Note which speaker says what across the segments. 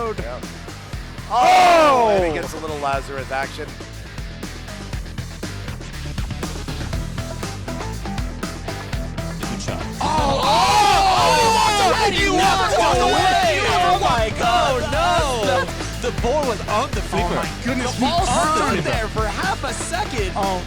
Speaker 1: road.
Speaker 2: Yep.
Speaker 1: Oh!
Speaker 2: And he gets a little Lazarus action.
Speaker 3: Good shot.
Speaker 1: He walked away! Oh my God!
Speaker 3: No! The board was on the flipper.
Speaker 1: Oh my goodness!
Speaker 3: The ball
Speaker 1: stood
Speaker 3: stood there for half a second.
Speaker 1: Oh.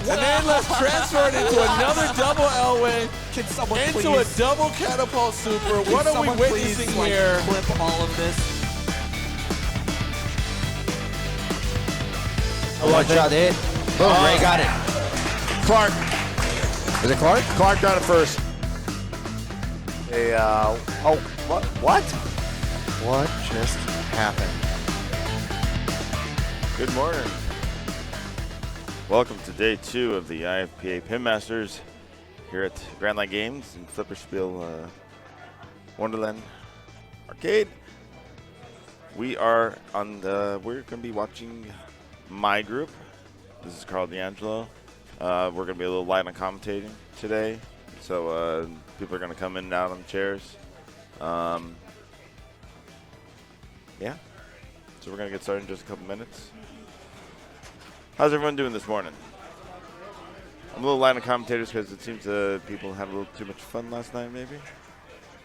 Speaker 4: And then let's transfer it into another double Elway,
Speaker 1: Can someone
Speaker 4: into
Speaker 1: please?
Speaker 4: a double catapult super.
Speaker 1: Can
Speaker 4: What are we
Speaker 1: someone
Speaker 4: witnessing
Speaker 1: please, like,
Speaker 4: here?
Speaker 1: clip all of this.
Speaker 5: One shot hit. Boom, Ray got it.
Speaker 2: Clark.
Speaker 5: Is it Clark?
Speaker 2: Clark got it first. What?
Speaker 5: What just happened?
Speaker 6: Good morning. Welcome to day 2 of the IFPA Pin-Masters here at Grand Line Games in Flipperspiel Wonderland Arcade. We are on we're going to be watching my group. This is Carl D'Angelo. We're going to be a little light on commentating today. So people are going to come in and out on chairs. Yeah. So we're going to get started in just a couple minutes. How's everyone doing this morning? I'm a little light on commentators because it seems people had a little too much fun last night, maybe,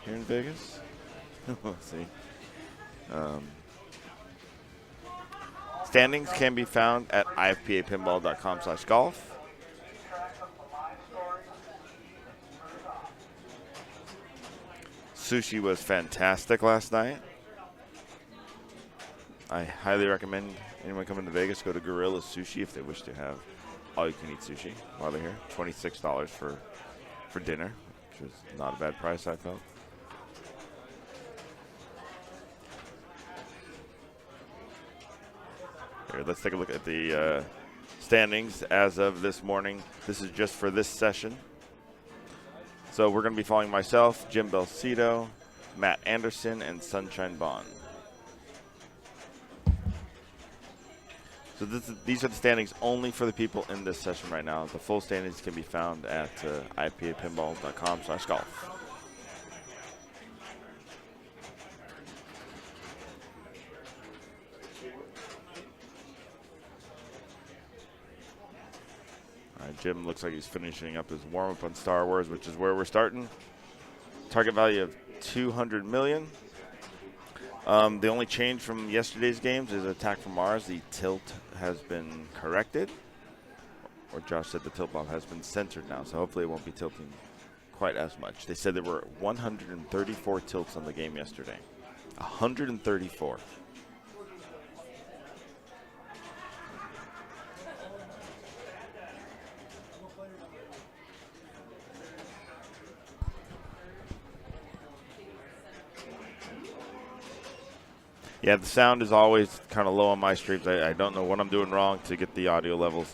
Speaker 6: here in Vegas. We'll see. Standings can be found at ifpapinball.com/golf. Sushi was fantastic last night. I highly recommend anyone coming to Vegas go to Gorilla Sushi if they wish to have all-you-can-eat sushi while they're here. $26 for dinner, which was not a bad price, I felt. Here, let's take a look at the standings as of this morning. This is just for this session. So we're going to be following myself, Jim Belcito, Matt Anderson, and Sunshine Bond. So these are the standings only for the people in this session right now. The full standings can be found at ifpapinball.com/golf. All right, Jim looks like he's finishing up his warm-up on Star Wars, which is where we're starting. Target value of 200 million. The only change from yesterday's games is Attack from Mars. The tilt has been corrected. Or Josh said the tilt bomb has been censored now, so hopefully it won't be tilting quite as much. They said there were 134 tilts on the game yesterday. 134. Yeah, the sound is always kind of low on my streams. I don't know what I'm doing wrong to get the audio levels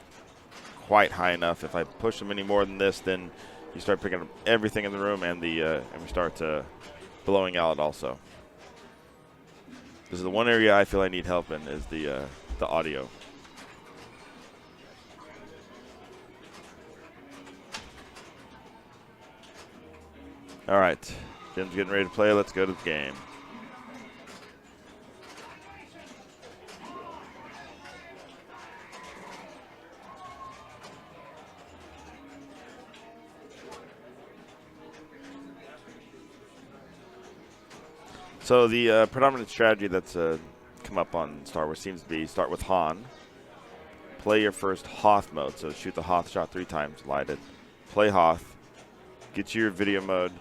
Speaker 6: quite high enough. If I push them any more than this, then you start picking up everything in the room, and we start blowing out also. This is the one area I feel I need help in is the audio. All right, Jim's getting ready to play. Let's go to the game. So the predominant strategy that's come up on Star Wars seems to be start with Han. Play your first Hoth mode, so shoot the Hoth shot 3 times, light it. Play Hoth, get to your video mode,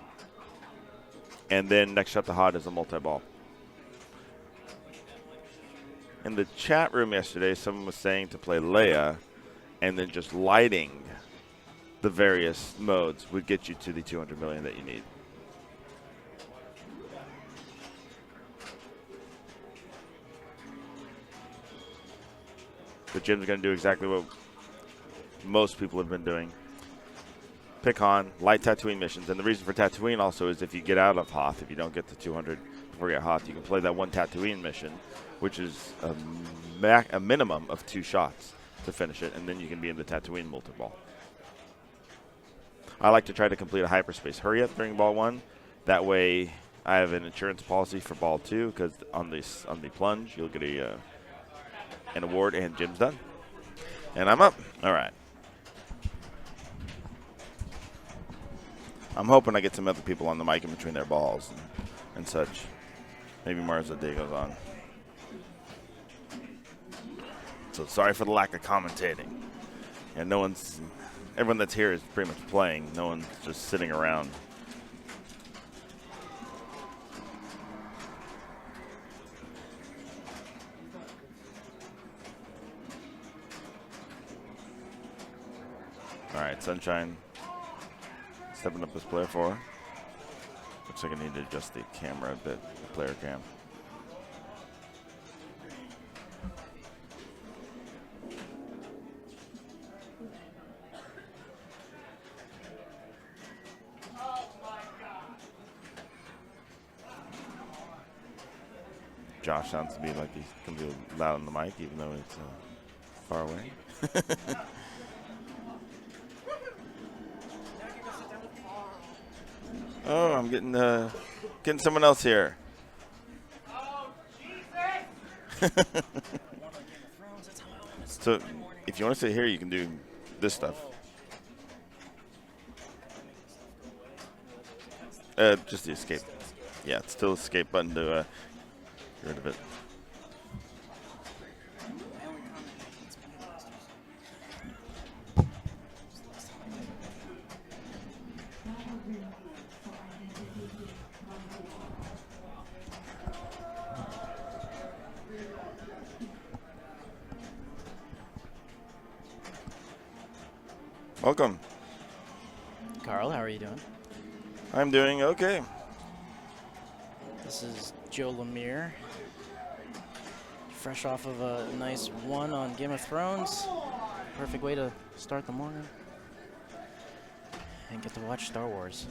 Speaker 6: and then next shot the Hoth is a multi-ball. In the chat room yesterday, someone was saying to play Leia, and then just lighting the various modes would get you to the 200 million that you need. But Jim's going to do exactly what most people have been doing. Pick Han, light Tatooine missions. And the reason for Tatooine also is if you get out of Hoth, if you don't get to 200 before you get Hoth, you can play that one Tatooine mission, which is a minimum of 2 shots to finish it, and then you can be in the Tatooine multi-ball. I like to try to complete a hyperspace. Hurry up during ball 1, That way, I have an insurance policy for ball 2 because on the plunge you'll get an award, and Jim's done, and I'm up. All right. I'm hoping I get some other people on the mic in between their balls and such. Maybe more as the day goes on. So sorry for the lack of commentating. And everyone that's here is pretty much playing. No one's just sitting around. All right, Sunshine stepping up this player 4. Looks like I need to adjust the camera a bit, the player cam. Josh sounds to me like he's going to be loud on the mic, even though it's far away. Oh, I'm getting someone else here. So, if you want to sit here, you can do this stuff. Just the escape. Yeah, it's still escape button to get rid of it. Welcome.
Speaker 1: Carl, how are you doing?
Speaker 6: I'm doing okay.
Speaker 1: This is Joe Lemire. Fresh off of a nice 1 on Game of Thrones. Perfect way to start the morning. And get to watch Star Wars.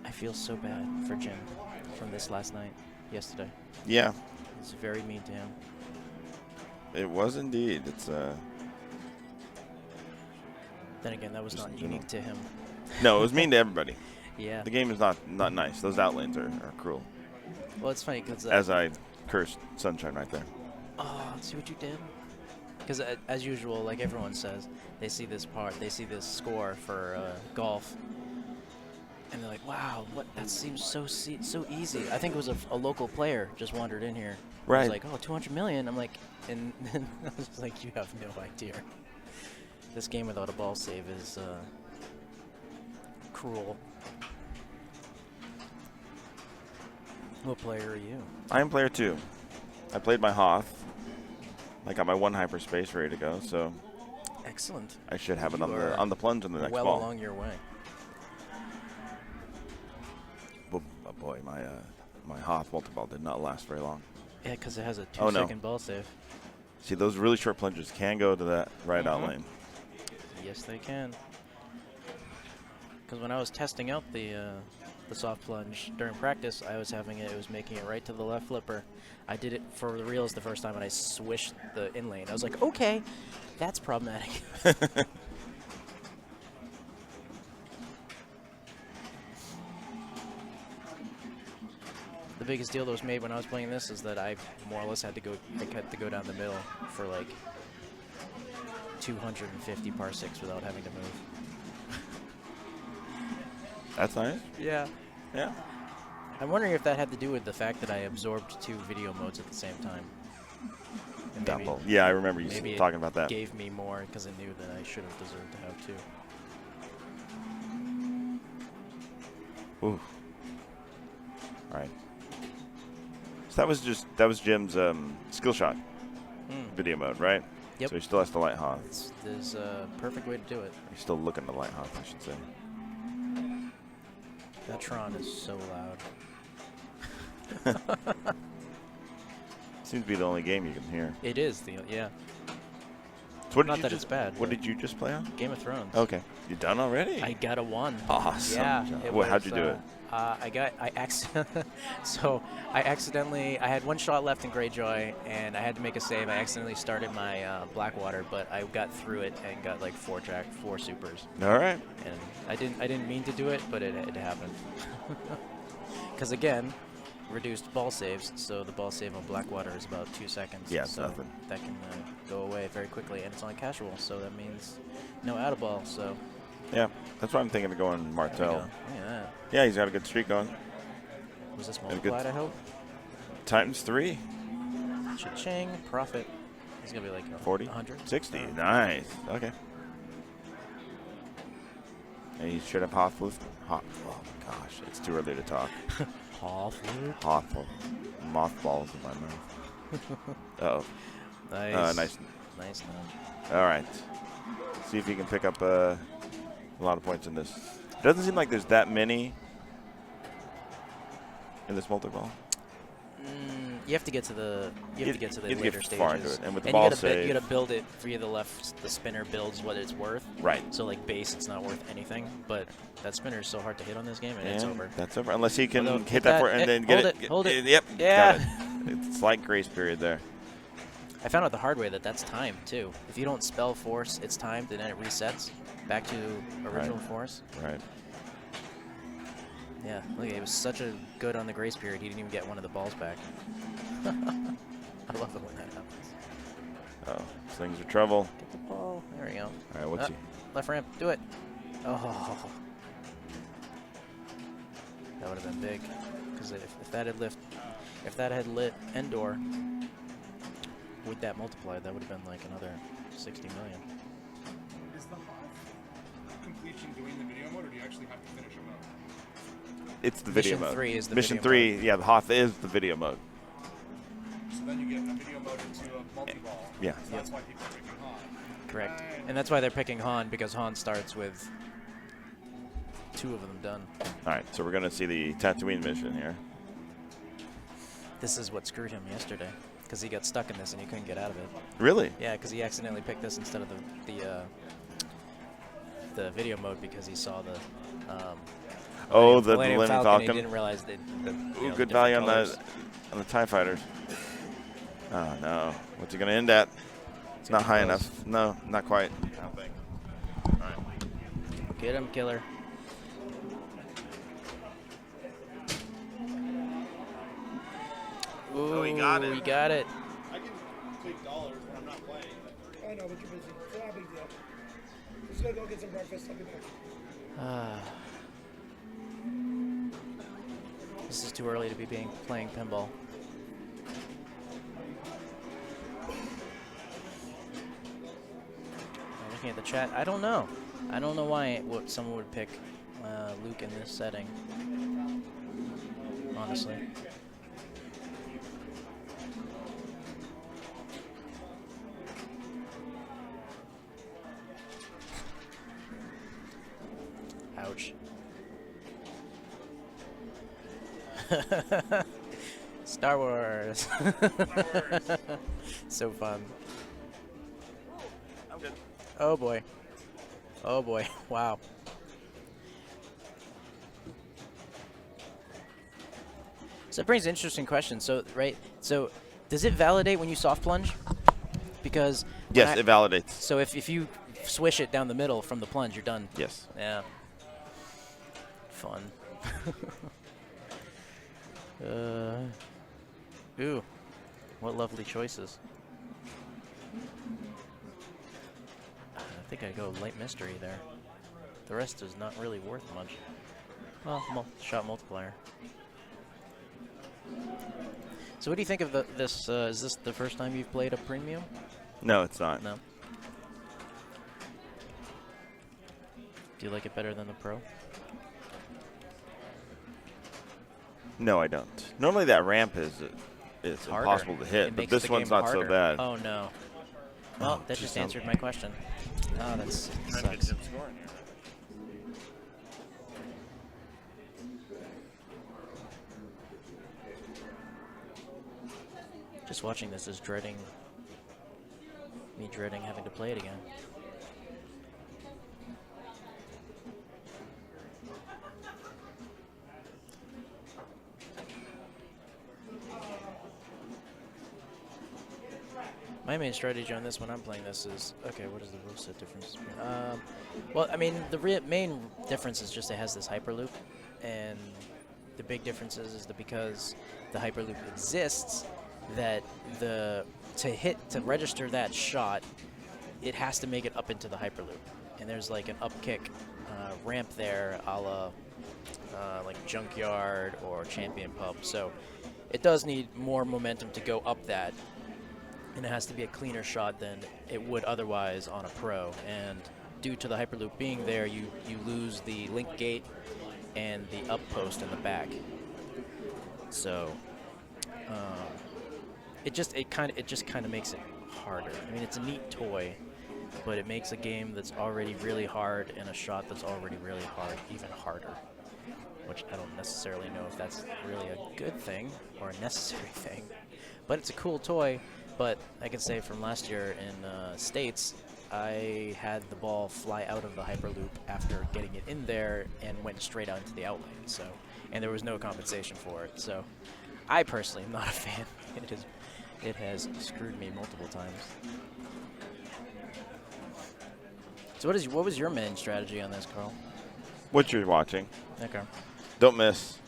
Speaker 1: I feel so bad for Jim from this last night, yesterday.
Speaker 6: Yeah.
Speaker 1: It's very mean to him.
Speaker 6: It was indeed. It's
Speaker 1: Then again, that was not unique to him.
Speaker 6: No, it was mean to everybody.
Speaker 1: Yeah.
Speaker 6: The game is not nice. Those outlanes are cruel.
Speaker 1: Well, it's funny because
Speaker 6: As I cursed Sunshine right there.
Speaker 1: oh, see what you did? Because as usual, like everyone says, they see this score for golf, and they're like, "Wow, that seems so easy." I think it was a local player just wandered in here.
Speaker 6: Right.
Speaker 1: Was like, "Oh, 200 million." I'm like, and then I was like, "You have no idea. This game without a ball save is cruel." What player are you?
Speaker 6: I am player 2. I played my Hoth. I got my 1 hyperspace ready to go, so
Speaker 1: Excellent.
Speaker 6: I should have it
Speaker 1: You are
Speaker 6: on the plunge on the next
Speaker 1: well
Speaker 6: ball.
Speaker 1: along your way.
Speaker 6: Oh boy, my Hoth multi-ball did not last very long.
Speaker 1: Yeah, because it has a 2
Speaker 6: Oh, no.
Speaker 1: second ball save.
Speaker 6: See, those really short plunges can go to that right out lane.
Speaker 1: Yes, they can. Because when I was testing out the soft plunge during practice, I was having it. It was making it right to the left flipper. I did it for the reals the first time, and I swished the in lane. I was like, okay, that's problematic. The biggest deal that was made when I was playing this is that I more or less had to go down the middle for like 250 parsecs without having to move.
Speaker 6: That's nice.
Speaker 1: Yeah.
Speaker 6: Yeah.
Speaker 1: I'm wondering if that had to do with the fact that I absorbed 2 video modes at the same time. And maybe-
Speaker 6: Double. Yeah, I remember you
Speaker 1: maybe
Speaker 6: talking about that.
Speaker 1: Gave me more because it knew that I should have deserved to have 2.
Speaker 6: Ooh. All right. So that was Jim's skill shot video mode, right?
Speaker 1: Yep.
Speaker 6: So he still has to light Hoth.
Speaker 1: There's a perfect way to do it.
Speaker 6: He's still looking to light Hoth, I should say.
Speaker 1: That Tron is so loud.
Speaker 6: Seems to be the only game you can hear.
Speaker 1: It is, yeah.
Speaker 6: So what did
Speaker 1: Not
Speaker 6: you
Speaker 1: that
Speaker 6: just,
Speaker 1: it's bad.
Speaker 6: What
Speaker 1: but
Speaker 6: did you just play on?
Speaker 1: Game of Thrones.
Speaker 6: Okay. You done already?
Speaker 1: I got a 1.
Speaker 6: Awesome.
Speaker 1: Yeah.
Speaker 6: How'd you do it?
Speaker 1: I accidentally, I had 1 shot left in Greyjoy, and I had to make a save. I accidentally started my Blackwater, but I got through it and got like 4 supers.
Speaker 6: All right.
Speaker 1: And I didn't mean to do it, but it happened. Because again, reduced ball saves, so the ball save on Blackwater is about 2 seconds.
Speaker 6: Yeah,
Speaker 1: so
Speaker 6: nothing.
Speaker 1: that can go away very quickly, and it's on casual, so that means no out of ball. So
Speaker 6: Yeah, that's why I'm thinking of going
Speaker 1: there we
Speaker 6: Martel.
Speaker 1: go. Look at that.
Speaker 6: Yeah, he's got a good streak going.
Speaker 1: Was this
Speaker 6: good-
Speaker 1: multiplied? I hope.
Speaker 6: Times 3.
Speaker 1: Cha-ching, profit. He's gonna be like
Speaker 6: 40?
Speaker 1: 100.
Speaker 6: 60. Nice. Okay. And he should have Hothflute. Oh my gosh, it's too early to talk. Hothflute. Mothballs in my mouth. Uh-oh.
Speaker 1: Nice.
Speaker 6: Nice.
Speaker 1: Nice.
Speaker 6: All right. See if he can pick up a lot of points in this. Doesn't seem like there's that many in this multi-ball.
Speaker 1: You have to get to the
Speaker 6: You
Speaker 1: later
Speaker 6: get
Speaker 1: stages.
Speaker 6: far into it, and with the
Speaker 1: you
Speaker 6: ball
Speaker 1: gotta
Speaker 6: save-
Speaker 1: you gotta build it for you. The spinner builds what it's worth.
Speaker 6: Right.
Speaker 1: So like base, it's not worth anything. But that spinner is so hard to hit on this game, and it's
Speaker 6: And
Speaker 1: over.
Speaker 6: that's over. Unless he can
Speaker 1: Although,
Speaker 6: hit that for it and then get
Speaker 1: hold
Speaker 6: it.
Speaker 1: it. Hold it.
Speaker 6: Yep.
Speaker 1: Yeah.
Speaker 6: Got it. It's like grace period there.
Speaker 1: I found out the hard way that that's timed too. If you don't spell force, it's timed, and then it resets back to original
Speaker 6: Right.
Speaker 1: force.
Speaker 6: Right.
Speaker 1: Yeah, look, it was such a good on the grace period. He didn't even get one of the balls back. I love it when that happens.
Speaker 6: Oh, slings are trouble.
Speaker 1: Get the ball. There we go.
Speaker 6: All right, what's he?
Speaker 1: Left ramp. Do it. Oh. That would have been big. Because if that had lit Endor with that multiplied, that would have been like another 60 million.
Speaker 7: Is the completion doing the video mode, or do you actually have to finish a mode?
Speaker 6: It's the video
Speaker 1: Mission
Speaker 6: mode.
Speaker 1: 3 is the
Speaker 6: Mission
Speaker 1: video
Speaker 6: 3, yeah, the Hoth is the video mode.
Speaker 7: So then you get a video mode into a multi-ball.
Speaker 6: Yeah.
Speaker 7: So that's why people are picking Han.
Speaker 1: Correct. And that's why they're picking Han, because Han starts with 2 of them done.
Speaker 6: All right, so we're going to see the Tatooine mission here.
Speaker 1: This is what screwed him yesterday, because he got stuck in this and he couldn't get out of it.
Speaker 6: Really?
Speaker 1: Yeah, because he accidentally picked this instead of the video mode because he saw the
Speaker 6: Oh, the
Speaker 1: Millennium
Speaker 6: Millennium
Speaker 1: Falcon. He
Speaker 6: Falcon.
Speaker 1: didn't realize that.
Speaker 6: Ooh, good value on the TIE fighters. Oh, no. What's he going to end at? It's not high enough. No, not quite. I don't think. All right.
Speaker 1: Get him, killer. Ooh,
Speaker 6: Oh, he got it.
Speaker 1: We got it.
Speaker 7: I can take dollars when I'm not playing. I know, but you're busy. It's not a big deal. Just gonna go get some breakfast. I'll be back.
Speaker 1: This is too early to be playing pinball. I'm looking at the chat. I don't know. I don't know why someone would pick Luke in this setting. Honestly. Ouch. Star Wars. So fun.
Speaker 6: I'm good.
Speaker 1: Oh boy. Oh boy. Wow. So that brings an interesting question. So, right, so does it validate when you soft plunge? Because
Speaker 6: Yes, it validates.
Speaker 1: so if you swish it down the middle from the plunge, you're done.
Speaker 6: Yes.
Speaker 1: Yeah. Fun. Ooh. What lovely choices. I think I'd go light mystery there. The rest is not really worth much. Well, shot multiplier. So what do you think of this? Is this the first time you've played a premium?
Speaker 6: No, it's not.
Speaker 1: No. Do you like it better than the pro?
Speaker 6: No, I don't. Normally that ramp is
Speaker 1: Harder.
Speaker 6: impossible to hit,
Speaker 1: It
Speaker 6: but
Speaker 1: makes
Speaker 6: this
Speaker 1: the
Speaker 6: one's
Speaker 1: game
Speaker 6: not so
Speaker 1: harder.
Speaker 6: bad.
Speaker 1: Oh no. Well, that just answered my question. Oh, that sucks. Just watching this is dreading Me dreading having to play it again. My main strategy on this when I'm playing this is, okay, what is the rule set difference? Well, I mean, the main difference is just it has this hyperloop, and the big difference is that because the hyperloop exists, that to register that shot, it has to make it up into the hyperloop, and there's like an up kick ramp there, a la like Junkyard or Champion Pub. So it does need more momentum to go up that. And it has to be a cleaner shot than it would otherwise on a pro. And due to the hyperloop being there, you lose the link gate and the up post in the back. So it just kind of makes it harder. I mean, it's a neat toy, but it makes a game that's already really hard and a shot that's already really hard even harder. Which I don't necessarily know if that's really a good thing or a necessary thing, but it's a cool toy. But I can say from last year in States, I had the ball fly out of the hyperloop after getting it in there and went straight out into the outlane. So, and there was no compensation for it. So, I personally am not a fan. It has screwed me multiple times. So, what was your main strategy on this, Carl?
Speaker 6: What you're watching.
Speaker 1: Okay.
Speaker 6: Don't miss.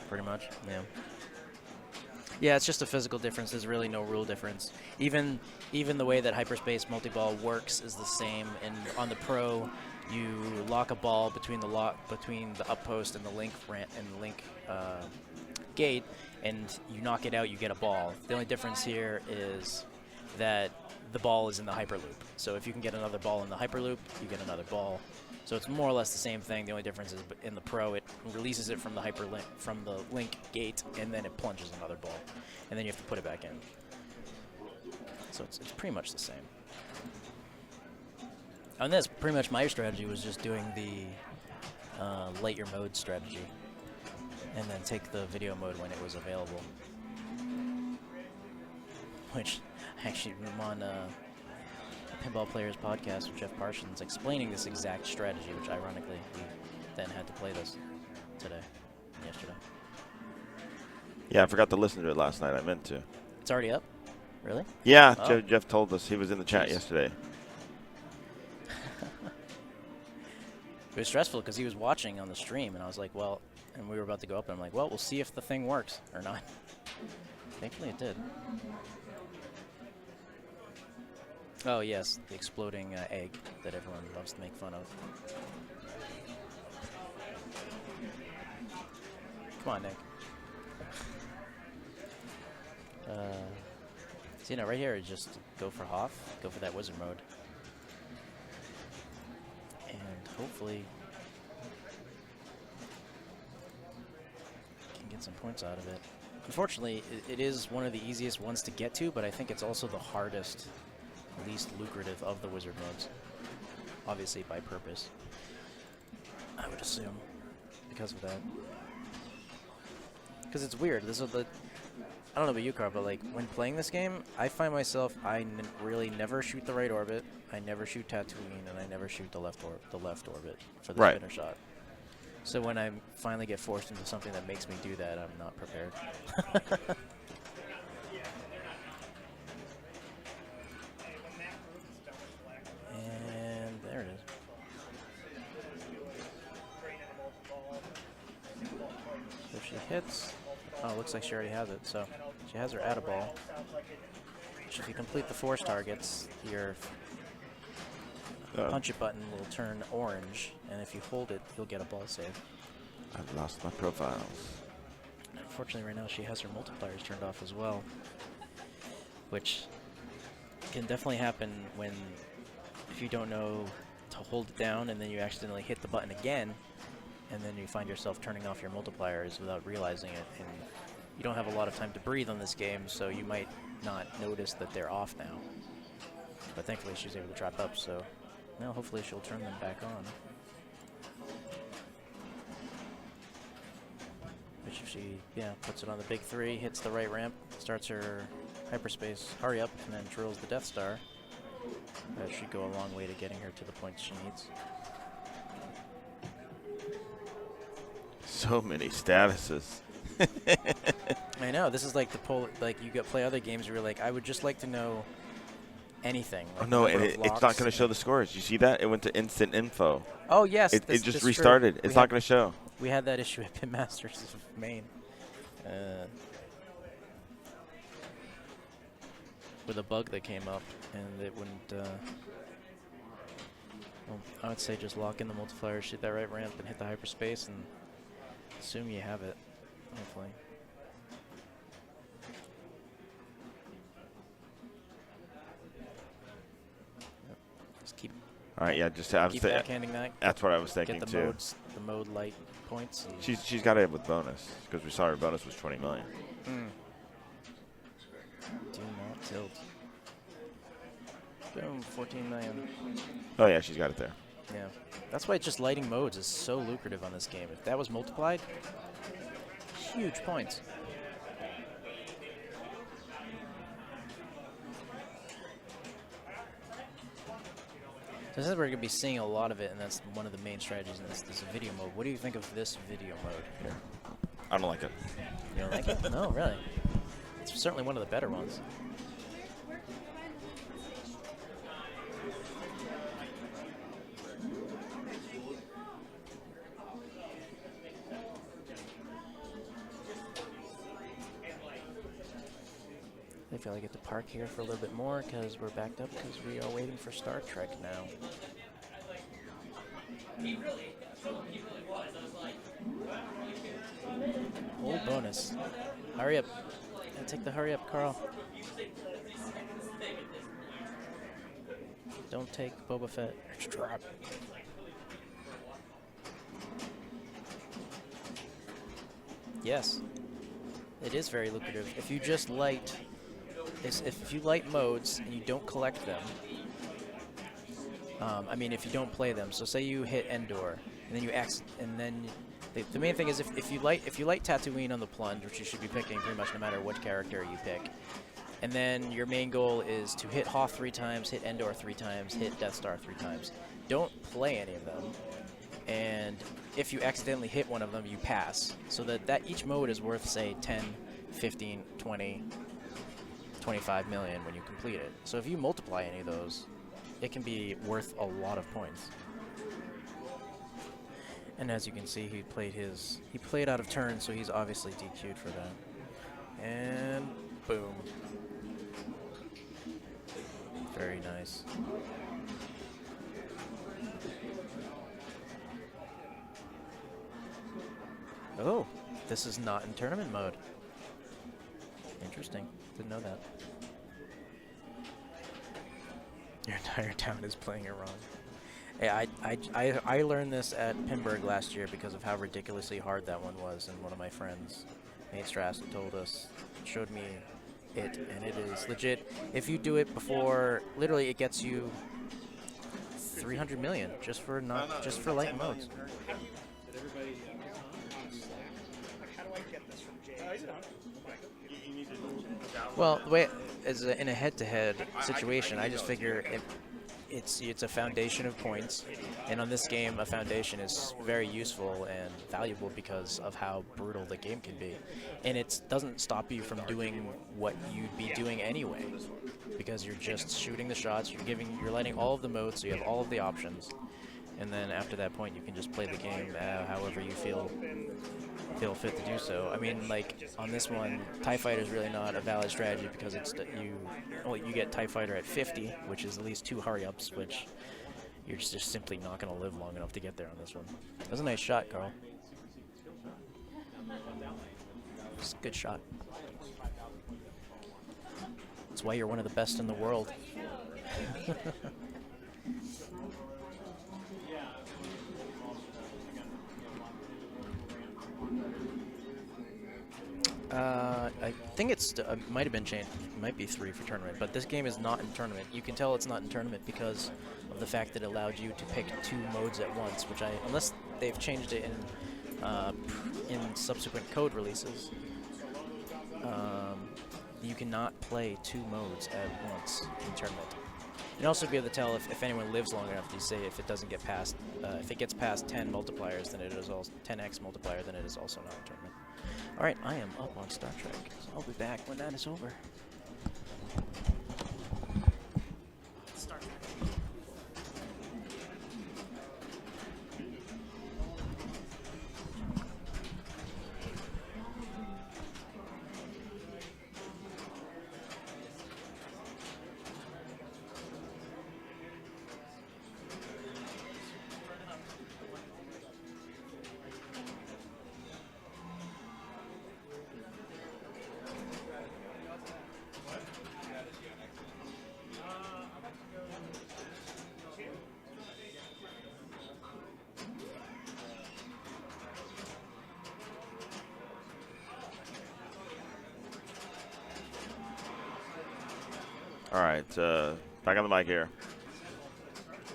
Speaker 1: Pretty much. Yeah. Yeah, it's just a physical difference. There's really no rule difference. Even the way that hyperspace multi-ball works is the same. And on the pro, you lock a ball between the up post and the link gate, and you knock it out. You get a ball. The only difference here is that the ball is in the hyperloop. So if you can get another ball in the hyperloop, you get another ball. So it's more or less the same thing. The only difference is in the pro, it releases it from the link gate, and then it plunges another ball, and then you have to put it back in. So it's pretty much the same. On this, pretty much my strategy was just doing the light your mode strategy, and then take the video mode when it was available. Which actually, I'm on Pinball Players podcast with Jeff Parsons explaining this exact strategy, which ironically we then had to play this today and yesterday.
Speaker 6: Yeah, I forgot to listen to it last night. I meant to.
Speaker 1: It's already up? Really?
Speaker 6: Yeah,
Speaker 1: Oh.
Speaker 6: Jeff told us. He was in the chat yesterday.
Speaker 1: It was stressful because he was watching on the stream, and I was like, well, and we were about to go up, and I'm like, well, we'll see if the thing works or not. Thankfully it did. Oh, yes, the exploding egg that everyone loves to make fun of. Come on, Nick. So, right here, just go for Hoff, go for that wizard mode. And hopefully can get some points out of it. Unfortunately, it is one of the easiest ones to get to, but I think it's also the hardest, least lucrative of the wizard modes. Obviously by purpose, I would assume, because of that. Because it's weird. This is I don't know about you, Carl, but like when playing this game, I find myself really never shoot the right orbit, I never shoot Tatooine, and I never shoot the left orbit for the spinner shot. So when I finally get forced into something that makes me do that, I'm not prepared. And there it is. So she hits. Oh, it looks like she already has it. So she has her add a ball. So if you complete the force targets, your punch it button will turn orange, and if you hold it, you'll get a ball save.
Speaker 6: I've lost my profiles.
Speaker 1: Unfortunately, right now she has her multipliers turned off as well, which can definitely happen if you don't know to hold it down and then you accidentally hit the button again, and then you find yourself turning off your multipliers without realizing it, and you don't have a lot of time to breathe on this game, so you might not notice that they're off now. But thankfully she's able to trap up, so now hopefully she'll turn them back on. Which if she, puts it on the big three, hits the right ramp, starts her hyperspace hurry up, and then drills the Death Star, That should go a long way to getting her to the points she needs.
Speaker 6: So many statuses.
Speaker 1: I know, this is like the like you play other games where you're like, I would just like to know anything.
Speaker 6: Oh
Speaker 1: Like
Speaker 6: no,
Speaker 1: number
Speaker 6: and
Speaker 1: of
Speaker 6: it's not
Speaker 1: locks
Speaker 6: going to show the scores. You see that? It went to instant info.
Speaker 1: Oh yes,
Speaker 6: It
Speaker 1: this
Speaker 6: just
Speaker 1: is
Speaker 6: restarted.
Speaker 1: true.
Speaker 6: It's not going to show.
Speaker 1: We had that issue at Pin-Masters of Maine. With a bug that came up, and it wouldn't. Well, I would say just lock in the multiplier, shoot that right ramp, and hit the hyperspace, and assume you have it. Hopefully. Yep. Just keep
Speaker 6: All right, yeah, just I was
Speaker 1: keep
Speaker 6: saying.
Speaker 1: backhanding that.
Speaker 6: That's what I was thinking
Speaker 1: Get the
Speaker 6: too.
Speaker 1: mode light points. And
Speaker 6: She's got it with bonus because we saw her bonus was 20 million.
Speaker 1: do not tilt. Boom, 14 million.
Speaker 6: Oh yeah, she's got it there.
Speaker 1: Yeah, that's why just lighting modes is so lucrative on this game. If that was multiplied, huge points. So this is where we're going to be seeing a lot of it, and that's one of the main strategies in this video mode. What do you think of this video mode here?
Speaker 6: I don't like it.
Speaker 1: You don't like it? No, really. It's certainly one of the better ones. I feel like I get to park here for a little bit more because we're backed up because we are waiting for Star Trek now. Oh, bonus. Hurry up. Gotta take the hurry up, Carl. Don't take Boba Fett. Drop. Yes. It is very lucrative. If you just light... If you light modes and you don't collect them, I mean, if you don't play them. So say you hit Endor, and then you the main thing is if you light Tatooine on the plunge, which you should be picking pretty much no matter what character you pick, and then your main goal is to hit Hoth 3 times, hit Endor 3 times, hit Death Star 3 times. Don't play any of them, and if you accidentally hit one of them, you pass. So that each mode is worth, say, 10, 15, 20. 25 million when you complete it. So if you multiply any of those, it can be worth a lot of points. And as you can see, he played out of turn, so he's obviously DQ'd for that. And boom. Very nice. Oh, this is not in tournament mode. Interesting. Didn't know that. Your entire town is playing it wrong. Hey, I learned this at Pinburg last year because of how ridiculously hard that one was, and one of my friends, Nate Strass, showed me it, and it is legit. If you do it before, literally, it gets you 300 million just for light modes. Well, the way in a head-to-head situation, I just figure it's a foundation of points, and on this game, a foundation is very useful and valuable because of how brutal the game can be, and it doesn't stop you from doing what you'd be doing anyway, because you're just shooting the shots, you're lighting all of the modes, so you have all of the options, and then after that point, you can just play the game however you feel fit to do so. I mean, like on this one, TIE Fighter is really not a valid strategy because you get TIE Fighter at 50, which is at least 2 hurry-ups, which you're just simply not going to live long enough to get there on this one. That was a nice shot, Carl. It's a good shot. That's why you're one of the best in the world. I think it's might have been changed. It might be 3 for tournament, but this game is not in tournament. You can tell it's not in tournament because of the fact that it allowed you to pick 2 modes at once, which unless they've changed it in subsequent code releases, you cannot play 2 modes at once in tournament. You'll also be able to tell if anyone lives long enough. You say if it doesn't get past, if it gets past 10 multipliers, then it is also 10x multiplier, then it is also not a tournament. All right, I am up on Star Trek, so I'll be back when that is over. Star Trek.
Speaker 6: All right, back on the mic here.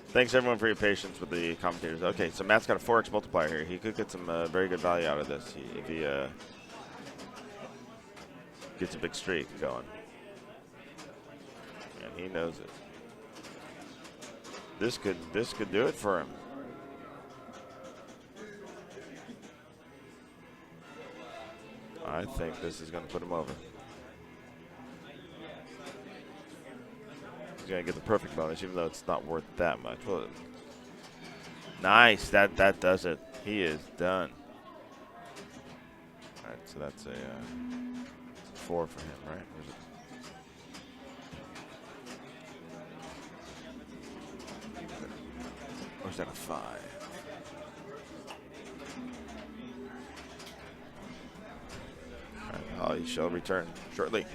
Speaker 6: Thanks everyone for your patience with the commentators. Okay, so Matt's got a 4x multiplier here. He could get some very good value out of this if he gets a big streak going. And he knows it. This could do it for him. I think this is going to put him over. He's gonna get the perfect bonus, even though it's not worth that much. Well, nice, that does it. He is done. All right, so that's a 4 for him, right? Or is that a 5? All right, Holly shall return shortly.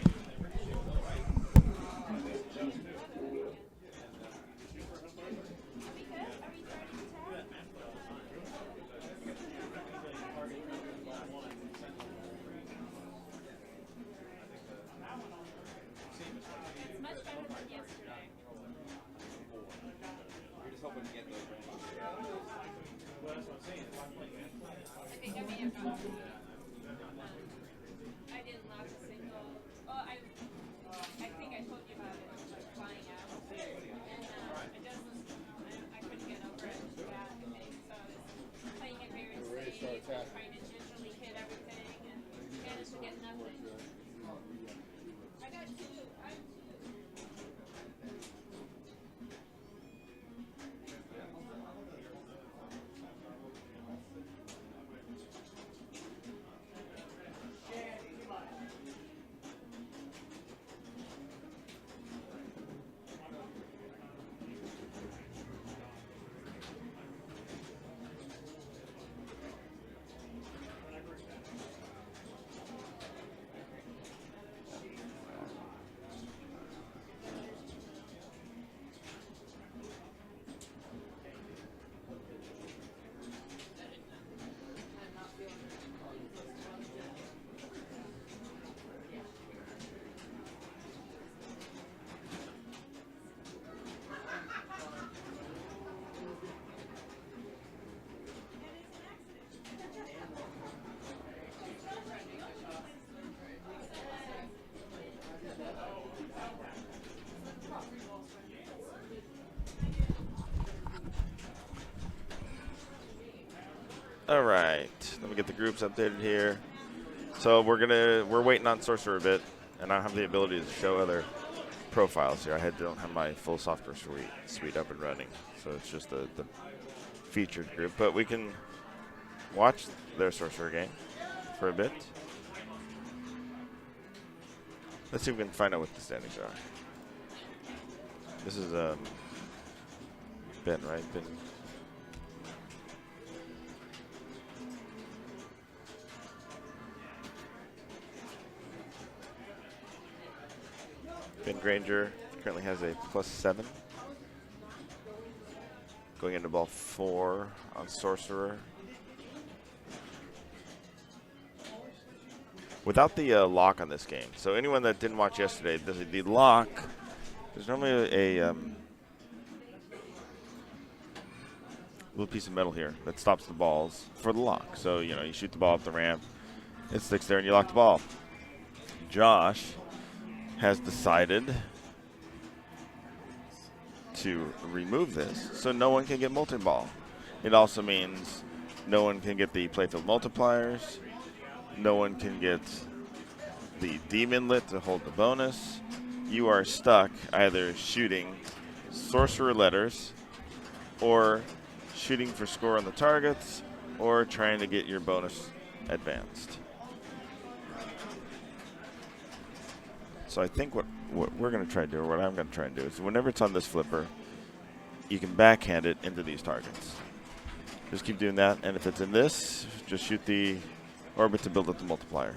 Speaker 6: All right, let me get the groups updated here. So we're waiting on Sorcerer a bit, and I don't have the ability to show other profiles here. Don't have my full software suite up and running, so it's just the featured group. But we can watch their Sorcerer game for a bit. Let's see if we can find out what the standings are. This is Ben, right? Ben. Ben Granger currently has a +7. Going into ball 4 on Sorcerer. Without the lock on this game. So anyone that didn't watch yesterday, the lock, there's normally a little piece of metal here that stops the balls for the lock. So, you know, you shoot the ball up the ramp, it sticks there, and you lock the ball. Josh has decided to remove this so no one can get Molten Ball. It also means no one can get the playfield multipliers. No one can get the Demonlet to hold the bonus. You are stuck either shooting Sorcerer letters or shooting for score on the targets or trying to get your bonus advanced. So I think what we're going to try to do, or what I'm going to try and do, is whenever it's on this flipper, you can backhand it into these targets. Just keep doing that, and if it's in this, just shoot the orbit to build up the multiplier.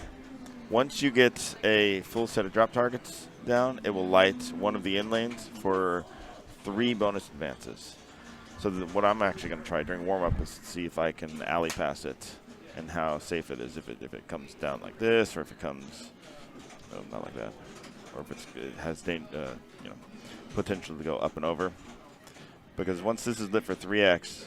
Speaker 6: Once you get a full set of drop targets down, it will light one of the in lanes for 3 bonus advances. So what I'm actually going to try during warm-up is to see if I can alley pass it and how safe it is. If it comes down like this, or if it comes, no, not like that, or if it has potential to go up and over. Because once this is lit for 3x,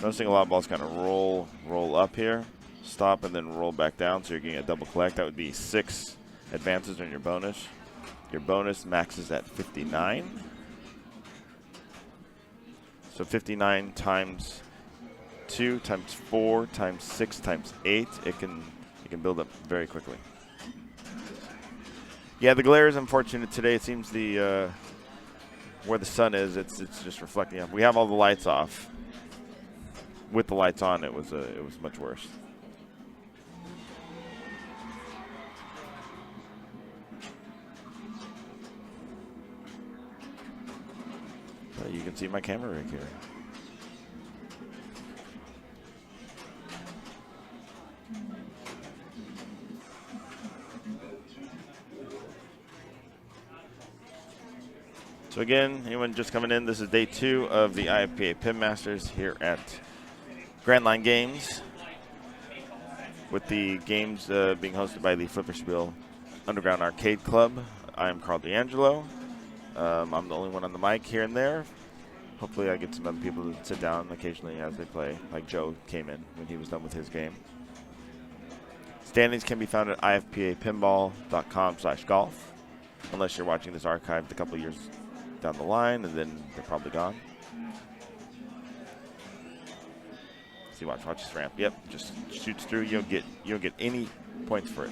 Speaker 6: noticing a lot of balls kind of roll up here, stop, and then roll back down, so you're getting a double collect. That would be 6 advances on your bonus. Your bonus maxes at 59. So 59 times 2 times 4 times 6 times 8, it can build up very quickly. Yeah, the glare is unfortunate today. It seems where the sun is, it's just reflecting up. We have all the lights off. With the lights on, it was much worse. But you can see my camera rig here. So again, anyone just coming in, this is day 2 of the IFPA Pin-Masters here at Grand Line Games, with the games being hosted by the Flipperspiel Underground Arcade Club. I am Carl D'Angelo. I'm the only one on the mic here and there. Hopefully I get some other people to sit down occasionally as they play, like Joe came in when he was done with his game. Standings can be found at ifpapinball.com/golf, unless you're watching this archived a couple years down the line, and then they're probably gone. See, watch this ramp. Yep, just shoots through. You don't get any points for it.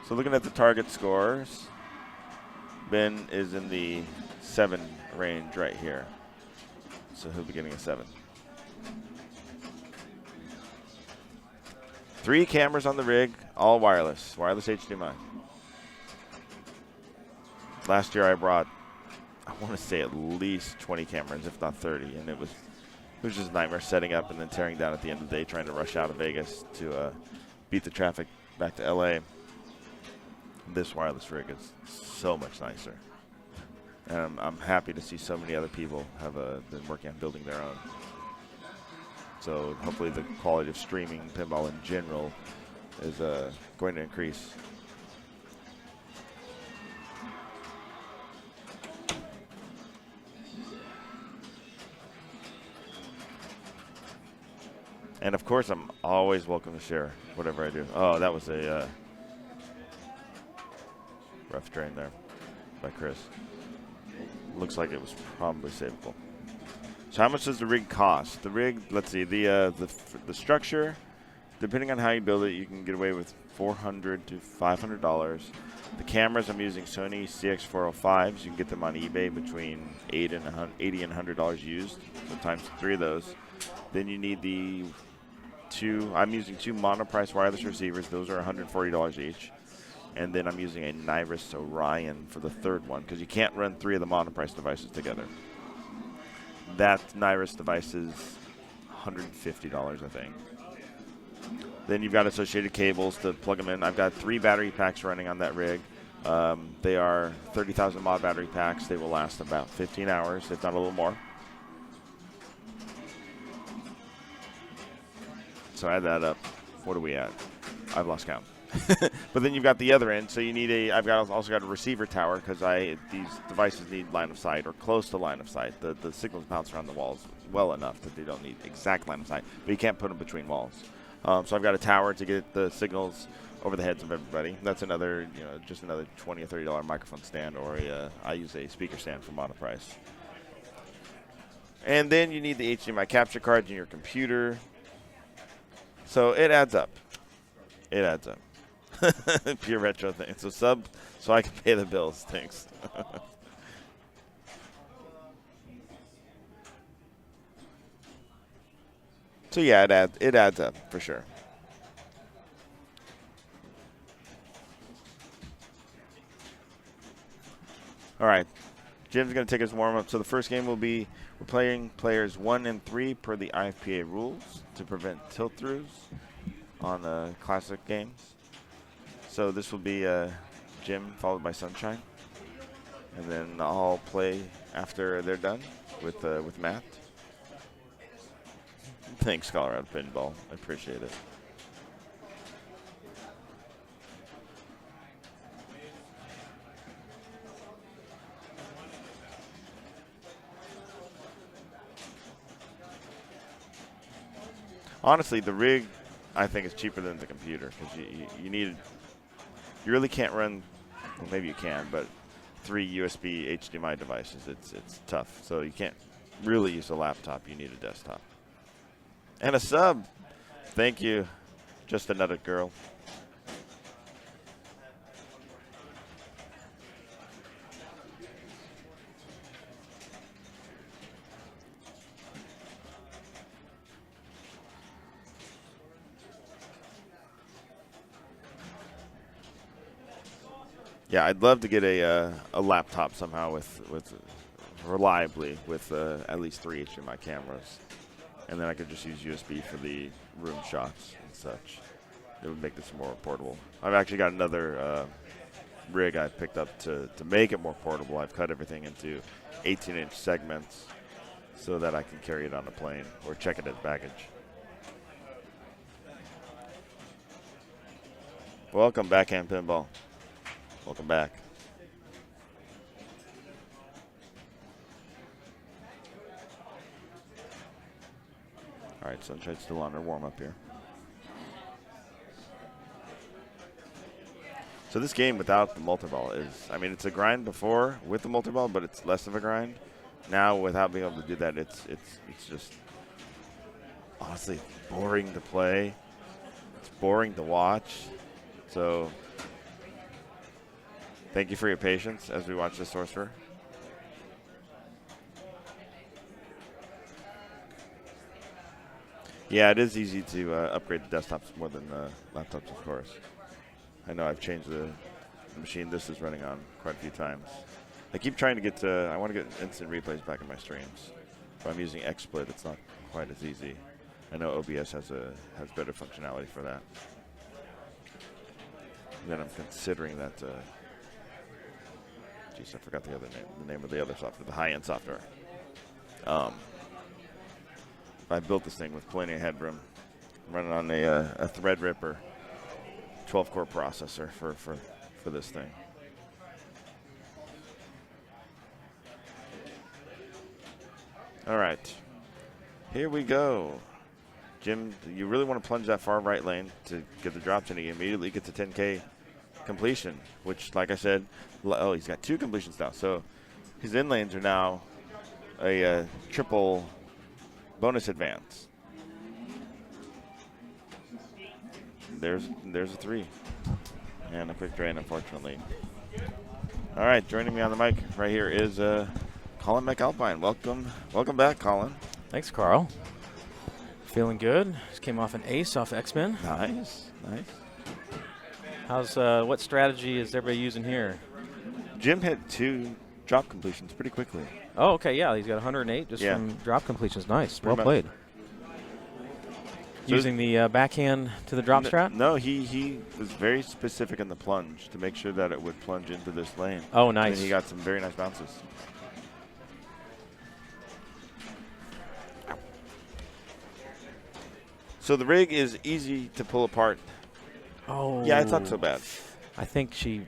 Speaker 6: So looking at the target scores, Ben is in the 7 range right here. So he'll be getting a 7. 3 cameras on the rig, all wireless HDMI. Last year I brought, I want to say, at least 20 cameras, if not 30, and it was just a nightmare setting up and then tearing down at the end of the day, trying to rush out of Vegas to beat the traffic back to LA. This wireless rig is so much nicer, and I'm happy to see so many other people have been working on building their own. So hopefully the quality of streaming pinball in general is going to increase. And of course, I'm always welcome to share whatever I do. Oh, that was a rough drain there by Chris. Looks like it was probably savable. So how much does the rig cost? The rig, let's see, the structure, depending on how you build it, you can get away with $400 to $500. The cameras, I'm using Sony CX405s. You can get them on eBay between $80 and $100 used, so times 3 of those. Then you need the 2, I'm using 2 monoprice wireless receivers. Those are $140 each. And then I'm using a Nyrus Orion for the 3rd one, because you can't run 3 of the monoprice devices together. That Nyrus device is $150, I think. Then you've got associated cables to plug them in. I've got 3 battery packs running on that rig. They are 30,000 mod battery packs. They will last about 15 hours, if not a little more. So add that up. What are we at? I've lost count. But then you've got the other end, so you need also got a receiver tower, because these devices need line of sight, or close to line of sight. The signals bounce around the walls well enough that they don't need exact line of sight, but you can't put them between walls. So I've got a tower to get the signals over the heads of everybody. That's another, just another $20 or $30 microphone stand, or I use a speaker stand for monoprice. And then you need the HDMI capture cards in your computer. So it adds up. It adds up. Pure retro thing. So sub, so I can pay the bills. Thanks. So yeah, it adds up for sure. All right, Jim's going to take us warm up. So the first game will be we're playing players 1 and 3 per the IFPA rules to prevent tilt-throughs on classic games. So this will be Jim followed by Sunshine, and then I'll play after they're done with Matt. Thanks, Colorado Pinball. I appreciate it. Honestly, the rig, I think, is cheaper than the computer because you really can't run. Well, maybe you can, but 3 USB HDMI devices, it's tough. So you can't really use a laptop. You need a desktop. And a sub. Thank you. Just another girl. Yeah, I'd love to get a laptop somehow with reliably with at least 3 HDMI cameras. And then I could just use USB for the room shots and such. It would make this more portable. I've actually got another rig I picked up to make it more portable. I've cut everything into 18-inch segments so that I can carry it on a plane or check it as baggage. Welcome, Backhand Pinball. Welcome back. All right, Sunshine's still on her warm-up here. So this game without the multi-ball is, I mean, it's a grind before with the multi-ball, but it's less of a grind. Now, without being able to do that, it's just honestly boring to play. It's boring to watch. So thank you for your patience as we watch the Sorcerer. Yeah, it is easy to upgrade the desktops more than laptops, of course. I know I've changed the machine this is running on quite a few times. I keep trying to get to, I want to get instant replays back in my streams. If I'm using XSplit, it's not quite as easy. I know OBS has better functionality for that. And then I'm considering that, geez, I forgot the name of the other software, the high-end software. I built this thing with plenty of headroom, running on a Threadripper 12-core processor for this thing. All right, here we go. Jim, you really want to plunge that far right lane to get the drops in. He immediately gets a 10K completion, which, like I said, oh, he's got 2 completions now. So his in lanes are now a triple bonus advance. There's a 3. And a quick drain, unfortunately. All right, joining me on the mic right here is Colin McAlpine. Welcome back, Colin.
Speaker 1: Thanks, Carl. Feeling good. Just came off an ace off X-Men.
Speaker 6: Nice.
Speaker 1: How's what strategy is everybody using here?
Speaker 6: Jim hit 2 drop completions pretty quickly.
Speaker 1: Oh, okay, yeah, he's got 108 just from drop completions. Nice, well played.
Speaker 6: So
Speaker 1: using the backhand to the drop strat?
Speaker 6: No, he was very specific in the plunge to make sure that it would plunge into this lane.
Speaker 1: Oh, nice.
Speaker 6: And he got some very nice bounces. So the rig is easy to pull apart.
Speaker 1: Oh.
Speaker 6: Yeah, it's not so bad.
Speaker 1: I think she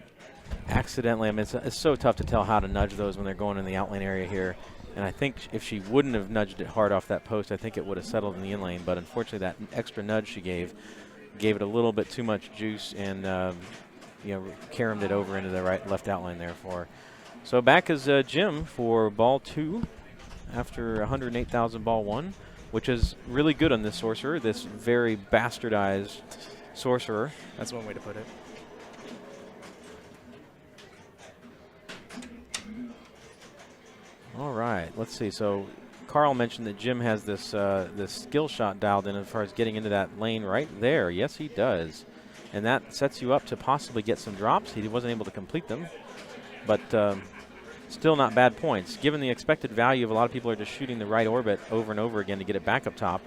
Speaker 1: accidentally, I mean, it's so tough to tell how to nudge those when they're going in the outlane area here. And I think if she wouldn't have nudged it hard off that post, I think it would have settled in the in lane. But unfortunately, that extra nudge she gave
Speaker 4: gave it a little bit too much juice and caromed it over into the left outline there for. So back is Jim for ball 2 after 108,000 ball 1, which is really good on this Sorcerer, this very bastardized Sorcerer.
Speaker 1: That's one way to put it.
Speaker 4: All right, let's see. So Carl mentioned that Jim has this this skill shot dialed in as far as getting into that lane right there. Yes, he does. And that sets you up to possibly get some drops. He wasn't able to complete them, but still not bad points. Given the expected value of a lot of people are just shooting the right orbit over and over again to get it back up top,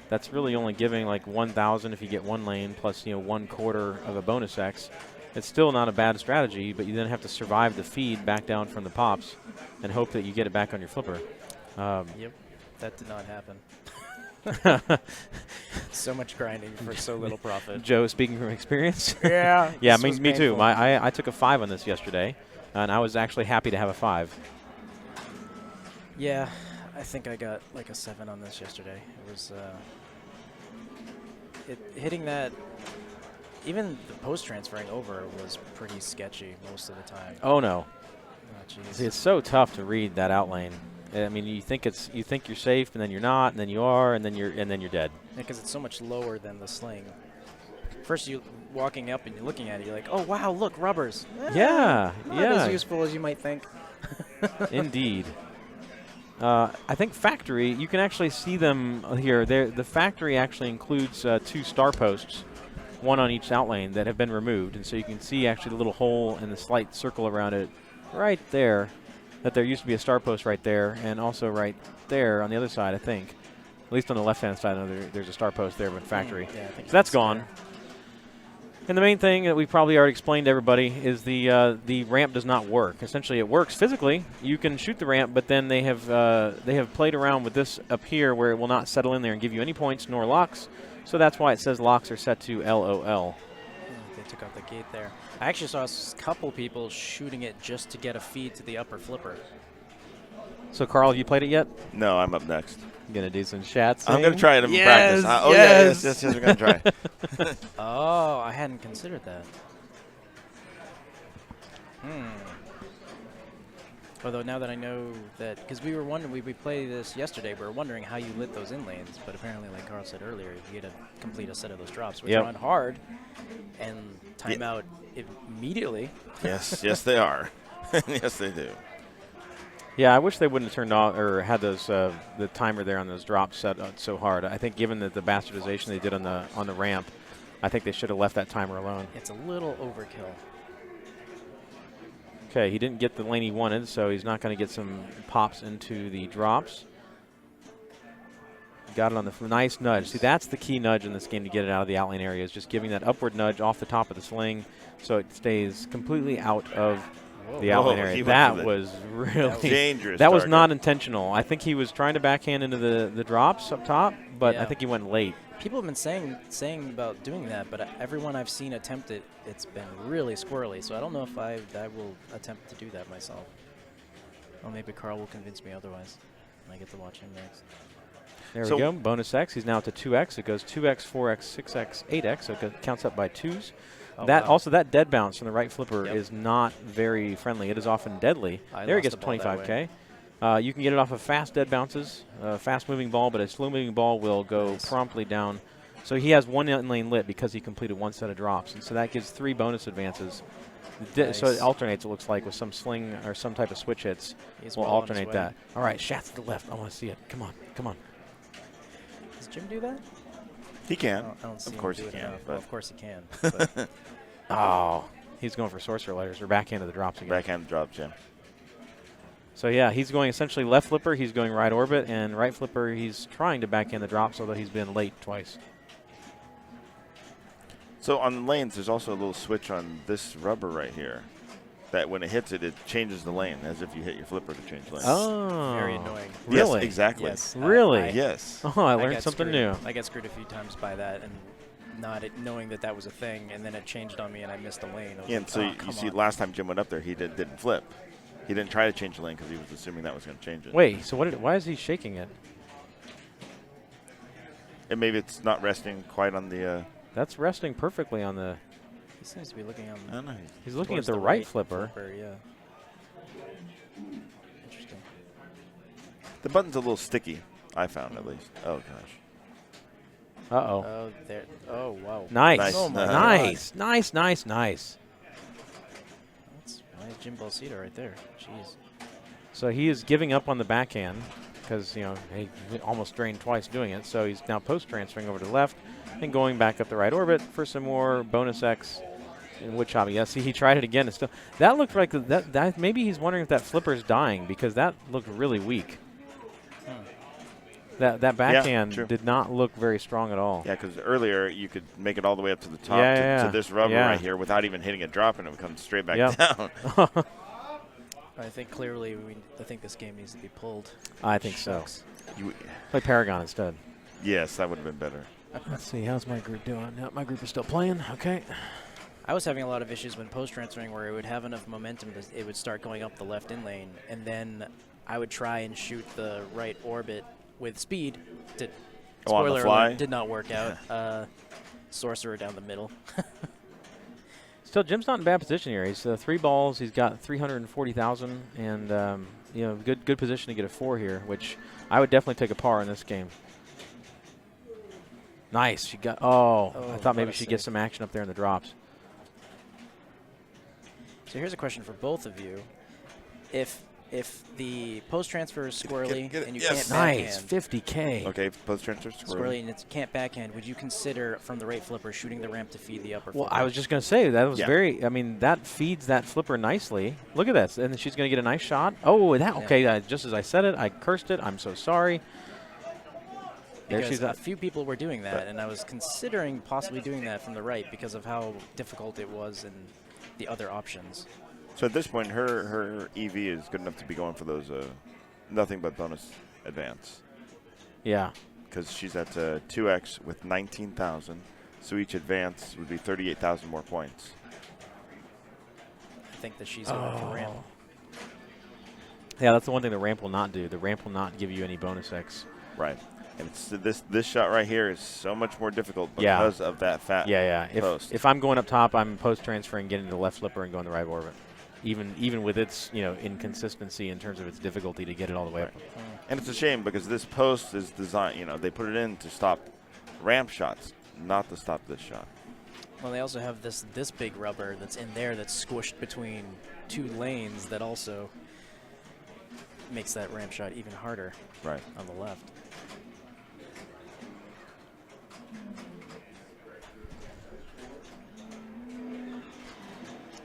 Speaker 4: that's really only giving like 1,000 if you get one lane plus 1/4 of a bonus X. It's still not a bad strategy, but you then have to survive the feed back down from the pops and hope that you get it back on your flipper.
Speaker 1: Yep, that did not happen. So much grinding for so little profit.
Speaker 4: Joe, speaking from experience.
Speaker 1: Yeah.
Speaker 4: Yeah,
Speaker 1: this was
Speaker 4: me too.
Speaker 1: painful.
Speaker 4: I took a 5 on this yesterday, and I was actually happy to have a 5.
Speaker 1: Yeah, I think I got like a 7 on this yesterday. It was hitting that. Even the post transferring over was pretty sketchy most of the time.
Speaker 4: Oh no.
Speaker 1: Oh, jeez.
Speaker 4: See, it's so tough to read that outlane. I mean, you think you're safe, and then you're not, and then you are, and then you're dead.
Speaker 1: Because it's so much lower than the sling. First, you walking up and you're looking at it, you're like, oh wow, look, rubbers.
Speaker 4: Yeah,
Speaker 1: Not
Speaker 4: yeah.
Speaker 1: as useful as you might think.
Speaker 4: Indeed. I think factory, you can actually see them here. The factory actually includes 2 star posts, one on each outlane, that have been removed. And so you can see actually the little hole and the slight circle around it right there, that there used to be a star post right there, and also right there on the other side, I think. At least on the left-hand side, I know there's a star post there with factory.
Speaker 1: Yeah, I think
Speaker 4: so that's gone. And the main thing that we probably already explained to everybody is the ramp does not work. Essentially, it works physically. You can shoot the ramp, but then they have played around with this up here where it will not settle in there and give you any points nor locks. So that's why it says locks are set to LOL.
Speaker 1: They took out the gate there. I actually saw a couple people shooting it just to get a feed to the upper flipper.
Speaker 4: So, Carl, have you played it yet?
Speaker 6: No, I'm up next.
Speaker 4: You going to do some shots?
Speaker 6: I'm going to try it in
Speaker 4: Yes,
Speaker 6: practice. Oh,
Speaker 4: yes.
Speaker 6: yes, we're going to try.
Speaker 1: Oh, I hadn't considered that. Although now that I know that, because we were wondering, we played this yesterday, we were wondering how you lit those in lanes, but apparently, like Carl said earlier, you get to complete a set of those drops, which run hard and time out immediately.
Speaker 6: Yes, yes, they are. Yes, they do.
Speaker 4: Yeah, I wish they wouldn't have turned off or had those the timer there on those drops set so hard. I think given that the bastardization they did on the ramp, I think they should have left that timer alone.
Speaker 1: It's a little overkill.
Speaker 4: Okay, he didn't get the lane he wanted, so he's not going to get some pops into the drops. Got it on the nice nudge. See, that's the key nudge in this game to get it out of the outlane area, is just giving that upward nudge off the top of the sling so it stays completely out of the outline area. That was really
Speaker 6: dangerous.
Speaker 4: That was not intentional. I think he was trying to backhand into the drops up top, but I think he went late.
Speaker 1: People have been saying about doing that, but everyone I've seen attempt it, it's been really squirrely. So I don't know if I will attempt to do that myself. Or maybe Carl will convince me otherwise. And I get to watch him next.
Speaker 4: There we go. Bonus X. He's now up to 2x. It goes 2x, 4x, 6x, 8x. So it counts up by 2s.
Speaker 1: Oh,
Speaker 4: that
Speaker 1: wow.
Speaker 4: Also, that dead bounce from the right flipper is not very friendly. It is often deadly. There he gets
Speaker 1: the ball that
Speaker 4: 25K. You can get it off of fast dead bounces, fast-moving ball, but a slow-moving ball will go promptly down. So he has one in-lane lit because he completed one set of drops, and so that gives 3 bonus advances. So it alternates, it looks like, with some sling or some type of switch hits. We'll alternate that. All right, shots to the left. I want to see it. Come on, come on.
Speaker 1: Does Jim do that?
Speaker 6: He can.
Speaker 1: I don't see
Speaker 6: Of course
Speaker 1: him
Speaker 6: he
Speaker 1: do it
Speaker 6: can.
Speaker 1: enough.
Speaker 6: But
Speaker 1: Well, of course he can. But
Speaker 4: Oh, he's going for Sorcerer letters or backhand of the drops again.
Speaker 6: Backhand drop, Jim.
Speaker 4: So yeah, he's going essentially left flipper, he's going right orbit, and right flipper, he's trying to backhand the drops, although he's been late twice.
Speaker 6: So on lanes, there's also a little switch on this rubber right here that when it hits it, it changes the lane as if you hit your flipper to change lanes.
Speaker 4: Oh.
Speaker 1: very annoying.
Speaker 4: Really?
Speaker 6: Yes, exactly.
Speaker 1: Yes.
Speaker 4: Really?
Speaker 6: Yes.
Speaker 4: Oh, I learned
Speaker 1: got
Speaker 4: something
Speaker 1: screwed.
Speaker 4: new.
Speaker 1: I got screwed a few times by that and not knowing that that was a thing, and then it changed on me and I missed a lane.
Speaker 6: Yeah, and so you see, last time Jim went up there, he didn't flip. He didn't try to change the lane because he was assuming that was going to change it.
Speaker 4: Wait, so why is he shaking it?
Speaker 6: And maybe it's not resting quite on the
Speaker 4: That's resting perfectly on the.
Speaker 1: He seems to be looking on.
Speaker 6: I don't know.
Speaker 4: He's looking at
Speaker 1: towards
Speaker 4: the right flipper.
Speaker 1: Yeah. Interesting.
Speaker 6: The button's a little sticky, I found at least. Oh, gosh.
Speaker 4: Uh-oh.
Speaker 1: Oh, there. Oh, wow.
Speaker 4: Nice.
Speaker 6: Nice.
Speaker 1: Oh my
Speaker 4: Nice. Nice, nice, nice.
Speaker 1: That's my Jim Balsita right there. Jeez.
Speaker 4: So he is giving up on the backhand because, you know, he almost drained twice doing it. So he's now post-transferring over to the left and going back up the right orbit for some more bonus X in wood chopping. Yeah, see, he tried it again. It's still, that looked like that maybe he's wondering if that flipper's dying because that looked really weak. That backhand
Speaker 6: true.
Speaker 4: did not look very strong at all.
Speaker 6: Yeah, because earlier you could make it all the way up to the top
Speaker 4: Yeah,
Speaker 6: to this rubber
Speaker 4: yeah.
Speaker 6: right here without even hitting a drop, and it would come straight back
Speaker 4: Yep.
Speaker 6: down.
Speaker 1: I think clearly, I think this game needs to be pulled.
Speaker 4: I think so.
Speaker 1: Shucks.
Speaker 4: Play Paragon instead.
Speaker 6: Yes, that would have been better.
Speaker 4: Let's see, how's my group doing? Yep, my group is still playing. Okay.
Speaker 1: I was having a lot of issues when post-transferring where it would have enough momentum that it would start going up the left in lane, and then I would try and shoot the right orbit with speed.
Speaker 6: On the
Speaker 1: Spoiler
Speaker 6: fly?
Speaker 1: alert, did not work out. Sorcerer down the middle.
Speaker 4: Still, Jim's not in bad position here. He's 3 balls. He's got 340,000, and you know, good position to get a 4 here, which I would definitely take a par in this game. Nice. She got. Oh, I thought maybe
Speaker 1: what a
Speaker 4: she'd get
Speaker 1: save.
Speaker 4: some action up there in the drops.
Speaker 1: So here's a question for both of you. If the post-transfer is squirrely
Speaker 6: Get it.
Speaker 1: and you
Speaker 6: Yes.
Speaker 1: can't
Speaker 4: Nice.
Speaker 1: backhand,
Speaker 4: 50K.
Speaker 6: Okay, post transfer
Speaker 1: squirrely and it can't backhand, would you consider from the right flipper shooting the ramp to feed the upper
Speaker 4: Well,
Speaker 1: flipper?
Speaker 4: I was just going to say, that was
Speaker 6: Yeah.
Speaker 4: very, I mean, that feeds that flipper nicely. Look at this. And she's going to get a nice shot. Oh, that, okay, just as I said it, I cursed it. I'm so sorry. There
Speaker 1: Because
Speaker 4: she's
Speaker 1: a
Speaker 4: at.
Speaker 1: few people were doing that, and I was considering possibly doing that from the right because of how difficult it was and the other options.
Speaker 6: So at this point, her EV is good enough to be going for those nothing but bonus advance.
Speaker 4: Yeah.
Speaker 6: Because she's at 2x with 19,000. So each advance would be 38,000 more points.
Speaker 1: I think that she's going for ramp.
Speaker 4: Yeah, that's the one thing the ramp will not do. The ramp will not give you any bonus X.
Speaker 6: Right. And it's, this shot right here is so much more difficult
Speaker 4: Yeah.
Speaker 6: because of that fat
Speaker 4: Yeah.
Speaker 6: post.
Speaker 4: If I'm going up top, I'm post transferring, getting the left flipper and going the right orbit. Even with its, you know, inconsistency in terms of its difficulty to get it all the way up.
Speaker 6: And it's a shame because this post is designed, you know, they put it in to stop ramp shots, not to stop this shot.
Speaker 1: Well, they also have this big rubber that's in there that's squished between 2 lanes that also makes that ramp shot even harder
Speaker 6: Right.
Speaker 1: on the left.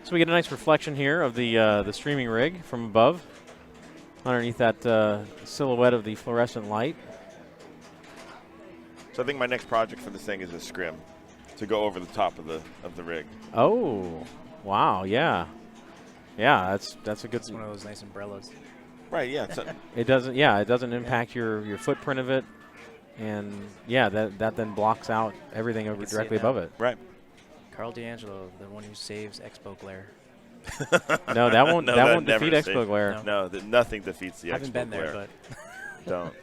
Speaker 4: So we get a nice reflection here of the streaming rig from above, underneath that silhouette of the fluorescent light.
Speaker 6: So I think my next project for this thing is a scrim to go over the top of the rig.
Speaker 4: Oh, wow, yeah, that's a good.
Speaker 1: It's one of those nice umbrellas.
Speaker 6: Right, yeah. So
Speaker 4: It doesn't impact your footprint of it, and yeah, that then blocks out everything over
Speaker 1: can see
Speaker 4: directly
Speaker 1: it now.
Speaker 4: above it.
Speaker 6: right.
Speaker 1: Carl D'Angelo, the one who saves Expo Glare.
Speaker 4: No, that won't
Speaker 6: No,
Speaker 4: that
Speaker 6: that
Speaker 4: won't
Speaker 6: never
Speaker 4: defeat
Speaker 6: saves-
Speaker 4: Expo Glare.
Speaker 1: No.
Speaker 6: No, nothing defeats the
Speaker 1: I haven't
Speaker 6: Expo
Speaker 1: been there,
Speaker 6: glare.
Speaker 1: but
Speaker 6: Don't.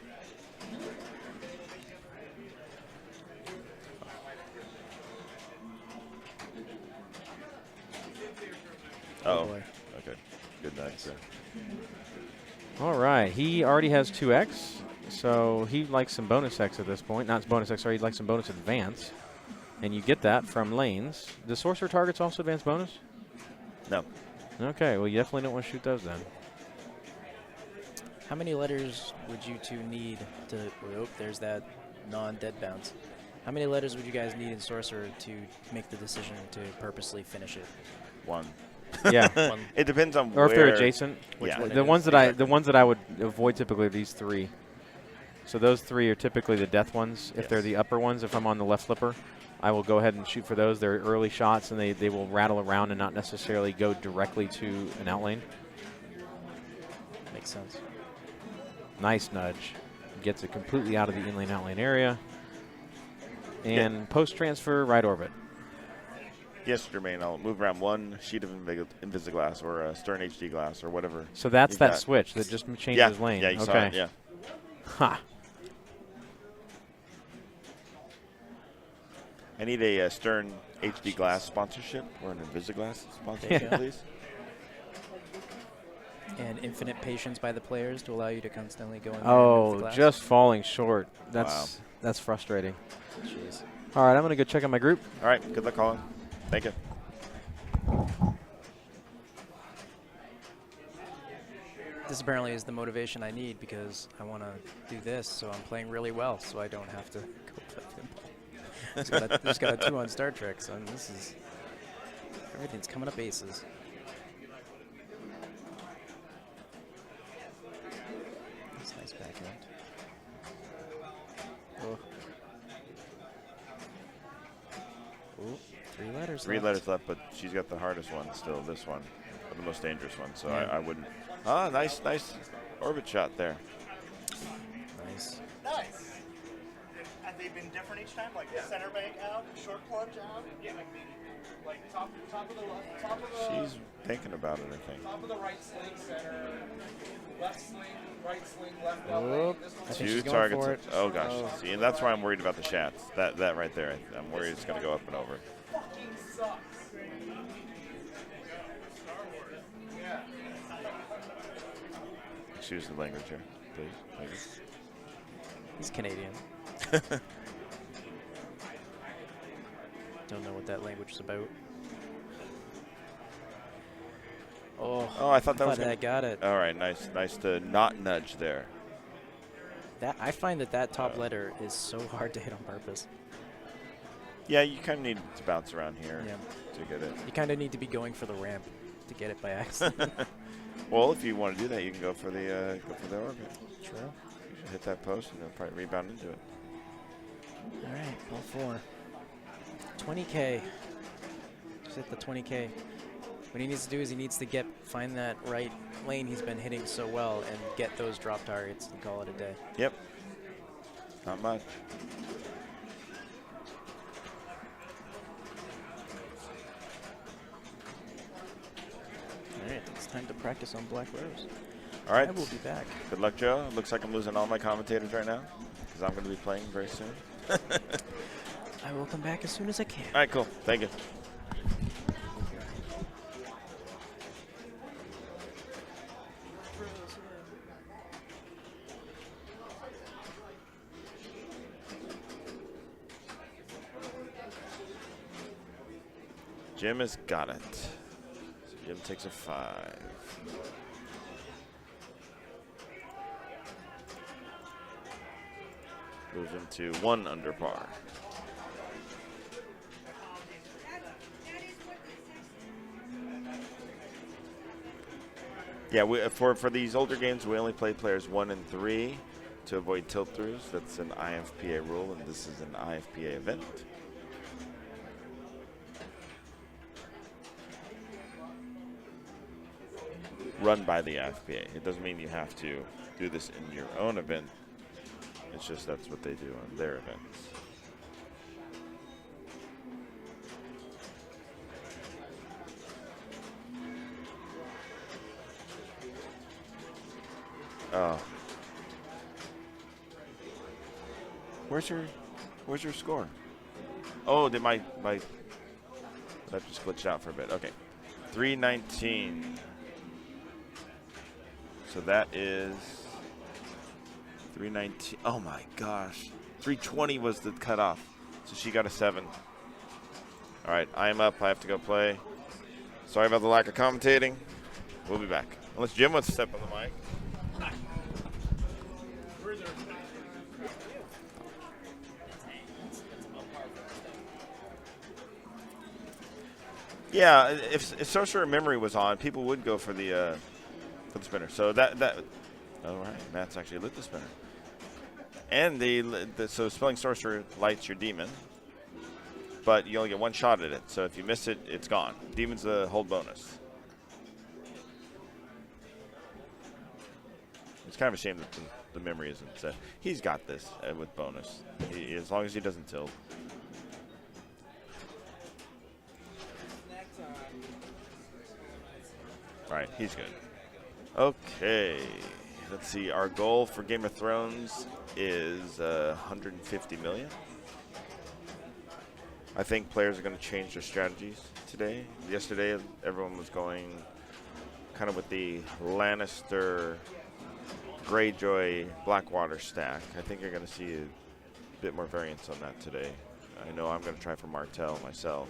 Speaker 6: Oh,
Speaker 1: boy.
Speaker 6: okay. Good night, sir.
Speaker 4: All right, he already has 2x, so he likes some bonus X at this point. Not bonus X, sorry, he'd like some bonus advance. And you get that from lanes. The Sorcerer targets also advance bonus?
Speaker 6: No.
Speaker 4: Okay, well, you definitely don't want to shoot those then.
Speaker 1: How many letters would you two need to... Oh, there's that non-dead bounce. How many letters would you guys need in Sorcerer to make the decision to purposely finish it?
Speaker 6: One.
Speaker 4: Yeah.
Speaker 1: One.
Speaker 6: It depends on
Speaker 4: Or
Speaker 6: where.
Speaker 4: if they're adjacent.
Speaker 6: Yeah.
Speaker 1: one it
Speaker 4: The
Speaker 1: is.
Speaker 4: ones that I would avoid typically are these 3. So those 3 are typically the death ones. If they're
Speaker 6: Yes.
Speaker 4: the upper ones, if I'm on the left flipper, I will go ahead and shoot for those. They're early shots, and they will rattle around and not necessarily go directly to an outlane.
Speaker 1: Makes sense.
Speaker 4: Nice nudge. Gets it completely out of the inlane outlane area. And post-transfer, right orbit.
Speaker 6: Yes, Jermaine. I'll move around one sheet of Invisiglass or a Stern HD glass or whatever.
Speaker 4: So that's
Speaker 6: you've
Speaker 4: that
Speaker 6: got.
Speaker 4: switch that just changes
Speaker 6: Yeah.
Speaker 4: lane.
Speaker 6: Yeah, you
Speaker 4: okay.
Speaker 6: saw it. Yeah.
Speaker 4: Ha.
Speaker 6: I need a Stern HD Glass sponsorship or an Invisiglass sponsorship,
Speaker 1: There you go.
Speaker 6: please.
Speaker 1: And infinite patience by the players to allow you to constantly go in there
Speaker 4: Oh,
Speaker 1: with the glass.
Speaker 4: just falling short.
Speaker 6: Wow.
Speaker 4: That's frustrating.
Speaker 1: Jeez.
Speaker 4: All right, I'm going to go check on my group.
Speaker 6: All right, good luck, Colin. Thank you.
Speaker 1: This apparently is the motivation I need because I want to do this, so I'm playing really well, so I don't have to go play pinball. Just got a 2 on Star Trek, so this is everything's coming up aces. That's a nice backhand. Oh. Ooh, 3 letters.
Speaker 6: Three
Speaker 1: left.
Speaker 6: letters left, but she's got the hardest one still, this one, or the most dangerous one, so
Speaker 1: Yeah.
Speaker 6: I wouldn't. Ah, nice orbit shot there.
Speaker 1: Nice.
Speaker 7: Nice. Have they been different each time? Like center bank out, short plunge out? Yeah. Like top of the left, top of the
Speaker 6: She's thinking about it, I think.
Speaker 7: top of the right sling, center, left sling, right sling, left
Speaker 1: Oop.
Speaker 7: This
Speaker 1: I
Speaker 7: one.
Speaker 1: think
Speaker 6: Two
Speaker 1: she's going
Speaker 6: targets.
Speaker 1: for it.
Speaker 6: Oh gosh. See, and that's why I'm worried about the shats. That right there. I'm worried it's going to go up and over.
Speaker 7: Fucking sucks. Yeah.
Speaker 6: Excuse the language here, please. Thank you.
Speaker 1: He's Canadian. Don't know what that language is about. Oh,
Speaker 6: I thought that was.
Speaker 1: I got it.
Speaker 6: All right, nice to not nudge there.
Speaker 1: That I find that top letter is so hard to hit on purpose.
Speaker 6: Yeah, you kind of need to bounce around here
Speaker 1: Yeah.
Speaker 6: to get it.
Speaker 1: You kind of need to be going for the ramp to get it by accident.
Speaker 6: Well, if you want to do that, you can go for the orbit.
Speaker 1: True.
Speaker 6: You should hit that post and it'll probably rebound into it.
Speaker 1: All right, ball 4. 20K. Just hit the 20K. What he needs to do is he needs to find that right lane he's been hitting so well and get those drop targets and call it a day.
Speaker 6: Yep. Not much.
Speaker 1: All right, it's time to practice on Black Rose.
Speaker 6: All right.
Speaker 1: I will be back.
Speaker 6: Good luck, Joe. Looks like I'm losing all my commentators right now because I'm going to be playing very soon.
Speaker 1: I will come back as soon as I can.
Speaker 6: All right, cool. Thank you. Jim has got it. So Jim takes a 5. Moves into 1 under par. Yeah, for these older games, we only play players 1 and 3 to avoid tilt-throughs. That's an IFPA rule, and this is an IFPA event. Run by the IFPA. It doesn't mean you have to do this in your own event. It's just that's what they do on their events. Oh. Where's your score? Oh, did my that just glitched out for a bit. Okay. 319. So that is 319. Oh my gosh. 320 was the cutoff. So she got a 7. All right, I am up. I have to go play. Sorry about the lack of commentating. We'll be back. Unless Jim wants to step on the mic. Yeah, if Sorcerer Memory was on, people would go for the spinner. So that all right, Matt's actually lit the spinner. And so spelling Sorcerer lights your demon, but you only get 1 shot at it. So if you miss it, it's gone. Demon's a hold bonus. It's kind of a shame that the memory isn't set. He's got this with bonus, as long as he doesn't tilt. All right, he's good. Okay, let's see. Our goal for Game of Thrones is 150 million. I think players are going to change their strategies today. Yesterday, everyone was going kind of with the Lannister, Greyjoy, Blackwater stack. I think you're going to see a bit more variance on that today. I know I'm going to try for Martell myself.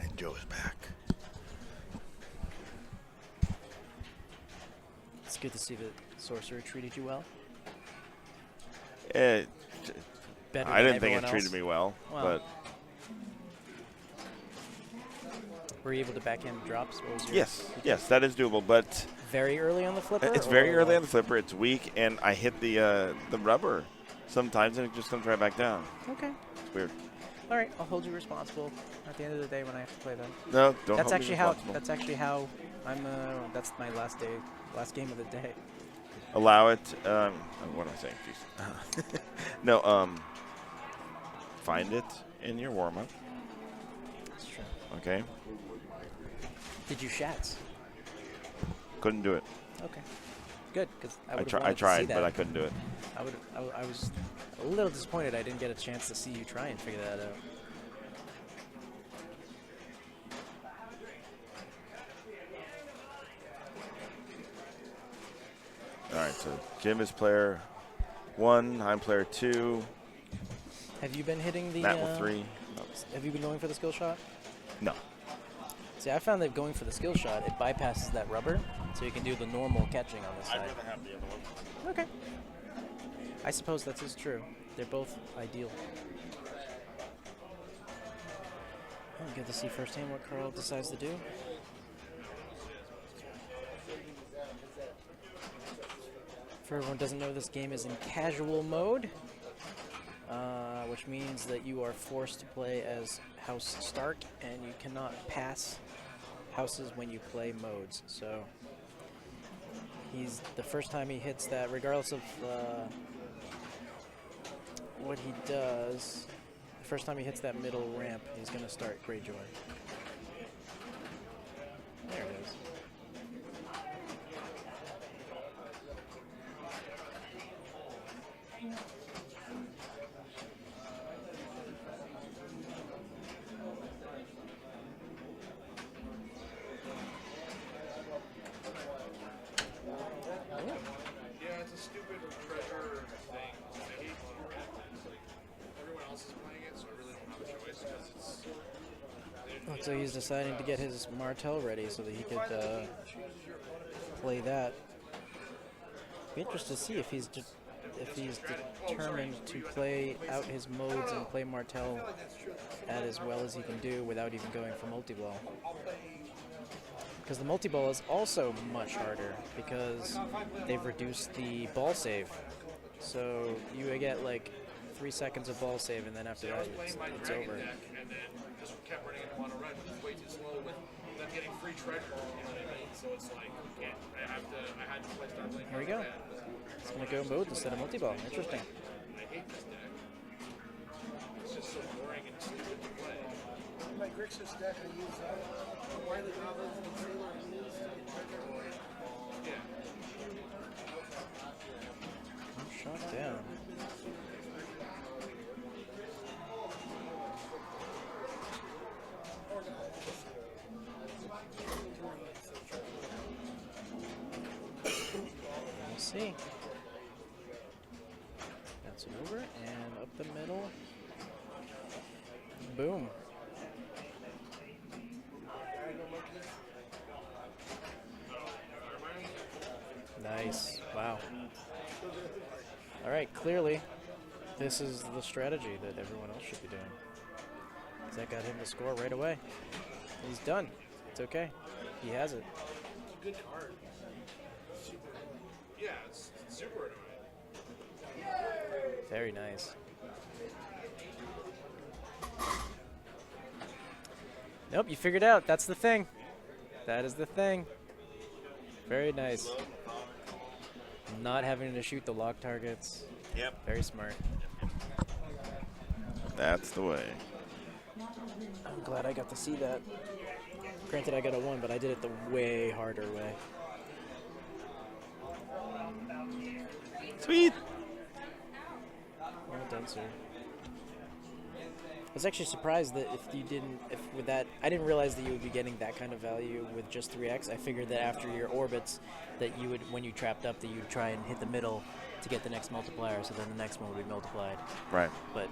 Speaker 2: And Joe's back.
Speaker 1: It's good to see that Sorcerer treated you well.
Speaker 6: It,
Speaker 1: Better
Speaker 6: I
Speaker 1: than
Speaker 6: didn't think it
Speaker 1: everyone
Speaker 6: treated
Speaker 1: else.
Speaker 6: me well,
Speaker 1: Well.
Speaker 6: but
Speaker 1: Were you able to backhand drops? What was your
Speaker 6: yes, that is doable. But
Speaker 1: very early on the flipper?
Speaker 6: it's very
Speaker 1: or
Speaker 6: early on the flipper. It's weak, and I hit the rubber sometimes, and it just comes right back down.
Speaker 1: Okay.
Speaker 6: It's weird.
Speaker 1: All right, I'll hold you responsible at the end of the day when I have to play them.
Speaker 6: No, don't.
Speaker 1: That's
Speaker 6: hold me
Speaker 1: actually how.
Speaker 6: responsible.
Speaker 1: That's actually how I'm. That's my last game of the day.
Speaker 6: Allow it. What am I saying? Jeez. No. Find it in your warm up.
Speaker 1: That's true.
Speaker 6: Okay.
Speaker 1: Did you shats?
Speaker 6: Couldn't do it.
Speaker 1: Okay. Good, because I
Speaker 6: I
Speaker 1: would.
Speaker 6: tried, but I couldn't do it.
Speaker 1: I was a little disappointed I didn't get a chance to see you try and figure that out.
Speaker 6: All right. So Jim is player 1. I'm player 2.
Speaker 1: Have you been hitting the?
Speaker 6: Matt with 3.
Speaker 1: Have you been going for the skill shot?
Speaker 6: No.
Speaker 1: See, I found that going for the skill shot, it bypasses that rubber, so you can do the normal catching on this side.
Speaker 6: I'd rather have the other one.
Speaker 1: Okay. I suppose that is true. They're both ideal. Well, good to see firsthand what Carl decides to do. For everyone who doesn't know, this game is in casual mode, which means that you are forced to play as House Stark, and you cannot pass houses when you play modes. So he's the first time he hits that, regardless of what he does, the first time he hits that middle ramp, he's going to start Greyjoy. There it is.
Speaker 7: Yeah, it's a stupid treasure thing. I hate everyone else is playing it, so I really don't have a choice because it's.
Speaker 1: So he's deciding to get his Martell ready so that he could play that. Be interested to see if he's determined to play out his modes and play Martell at as well as he can do without even going for multi-ball. Because the multi-ball is also much harder because they've reduced the ball save. So you get like 3 seconds of ball save, and then after that it's over.
Speaker 7: And then just kept running into mono red, which is way too slow with them getting free treasure. You know what I mean? So it's like, I had to play start playing.
Speaker 1: Here we go. It's gonna go modes instead of multi-ball. Interesting.
Speaker 7: I hate this deck. It's just so boring and stupid to play.
Speaker 8: My Grixis deck, I use Wiley Goblins and Sailor Eels to get treasure.
Speaker 7: Yeah.
Speaker 1: Shot down. We'll see. Bounce it over and up the middle. Boom. Nice. Wow. All right, clearly, this is the strategy that everyone else should be doing. That got him to score right away. He's done. It's okay. He has it.
Speaker 7: It's a good card. Super. Yeah, it's super annoying.
Speaker 1: Very nice. Nope, you figured out. That's the thing. That is the thing. Very nice. Not having to shoot the lock targets.
Speaker 6: Yep.
Speaker 1: Very smart.
Speaker 6: That's the way.
Speaker 1: I'm glad I got to see that. Granted, I got a 1, but I did it the way harder way.
Speaker 6: Sweet.
Speaker 1: Well done, sir. I was actually surprised that if with that, I didn't realize that you would be getting that kind of value with just 3x. I figured that after your orbits, that you would, when you trapped up, that you'd try and hit the middle to get the next multiplier, so then the next one would be multiplied.
Speaker 6: Right.
Speaker 1: But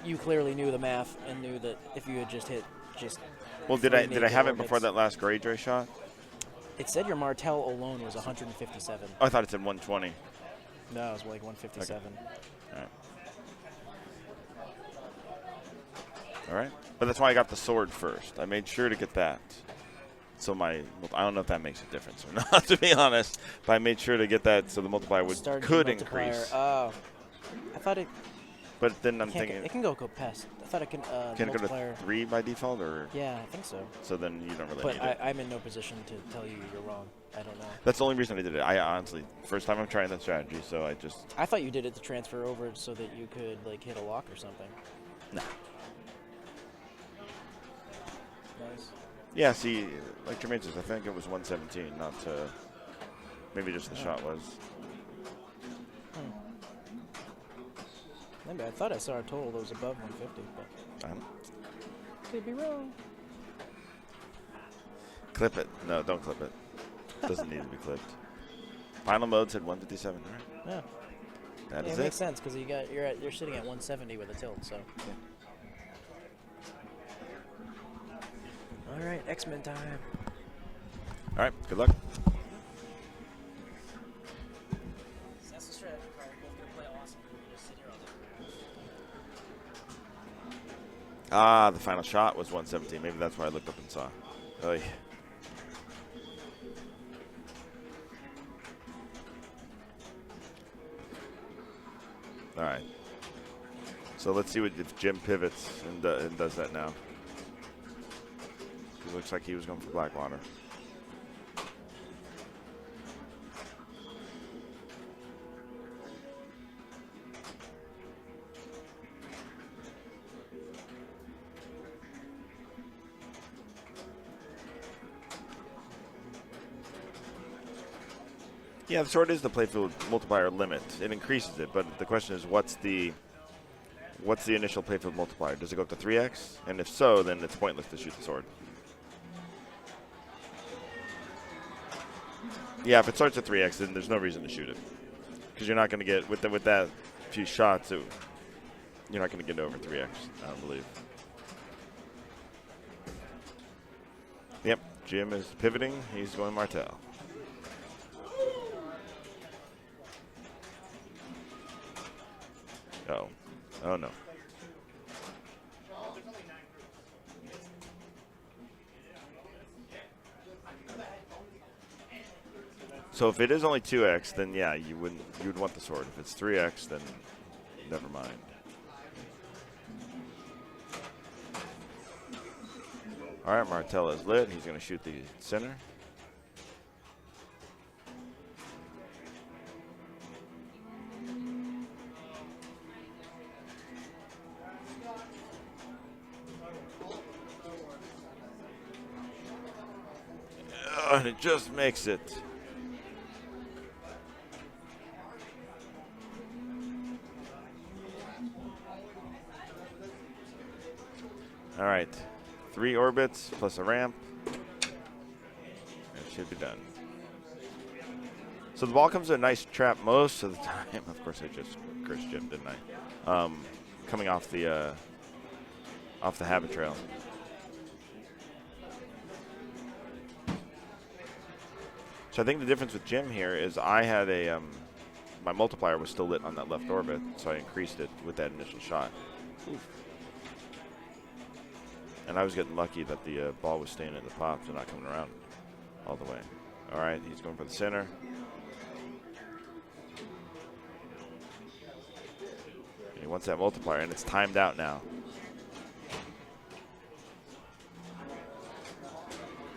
Speaker 1: you clearly knew the math and knew that if you had just hit
Speaker 6: Well, did I have it before
Speaker 1: orbits-
Speaker 6: that last Grey Dray shot?
Speaker 1: It said your Martel alone was 157.
Speaker 6: Oh, I thought it said 120.
Speaker 1: No, it was like 157.
Speaker 6: All right. All right. But that's why I got the sword first. I made sure to get that. So I don't know if that makes a difference or not, to be honest. But I made sure to get that so the multiplier could increase.
Speaker 1: Oh, I thought it.
Speaker 6: But then I'm
Speaker 1: Can't
Speaker 6: thinking,
Speaker 1: it can go past. I thought it can.
Speaker 6: can it go
Speaker 1: multiplier.
Speaker 6: to 3 by default, or
Speaker 1: Yeah, I think so.
Speaker 6: so then you don't really
Speaker 1: But
Speaker 6: need it.
Speaker 1: I'm in no position to tell you you're wrong. I don't know.
Speaker 6: That's the only reason I did it. I honestly, first time I'm trying that strategy, so I just
Speaker 1: I thought you did it to transfer over so that you could like hit a lock or something.
Speaker 6: no.
Speaker 1: Nice.
Speaker 6: Yeah, see, like Jermaine says, I think it was 117, not maybe just the shot was.
Speaker 1: Maybe I thought I saw a total that was above 150, but
Speaker 6: I don't know.
Speaker 1: could be wrong.
Speaker 6: Clip it. No, don't clip it. Doesn't need to be clipped. Final mode said 157. All right.
Speaker 1: Yeah.
Speaker 6: That
Speaker 1: It
Speaker 6: is
Speaker 1: makes
Speaker 6: it.
Speaker 1: sense because you're sitting at 170 with a tilt. So. All right, X-Men time.
Speaker 6: All right. Good luck.
Speaker 1: That's the strategy card. You're gonna play awesome. You just sit here all day.
Speaker 6: The final shot was 117. Maybe that's why I looked up and saw. Oh, yeah. All right. So let's see if Jim pivots and does that now. It looks like he was going for Blackwater. Yeah, the sword is the playfield multiplier limit. It increases it, but the question is, what's the initial playfield multiplier? Does it go up to 3x? And if so, then it's pointless to shoot the sword. Yeah, if it starts at 3x, then there's no reason to shoot it, because you're not going to get with that few shots. You're not going to get over 3x. I don't believe. Yep, Jim is pivoting. He's going Martel. Oh no. So if it is only 2x, then yeah, you would want the sword. If it's 3x, then never mind. All right, Martel is lit. He's going to shoot the center. And it just makes it. All right, 3 orbits plus a ramp. It should be done. So the ball comes to a nice trap most of the time. Of course, I just cursed Jim, didn't I? Coming off the habit trail. So I think the difference with Jim here is I had my multiplier was still lit on that left orbit, so I increased it with that initial shot. Oof. And I was getting lucky that the ball was staying at the pops and not coming around all the way. All right, he's going for the center. And he wants that multiplier, and it's timed out now.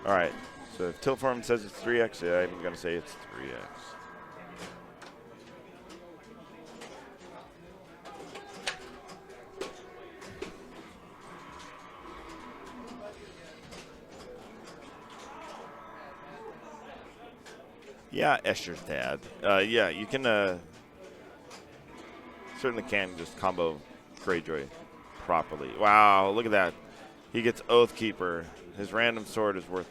Speaker 6: All right. So if tilt form says it's 3x, yeah, I'm going to say it's 3x. Yeah, Escher's dad. Yeah, you can certainly can just combo Greyjoy properly. Wow, look at that. He gets Oathkeeper. His random sword is worth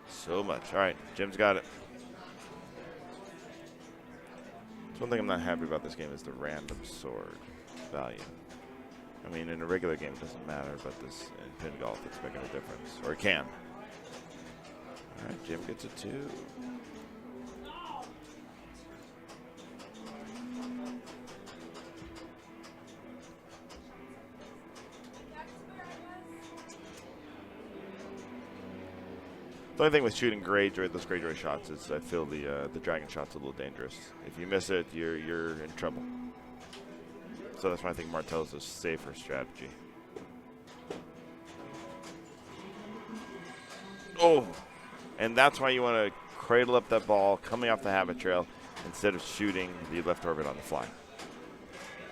Speaker 6: so much. All right, Jim's got it. So one thing I'm not happy about this game is the random sword value. I mean, in a regular game, it doesn't matter, but this in pin golf, it's making a difference. Or it can. All right, Jim gets it too. The only thing with shooting Greyjoy, those Greyjoy shots, is I feel the dragon shot's a little dangerous. If you miss it, you're in trouble. So that's why I think Martell's a safer strategy. Oh, and that's why you want to cradle up that ball coming off the habit trail instead of shooting the left orbit on the fly.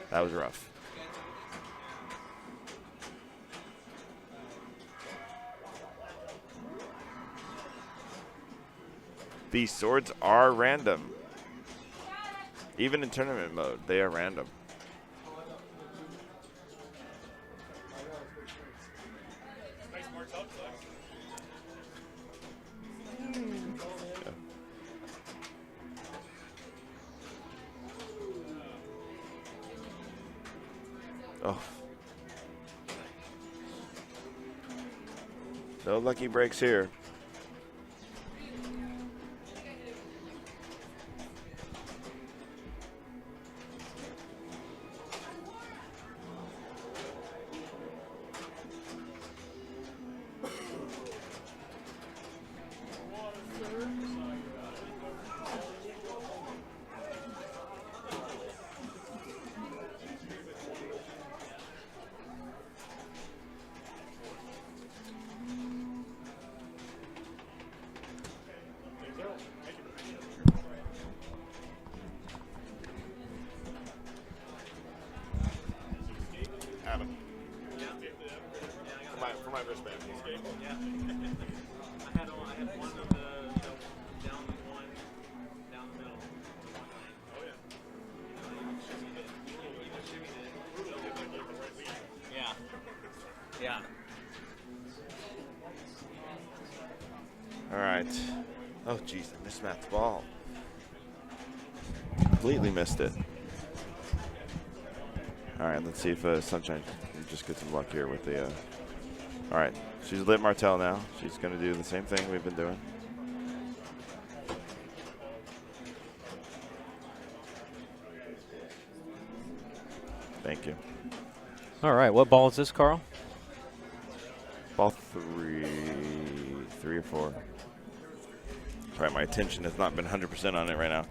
Speaker 6: That was rough. These swords are random. Even in tournament mode, they are random. Oh. No lucky breaks here. Adam. For my wristband.
Speaker 3: Yeah. I had one of the down one down the middle. Oh yeah. Yeah.
Speaker 6: All right. Oh, geez, I missed Matt's ball. Completely missed it. All right, let's see if Sunshine can just get some luck here with the. All right, she's lit Martell now. She's going to do the same thing we've been doing. Thank you.
Speaker 4: All right, what ball is this, Carl?
Speaker 6: Ball three or four. Sorry, my attention has not been 100% on it right now.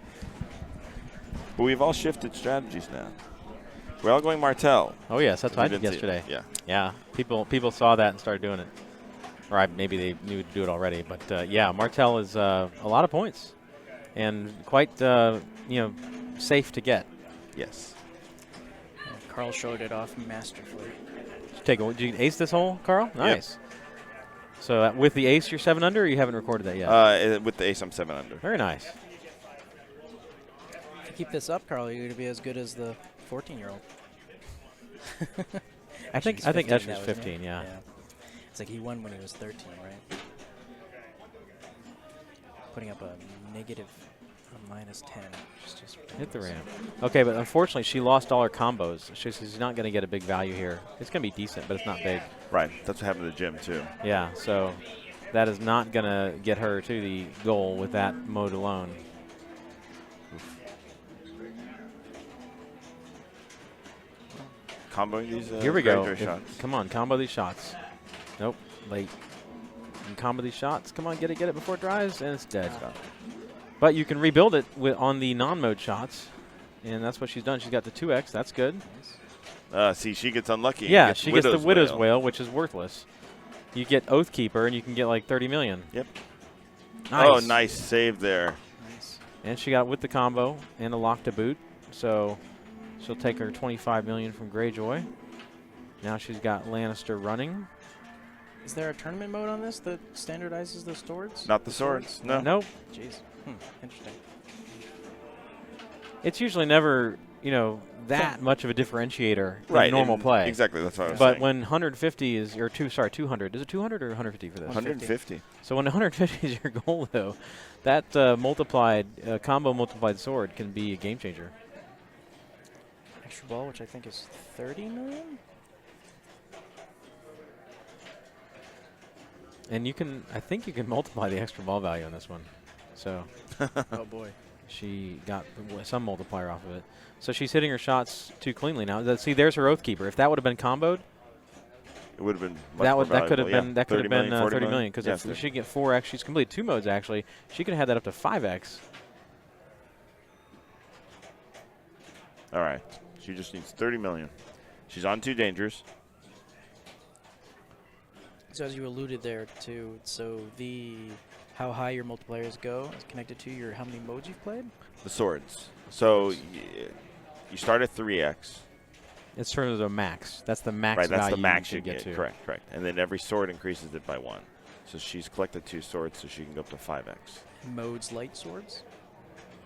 Speaker 6: But we've all shifted strategies now. We're all going Martell.
Speaker 4: Oh yes, that's what I
Speaker 6: We
Speaker 4: did
Speaker 6: didn't see it.
Speaker 4: yesterday.
Speaker 6: Yeah.
Speaker 4: Yeah, people saw that and started doing it, or maybe they knew to do it already. But yeah, Martell is a lot of points, and quite safe to get.
Speaker 6: Yes.
Speaker 1: Carl showed it off masterfully.
Speaker 4: Did you ace this hole, Carl? Nice. So with the ace, you're 7 under, or you haven't recorded that yet?
Speaker 6: With the ace, I'm 7 under.
Speaker 4: Very nice.
Speaker 1: If you keep this up, Carl, you're going to be as good as the 14-year-old.
Speaker 4: I think Escher's 15, yeah.
Speaker 1: It's like he won when he was 13, right? Putting up a negative minus 10. Just
Speaker 4: Hit the ramp. Okay, but unfortunately, she lost all her combos. She's not going to get a big value here. It's going to be decent, but it's not big.
Speaker 6: Right. That's what happened to Jim, too.
Speaker 4: Yeah, so that is not going to get her to the goal with that mode alone.
Speaker 6: Comboing these
Speaker 4: Here we go.
Speaker 6: Greyjoy shots.
Speaker 4: Come on, combo these shots. Nope, late. And combo these shots. Come on, get it before it dries, and it's dead. But you can rebuild it on the non-mode shots, and that's what she's done. She's got the 2x. That's good.
Speaker 6: See, she gets unlucky.
Speaker 4: Yeah, she gets the Widow's Wail, which is worthless. You get Oathkeeper, and you can get like 30 million.
Speaker 6: Yep.
Speaker 4: Nice.
Speaker 6: Oh, nice save there.
Speaker 1: Nice.
Speaker 4: And she got with the combo and a lock to boot, so she'll take her 25 million from Greyjoy. Now she's got Lannister running.
Speaker 1: Is there a tournament mode on this that standardizes the swords?
Speaker 6: Not the swords. No.
Speaker 4: Nope.
Speaker 1: Jeez. Interesting.
Speaker 4: It's usually never, you know, that much of a differentiator
Speaker 6: Right.
Speaker 4: in normal
Speaker 6: and
Speaker 4: play.
Speaker 6: Exactly. That's what I was
Speaker 4: But
Speaker 6: saying.
Speaker 4: when 150 is, or 200, is it 200 or 150 for this?
Speaker 6: 150.
Speaker 4: So when 150 is your goal, though, that combo multiplied sword can be a game changer.
Speaker 1: Extra ball, which I think is 30 million?
Speaker 4: And you can, I think you can multiply the extra ball value on this one. So
Speaker 1: Oh, boy.
Speaker 4: she got some multiplier off of it. So she's hitting her shots too cleanly now. See, there's her Oathkeeper. If that would have been comboed,
Speaker 6: It would have been
Speaker 4: that could have been 30 million because
Speaker 6: yeah,
Speaker 4: if she could get 4x, she's completed 2 modes actually. She could have had that up to 5x.
Speaker 6: All right. She just needs 30 million. She's on 2 dangers.
Speaker 1: So as you alluded there to, so how high your multipliers go is connected to your how many modes you've played?
Speaker 6: The swords. So you start at 3x.
Speaker 4: It's sort of the max. That's the max
Speaker 6: Right, that's
Speaker 4: value
Speaker 6: the max
Speaker 4: you
Speaker 6: you
Speaker 4: can
Speaker 6: get.
Speaker 4: to.
Speaker 6: Correct. And then every sword increases it by 1. So she's collected 2 swords, so she can go up to 5x.
Speaker 1: Modes light swords?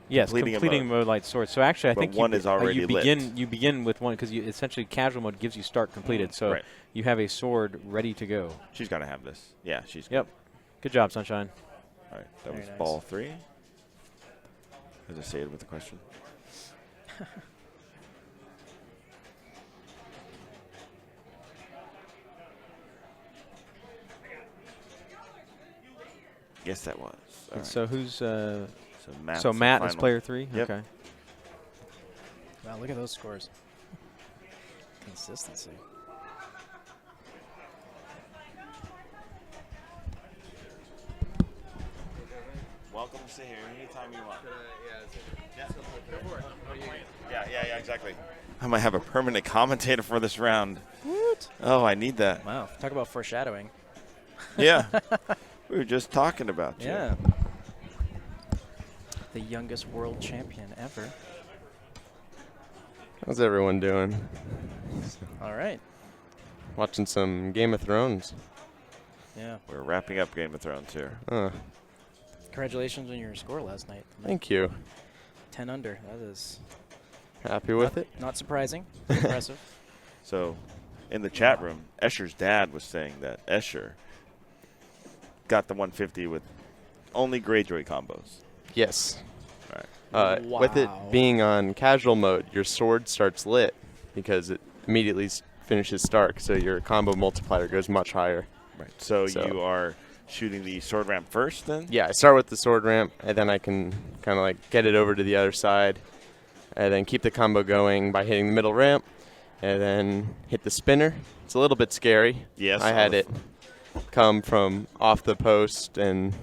Speaker 4: Yes,
Speaker 6: Completing a
Speaker 4: completing
Speaker 6: mode.
Speaker 4: mode light sword. So actually, I
Speaker 6: But
Speaker 4: think
Speaker 6: one is already
Speaker 4: you
Speaker 6: lit.
Speaker 4: begin with one because essentially casual mode gives you start completed. So
Speaker 6: Right.
Speaker 4: you have a sword ready to go.
Speaker 6: She's got to have this. Yeah, she's
Speaker 4: Yep. Good job, Sunshine.
Speaker 6: All right, that
Speaker 1: Very
Speaker 6: was
Speaker 1: nice.
Speaker 6: ball 3. As I say it with the question. Yes, that was. All
Speaker 4: And
Speaker 6: right.
Speaker 4: so who's
Speaker 6: So Matt's
Speaker 4: so
Speaker 6: the
Speaker 4: Matt is
Speaker 6: final.
Speaker 4: player 3?
Speaker 6: Yep.
Speaker 4: Okay.
Speaker 1: Wow, look at those scores. Consistency.
Speaker 6: Welcome to sit here anytime you want. Yeah, exactly. I might have a permanent commentator for this round.
Speaker 1: What?
Speaker 6: Oh, I need that.
Speaker 1: Wow, talk about foreshadowing.
Speaker 6: Yeah. We were just talking about you.
Speaker 1: Yeah. The youngest world champion ever.
Speaker 9: How's everyone doing?
Speaker 1: All right.
Speaker 9: Watching some Game of Thrones.
Speaker 1: Yeah.
Speaker 6: We're wrapping up Game of Thrones here.
Speaker 1: Congratulations on your score last night.
Speaker 9: Thank you.
Speaker 1: 10 under. That is
Speaker 9: Happy with it?
Speaker 1: not surprising. Impressive.
Speaker 6: So, in the chat room, Escher's dad was saying that Escher got the 150 with only Greyjoy combos.
Speaker 9: Yes.
Speaker 6: Right.
Speaker 9: With it
Speaker 1: Wow.
Speaker 9: being on casual mode, your sword starts lit because it immediately finishes Stark, so your combo multiplier goes much higher.
Speaker 6: Right. So
Speaker 9: So-
Speaker 6: you are shooting the sword ramp first, then?
Speaker 9: Yeah, I start with the sword ramp, and then I can kind of like get it over to the other side, and then keep the combo going by hitting the middle ramp, and then hit the spinner. It's a little bit scary.
Speaker 6: Yes.
Speaker 9: I had it come from off the post and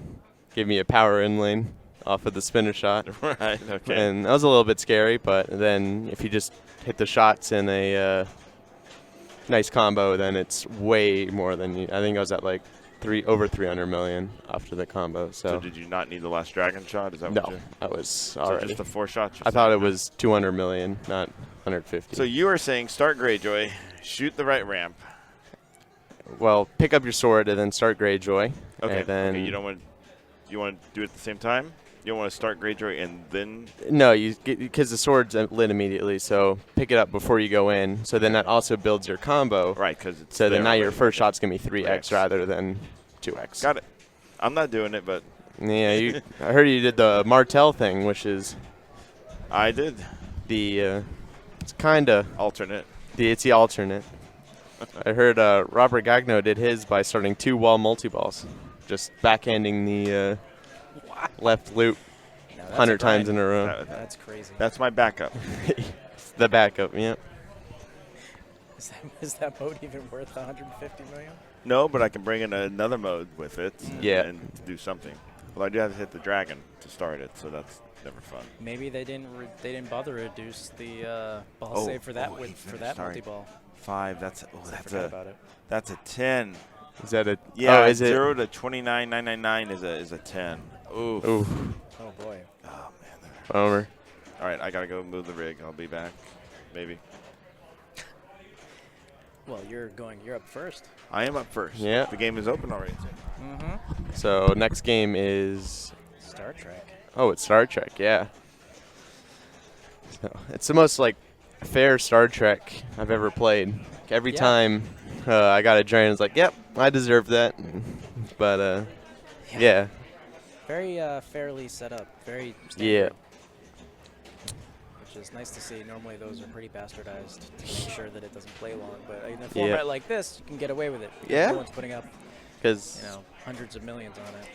Speaker 9: give me a power in lane off of the spinner shot.
Speaker 6: Right. Okay.
Speaker 9: And that was a little bit scary, but then if you just hit the shots in a nice combo, then it's way more than I think I was at like over 300 million after the combo.
Speaker 6: So
Speaker 9: So,
Speaker 6: did you not need the last dragon shot? Is that
Speaker 9: no,
Speaker 6: what you?
Speaker 9: I was
Speaker 6: So
Speaker 9: already.
Speaker 6: just the 4 shots?
Speaker 9: I thought it was 200 million, not 150.
Speaker 6: So you are saying start Greyjoy, shoot the right ramp.
Speaker 9: well, pick up your sword and then start Greyjoy.
Speaker 6: Okay.
Speaker 9: And then
Speaker 6: Okay. You want to do it at the same time? You don't want to start Greyjoy and then.
Speaker 9: No, you because the sword's lit immediately. So pick it up before you go in. So then that also builds your combo.
Speaker 6: Right, because it's.
Speaker 9: So then
Speaker 6: there
Speaker 9: now your
Speaker 6: already.
Speaker 9: first shot's gonna be 3x
Speaker 6: X.
Speaker 9: rather than 2x.
Speaker 6: Got it. I'm not doing it, but
Speaker 9: Yeah, I heard you did the Martell thing, which is
Speaker 6: I did.
Speaker 9: the it's kind of
Speaker 6: Alternate.
Speaker 9: it's the alternate. I heard Robert Gagno did his by starting 2 wall multi-balls, just backhanding the left loop
Speaker 1: Now, that's
Speaker 9: 100
Speaker 1: a
Speaker 9: times in
Speaker 1: grind.
Speaker 9: a row.
Speaker 1: That's crazy.
Speaker 6: That's my backup.
Speaker 9: The backup, yeah.
Speaker 1: Is that mode even worth 150 million?
Speaker 6: No, but I can bring in another mode with it.
Speaker 9: Yeah.
Speaker 6: And do something. Well, I do have to hit the dragon to start it, so that's never fun.
Speaker 1: Maybe they didn't bother to reduce the ball save for that
Speaker 6: he
Speaker 1: for that
Speaker 6: finished, sorry.
Speaker 1: multi-ball.
Speaker 6: 5. That's
Speaker 1: I
Speaker 6: that's
Speaker 1: forgot about it.
Speaker 6: that's a 10.
Speaker 9: Is that a
Speaker 6: Yeah,
Speaker 9: Oh, is it?
Speaker 6: 0 to 29,999 is a 10. Ooh.
Speaker 9: Ooh,
Speaker 1: Oh boy.
Speaker 6: Oh man.
Speaker 9: bummer.
Speaker 6: All right, I gotta go move the rig. I'll be back. Maybe.
Speaker 1: Well, you're up first.
Speaker 6: I am up first.
Speaker 9: Yeah.
Speaker 6: The game is open already.
Speaker 1: Mm-hmm.
Speaker 9: So next game is,
Speaker 1: Star Trek.
Speaker 9: oh, it's Star Trek, yeah. So it's the most like fair Star Trek I've ever played. Every
Speaker 1: Yeah.
Speaker 9: time I got a drain, it's like, yep, I deserve that. But yeah.
Speaker 1: Very fairly set up. Very standard.
Speaker 9: Yeah.
Speaker 1: Which is nice to see. Normally those are pretty bastardized to make sure that it doesn't play long. But in a
Speaker 9: Yeah.
Speaker 1: format like this, you can get away with it. Because
Speaker 9: Yeah.
Speaker 1: No one's putting up,
Speaker 9: Because,
Speaker 1: hundreds of millions on it.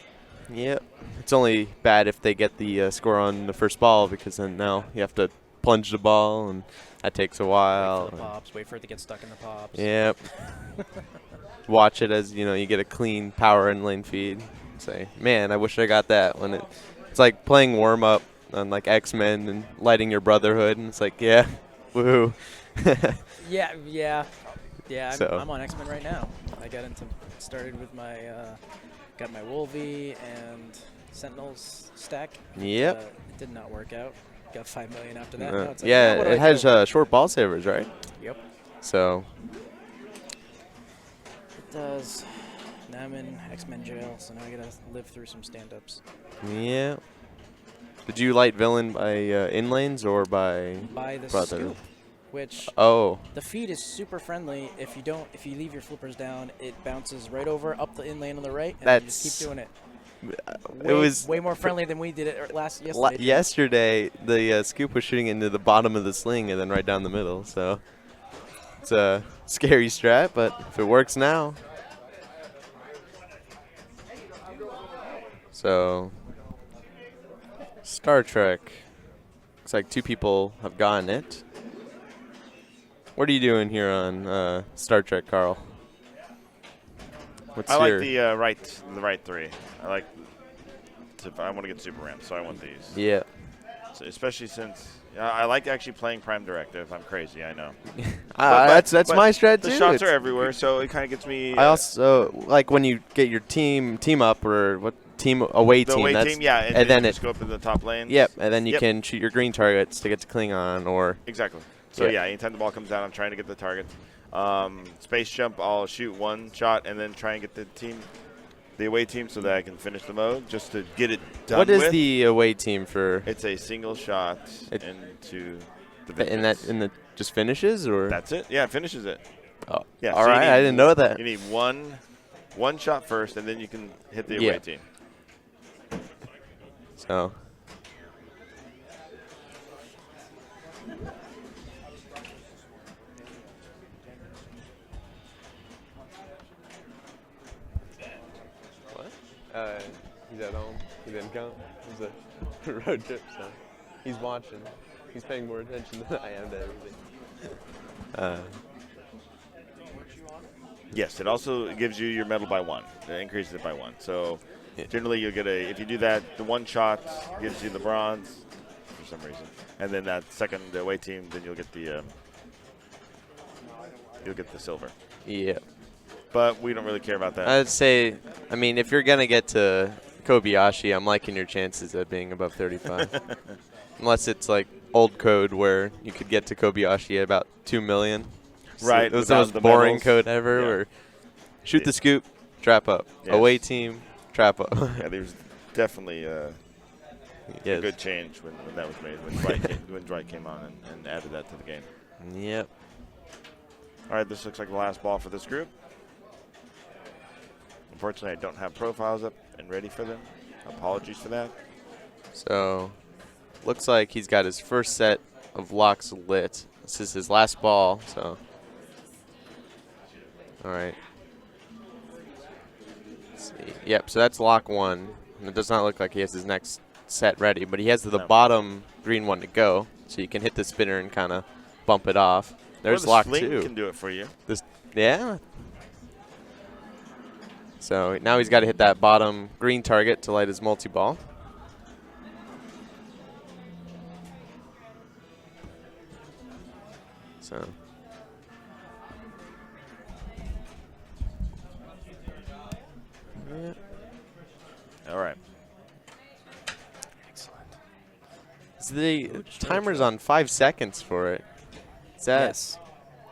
Speaker 9: yep, it's only bad if they get the score on the first ball, because then now you have to plunge the ball, and that takes a
Speaker 1: Wait
Speaker 9: while.
Speaker 1: for the pops. Wait for it to get stuck in the pops.
Speaker 9: Yep. Watch it as, you get a clean power and lane feed. Say, man, I wish I got that. When it's like playing warm-up on like X-Men and lighting your Brotherhood, and it's like, yeah, woohoo.
Speaker 1: Yeah.
Speaker 9: So.
Speaker 1: I'm on X-Men right now. I started with my, got my Wolvie and Sentinels stack.
Speaker 9: Yep.
Speaker 1: It did not work out. Got 5 million after that. Now it's like,
Speaker 9: Yeah,
Speaker 1: now what do
Speaker 9: it
Speaker 1: I
Speaker 9: has
Speaker 1: do?
Speaker 9: short ball savers, right?
Speaker 1: Yep.
Speaker 9: So,
Speaker 1: It does. Now I'm in X-Men jail, so now I gotta live through some stand-ups.
Speaker 9: yeah. Did you light villain by in lanes or by
Speaker 1: By the
Speaker 9: Brother?
Speaker 1: scoop, which
Speaker 9: Oh,
Speaker 1: the feed is super friendly. If you leave your flippers down, it bounces right over up the in lane on the right, and you just keep doing it.
Speaker 9: it was
Speaker 1: way more friendly than we did it yesterday.
Speaker 9: yesterday. The scoop was shooting into the bottom of the sling and then right down the middle. So it's a scary strat, but if it works now. So Star Trek. Looks like 2 people have gotten it. What are you doing here on Star Trek, Carl? What's
Speaker 6: I like
Speaker 9: your
Speaker 6: the right 3. I want to get super ramp, so I want these.
Speaker 9: yeah.
Speaker 6: So especially since I like actually playing Prime Directive. I'm crazy, I know.
Speaker 9: That's
Speaker 6: but
Speaker 9: my strat
Speaker 6: the
Speaker 9: too.
Speaker 6: shots
Speaker 9: It's-
Speaker 6: are everywhere, so it kind of gets me.
Speaker 9: I also like when you get your team up or what team away
Speaker 6: the
Speaker 9: team.
Speaker 6: away
Speaker 9: That's,
Speaker 6: team, yeah,
Speaker 9: and then
Speaker 6: you
Speaker 9: it.
Speaker 6: just go up in the top lanes.
Speaker 9: Yep, and then you
Speaker 6: Yep.
Speaker 9: can shoot your green targets to get to Klingon or.
Speaker 6: Exactly. So
Speaker 9: Yeah.
Speaker 6: yeah, anytime the ball comes down, I'm trying to get the target. Space jump, I'll shoot 1 shot and then try and get the away team, so that I can finish the mode, just to get it done.
Speaker 9: What is
Speaker 6: with.
Speaker 9: the away team for?
Speaker 6: It's a single shot into the.
Speaker 9: In the just finishes or?
Speaker 6: That's it. Yeah, it finishes it.
Speaker 9: Oh,
Speaker 6: Yeah.
Speaker 9: all
Speaker 6: so you
Speaker 9: right,
Speaker 6: need-
Speaker 9: I didn't know that.
Speaker 6: You need one shot first, and then you can hit the
Speaker 9: Yeah.
Speaker 6: away team.
Speaker 9: So. What? He's at home. He didn't come. It was a road trip, so he's watching. He's paying more attention than I am to everything.
Speaker 6: Yes, it also gives you your medal by 1. It increases it by 1. So generally you'll get if you do that, the 1 shot gives you the bronze for some reason. And then that second away team, then you'll get the silver.
Speaker 9: Yeah.
Speaker 6: But we don't really care about that.
Speaker 9: I'd say, I mean, if you're going to get to Kobayashi, I'm liking your chances of being above 35. Unless it's like old code where you could get to Kobayashi at about 2 million.
Speaker 6: Right,
Speaker 9: It was the
Speaker 6: without
Speaker 9: most
Speaker 6: the
Speaker 9: boring
Speaker 6: medals.
Speaker 9: code ever.
Speaker 6: Yeah.
Speaker 9: Where shoot the scoop, trap up.
Speaker 6: Yes.
Speaker 9: Away team, trap up.
Speaker 6: Yeah, there's definitely a
Speaker 9: Yes.
Speaker 6: good change when that was made, when Dwight came on and added that to the game.
Speaker 9: Yep.
Speaker 6: All right, this looks like the last ball for this group. Unfortunately, I don't have profiles up and ready for them. Apologies for that.
Speaker 9: So, looks like he's got his first set of locks lit. This is his last ball, so. All right. Let's see. Yep, so that's lock 1. And it does not look like he has his next set ready, but he has the
Speaker 6: No.
Speaker 9: bottom green one to go, so you can hit the spinner and kind of bump it off. There's
Speaker 6: Or the
Speaker 9: lock
Speaker 6: sling
Speaker 9: 2.
Speaker 6: can do it for you.
Speaker 9: Yeah. So now he's got to hit that bottom green target to light his multi-ball. So. Yeah.
Speaker 6: All right.
Speaker 1: Excellent.
Speaker 9: So the timer's on 5 seconds for it. Is that?
Speaker 1: Yes.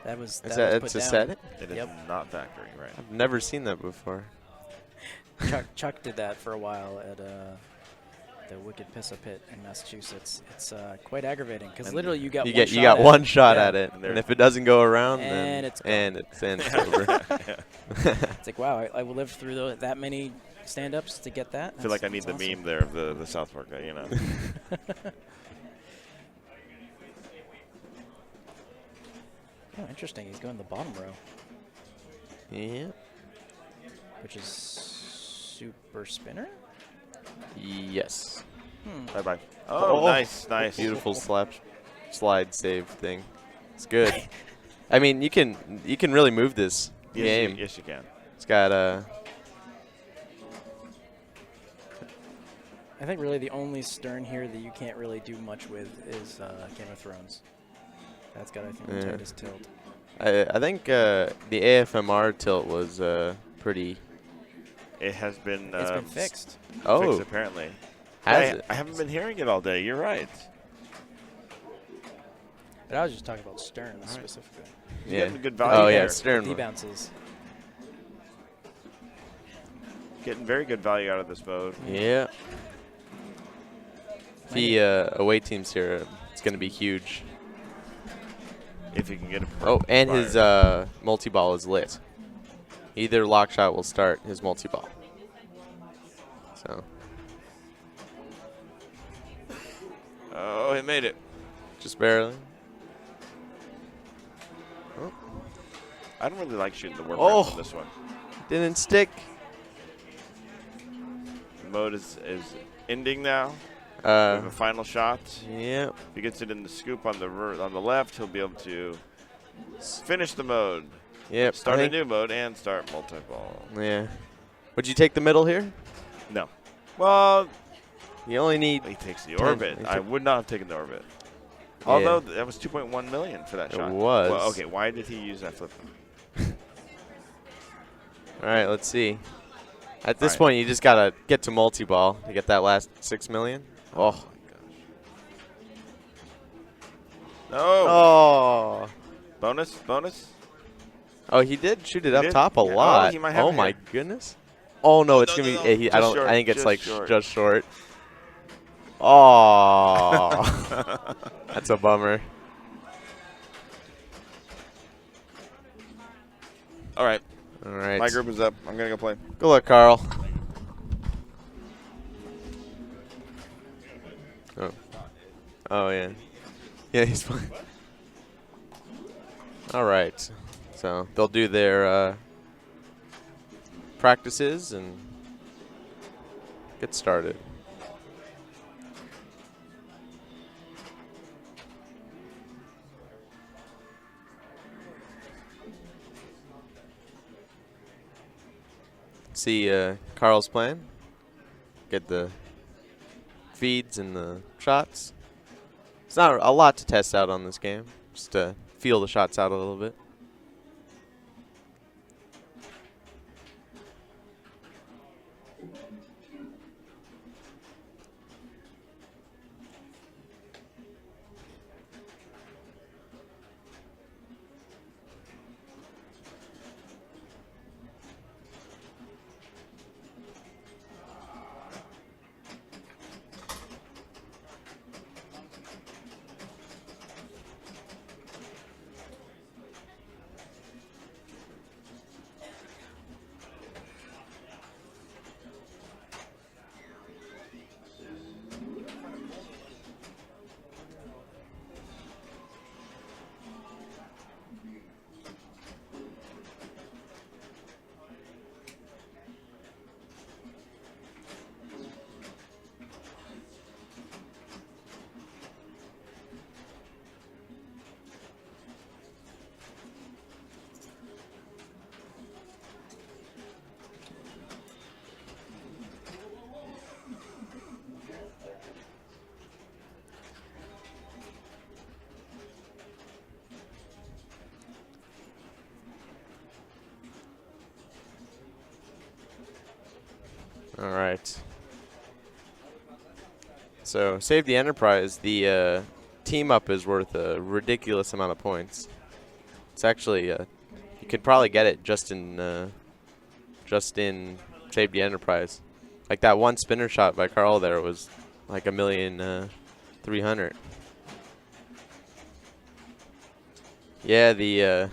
Speaker 1: That was
Speaker 9: Is
Speaker 1: that
Speaker 9: that
Speaker 1: was
Speaker 9: it's
Speaker 1: put
Speaker 9: a
Speaker 1: down.
Speaker 9: set?
Speaker 6: It is
Speaker 1: Yep.
Speaker 6: not factory, right?
Speaker 9: I've never seen that before.
Speaker 1: Chuck did that for a while at the Wicked Pissa Pit in Massachusetts. It's quite aggravating because
Speaker 6: And
Speaker 1: literally you got
Speaker 9: You
Speaker 1: one
Speaker 9: get
Speaker 1: shot
Speaker 9: you got
Speaker 1: at
Speaker 9: one
Speaker 1: it.
Speaker 9: shot
Speaker 1: Yeah.
Speaker 9: at it,
Speaker 6: And
Speaker 9: and if it doesn't go around,
Speaker 1: And
Speaker 9: then
Speaker 1: it's gone.
Speaker 9: it's over.
Speaker 1: It's like, wow, I lived through that many stand-ups to get that.
Speaker 6: I feel like I
Speaker 1: That's
Speaker 6: need the
Speaker 1: awesome.
Speaker 6: meme there of the South Park guy, you know.
Speaker 1: Oh, interesting. He's going the bottom row,
Speaker 9: Yeah.
Speaker 1: which is super spinner.
Speaker 9: Yes.
Speaker 6: Bye bye. Oh,
Speaker 9: Oh.
Speaker 6: nice.
Speaker 9: Beautiful slide save thing. It's good. I mean, you can really move this game.
Speaker 6: Yes, you can.
Speaker 9: It's got a.
Speaker 1: I think really the only stern here that you can't really do much with is Game of Thrones. That's got, I think, the
Speaker 9: Yeah.
Speaker 1: tightest tilt.
Speaker 9: I think the AFMR tilt was pretty.
Speaker 6: It has been.
Speaker 1: It's been fixed.
Speaker 9: Oh,
Speaker 6: Fixed, apparently.
Speaker 9: has it?
Speaker 6: I haven't been hearing it all day. You're right.
Speaker 1: But I was just talking about stern specifically.
Speaker 6: You're
Speaker 9: Yeah.
Speaker 6: getting good value
Speaker 9: Oh yeah,
Speaker 6: there.
Speaker 9: stern.
Speaker 1: D bounces.
Speaker 6: Getting very good value out of this mode.
Speaker 9: Yeah. If the away team's here, it's going to be huge.
Speaker 6: If you can get it.
Speaker 9: Oh, and his multi-ball is lit. Either lock shot will start his multi-ball. So,
Speaker 6: Oh, he made it.
Speaker 9: just barely.
Speaker 6: I don't really like shooting the warp
Speaker 9: Oh.
Speaker 6: on this one.
Speaker 9: Didn't stick.
Speaker 6: The mode is ending now. We have a
Speaker 9: Uh,
Speaker 6: final shot.
Speaker 9: yeah.
Speaker 6: If he gets it in the scoop on the left, he'll be able to finish the mode,
Speaker 9: Yep.
Speaker 6: start
Speaker 9: I
Speaker 6: a
Speaker 9: think-
Speaker 6: new mode, and start multi-ball.
Speaker 9: Yeah. Would you take the middle here?
Speaker 6: No. Well,
Speaker 9: You only need.
Speaker 6: he takes the
Speaker 9: 10.
Speaker 6: orbit.
Speaker 9: He
Speaker 6: I
Speaker 9: took-
Speaker 6: would not have taken the orbit. Although that was 2.1 million for that
Speaker 9: It
Speaker 6: shot.
Speaker 9: was.
Speaker 6: Well, okay, why did he use that flip?
Speaker 9: All right, let's see. At this
Speaker 6: All right.
Speaker 9: point, you just got to get to multi-ball to get that last 6 million. Oh.
Speaker 6: No.
Speaker 9: Oh.
Speaker 6: Bonus?
Speaker 9: Oh, he did shoot it up
Speaker 6: did?
Speaker 9: top a
Speaker 6: Yeah. Oh,
Speaker 9: lot.
Speaker 6: he might have
Speaker 9: Oh
Speaker 6: it
Speaker 9: my
Speaker 6: here.
Speaker 9: goodness. Oh no, it's
Speaker 6: no,
Speaker 9: gonna
Speaker 6: no,
Speaker 9: be.
Speaker 6: no.
Speaker 9: I
Speaker 6: Just
Speaker 9: don't.
Speaker 6: short,
Speaker 9: I think it's
Speaker 6: just
Speaker 9: like
Speaker 6: short.
Speaker 9: just short. Oh, that's a bummer.
Speaker 6: All right.
Speaker 9: All right.
Speaker 6: My group is up. I'm going to go play.
Speaker 9: Good luck, Carl. Oh. Oh yeah. Yeah, he's fine. All right. So they'll do their practices and get started. See Carl's plan. Get the feeds and the shots. It's not a lot to test out on this game. Just to feel the shots out a little bit. All right. So save the Enterprise. The team up is worth a ridiculous amount of points. It's actually you could probably get it just in Save the Enterprise. Like that one spinner shot by Carl there was like 1,300,000. Yeah, the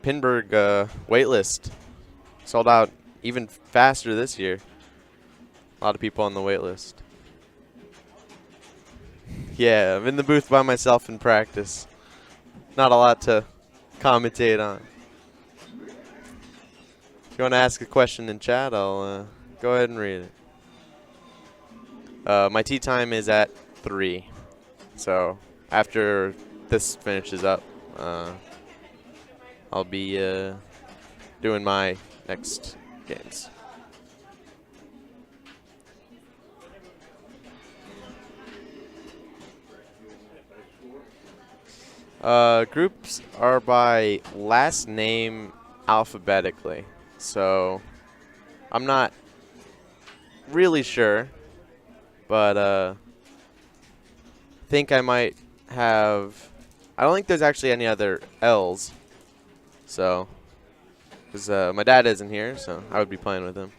Speaker 9: Pinberg waitlist sold out even faster this year. A lot of people on the waitlist. Yeah, I'm in the booth by myself in practice. Not a lot to commentate on. If you want to ask a question in chat, I'll go ahead and read it. My tea time is at 3. So after this finishes up, I'll be doing my next games. Groups are by last name alphabetically, so I'm not really sure, but I think I might have. I don't think there's actually any other L's, so because my dad isn't here, so I would be playing with him.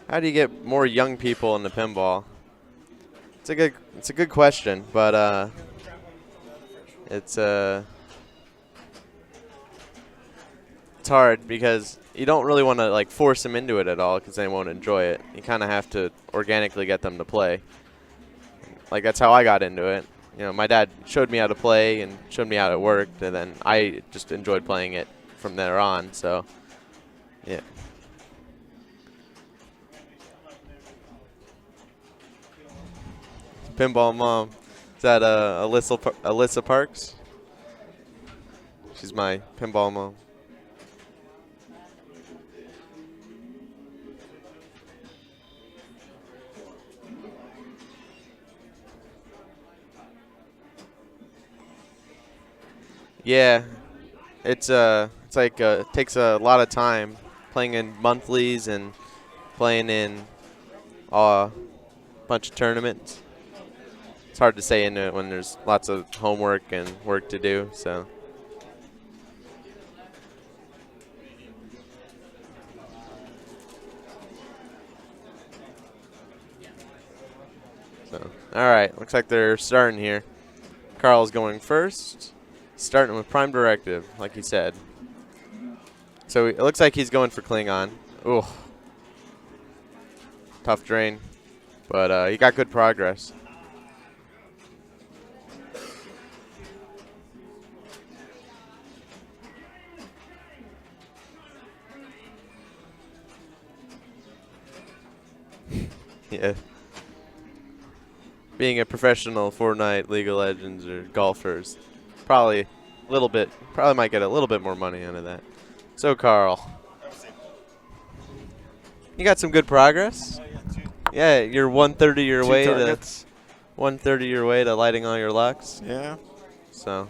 Speaker 9: How do you get more young people into pinball? It's a good question, but it's hard because you don't really want to like force them into it at all because they won't enjoy it. You kind of have to organically get them to play. Like that's how I got into it. You know, my dad showed me how to play and showed me how it worked, and then I just enjoyed playing it from there on. So, yeah. Pinball mom. Is that Alyssa Parks? She's my pinball mom. Yeah, it's like it takes a lot of time playing in monthlies and playing in a bunch of tournaments. It's hard to stay into it when there's lots of homework and work to do. So. All right, looks like they're starting here. Carl's going first, starting with Prime Directive, like he said. So it looks like he's going for Klingon. Ooh, tough drain, but he got good progress. Yeah. Being a professional Fortnite, League of Legends, or golfers, probably might get a little bit more money out of that. So, Carl, you got some good progress. Yeah, you're 1/3 of your way to 1/3 of your way to lighting all your lucks.
Speaker 6: Yeah.
Speaker 9: So.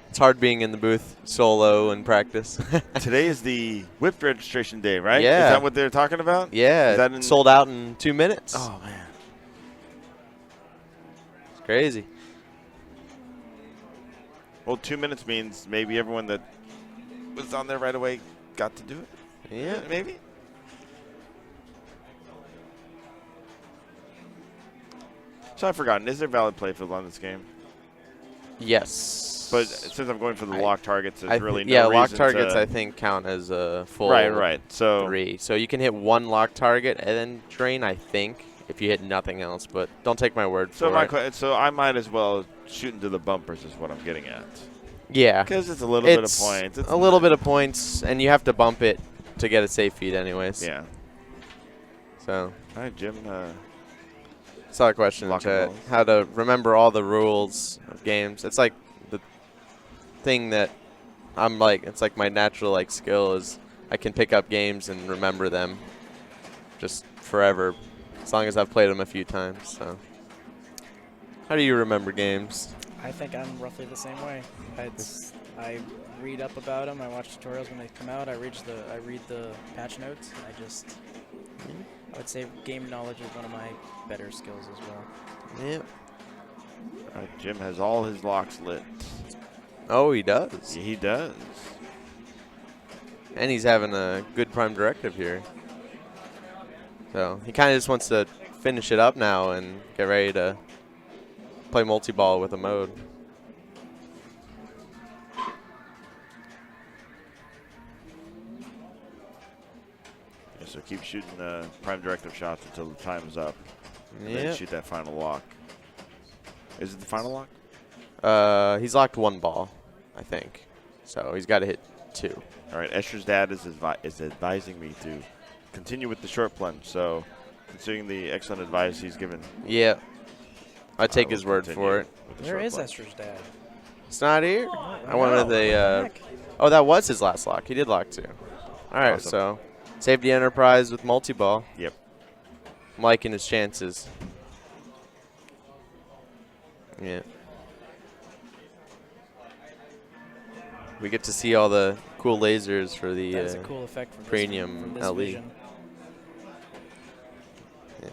Speaker 9: It's hard being in the booth solo and practice.
Speaker 6: Today is the whip registration day, right?
Speaker 9: Yeah.
Speaker 6: Is that what they're talking about?
Speaker 9: Yeah.
Speaker 6: Is that
Speaker 9: sold out in 2 minutes.
Speaker 6: Oh, man.
Speaker 9: It's crazy.
Speaker 6: Well, 2 minutes means maybe everyone that was on there right away got to do it.
Speaker 9: Yeah.
Speaker 6: Maybe. So I've forgotten. Is there valid playfield on this game?
Speaker 9: Yes.
Speaker 6: But since I'm going for the lock targets, there's really no
Speaker 9: yeah,
Speaker 6: reason
Speaker 9: lock targets
Speaker 6: to
Speaker 9: I think count as a full
Speaker 6: right. So
Speaker 9: 3. So you can hit one lock target and then drain, I think, if you hit nothing else. But don't take my word for it.
Speaker 6: So I might as well shoot into the bumpers is what I'm getting at.
Speaker 9: Yeah.
Speaker 6: Because it's a little bit of points.
Speaker 9: It's a little bit of points, and you have to bump it to get a safe feed anyways.
Speaker 6: Yeah.
Speaker 9: So.
Speaker 6: All right, Jim.
Speaker 9: Saw a question in chat. How to remember all the rules of games. It's like the thing that I'm like, it's like my natural like skill is I can pick up games and remember them just forever as long as I've played them a few times. So how do you remember games?
Speaker 1: I think I'm roughly the same way. I read up about them. I watch tutorials when they come out. I read the patch notes. And I just I would say game knowledge is one of my better skills as well.
Speaker 5: Yep.
Speaker 6: All right, Jim has all his locks lit.
Speaker 9: Oh, he does.
Speaker 6: Yeah, he does.
Speaker 9: And he's having a good prime directive here. So he kind of just wants to finish it up now and get ready to play multi-ball with a mode.
Speaker 6: Yeah, so keep shooting prime directive shots until the time is up. And then
Speaker 9: Yep.
Speaker 6: shoot that final lock. Is it the final lock?
Speaker 9: He's locked one ball, I think. So he's got to hit 2.
Speaker 6: All right, Escher's dad is advising me to continue with the short plunge. So, considering the excellent advice he's given,
Speaker 9: Yeah. I take
Speaker 6: will
Speaker 9: his word
Speaker 6: continue
Speaker 9: for it.
Speaker 6: with the
Speaker 1: Where
Speaker 6: short
Speaker 1: is
Speaker 6: plunge.
Speaker 1: Esther's dad?
Speaker 9: It's not here. I wanted
Speaker 1: What
Speaker 9: the.
Speaker 1: the heck?
Speaker 9: Oh, that was his last lock. He did lock 2. All right,
Speaker 6: Awesome.
Speaker 9: so save the Enterprise with multi-ball.
Speaker 6: Yep.
Speaker 9: I'm liking his chances. Yeah. We get to see all the cool lasers for the
Speaker 1: That is a cool effect from
Speaker 9: premium
Speaker 1: from this
Speaker 9: LE.
Speaker 1: vision.
Speaker 9: Yeah.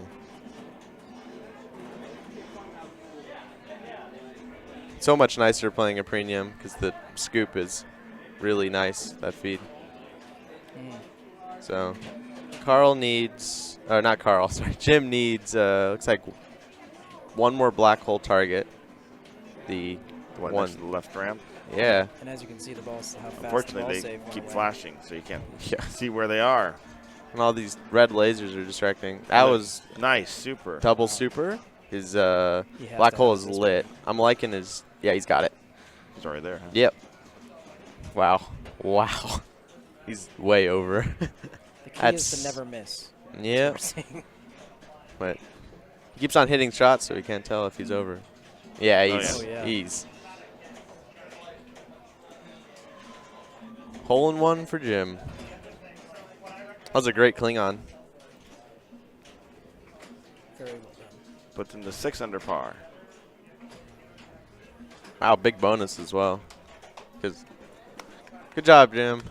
Speaker 9: So much nicer playing a premium because the scoop is really nice, that feed. So Carl needs, or not Carl, sorry, Jim needs, looks like one more black hole target. The
Speaker 6: The one
Speaker 9: one,
Speaker 6: next to the left ramp.
Speaker 9: yeah.
Speaker 1: And as you can see, the balls, how fast the ball
Speaker 6: Unfortunately,
Speaker 1: save
Speaker 6: they
Speaker 1: went
Speaker 6: keep
Speaker 1: away.
Speaker 6: flashing, so you can't
Speaker 9: Yeah.
Speaker 6: see where they are.
Speaker 9: And all these red lasers are distracting. That was
Speaker 6: Nice, super.
Speaker 9: double super. His
Speaker 1: He has
Speaker 9: black
Speaker 1: to
Speaker 9: hole
Speaker 1: have
Speaker 9: is
Speaker 1: this
Speaker 9: lit. I'm liking his, yeah, he's got it.
Speaker 6: He's already there. Huh?
Speaker 9: Yep. Wow. Wow. He's way over.
Speaker 1: The key
Speaker 9: That's-
Speaker 1: is to never miss.
Speaker 9: Yeah.
Speaker 1: That's what we're saying.
Speaker 9: But he keeps on hitting shots, so he can't tell if he's over. Yeah,
Speaker 6: Oh,
Speaker 9: he's
Speaker 1: yeah. Oh, yeah.
Speaker 9: he's hole in one for Jim. That was a great Klingon.
Speaker 1: Very well done.
Speaker 6: Puts him to 6 under par.
Speaker 9: Wow, big bonus as well. 'Cause good job, Jim.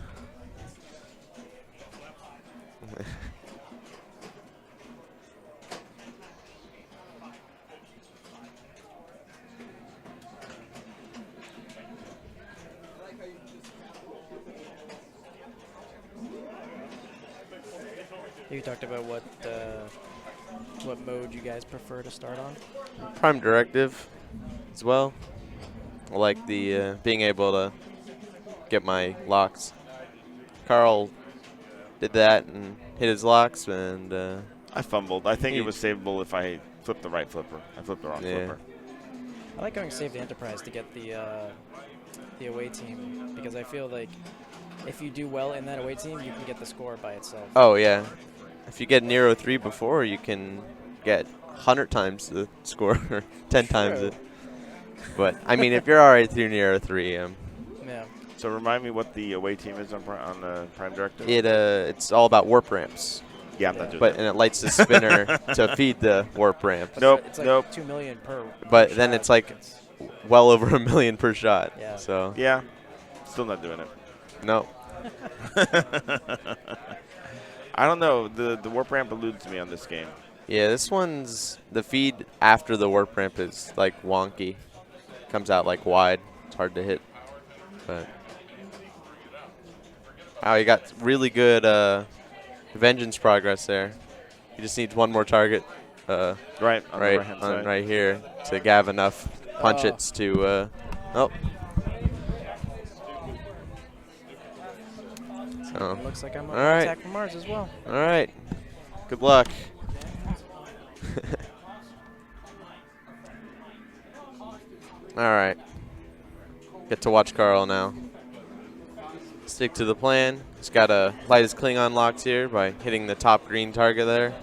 Speaker 1: You talked about what mode you guys prefer to start on.
Speaker 9: Prime directive as well. I like the being able to get my locks. Carl did that and hit his locks, and
Speaker 6: I fumbled. I think
Speaker 9: He-
Speaker 6: it was savable if I flipped the right flipper. I flipped the wrong
Speaker 9: Yeah.
Speaker 6: flipper.
Speaker 1: I like going save the Enterprise to get the away team because I feel like if you do well in that away team, you can get the score by itself.
Speaker 9: oh yeah, if you get Nero 3 before, you can get 100 times the score, or 10 times
Speaker 1: True.
Speaker 9: it. But I mean, if you're already through Nero 3,
Speaker 1: Yeah.
Speaker 6: So remind me what the away team is on Prime Directive?
Speaker 9: it's all about warp ramps.
Speaker 6: Yeah, I'm not doing
Speaker 9: But
Speaker 6: that.
Speaker 9: and it lights the spinner to feed the warp ramp.
Speaker 6: Nope,
Speaker 1: It's like
Speaker 6: nope.
Speaker 1: 2 million per.
Speaker 9: But
Speaker 1: per
Speaker 9: then
Speaker 1: shot.
Speaker 9: it's like well over $1 million per shot.
Speaker 1: Yeah.
Speaker 9: So
Speaker 6: Yeah, still not doing it.
Speaker 9: no.
Speaker 6: I don't know. The warp ramp eludes me on this game.
Speaker 9: Yeah, this one's the feed after the warp ramp is like wonky. Comes out like wide. It's hard to hit. But wow, you got really good vengeance progress there. He just needs one more target.
Speaker 6: Right, on the
Speaker 9: Right,
Speaker 6: right-hand side.
Speaker 9: right here to have enough punch-its to. Oh. So,
Speaker 1: It looks like I'm on
Speaker 9: all right.
Speaker 1: attack from Mars as well.
Speaker 9: all right. Good luck. All right. Get to watch Carl now. Stick to the plan. He's got to light his Klingon locks here by hitting the top green target there.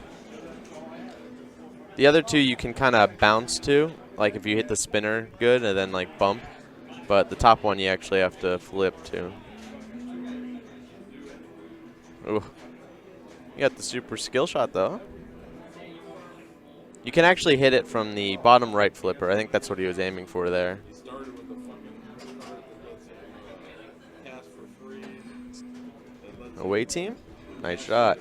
Speaker 9: The other two you can kind of bounce to, like if you hit the spinner good and then like bump. But the top one you actually have to flip to. Ooh. You got the super skill shot though. You can actually hit it from the bottom right flipper. I think that's what he was aiming for there.
Speaker 7: Started with the fucking pass for free.
Speaker 9: Away team? Nice shot.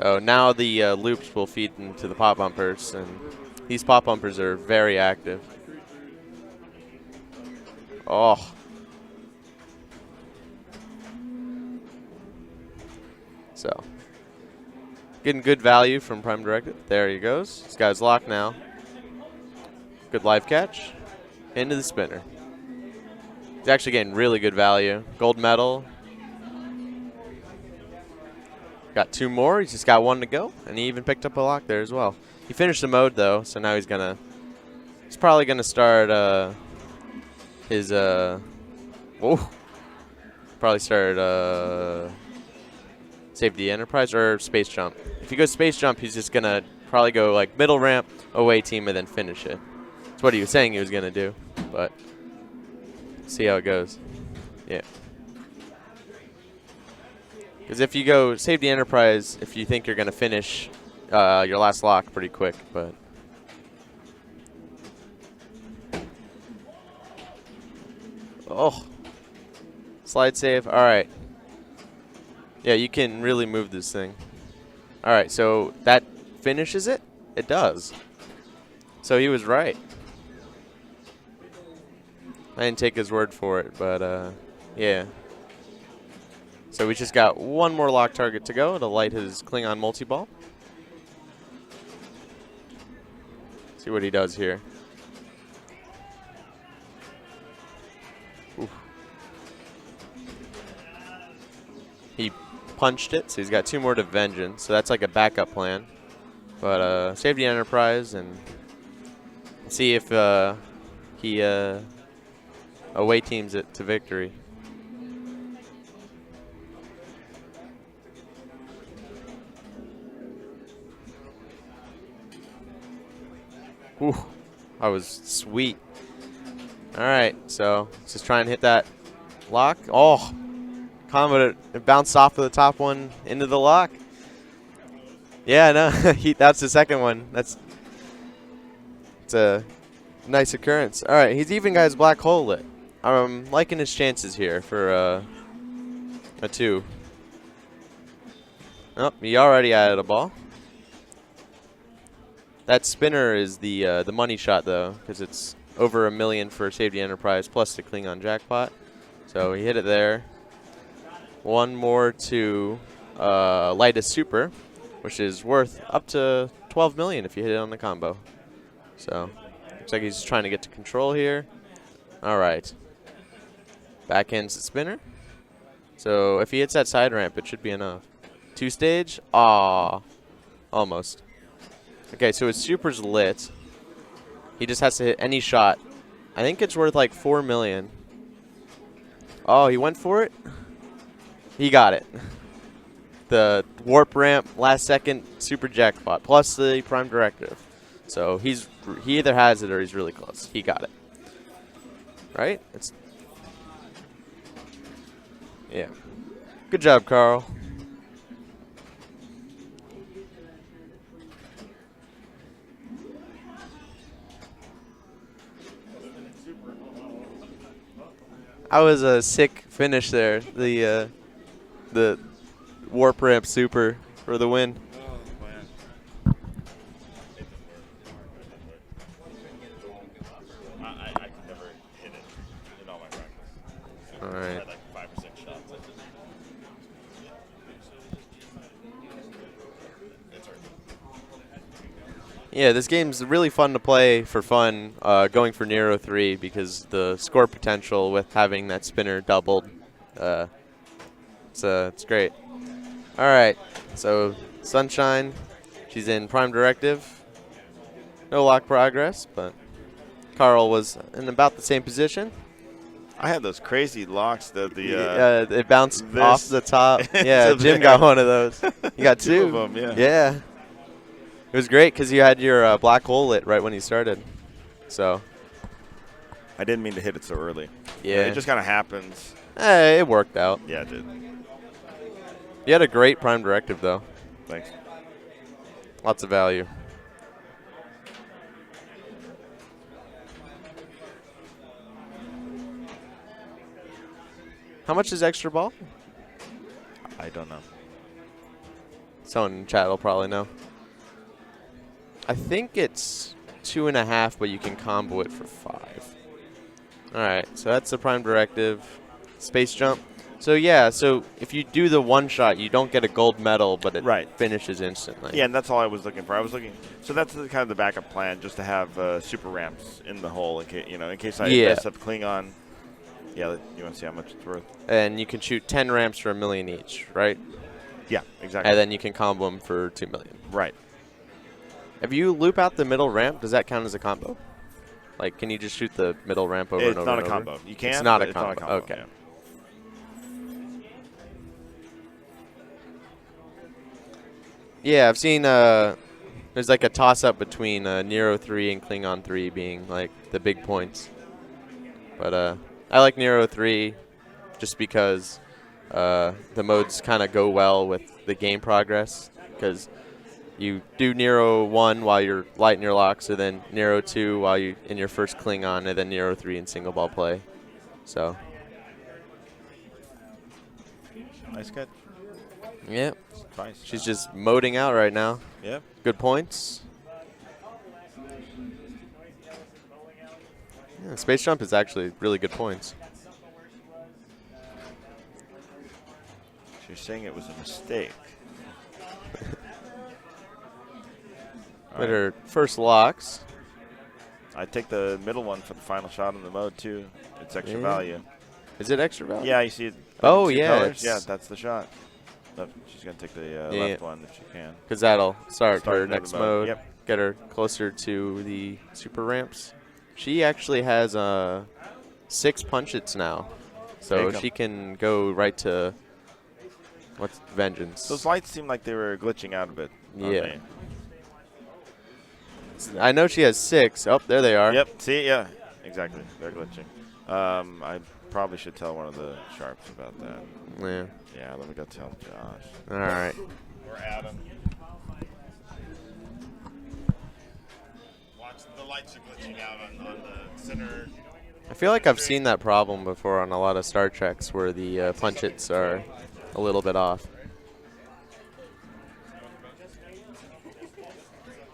Speaker 9: So now the loops will feed into the pop bumpers, and these pop bumpers are very active. Oh. So, getting good value from Prime Directive. There he goes. This guy's locked now. Good live catch. Into the spinner. He's actually getting really good value. Gold medal. Got 2 more. He's just got 1 to go, and he even picked up a lock there as well. He finished the mode though, so now he's probably gonna start his probably start Save the Enterprise or Space Jump. If he goes Space Jump, he's just gonna probably go like middle ramp, away team, and then finish it. That's what he was saying he was gonna do, but see how it goes. Yeah. Because if you go Save the Enterprise, if you think you're gonna finish your last lock pretty quick, but oh, slide save. All right. Yeah, you can really move this thing. All right, so that finishes it? It does. So he was right. I didn't take his word for it, but yeah. So we just got 1 more lock target to go to light his Klingon multi-ball. See what he does here. Oof. He punched it, so he's got 2 more to Vengeance. So that's like a backup plan. But save the Enterprise and see if he away teams it to victory. Whew, that was sweet. All right, so let's just try and hit that lock. Oh, combo, it bounced off of the top one into the lock. Yeah, no, that's the second one. It's a nice occurrence. All right, he's even got his black hole lit. I'm liking his chances here for a 2. Oh, he already added a ball. That spinner is the money shot though, because it's over $1 million for Save the Enterprise plus the Klingon jackpot. So he hit it there. 1 more to light a super, which is worth up to $12 million if you hit it on the combo. So looks like he's just trying to get to control here. All right. Backhands the spinner. So if he hits that side ramp, it should be enough. 2 stage. Aw, almost. Okay, so his super's lit. He just has to hit any shot. I think it's worth like $4 million. Oh, he went for it? He got it. The warp ramp, last second super jackpot, plus the Prime Directive. So he either has it or he's really close. He got it. Right? Yeah. Good job, Carl. I was a sick finish there. The warp ramp super for the win.
Speaker 6: I could never hit it in all my practice.
Speaker 9: All
Speaker 6: I
Speaker 9: right.
Speaker 6: had like 5 or 6 shots. It's hard.
Speaker 9: Yeah, this game's really fun to play for fun, going for Nero 3 because the score potential with having that spinner doubled, it's great. All right, so Sunshine, she's in Prime Directive. No lock progress, but Carl was in about the same position.
Speaker 6: I had those crazy locks that
Speaker 9: it bounced off the top. Yeah, Jim got one of those. You got 2
Speaker 6: of them, yeah.
Speaker 9: Yeah. It was great because you had your black hole lit right when you started. So
Speaker 6: I didn't mean to hit it so early.
Speaker 9: Yeah.
Speaker 6: It just kind of happens.
Speaker 9: It worked out.
Speaker 6: Yeah, it did.
Speaker 9: You had a great Prime Directive, though.
Speaker 6: Thanks.
Speaker 9: Lots of value. How much is extra ball?
Speaker 6: I don't know.
Speaker 9: Someone in chat will probably know. I think it's 2.5, but you can combo it for 5. All right, so that's the prime directive. Space jump. So yeah, so if you do the one shot, you don't get a gold medal, but it finishes instantly.
Speaker 6: Yeah, and that's all I was looking for. I was looking. So that's kind of the backup plan, just to have super ramps in the hole, in case I mess up Klingon. Yeah, you want to see how much it's worth?
Speaker 9: And you can shoot 10 ramps for $1 million each, right?
Speaker 6: Yeah, exactly.
Speaker 9: And then you can combo them for $2 million.
Speaker 6: Right.
Speaker 9: If you loop out the middle ramp, does that count as a combo? Like, can you just shoot the middle ramp over and over?
Speaker 6: It's not a combo. You can.
Speaker 9: It's not a combo. Okay.
Speaker 6: Yeah.
Speaker 9: Yeah, I've seen there's like a toss-up between Nero 3 and Klingon 3 being like the big points. But I like Nero 3 just because the modes kind of go well with the game progress, because you do Nero 1 while you're lighting your locks, and then Nero 2 while you're in your first Klingon, and then Nero 3 in single ball play. So.
Speaker 6: Nice cut.
Speaker 9: Yep.
Speaker 6: Nice.
Speaker 9: She's just moding out right now.
Speaker 6: Yep.
Speaker 9: Good points. Yeah, space jump is actually really good points.
Speaker 6: She's saying it was a mistake.
Speaker 9: With her first locks.
Speaker 6: I take the middle one for the final shot in the mode too. It's extra value.
Speaker 9: Is it extra value?
Speaker 6: Yeah, you see it.
Speaker 9: Oh
Speaker 6: see
Speaker 9: yeah.
Speaker 6: Colors? Yeah, that's the shot. She's gonna take the left one if she can.
Speaker 9: Because that'll start her
Speaker 6: another
Speaker 9: next mode.
Speaker 6: Yep.
Speaker 9: Get her closer to the super ramps. She actually has 6 punch-its now, so she can go right to what's Vengeance.
Speaker 6: Those lights seem like they were glitching out a bit.
Speaker 9: Yeah. I know she has 6. Oh, there they are.
Speaker 6: Yep. See, yeah, exactly. They're glitching. I probably should tell one of the sharps about that.
Speaker 9: Yeah.
Speaker 6: Yeah, let me go tell Josh.
Speaker 9: All right.
Speaker 6: Or Adam. Watch, the lights are glitching out on the center.
Speaker 9: I feel like I've seen that problem before on a lot of Star Treks where the punch-its are a little bit off.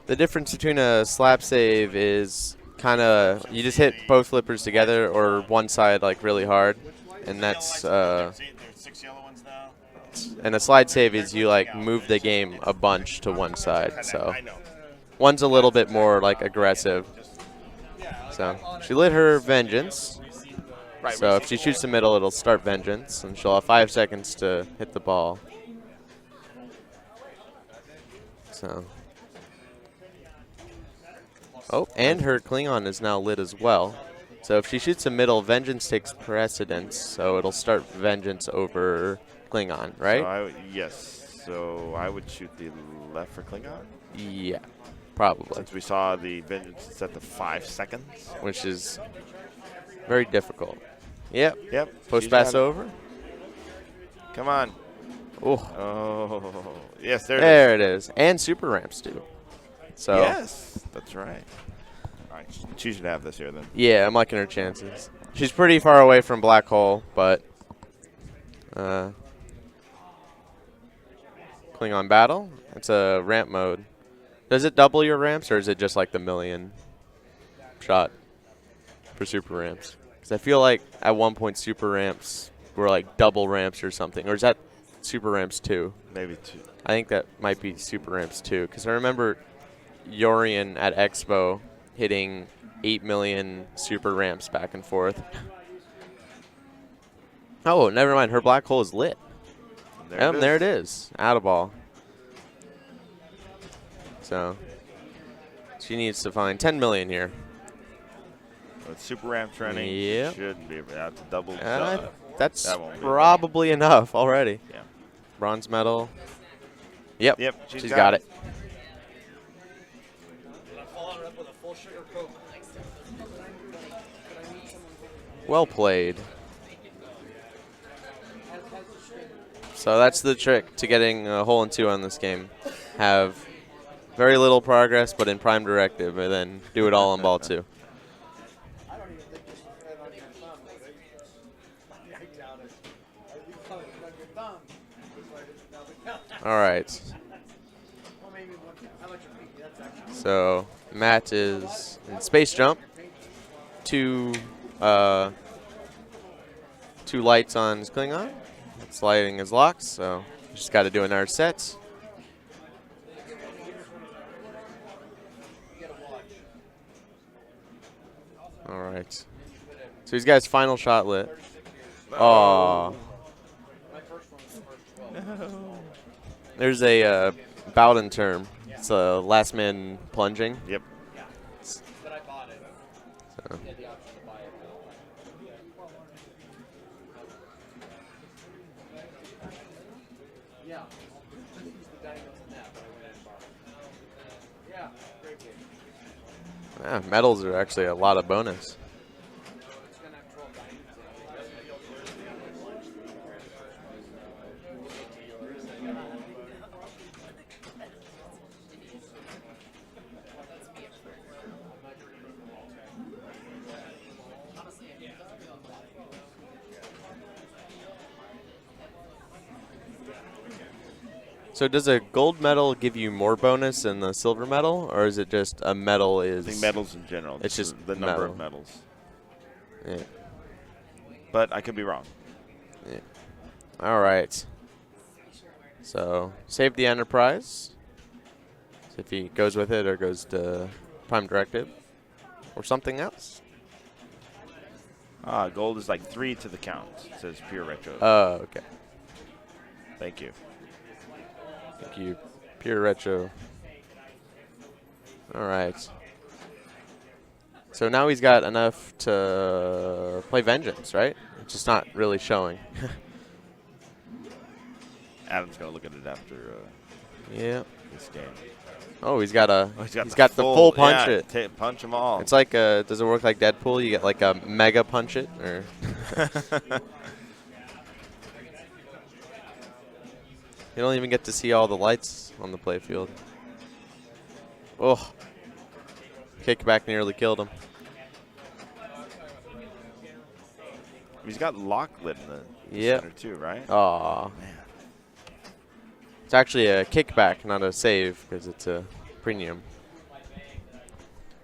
Speaker 9: The difference between a slap save is kind of you just hit both flippers together or one side like really hard, and that's and a slide save is you like move the game a bunch to one side. So one's a little bit more like aggressive. So she lit her Vengeance. So if she shoots the middle, it'll start Vengeance, and she'll have 5 seconds to hit the ball. So. Oh, and her Klingon is now lit as well. So if she shoots the middle, Vengeance takes precedence, so it'll start Vengeance over Klingon, right?
Speaker 6: Yes. So I would shoot the left for Klingon?
Speaker 9: Yeah, probably.
Speaker 6: Since we saw the Vengeance set to 5 seconds.
Speaker 9: Which is very difficult. Yep.
Speaker 6: Yep.
Speaker 9: Post pass over.
Speaker 6: Come on.
Speaker 9: Oh.
Speaker 6: Yes,
Speaker 9: there it is. And super ramps too. So
Speaker 6: yes, that's right. All right, she should have this here then.
Speaker 9: Yeah, I'm liking her chances. She's pretty far away from Black Hole, but Klingon battle. It's a ramp mode. Does it double your ramps, or is it just like the million shot for super ramps? Because I feel like at one point super ramps were like double ramps or something, or is that super ramps 2?
Speaker 6: Maybe 2.
Speaker 9: I think that might be super ramps 2, because I remember Yorian at Expo hitting 8 million super ramps back and forth. Oh, never mind. Her black hole is lit. There it is. Out of ball. So she needs to find 10 million here.
Speaker 6: With super ramp training, should be able to double.
Speaker 9: That's probably enough already.
Speaker 6: Yeah.
Speaker 9: Bronze medal. Yep. She's got it. Well played. So that's the trick to getting a hole in 2 on this game. Have very little progress, but in prime directive, and then do it all on ball 2. All right. So Matt is in space jump. Two lights on his Klingon. It's lighting his locks, so just got to do another set. All right. So he's got his final shot lit. Oh. There's a Bowden term. It's a last man plunging.
Speaker 6: Yep.
Speaker 9: So. Yeah, medals are actually a lot of bonus. So does a gold medal give you more bonus than the silver medal, or is it just a medal is...
Speaker 6: I think medals in general.
Speaker 9: It's just
Speaker 6: the number
Speaker 9: medal.
Speaker 6: of medals.
Speaker 9: Yeah.
Speaker 6: But I could be wrong.
Speaker 9: Yeah. All right. So save the Enterprise. So if he goes with it or goes to Prime Directive or something else.
Speaker 6: Gold is like 3 to the count. It says pure retro.
Speaker 9: Oh, okay.
Speaker 6: Thank you.
Speaker 9: Thank you. Pure retro. All right. So now he's got enough to play Vengeance, right? It's just not really showing.
Speaker 6: Adam's gonna look at it after
Speaker 9: Yeah.
Speaker 6: this game.
Speaker 9: Oh, he's got a.
Speaker 6: He's
Speaker 9: got the full punch
Speaker 6: yeah,
Speaker 9: it.
Speaker 6: Punch them all.
Speaker 9: It's like does it work like Deadpool? You get like a mega punch it, or? You don't even get to see all the lights on the playfield. Oh. Kickback nearly killed him.
Speaker 6: He's got lock lit in the center too, right?
Speaker 9: Aw.
Speaker 6: Man.
Speaker 9: It's actually a kickback, not a save, because it's a premium.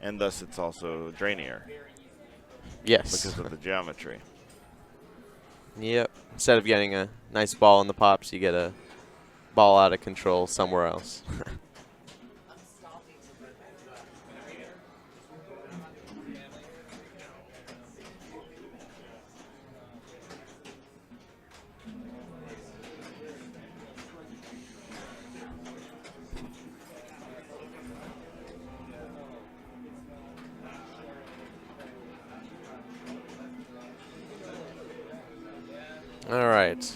Speaker 6: And thus it's also drainier.
Speaker 9: Yes.
Speaker 6: Because of the geometry.
Speaker 9: Yep. Instead of getting a nice ball in the pops, you get a ball out of control somewhere else. All right.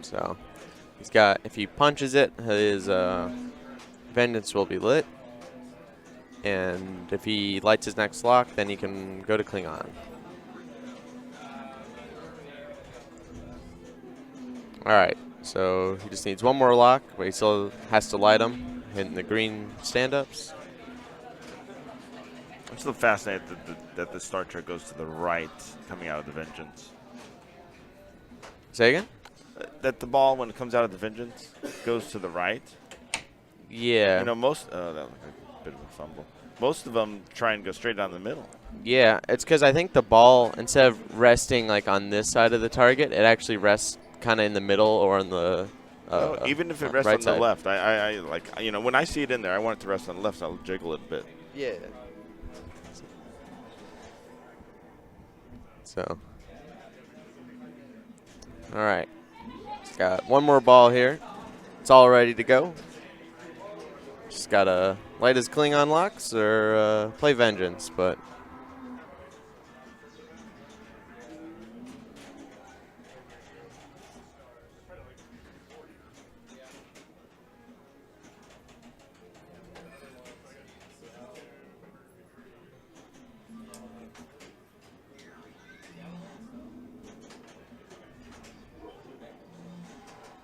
Speaker 9: So he's got, if he punches it, his Vengeance will be lit. And if he lights his next lock, then he can go to Klingon. All right. So he just needs one more lock, but he still has to light them, hitting the green stand-ups.
Speaker 6: I'm still fascinated that the Star Trek goes to the right coming out of the Vengeance.
Speaker 9: Say again?
Speaker 6: That the ball, when it comes out of the Vengeance, goes to the right.
Speaker 9: Yeah.
Speaker 6: You know, most, that was a bit of a fumble. Most of them try and go straight down the middle.
Speaker 9: Yeah, it's because I think the ball, instead of resting like on this side of the target, it actually rests kind of in the middle or on the
Speaker 6: even if it rests
Speaker 9: right
Speaker 6: on
Speaker 9: side.
Speaker 6: the left, I like, you know, when I see it in there, I want it to rest on the left, so I'll jiggle it a bit.
Speaker 9: Yeah. So. All right. It's got one more ball here. It's all ready to go. Just got to light his Klingon locks or play Vengeance, but.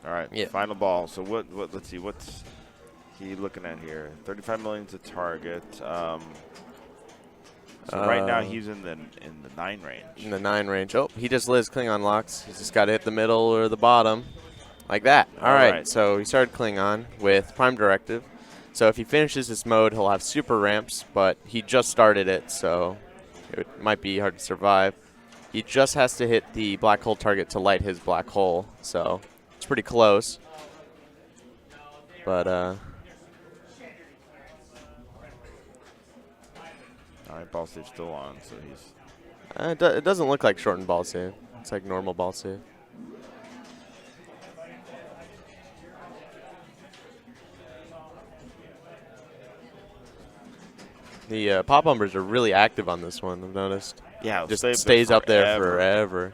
Speaker 6: All right,
Speaker 9: yeah.
Speaker 6: Final ball. So what? Let's see. What's he looking at here? 35 million to target. So right now he's in the 9 range.
Speaker 9: In the 9 range. Oh, he just lit his Klingon locks. He's just got to hit the middle or the bottom, like that. All right. So he started Klingon with Prime Directive. So if he finishes this mode, he'll have super ramps, but he just started it, so it might be hard to survive. He just has to hit the black hole target to light his black hole, so it's pretty close. But,
Speaker 6: All right, ball save's still on, so he's...
Speaker 9: it doesn't look like shortened ball save. It's like normal ball save. The pop bumpers are really active on this one, I've noticed.
Speaker 6: Yeah,
Speaker 9: just stays up there forever.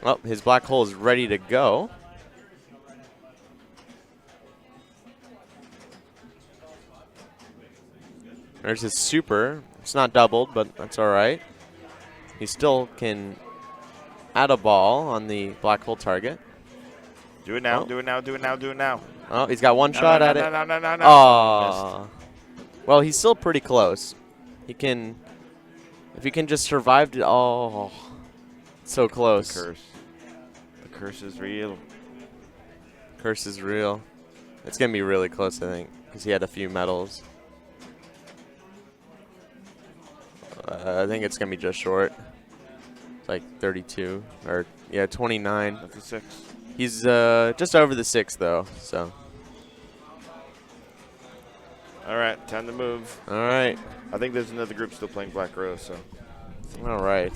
Speaker 9: Well, his black hole is ready to go. There's his super. It's not doubled, but that's all right. He still can add a ball on the black hole target.
Speaker 6: Do it now,
Speaker 9: Oh.
Speaker 6: do it now, do it now, do it now.
Speaker 9: Oh, he's got one shot at it.
Speaker 6: No.
Speaker 9: Oh. Well, he's still pretty close. He can, if he can just survive it. Oh, so close.
Speaker 6: The curse. The curse is real.
Speaker 9: Curse is real. It's going to be really close, I think, because he had a few medals. I think it's going to be just short. It's like 32, or, yeah, 29.
Speaker 6: That's a 6.
Speaker 9: He's just over the 6, though, so.
Speaker 6: All right, time to move.
Speaker 9: All right.
Speaker 6: I think there's another group still playing Black Rose, so.
Speaker 9: All right.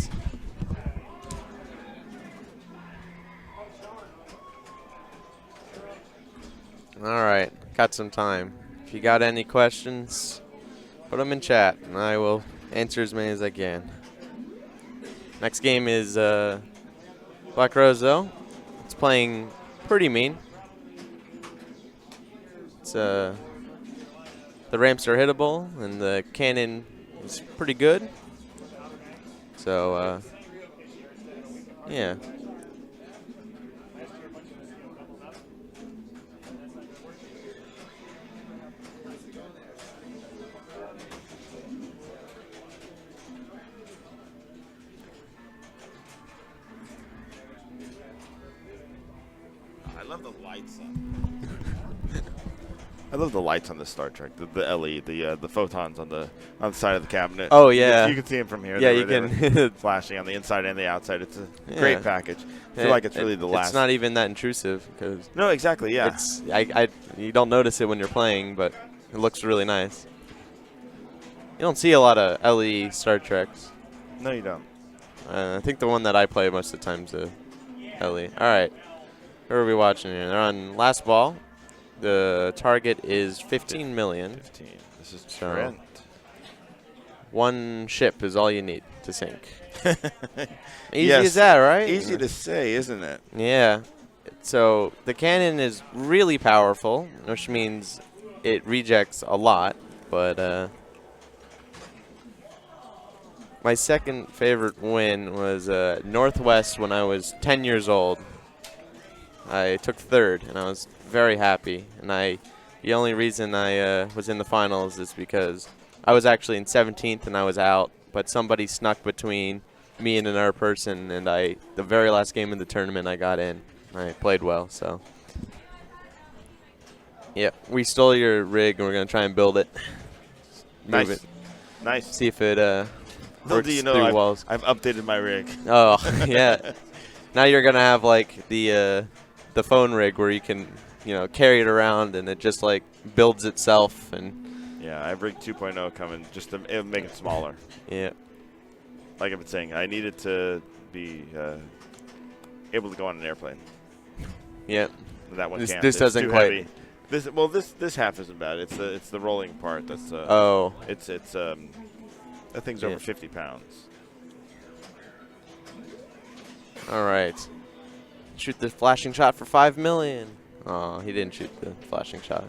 Speaker 9: All right, got some time. If you got any questions, put them in chat, and I will answer as many as I can. Next game is Black Rose, though. It's playing pretty mean. It's the ramps are hittable, and the cannon is pretty good. So, yeah.
Speaker 6: I love the lights on. I love the lights on the Star Trek, the LE, the photons on the side of the cabinet.
Speaker 9: Oh, yeah.
Speaker 6: You can see them from here.
Speaker 9: Yeah,
Speaker 6: They
Speaker 9: you
Speaker 6: were
Speaker 9: can.
Speaker 6: flashing on the inside and the outside. It's a
Speaker 9: Yeah.
Speaker 6: great package. I feel like it's really the last.
Speaker 9: It's not even that intrusive because
Speaker 6: No, exactly. Yeah.
Speaker 9: it's you don't notice it when you're playing, but it looks really nice. You don't see a lot of LE Star Treks.
Speaker 6: No, you don't.
Speaker 9: I think the one that I play most of the time is the LE. All right, who are we watching here? They're on last ball. The target is 15 million.
Speaker 6: 15. This is
Speaker 9: So-
Speaker 6: Trent.
Speaker 9: One ship is all you need to sink. Easy
Speaker 6: Yes.
Speaker 9: as that, right?
Speaker 6: Easy to say, isn't it?
Speaker 9: Yeah. So the cannon is really powerful, which means it rejects a lot. But my second favorite win was Northwest when I was 10 years old. I took third, and I was very happy. And the only reason I was in the finals is because I was actually in 17th and I was out, but somebody snuck between me and another person, and the very last game of the tournament I got in. I played well, so. Yeah, we stole your rig, and we're going to try and build it. Move
Speaker 6: Nice.
Speaker 9: it.
Speaker 6: Nice.
Speaker 9: See if it
Speaker 6: Little
Speaker 9: works
Speaker 6: do you
Speaker 9: through
Speaker 6: know,
Speaker 9: walls.
Speaker 6: I've updated my rig.
Speaker 9: Oh, yeah. Now you're going to have, like, the phone rig where you can, carry it around, and it just, like, builds itself. And
Speaker 6: Yeah, I have rig 2.0 coming just to it'll make it smaller.
Speaker 9: yeah.
Speaker 6: Like I've been saying, I needed to be able to go on an airplane.
Speaker 9: Yeah.
Speaker 6: That one
Speaker 9: This-
Speaker 6: can't.
Speaker 9: this
Speaker 6: It's
Speaker 9: doesn't
Speaker 6: too
Speaker 9: quite-
Speaker 6: heavy. This half isn't bad. It's the rolling part that's
Speaker 9: Oh.
Speaker 6: it's that thing's
Speaker 9: Yeah.
Speaker 6: over 50 pounds.
Speaker 9: All right. Shoot the flashing shot for 5 million. Oh, he didn't shoot the flashing shot.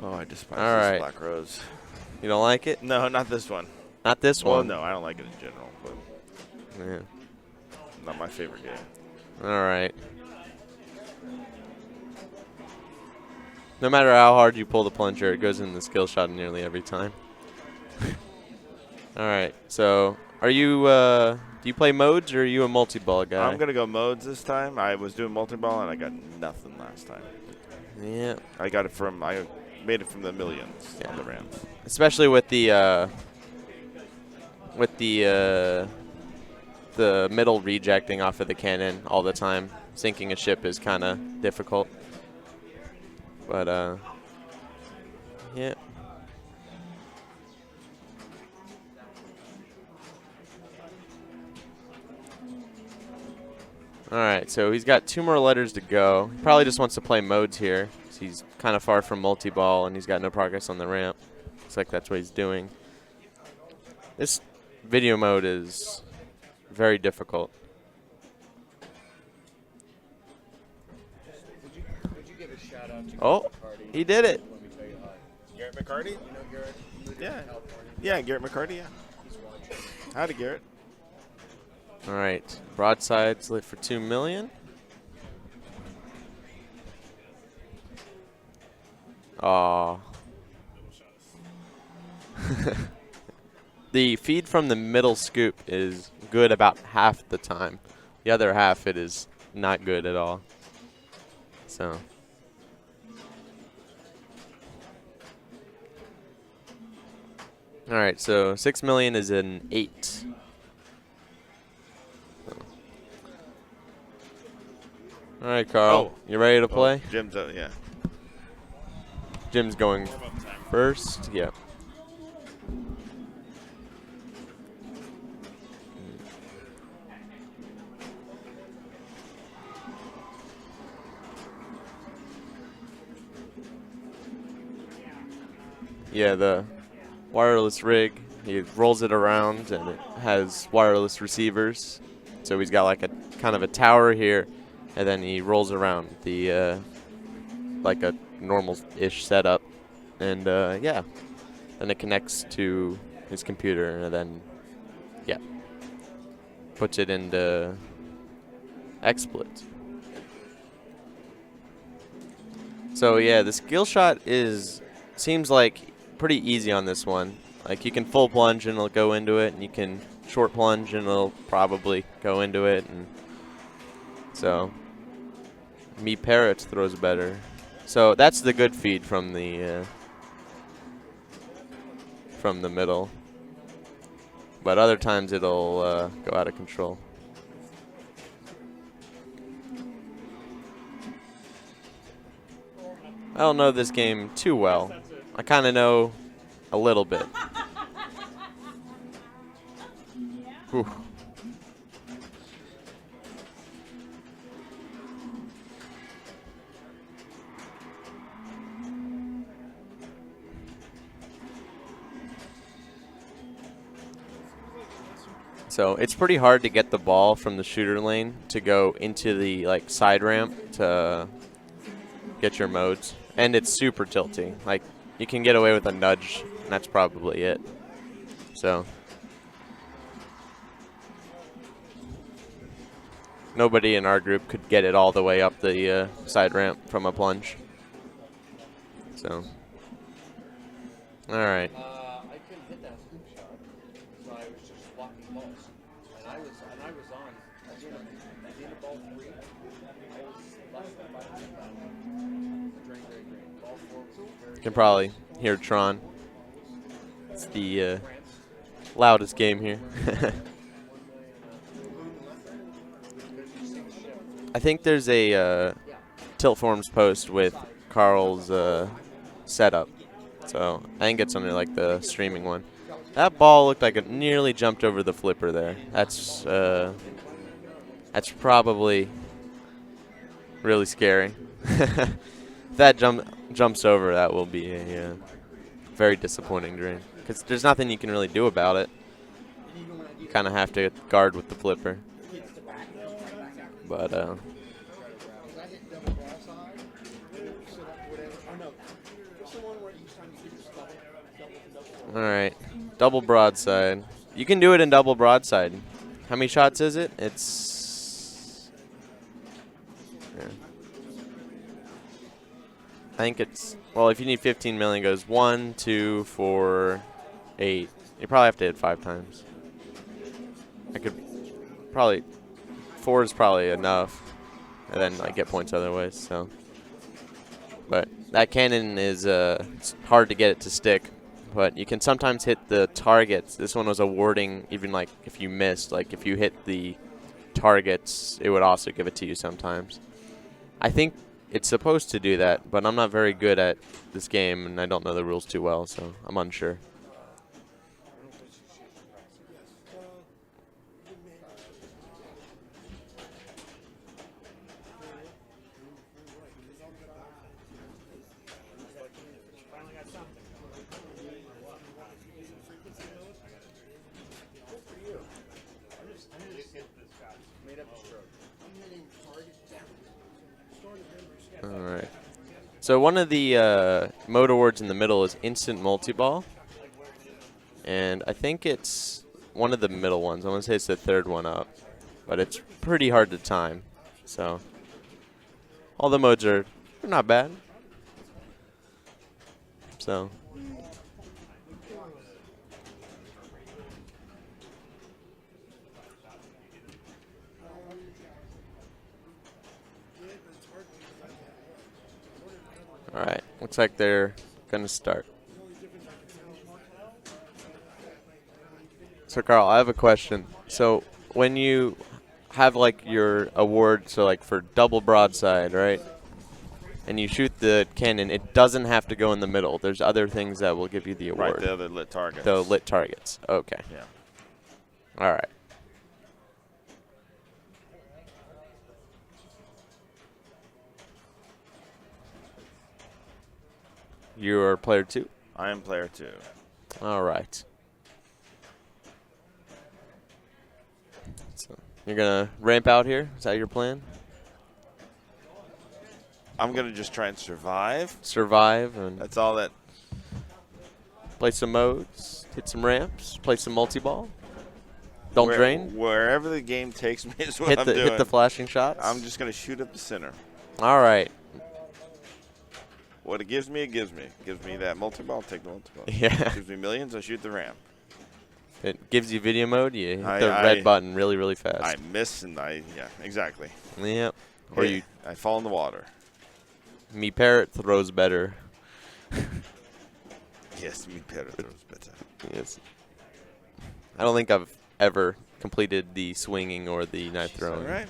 Speaker 6: Oh, I despise
Speaker 9: All
Speaker 6: this
Speaker 9: right.
Speaker 6: Black Rose.
Speaker 9: You don't like it?
Speaker 6: No, not this one.
Speaker 9: Not this
Speaker 6: Well,
Speaker 9: one.
Speaker 6: no, I don't like it in general, but
Speaker 9: Yeah.
Speaker 6: not my favorite game.
Speaker 9: All right. No matter how hard you pull the plunger, it goes in the skill shot nearly every time. All right. So, are you? Do you play modes or are you a multi-ball guy?
Speaker 6: I'm gonna go modes this time. I was doing multi-ball and I got nothing last time.
Speaker 9: Yeah.
Speaker 6: I made it from the millions on the ramps.
Speaker 9: Especially with the middle rejecting off of the cannon all the time. Sinking a ship is kind of difficult. But yeah. Alright, so he's got 2 more letters to go. He probably just wants to play modes here. He's kind of far from multi-ball and he's got no progress on the ramp. Looks like that's what he's doing. This video mode is very difficult. Oh, he did it.
Speaker 6: Garrett McCarty? Yeah. Yeah, Garrett McCarty, yeah. Howdy, Garrett.
Speaker 9: All right, broadside's lit for 2 million. Aw. The feed from the middle scoop is good about half the time. The other half, it is not good at all. So. All right, so 6 million is an 8. All right, Carl, you ready to play?
Speaker 6: Jim's yeah.
Speaker 9: Jim's going first. Yep. Yeah, the wireless rig, he rolls it around and it has wireless receivers. So he's got like a kind of a tower here, and then he rolls around the like a normal-ish setup, and yeah, then it connects to his computer, and then yeah, puts it into XSplit. So yeah, the skill shot seems like pretty easy on this one. Like you can full plunge and it'll go into it, and you can short plunge and it'll probably go into it, and so Me Parrot throws better. So that's the good feed from the middle. But other times it'll go out of control. I don't know this game too well. I kind of know a little bit. Whew. So it's pretty hard to get the ball from the shooter lane to go into the like side ramp to get your modes, and it's super tilty. Like you can get away with a nudge, and that's probably it. So nobody in our group could get it all the way up the side ramp from a plunge. So all right.
Speaker 7: I couldn't hit that scoop shot, so I was just blocking balls. And I was on at the end of ball 3. I was less than 5%. Drain. Ball 4 was very.
Speaker 9: You can probably hear Tron. It's the loudest game here. I think there's a Tilt Forms post with Carl's setup. So I think it's under like the streaming one. That ball looked like it nearly jumped over the flipper there. That's probably really scary. If that jumps over, that will be a very disappointing drain. Because there's nothing you can really do about it. You kind of have to guard with the flipper. But all right, double broadside. You can do it in double broadside. How many shots is it? It's, yeah. I think it's, well, if you need 15 million, it goes 1, 2, 4, 8. You probably have to hit 5 times. I could probably, 4 is probably enough, and then I get points other ways. So But that cannon is it's hard to get it to stick. But you can sometimes hit the targets. This one was a warding, even like if you missed. Like if you hit the targets, it would also give it to you sometimes. I think it's supposed to do that, but I'm not very good at this game, and I don't know the rules too well, so I'm unsure. Alright. So one of the mode awards in the middle is instant multi-ball. And I think it's one of the middle ones. I want to say it's the third one up. But it's pretty hard to time. So all the modes are not bad. So alright, looks like they're going to start. So, Carl, I have a question. So, when you have, like, your award, so, like, for double broadside, right, and you shoot the cannon, it doesn't have to go in the middle. There's other things that will give you the award.
Speaker 6: Right, the other lit targets.
Speaker 9: The lit targets. Okay.
Speaker 6: Yeah.
Speaker 9: All right. You're player 2?
Speaker 6: I am player 2.
Speaker 9: All right. So you're going to ramp out here? Is that your plan?
Speaker 6: I'm going to just try and survive.
Speaker 9: Survive and
Speaker 6: That's all that.
Speaker 9: play some modes, hit some ramps, play some multi-ball. Don't drain.
Speaker 6: Wherever the game takes me is what I'm doing.
Speaker 9: Hit the flashing shots.
Speaker 6: I'm just going to shoot up the center.
Speaker 9: All right.
Speaker 6: What it gives me, it gives me. It gives me that multi-ball, take the multi-ball.
Speaker 9: Yeah.
Speaker 6: It gives me millions, I shoot the ramp.
Speaker 9: It gives you video mode. You hit the red button really, really fast.
Speaker 6: I miss and yeah, exactly.
Speaker 9: Yep. Or
Speaker 6: I fall in the water.
Speaker 9: Me parrot throws better.
Speaker 6: Yes, me parrot throws better.
Speaker 9: Yes. I don't think I've ever completed the swinging or the knife throwing.
Speaker 6: All right.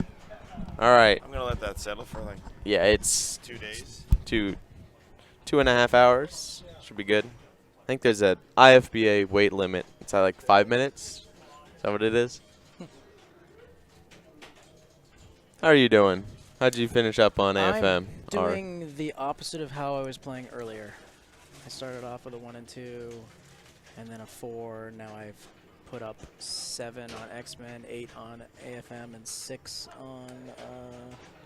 Speaker 9: All right.
Speaker 6: I'm going to let that settle for like
Speaker 9: Yeah, it's
Speaker 6: 2 days.
Speaker 9: 2.5 hours. Should be good. I think there's an IFPA weight limit. It's at like 5 minutes. Is that what it is? How are you doing? How'd you finish up on AFM?
Speaker 1: I'm doing the opposite of how I was playing earlier. I started off with a 1 and 2, and then a 4. Now I've put up 7 on X-Men, 8 on AFM, and 6 on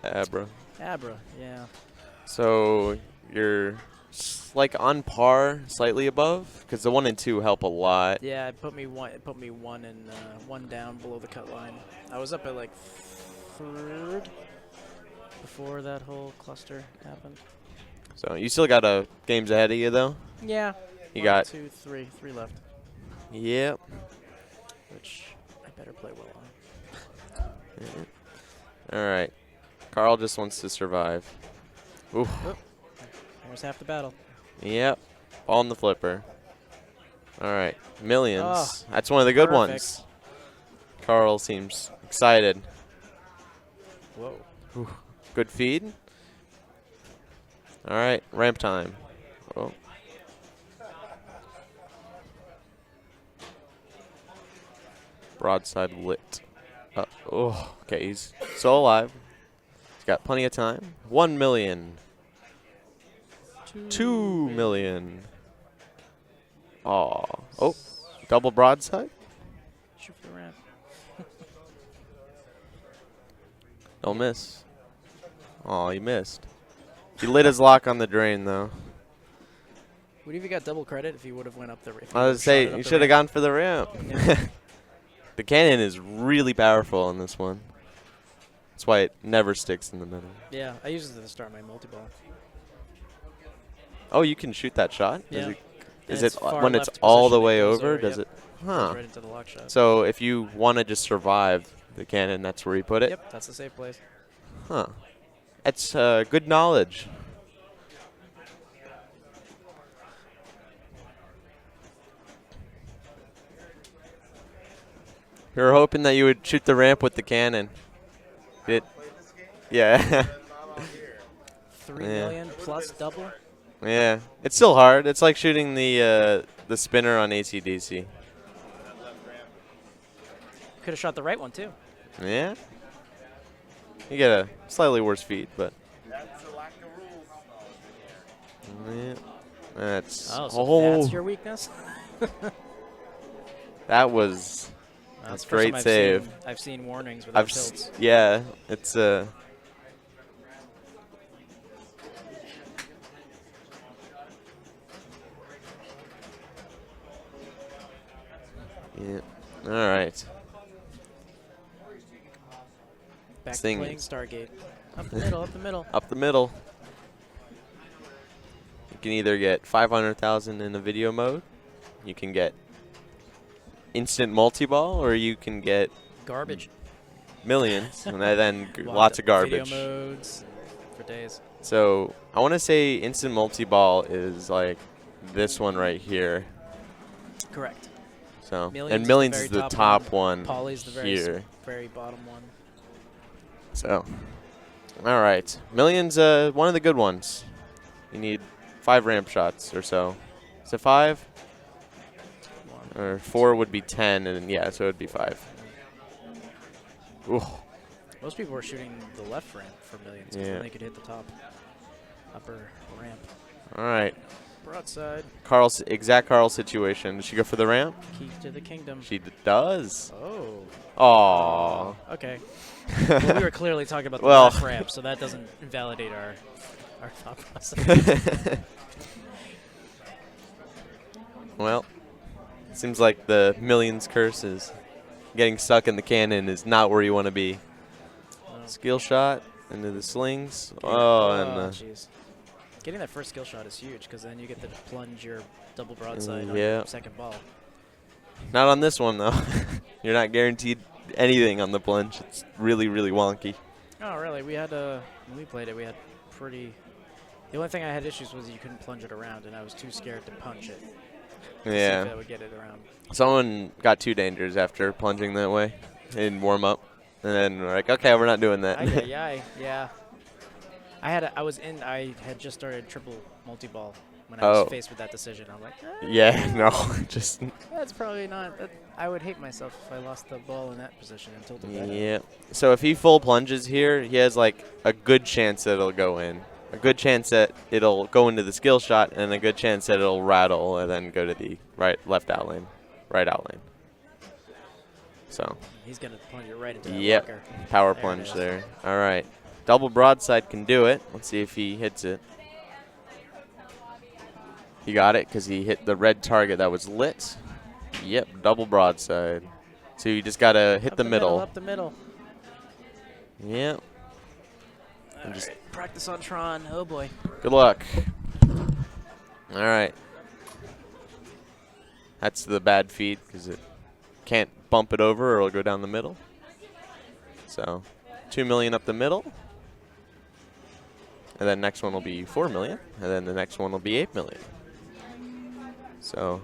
Speaker 9: Abra.
Speaker 1: Abra. Yeah.
Speaker 9: So you're like on par, slightly above, because the 1 and 2 help a lot.
Speaker 1: Yeah, it put me one and 1 down below the cut line. I was up at like 3rd before that whole cluster happened.
Speaker 9: So you still got games ahead of you, though.
Speaker 1: Yeah.
Speaker 9: You
Speaker 1: 1,
Speaker 9: got
Speaker 1: 2, 3 left.
Speaker 9: Yep.
Speaker 1: Which I better play well on.
Speaker 9: All right. Carl just wants to survive. Oof.
Speaker 1: Oh, there's half the battle.
Speaker 9: Yep. Ball in the flipper. All right. Millions.
Speaker 1: Oh,
Speaker 9: That's one of the good
Speaker 1: perfect.
Speaker 9: ones. Carl seems excited.
Speaker 1: Whoa.
Speaker 9: Ooh. Good feed. All right. Ramp time. Oh. Broadside lit. Oh, okay. He's still alive. He's got plenty of time. 1 million. 2 million. Aw. Oh, double broadside?
Speaker 1: Shoot for the ramp.
Speaker 9: Don't miss. Aw, he missed. He lit his lock on the drain, though.
Speaker 1: Would have got double credit if he would have went up the ramp?
Speaker 9: I was say, you should have gone for the ramp.
Speaker 1: Yeah.
Speaker 9: The cannon is really powerful on this one. That's why it never sticks in the middle.
Speaker 1: Yeah, I use it to start my multi-ball.
Speaker 9: Oh, you can shoot that shot?
Speaker 1: Yeah.
Speaker 9: Is
Speaker 1: And
Speaker 9: it
Speaker 1: it's far
Speaker 9: when it's
Speaker 1: left
Speaker 9: all the
Speaker 1: position,
Speaker 9: way
Speaker 1: it goes
Speaker 9: over?
Speaker 1: over,
Speaker 9: Does
Speaker 1: yep.
Speaker 9: it?
Speaker 1: Goes
Speaker 9: Huh.
Speaker 1: right into the lock shot.
Speaker 9: So if you want to just survive the cannon, that's where you put it?
Speaker 1: Yep, that's the safe place.
Speaker 9: Huh. That's good knowledge. We were hoping that you would shoot the ramp with the cannon. Yeah.
Speaker 1: 3
Speaker 9: Yeah.
Speaker 1: million plus double.
Speaker 9: Yeah. It's still hard. It's like shooting the spinner on AC/DC.
Speaker 1: Could have shot the right one too.
Speaker 9: Yeah. You get a slightly worse feed, but.
Speaker 2: That's a lack of rules.
Speaker 9: Yeah. That's
Speaker 1: Oh, so that's your weakness.
Speaker 9: that was
Speaker 1: That's
Speaker 9: a
Speaker 1: the first
Speaker 9: great
Speaker 1: time
Speaker 9: save.
Speaker 1: I've seen warnings without tilts.
Speaker 9: Yeah, it's yeah. All right.
Speaker 1: Back to
Speaker 9: Thing
Speaker 1: playing
Speaker 9: is-
Speaker 1: Stargate. Up the middle, up the middle.
Speaker 9: Up the middle. You can either get 500,000 in the video mode, you can get instant multi-ball, or you can get
Speaker 1: Garbage.
Speaker 9: millions, and then lots of garbage.
Speaker 1: Video modes for days.
Speaker 9: So I want to say instant multi-ball is like this one right here.
Speaker 1: Correct.
Speaker 9: So
Speaker 1: Millions
Speaker 9: and
Speaker 1: is
Speaker 9: millions
Speaker 1: the
Speaker 9: is
Speaker 1: very
Speaker 9: the
Speaker 1: top
Speaker 9: top one
Speaker 1: Poly's the very
Speaker 9: here.
Speaker 1: very bottom one.
Speaker 9: So, all right, millions. One of the good ones. You need 5 ramp shots or so. Is it 5? Or 4 would be 10, and yeah, so it would be 5. Ooh.
Speaker 1: Most people were shooting the left ramp for millions because
Speaker 9: Yeah.
Speaker 1: then they could hit the top upper ramp.
Speaker 9: All right,
Speaker 1: Broadside.
Speaker 9: Carl's Carl situation. Does she go for the ramp?
Speaker 1: Key to the kingdom.
Speaker 9: She does.
Speaker 1: Oh.
Speaker 9: Aww.
Speaker 1: Okay. Well, we were clearly talking about the
Speaker 9: Well.
Speaker 1: left ramp, so that doesn't invalidate our thought process.
Speaker 9: Well, seems like the millions curse is getting stuck in the cannon is not where you want to be.
Speaker 1: Oh.
Speaker 9: Skill shot into the slings.
Speaker 1: Getting-
Speaker 9: And
Speaker 1: jeez. Getting that first skill shot is huge because then you get to plunge your double broadside on
Speaker 9: yeah.
Speaker 1: your second ball.
Speaker 9: not on this one though. You're not guaranteed anything on the plunge. It's really, really wonky.
Speaker 1: Oh, really? We had when we played it, we had pretty. The only thing I had issues was you couldn't plunge it around, and I was too scared to punch it. To see if I would get it around.
Speaker 9: Someone got 2 dangers after plunging that way in warm up, and then we're like, okay, we're not doing that.
Speaker 1: Yeah. I had just started triple multi-ball when I
Speaker 9: Oh.
Speaker 1: was faced with that decision. I'm like,
Speaker 9: Yeah, no, just
Speaker 1: that's probably not. I would hate myself if I lost the ball in that position and tilted that.
Speaker 9: yeah. So if he full plunges here, he has like a good chance that it'll go in. A good chance that it'll go into the skill shot, and a good chance that it'll rattle and then go to the left out lane, right out lane. So.
Speaker 1: He's gonna plunge it right into that
Speaker 9: Yep,
Speaker 1: blocker.
Speaker 9: power
Speaker 1: There it
Speaker 9: plunge
Speaker 1: is.
Speaker 9: there. All right, double broadside can do it. Let's see if he hits it. He got it because he hit the red target that was lit. Yep, double broadside. So you just gotta hit
Speaker 1: Up
Speaker 9: the middle.
Speaker 1: Up the middle.
Speaker 9: Yep.
Speaker 1: All right. Practice on Tron. Oh boy.
Speaker 9: Good luck. All right. That's the bad feed because it can't bump it over or it'll go down the middle. So 2 million up the middle. And then next one will be 4 million. And then the next one will be 8 million. So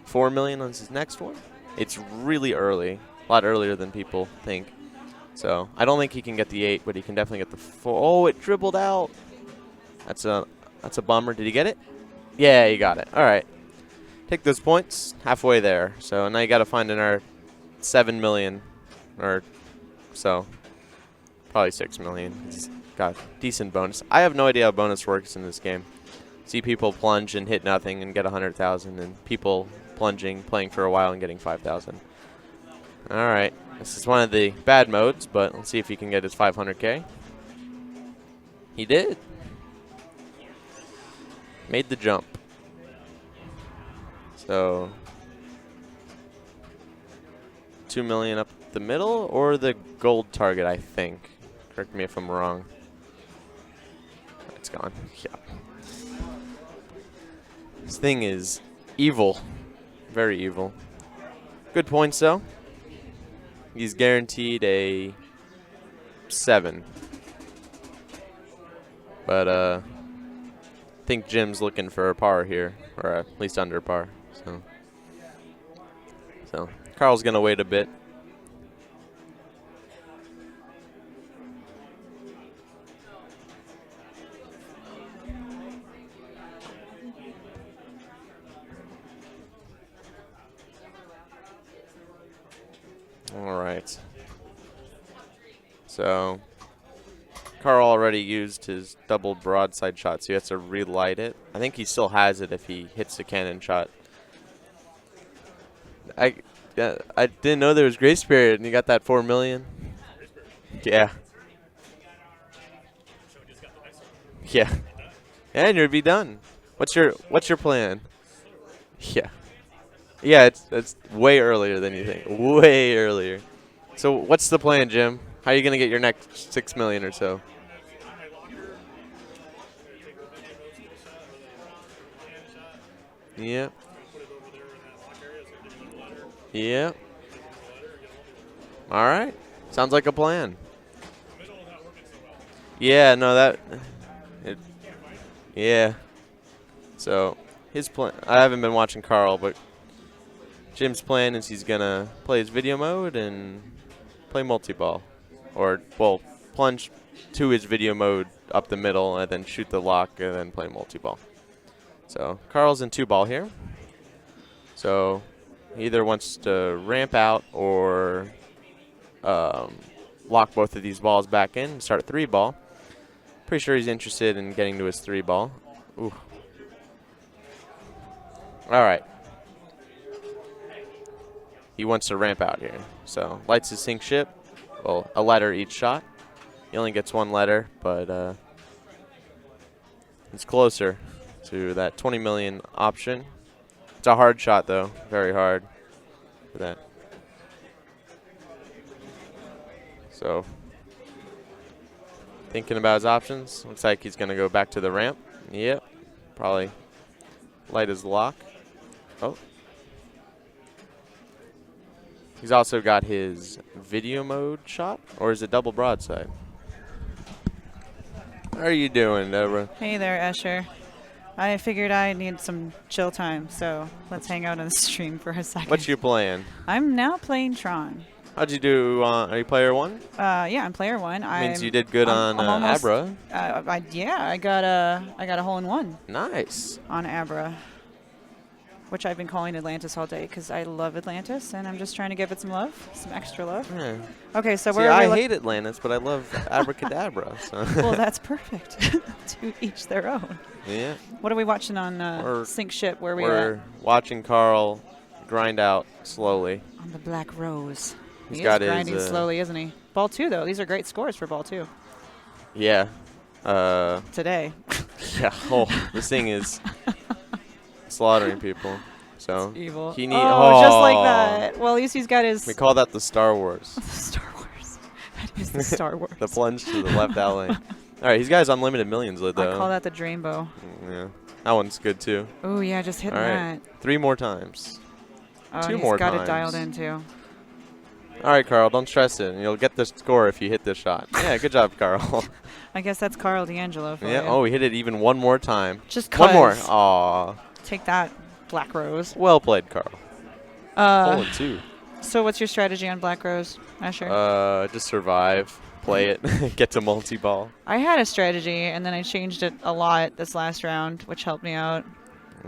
Speaker 9: 4 million on his next one. It's really early. A lot earlier than people think. So I don't think he can get the 8, but he can definitely get the 4. Oh, it dribbled out. That's a bummer. Did he get it? Yeah, he got it. All right. Take those points. Halfway there. So now you got to find another 7 million or so. Probably 6 million. He's got decent bonus. I have no idea how bonus works in this game. See people plunge and hit nothing and get 100,000, and people plunging, playing for a while and getting 5,000. All right. This is one of the bad modes, but let's see if he can get his 500K. He did. Made the jump. So 2 million up the middle or the gold target, I think. Correct me if I'm wrong. It's gone. Yeah. This thing is evil. Very evil. Good points, though. He's guaranteed a 7. But I think Jim's looking for a par here, or at least under par. So Carl's going to wait a bit. All right. So Carl already used his double broadside shot, so he has to relight it. I think he still has it if he hits the cannon shot. I didn't know there was grace period, and you got that 4 million. Yeah. Yeah. And you'd be done. What's your plan? Yeah. Yeah, it's way earlier than you think. Way earlier. So what's the plan, Jim? How are you gonna get your next 6 million or so? Yeah. Yeah. All right. Sounds like a plan. Yeah, no, yeah. So his plan, I haven't been watching Carl, but Jim's plan is he's going to play his video mode and play multi-ball. Or, well, plunge to his video mode up the middle and then shoot the lock and then play multi-ball. So Carl's in 2-ball here. So he either wants to ramp out or lock both of these balls back in and start 3-ball. Pretty sure he's interested in getting to his 3-ball. Ooh. All right. He wants to ramp out here. So lights his sink ship. Well, a letter each shot. He only gets 1 letter, but it's closer to that 20 million option. It's a hard shot, though. Very hard for that. So thinking about his options. Looks like he's going to go back to the ramp. Yep. Probably light his lock. Oh. He's also got his video mode shot, or is it double broadside? How are you doing, Abra?
Speaker 10: Hey there, Escher. I figured I need some chill time, so let's hang out on the stream for a second.
Speaker 9: What's your plan?
Speaker 10: I'm now playing Tron.
Speaker 9: How'd you do? Are you player 1?
Speaker 10: Yeah, I'm player 1.
Speaker 9: Means you did good on
Speaker 10: almost,
Speaker 9: Abra.
Speaker 10: Yeah, I got a hole in 1.
Speaker 9: Nice.
Speaker 10: On Abra, which I've been calling Atlantis all day because I love Atlantis, and I'm just trying to give it some love, some extra love.
Speaker 9: Yeah.
Speaker 10: Okay, so
Speaker 9: See,
Speaker 10: where
Speaker 9: I hate Atlantis, but I love Abra Ca Dabra. So.
Speaker 10: Well, that's perfect. To each their own.
Speaker 9: Yeah.
Speaker 10: What are we watching on Sink Ship?
Speaker 9: We're watching Carl grind out slowly.
Speaker 10: On the Black Rose.
Speaker 9: He's
Speaker 10: He
Speaker 9: got
Speaker 10: is
Speaker 9: his,
Speaker 10: grinding slowly, isn't he? Ball 2, though. These are great scores for ball 2.
Speaker 9: Yeah.
Speaker 10: Today.
Speaker 9: Yeah. Oh, this thing is slaughtering people. So
Speaker 10: it's evil.
Speaker 9: He
Speaker 10: just like that. Well, at least he's got his.
Speaker 9: We call that the Star Wars.
Speaker 10: The Star Wars. That is the Star Wars.
Speaker 9: The plunge to the left out lane. All right, he's got his unlimited millions lid though.
Speaker 10: I call that the Dreambow.
Speaker 9: Yeah, that one's good too.
Speaker 10: Oh yeah, just hitting that.
Speaker 9: 3 more times.
Speaker 10: Oh,
Speaker 9: 2 more times.
Speaker 10: He's got it dialed in too.
Speaker 9: All right, Carl, don't stress it. You'll get the score if you hit this shot. Yeah, good job, Carl.
Speaker 10: I guess that's Carl D'Angelo for
Speaker 9: Yeah.
Speaker 10: you.
Speaker 9: Oh, he hit it even 1 more time.
Speaker 10: Just
Speaker 9: one more.
Speaker 10: cause.
Speaker 9: Aw.
Speaker 10: Take that, Black Rose.
Speaker 9: Well played, Carl. Hole in 2.
Speaker 10: So what's your strategy on Black Rose, Asher?
Speaker 9: Just survive, play it, get to multi-ball.
Speaker 10: I had a strategy, and then I changed it a lot this last round, which helped me out.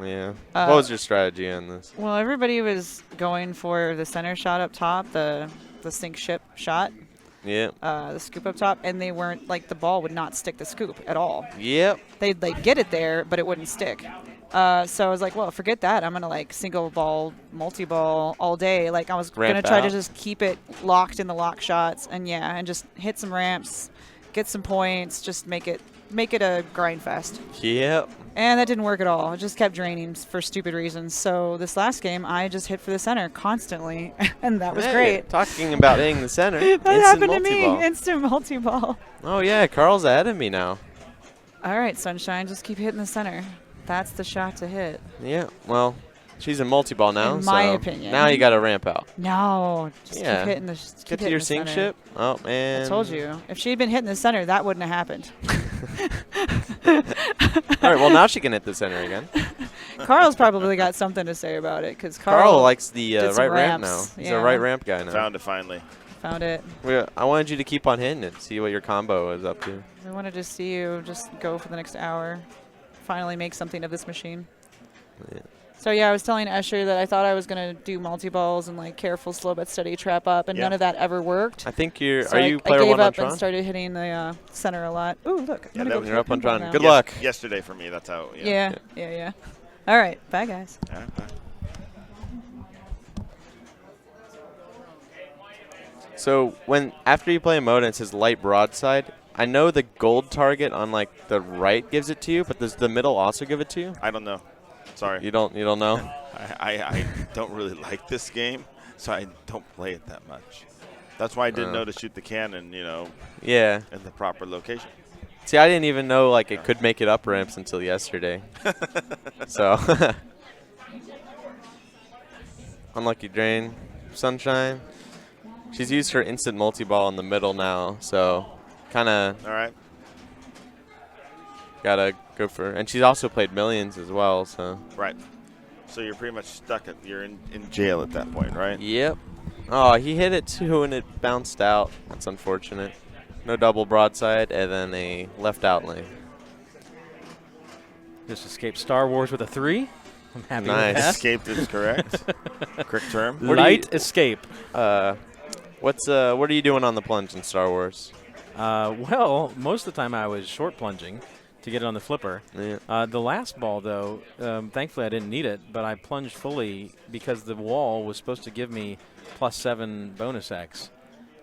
Speaker 9: Yeah. What was your strategy on this?
Speaker 10: Well, everybody was going for the center shot up top, the sink ship shot.
Speaker 9: Yeah.
Speaker 10: The scoop up top, and they weren't, like, the ball would not stick the scoop at all.
Speaker 9: Yep.
Speaker 10: They'd, like, get it there, but it wouldn't stick. So I was like, well, forget that. I'm going to, like, single ball, multi-ball all day. Like, I was going to try to just keep it locked in the lock shots and, yeah, and just hit some ramps, get some points, just make it a grind fest.
Speaker 9: Yep.
Speaker 10: And that didn't work at all. It just kept draining for stupid reasons. So this last game, I just hit for the center constantly, and that was great.
Speaker 9: Talking about hitting the center.
Speaker 10: That happened to me. Instant multi-ball.
Speaker 9: Oh, yeah. Carl's ahead of me now.
Speaker 10: All right, Sunshine. Just keep hitting the center. That's the shot to hit.
Speaker 9: Yeah. Well, she's in multi-ball now.
Speaker 10: In my opinion.
Speaker 9: Now you got to ramp out.
Speaker 10: No. Just keep hitting the
Speaker 9: Get to your sink ship. Oh, man.
Speaker 10: I told you. If she had been hitting the center, that wouldn't have happened.
Speaker 9: All right, well, now she can hit the center again.
Speaker 10: Carl's probably got something to say about it because
Speaker 9: Carl likes the
Speaker 10: did some
Speaker 9: right ramp now.
Speaker 10: ramps.
Speaker 9: He's
Speaker 10: Yeah.
Speaker 9: a right ramp guy now.
Speaker 6: Found it finally.
Speaker 10: Found it.
Speaker 9: I wanted you to keep on hitting it, see what your combo is up to.
Speaker 10: I wanted to see you just go for the next hour. Finally make something of this machine.
Speaker 9: Yeah.
Speaker 10: So yeah, I was telling Escher that I thought I was gonna do multi-balls and like careful, slow but steady trap up, and none of that ever worked.
Speaker 9: I think you're.
Speaker 10: So
Speaker 9: Are you
Speaker 10: I
Speaker 9: player
Speaker 10: gave
Speaker 9: one on
Speaker 10: up
Speaker 9: Tron?
Speaker 10: and started hitting the center a lot. Ooh, look!
Speaker 6: Yeah,
Speaker 10: I'm gonna go
Speaker 9: you're up on
Speaker 10: pinball
Speaker 9: Tron.
Speaker 10: now.
Speaker 9: Good luck.
Speaker 6: Yesterday for me, that's how.
Speaker 10: Yeah. All right, bye guys.
Speaker 6: Yeah, bye.
Speaker 9: So after you play a mode and it says light broadside, I know the gold target on like the right gives it to you, but does the middle also give it to you?
Speaker 6: I don't know. Sorry.
Speaker 9: You don't know?
Speaker 6: I don't really like this game, so I don't play it that much. That's why I didn't know to shoot the cannon,
Speaker 9: Yeah.
Speaker 6: in the proper location.
Speaker 9: See, I didn't even know like it could make it up ramps until yesterday. So unlucky drain, Sunshine. She's used her instant multi-ball in the middle now, so kind of
Speaker 6: All right.
Speaker 9: gotta go for. And she's also played Millions as well, so.
Speaker 6: Right. So you're pretty much stuck. You're in jail at that point, right?
Speaker 9: Yep. Oh, he hit it too, and it bounced out. That's unfortunate. No double broadside, and then a left out lane.
Speaker 4: Just escaped Star Wars with a 3. I'm happy
Speaker 9: Nice.
Speaker 4: with that.
Speaker 6: Escaped is correct. Quick term.
Speaker 4: Light escape.
Speaker 9: What are you doing on the plunge in Star Wars?
Speaker 4: Well, most of the time I was short plunging to get it on the flipper.
Speaker 9: Yeah.
Speaker 4: The last ball, though, thankfully I didn't need it, but I plunged fully because the wall was supposed to give me +7 bonus X.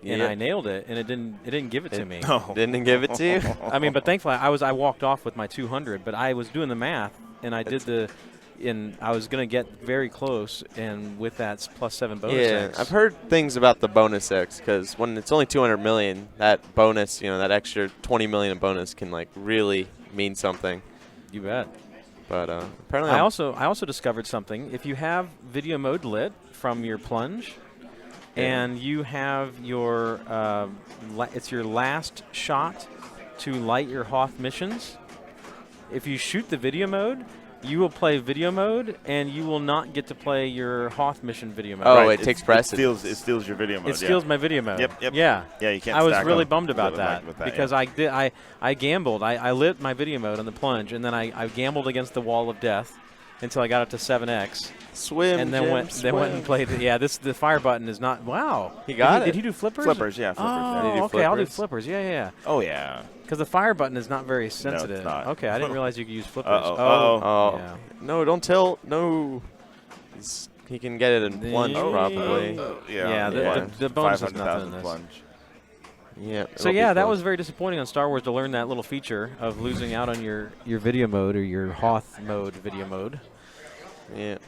Speaker 4: And I nailed it, and it didn't give it to me.
Speaker 6: No.
Speaker 9: Didn't give it to you?
Speaker 4: I mean, but thankfully I walked off with my 200, but I was doing the math, and I did I was going to get very close, and with that +7 bonus X.
Speaker 9: I've heard things about the bonus X, because when it's only 200 million, that bonus, that extra 20 million in bonus can like really mean something.
Speaker 4: You bet.
Speaker 9: But apparently
Speaker 4: I also discovered something. If you have video mode lit from your plunge, and you have your it's your last shot to light your Hoth missions, if you shoot the video mode, you will play video mode, and you will not get to play your Hoth mission video mode.
Speaker 9: Oh,
Speaker 6: Right.
Speaker 9: it takes precedence.
Speaker 6: It steals your video mode.
Speaker 4: It steals my video mode.
Speaker 6: Yep.
Speaker 4: Yeah.
Speaker 6: Yeah, you can't.
Speaker 4: I was
Speaker 6: stack
Speaker 4: really
Speaker 6: them
Speaker 4: bummed about
Speaker 6: with
Speaker 4: that,
Speaker 6: with
Speaker 4: because
Speaker 6: yeah.
Speaker 4: I gambled. I lit my video mode on the plunge, and then I gambled against the wall of death until I got up to 7x.
Speaker 9: Swim,
Speaker 4: and then
Speaker 9: Jim,
Speaker 4: went
Speaker 9: swim.
Speaker 4: and played. Yeah, the fire button is not. Wow.
Speaker 9: He got it.
Speaker 4: Did he do flippers?
Speaker 6: Flippers, yeah. Flippers,
Speaker 4: Oh,
Speaker 6: yeah.
Speaker 4: okay. I'll do flippers. Yeah.
Speaker 6: Oh yeah.
Speaker 4: Because the fire button is not very sensitive.
Speaker 6: not.
Speaker 4: Okay, I didn't realize you could use flippers.
Speaker 9: Oh.
Speaker 4: Yeah.
Speaker 9: No, don't tilt. No. He can get it in plunge, probably.
Speaker 6: Yeah.
Speaker 4: The bonus is
Speaker 6: 500,000
Speaker 4: nothing in this.
Speaker 6: plunge.
Speaker 9: Yeah.
Speaker 4: So yeah, that was very disappointing on Star Wars to learn that little feature of losing out on your video mode or your Hoth mode video mode.
Speaker 9: Yeah.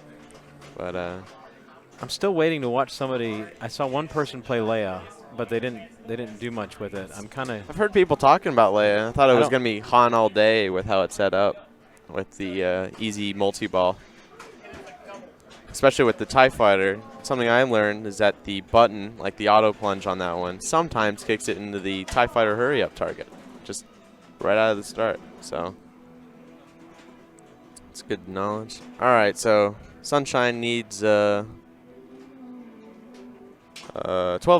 Speaker 9: But
Speaker 4: I'm still waiting to watch somebody. I saw one person play Leia, but they didn't do much with it.
Speaker 9: I've heard people talking about Leia. I thought it was going to be Han all day with how it's set up with the easy multi-ball. Especially with the TIE Fighter. Something I learned is that the button, like the auto plunge on that one, sometimes kicks it into the TIE Fighter hurry-up target. Just right out of the start. So it's good knowledge. All right, so Sunshine needs 12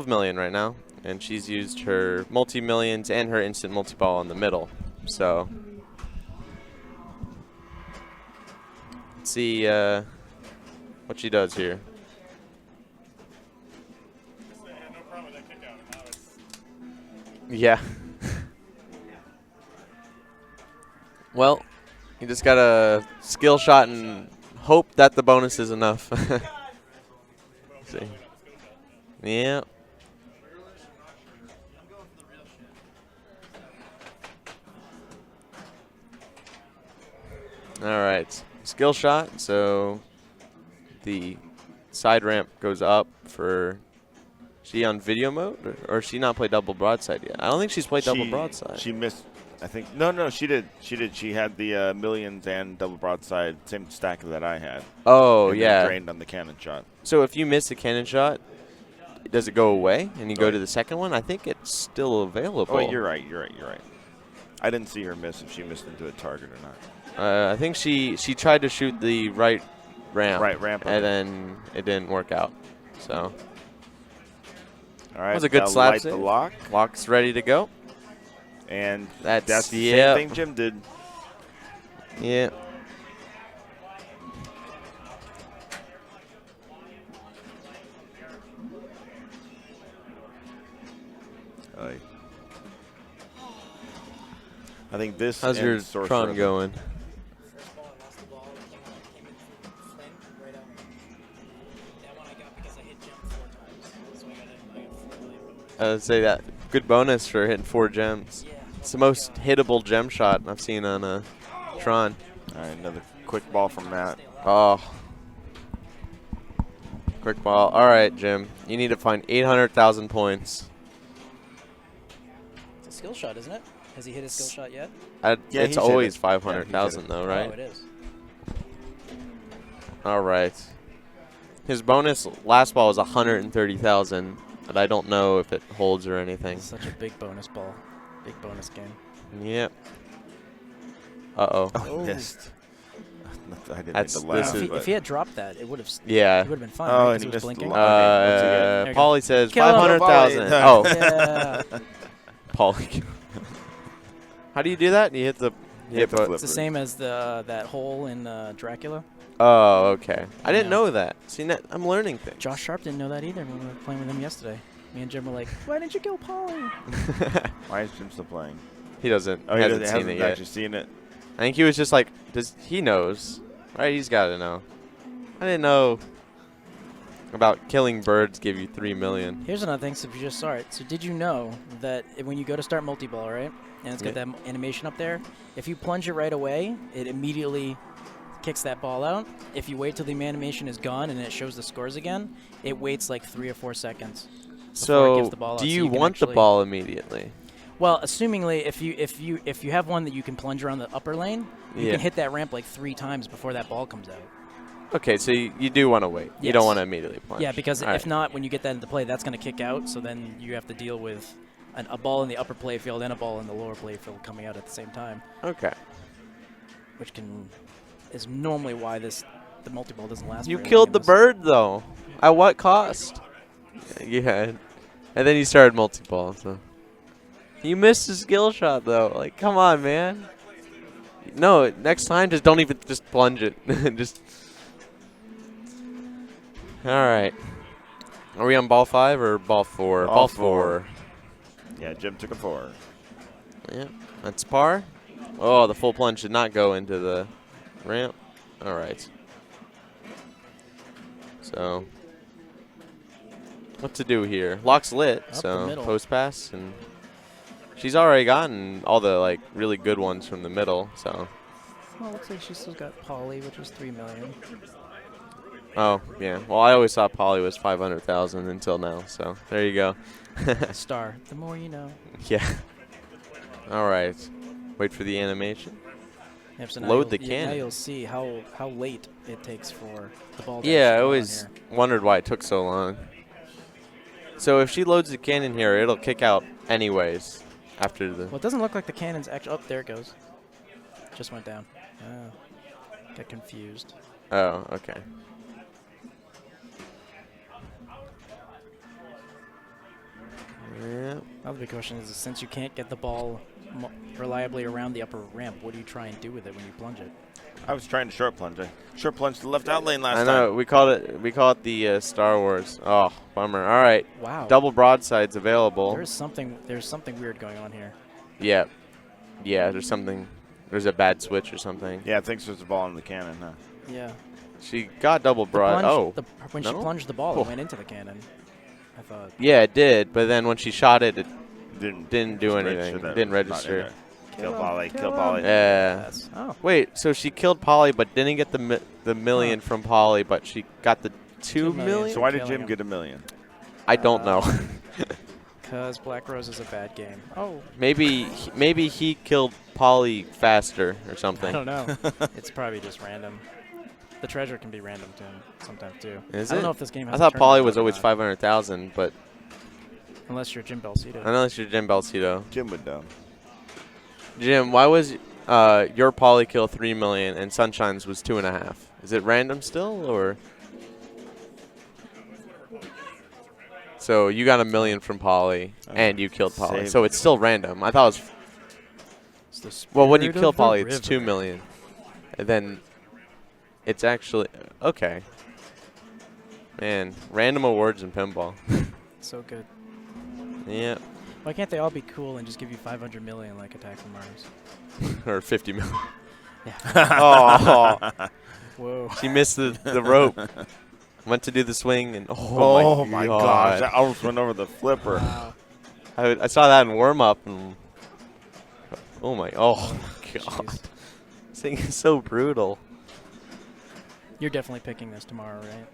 Speaker 9: million right now, and she's used her multi-millions and her instant multi-ball in the middle. So let's see what she does here. Yeah. Well, you just got a skill shot and hope that the bonus is enough. See. Yeah. All right. Skill shot. So the side ramp goes up for. She on video mode, or she not play double broadside yet? I don't think she's played double broadside.
Speaker 6: She missed. I think no, she did. She had the millions and double broadside, same stack that I had.
Speaker 9: Oh,
Speaker 6: and
Speaker 9: yeah.
Speaker 6: Then drained on the cannon shot.
Speaker 9: So if you miss a cannon shot, does it go away and you go to the second one? I think it's still available.
Speaker 6: Oh, you're right. I didn't see her miss if she missed into a target or not.
Speaker 9: I think she tried to shoot the right ramp.
Speaker 6: Right ramp.
Speaker 9: And then it didn't work out. So.
Speaker 6: All right.
Speaker 9: That was a good
Speaker 6: gotta
Speaker 9: slap
Speaker 6: light
Speaker 9: save.
Speaker 6: the lock.
Speaker 9: Lock's ready to go.
Speaker 6: And
Speaker 9: That's
Speaker 6: the
Speaker 9: yeah.
Speaker 6: same thing Jim did.
Speaker 9: Yeah.
Speaker 6: I think this.
Speaker 9: How's
Speaker 6: and
Speaker 9: your
Speaker 6: Sorcerer.
Speaker 9: Tron going?
Speaker 1: First ball, I lost the ball. Came in Flynn right on. That one I got because I hit jump 4 times. So I got 4 million bonus.
Speaker 9: I would say that good bonus for hitting 4 gems.
Speaker 1: Yeah.
Speaker 9: It's the most hittable gem shot I've seen on Tron.
Speaker 6: All right, another quick ball from Matt.
Speaker 9: Oh. Quick ball. All right, Jim. You need to find 800,000 points.
Speaker 1: It's a skill shot, isn't it? Has he hit his skill shot yet?
Speaker 6: Yeah,
Speaker 9: It's
Speaker 6: he's hit
Speaker 9: always
Speaker 6: it.
Speaker 9: 500,000
Speaker 6: Yeah,
Speaker 9: though,
Speaker 1: Oh,
Speaker 9: right?
Speaker 1: it is.
Speaker 9: All right. His bonus last ball was 130,000, but I don't know if it holds or anything.
Speaker 1: Such a big bonus ball. Big bonus game.
Speaker 9: Yep. Uh-oh.
Speaker 6: Oh, he missed. I didn't
Speaker 9: That's-
Speaker 6: make the laugh,
Speaker 9: this is-
Speaker 1: If
Speaker 6: but
Speaker 1: he had dropped that, it would have.
Speaker 9: Yeah.
Speaker 1: It would have been fine.
Speaker 6: Oh,
Speaker 1: right,
Speaker 6: and
Speaker 1: 'cause
Speaker 6: he
Speaker 1: it was
Speaker 6: missed the
Speaker 1: blinking.
Speaker 6: line. Okay, once again.
Speaker 1: There you go.
Speaker 9: Paulie says
Speaker 1: Kill him.
Speaker 9: 500,000.
Speaker 6: Paulie.
Speaker 9: Oh,
Speaker 1: Yeah.
Speaker 9: Paulie. How do you do that? You hit the. You
Speaker 6: Hit the
Speaker 9: the-
Speaker 6: flip.
Speaker 1: It's the same as the that hole in Dracula.
Speaker 9: Oh, okay. I didn't
Speaker 1: Yeah.
Speaker 9: know that. See, I'm learning things.
Speaker 1: Josh Sharp didn't know that either when we were playing with him yesterday. Me and Jim were like, "Why didn't you kill Paulie?"
Speaker 6: Why is Jim still playing?
Speaker 9: He doesn't.
Speaker 6: Oh,
Speaker 9: he
Speaker 6: he
Speaker 9: hasn't seen it yet.
Speaker 6: actually seen it.
Speaker 9: I think he was just like, he knows, right? He's got to know. I didn't know about killing birds give you 3 million.
Speaker 1: Here's another thing, so if you just saw it. So did you know that when you go to start multi-ball, right, and it's got that animation up there, if you plunge it right away, it immediately kicks that ball out. If you wait till the animation is gone and it shows the scores again, it waits like 3 or 4 seconds. before it
Speaker 9: So,
Speaker 1: gives the ball out,
Speaker 9: do
Speaker 1: so
Speaker 9: you
Speaker 1: can
Speaker 9: want the
Speaker 1: actually-
Speaker 9: ball immediately?
Speaker 1: Well, assumingly, if you have one that you can plunge around the upper lane, you
Speaker 9: Yeah.
Speaker 1: can hit that ramp like 3 times before that ball comes out.
Speaker 9: Okay, so you do want to wait. You don't
Speaker 1: Yes.
Speaker 9: want to immediately plunge.
Speaker 1: Yeah, because
Speaker 9: All
Speaker 1: if
Speaker 9: right.
Speaker 1: not, when you get that into play, that's going to kick out. So then you have to deal with a ball in the upper play field and a ball in the lower play field coming out at the same time,
Speaker 9: Okay.
Speaker 1: which is normally why the multi-ball doesn't last.
Speaker 9: You
Speaker 1: very long
Speaker 9: killed
Speaker 1: in
Speaker 9: the
Speaker 1: this.
Speaker 9: bird, though. At what cost? Yeah. And then you started multi-ball, so. You missed a skill shot, though. Like, come on, man. No, next time, just don't even just plunge it. Just. All right. Are we on ball 5 or ball 4?
Speaker 6: Ball
Speaker 9: Ball
Speaker 6: four.
Speaker 9: 4.
Speaker 6: Yeah, Jim took a 4.
Speaker 9: Yeah, that's par. Oh, the full plunge did not go into the ramp. All right. So, what to do here? Lock's lit,
Speaker 1: the
Speaker 9: so
Speaker 1: middle.
Speaker 9: post pass, and she's already gotten all the like really good ones from the middle. So,
Speaker 1: Well, it looks like she's still got Polly, which is 3 million.
Speaker 9: oh yeah. Well, I always thought Polly was 500,000 until now. So there you go.
Speaker 1: Star. The more you know.
Speaker 9: Yeah. All right. Wait for the animation.
Speaker 1: Yep, so now
Speaker 9: Load the
Speaker 1: Now
Speaker 9: cannon.
Speaker 1: you'll see how late it takes for the ball. To
Speaker 9: Yeah, I
Speaker 1: actually go on
Speaker 9: always
Speaker 1: here.
Speaker 9: wondered why it took so long. So if she loads the cannon here, it'll kick out anyways after the.
Speaker 1: Well, it doesn't look like the cannon's actually. Oh, there it goes. Just went down. Oh, got confused.
Speaker 9: Oh, okay. Yeah.
Speaker 1: Now the big question is, since you can't get the ball reliably around the upper ramp, what do you try and do with it when you plunge it?
Speaker 6: I was trying to short plunge. I short plunged the left out lane last
Speaker 9: I know.
Speaker 6: time.
Speaker 9: We call it the Star Wars. Oh, bummer. All right.
Speaker 1: Wow.
Speaker 9: Double broadsides available.
Speaker 1: There's something weird going on here.
Speaker 9: Yeah. Yeah. There's a bad switch or something.
Speaker 6: Yeah, I think so. It's a ball in the cannon, huh?
Speaker 1: Yeah.
Speaker 9: She got double broad.
Speaker 1: Plunge,
Speaker 9: Oh.
Speaker 1: When she
Speaker 9: no?
Speaker 1: plunged the ball,
Speaker 9: Oh.
Speaker 1: it went into the cannon. I thought.
Speaker 9: Yeah, it did. But then when she shot it, it
Speaker 6: Didn't
Speaker 9: do
Speaker 6: register
Speaker 9: anything.
Speaker 6: that
Speaker 9: It didn't
Speaker 6: it was not
Speaker 9: register.
Speaker 6: in there. Kill
Speaker 1: him,
Speaker 6: Polly,
Speaker 1: kill
Speaker 6: kill
Speaker 1: him.
Speaker 6: Polly.
Speaker 9: Yeah.
Speaker 1: Yes. Oh.
Speaker 9: Wait, so she killed Polly but didn't get the million from Polly, but she got the 2
Speaker 1: 2 million.
Speaker 9: million?
Speaker 6: So why did
Speaker 1: Killing
Speaker 6: Jim
Speaker 1: him.
Speaker 6: get a million?
Speaker 9: I don't know.
Speaker 1: Because Black Rose is a bad game. Oh.
Speaker 9: maybe he killed Polly faster or
Speaker 1: I
Speaker 9: something.
Speaker 1: don't know. It's probably just random. The treasure can be random to him sometimes too.
Speaker 9: Is
Speaker 1: I don't
Speaker 9: it?
Speaker 1: know if this game has
Speaker 9: I
Speaker 1: a
Speaker 9: thought Polly
Speaker 1: tournament
Speaker 9: was
Speaker 1: mode or
Speaker 9: always
Speaker 1: not.
Speaker 9: 500,000, but
Speaker 1: Unless you're Jim Belcito.
Speaker 9: unless you're Jim Belcito.
Speaker 6: Jim would know.
Speaker 9: Jim, why was your polykill 3 million and Sunshine's was 2.5. Is it random still, or? So you got 1 million from Poly, and you killed Poly.
Speaker 6: Save.
Speaker 9: So it's still random. I thought it was. Well, when you kill Poly, it's 2 million. And then it's actually. Okay. Man, random awards in pinball.
Speaker 1: So good.
Speaker 9: Yeah.
Speaker 1: Why can't they all be cool and just give you 500 million like Attack from Mars?
Speaker 9: Or 50 million.
Speaker 1: Yeah.
Speaker 9: Oh.
Speaker 1: Whoa.
Speaker 9: She missed the rope. Went to do the swing, and
Speaker 6: oh my gosh. That almost went over the flipper.
Speaker 1: Wow.
Speaker 9: I saw that in warm-up, and oh my god.
Speaker 1: Jeez.
Speaker 9: This thing is so brutal.
Speaker 1: You're definitely picking this tomorrow, right?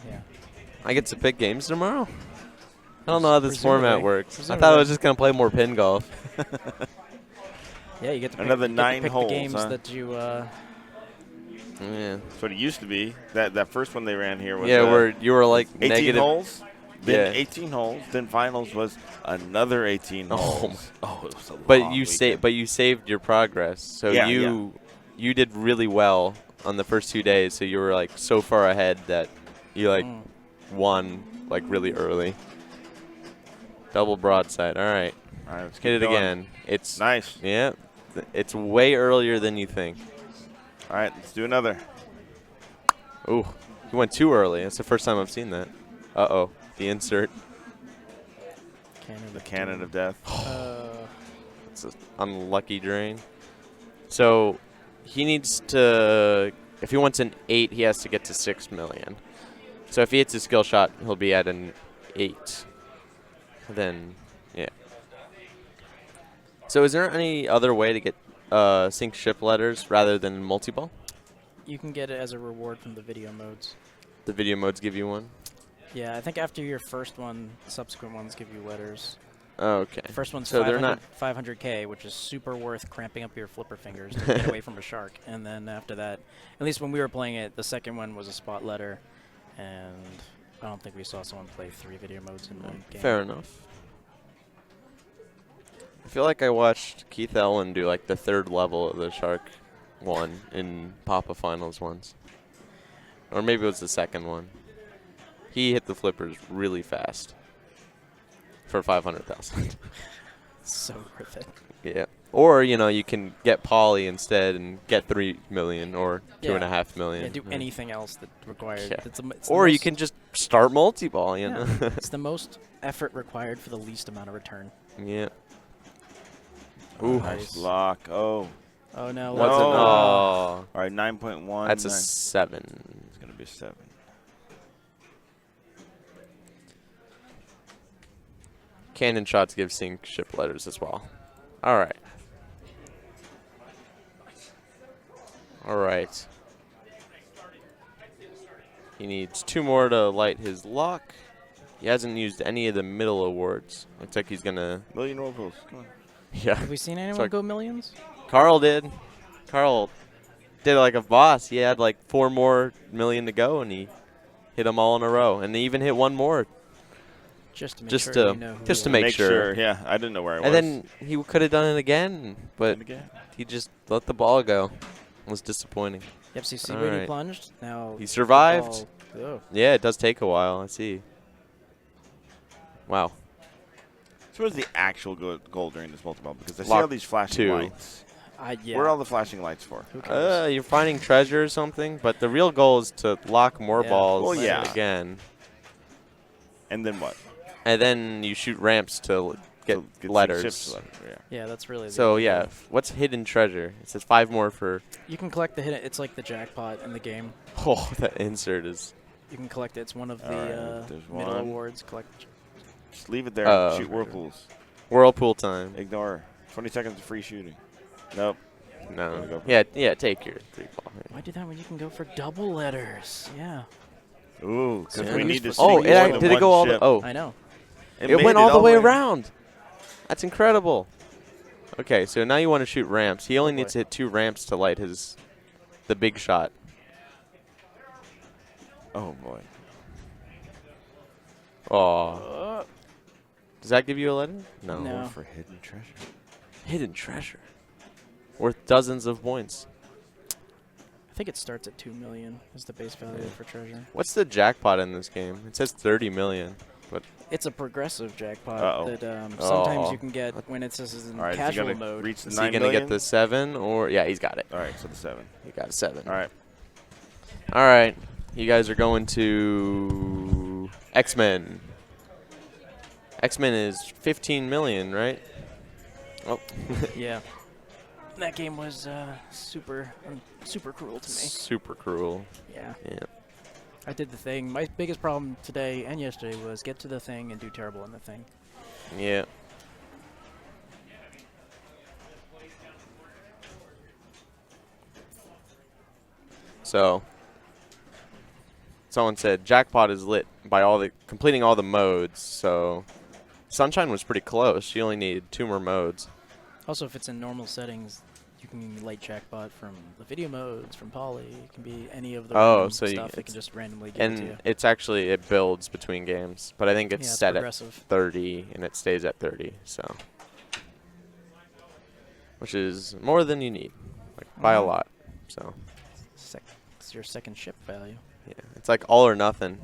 Speaker 1: Yeah.
Speaker 9: I get to pick games tomorrow? I don't know how this format works. I thought I
Speaker 1: Presumably.
Speaker 9: was just going to play more pin golf.
Speaker 1: Yeah, you get to pick,
Speaker 6: Another
Speaker 1: you get to
Speaker 6: 9
Speaker 1: pick
Speaker 6: holes,
Speaker 1: the games
Speaker 6: huh?
Speaker 1: that you.
Speaker 9: Yeah.
Speaker 6: That's what it used to be. That first one they ran here was
Speaker 9: Yeah, where you were like
Speaker 6: 18
Speaker 9: negative.
Speaker 6: holes, then
Speaker 9: Yeah.
Speaker 6: 18 holes, then finals was another 18
Speaker 9: Oh
Speaker 6: holes. Oh, it was a
Speaker 9: But
Speaker 6: long
Speaker 9: you
Speaker 6: weekend.
Speaker 9: But you saved your progress. So
Speaker 6: Yeah,
Speaker 9: you did really well on the first 2 days. So you were like so far ahead that you like won like really early. Double broadside. All right.
Speaker 6: All right, let's
Speaker 9: Hit
Speaker 6: keep
Speaker 9: it
Speaker 6: going.
Speaker 9: again. It's
Speaker 6: Nice.
Speaker 9: Yeah. It's way earlier than you think.
Speaker 6: All right, let's do another.
Speaker 9: Ooh, you went too early. That's the first time I've seen that. Uh-oh. The insert.
Speaker 6: The cannon of death.
Speaker 9: It's an unlucky drain. So he needs to, if he wants an 8, he has to get to 6 million. So if he hits a skill shot, he'll be at an 8. Then, yeah. So is there any other way to get sync ship letters rather than multi-ball?
Speaker 1: You can get it as a reward from the video modes.
Speaker 9: The video modes give you one?
Speaker 1: Yeah, I think after your first one, subsequent ones give you letters.
Speaker 9: Oh, okay.
Speaker 1: The first one's
Speaker 9: so they're not
Speaker 1: 500K, which is super worth cramping up your flipper fingers to get away from a shark. And then after that, at least when we were playing it, the second one was a spot letter. And I don't think we saw someone play 3 video modes in one game.
Speaker 9: Fair enough. I feel like I watched Keith Ellen do like the 3rd level of the shark one in Papa Finals once. Or maybe it was the 2nd one. He hit the flippers really fast for 500,000.
Speaker 1: So worth it.
Speaker 9: Yeah. Or, you know, you can get Poly instead and get 3 million or
Speaker 1: Yeah.
Speaker 9: 2.5 million.
Speaker 1: Yeah, do anything else that requires.
Speaker 9: Yeah.
Speaker 1: It's the
Speaker 9: Or you
Speaker 1: most-
Speaker 9: can just start multi-ball, you
Speaker 1: Yeah,
Speaker 9: know.
Speaker 1: it's the most effort required for the least amount of return.
Speaker 9: Yeah.
Speaker 6: Ooh,
Speaker 1: Nice.
Speaker 6: nice block. Oh.
Speaker 1: Oh no.
Speaker 6: No.
Speaker 9: What's it? Oh.
Speaker 6: All right, 9.1.
Speaker 9: That's a
Speaker 6: nine.
Speaker 9: 7.
Speaker 6: It's going to be a 7.
Speaker 9: Cannon shots give sync ship letters as well. All right. All right. He needs 2 more to light his lock. He hasn't used any of the middle awards. Looks like he's going to...
Speaker 6: Million whirlpools. Come on.
Speaker 9: Yeah.
Speaker 1: Have we seen anyone
Speaker 9: Sorry.
Speaker 1: go millions?
Speaker 9: Carl did. Carl did it like a boss. He had like 4 more million to go, and he hit them all in a row. And he even hit 1 more.
Speaker 1: Just to make
Speaker 9: Just
Speaker 1: sure
Speaker 9: to
Speaker 1: you know who
Speaker 9: just to
Speaker 1: you are.
Speaker 9: make sure.
Speaker 6: Yeah, I didn't know where I was.
Speaker 9: And then he could have done it again, but
Speaker 6: And again.
Speaker 9: he just let the ball go. It was disappointing.
Speaker 1: Yep, so you see
Speaker 9: All
Speaker 1: where he
Speaker 9: right.
Speaker 1: plunged? Now
Speaker 9: He
Speaker 1: the
Speaker 9: survived.
Speaker 1: ball- oh.
Speaker 9: Yeah, it does take a while. I see. Wow.
Speaker 6: So where's the actual goal during this multi-ball? Because I see
Speaker 9: Lock
Speaker 6: all these flashing
Speaker 9: 2.
Speaker 6: lights.
Speaker 1: Yeah.
Speaker 6: Where are all the flashing lights for?
Speaker 1: Who cares?
Speaker 9: You're finding treasure or something, but the real goal is to lock more
Speaker 1: Yeah.
Speaker 9: balls
Speaker 6: Well, yeah.
Speaker 9: again.
Speaker 6: And then what?
Speaker 9: And then you shoot ramps to get
Speaker 6: So get
Speaker 9: letters.
Speaker 6: ships letters, yeah.
Speaker 1: Yeah, that's really.
Speaker 9: So
Speaker 1: the
Speaker 9: yeah, what's hidden treasure? It says 5 more for.
Speaker 1: You can collect the hidden. It's like the jackpot in the game.
Speaker 9: Oh, that insert is.
Speaker 1: You can collect it. It's one of the
Speaker 6: All right, there's
Speaker 1: middle
Speaker 6: one.
Speaker 1: awards. Collect.
Speaker 6: Just leave it there.
Speaker 9: Oh.
Speaker 6: Shoot whirlpools.
Speaker 9: Whirlpool time.
Speaker 6: Ignore. 20 seconds of free shooting. Nope.
Speaker 9: No.
Speaker 6: Go for
Speaker 9: Yeah, take your 3 ball.
Speaker 1: Why do that when you can go for double letters? Yeah.
Speaker 6: Ooh, because
Speaker 1: Yeah.
Speaker 6: we need to see
Speaker 9: Oh,
Speaker 6: more than
Speaker 9: did it
Speaker 6: one
Speaker 9: go all the?
Speaker 6: ship.
Speaker 9: Oh,
Speaker 1: I know.
Speaker 9: it
Speaker 6: made
Speaker 9: went all the way around. That's incredible. Okay, so now you want to shoot ramps. He only needs to hit 2 ramps to light the big shot.
Speaker 6: Oh, boy.
Speaker 9: Oh. Does that give you a letter? No.
Speaker 1: No.
Speaker 6: For hidden treasure.
Speaker 9: Hidden treasure. worth dozens of points.
Speaker 1: I think it starts at 2 million is the base value for treasure.
Speaker 9: What's the jackpot in this game? It says 30 million, but
Speaker 1: It's a progressive jackpot
Speaker 6: Uh-oh.
Speaker 1: that sometimes you can get when it says it's in
Speaker 6: All right,
Speaker 1: casual
Speaker 6: is he gonna
Speaker 1: mode.
Speaker 6: reach the
Speaker 9: is he
Speaker 6: 9
Speaker 9: going to
Speaker 6: million?
Speaker 9: get the 7 or yeah, he's got it.
Speaker 6: All right, so the 7.
Speaker 9: He got a 7.
Speaker 6: All right.
Speaker 9: All right. You guys are going to X-Men. X-Men is 15 million, right? Oh.
Speaker 1: Yeah. That game was super cruel to me.
Speaker 9: Super cruel.
Speaker 1: Yeah.
Speaker 9: Yeah.
Speaker 1: I did the thing. My biggest problem today and yesterday was get to the thing and do terrible in the thing.
Speaker 9: Yeah. So, someone said jackpot is lit by completing all the modes. So, Sunshine was pretty close. She only needed 2 more modes.
Speaker 1: Also, if it's in normal settings, you can light jackpot from the video modes, from Poly. It can be any of the random stuff that can just randomly give it to you.
Speaker 9: And it's actually, it builds between games. But I think it's
Speaker 1: It's
Speaker 9: set at
Speaker 1: progressive.
Speaker 9: 30 and it stays at 30. So, which is more than you need, like by a lot. So,
Speaker 1: It's your second ship value.
Speaker 9: yeah, it's like all or nothing.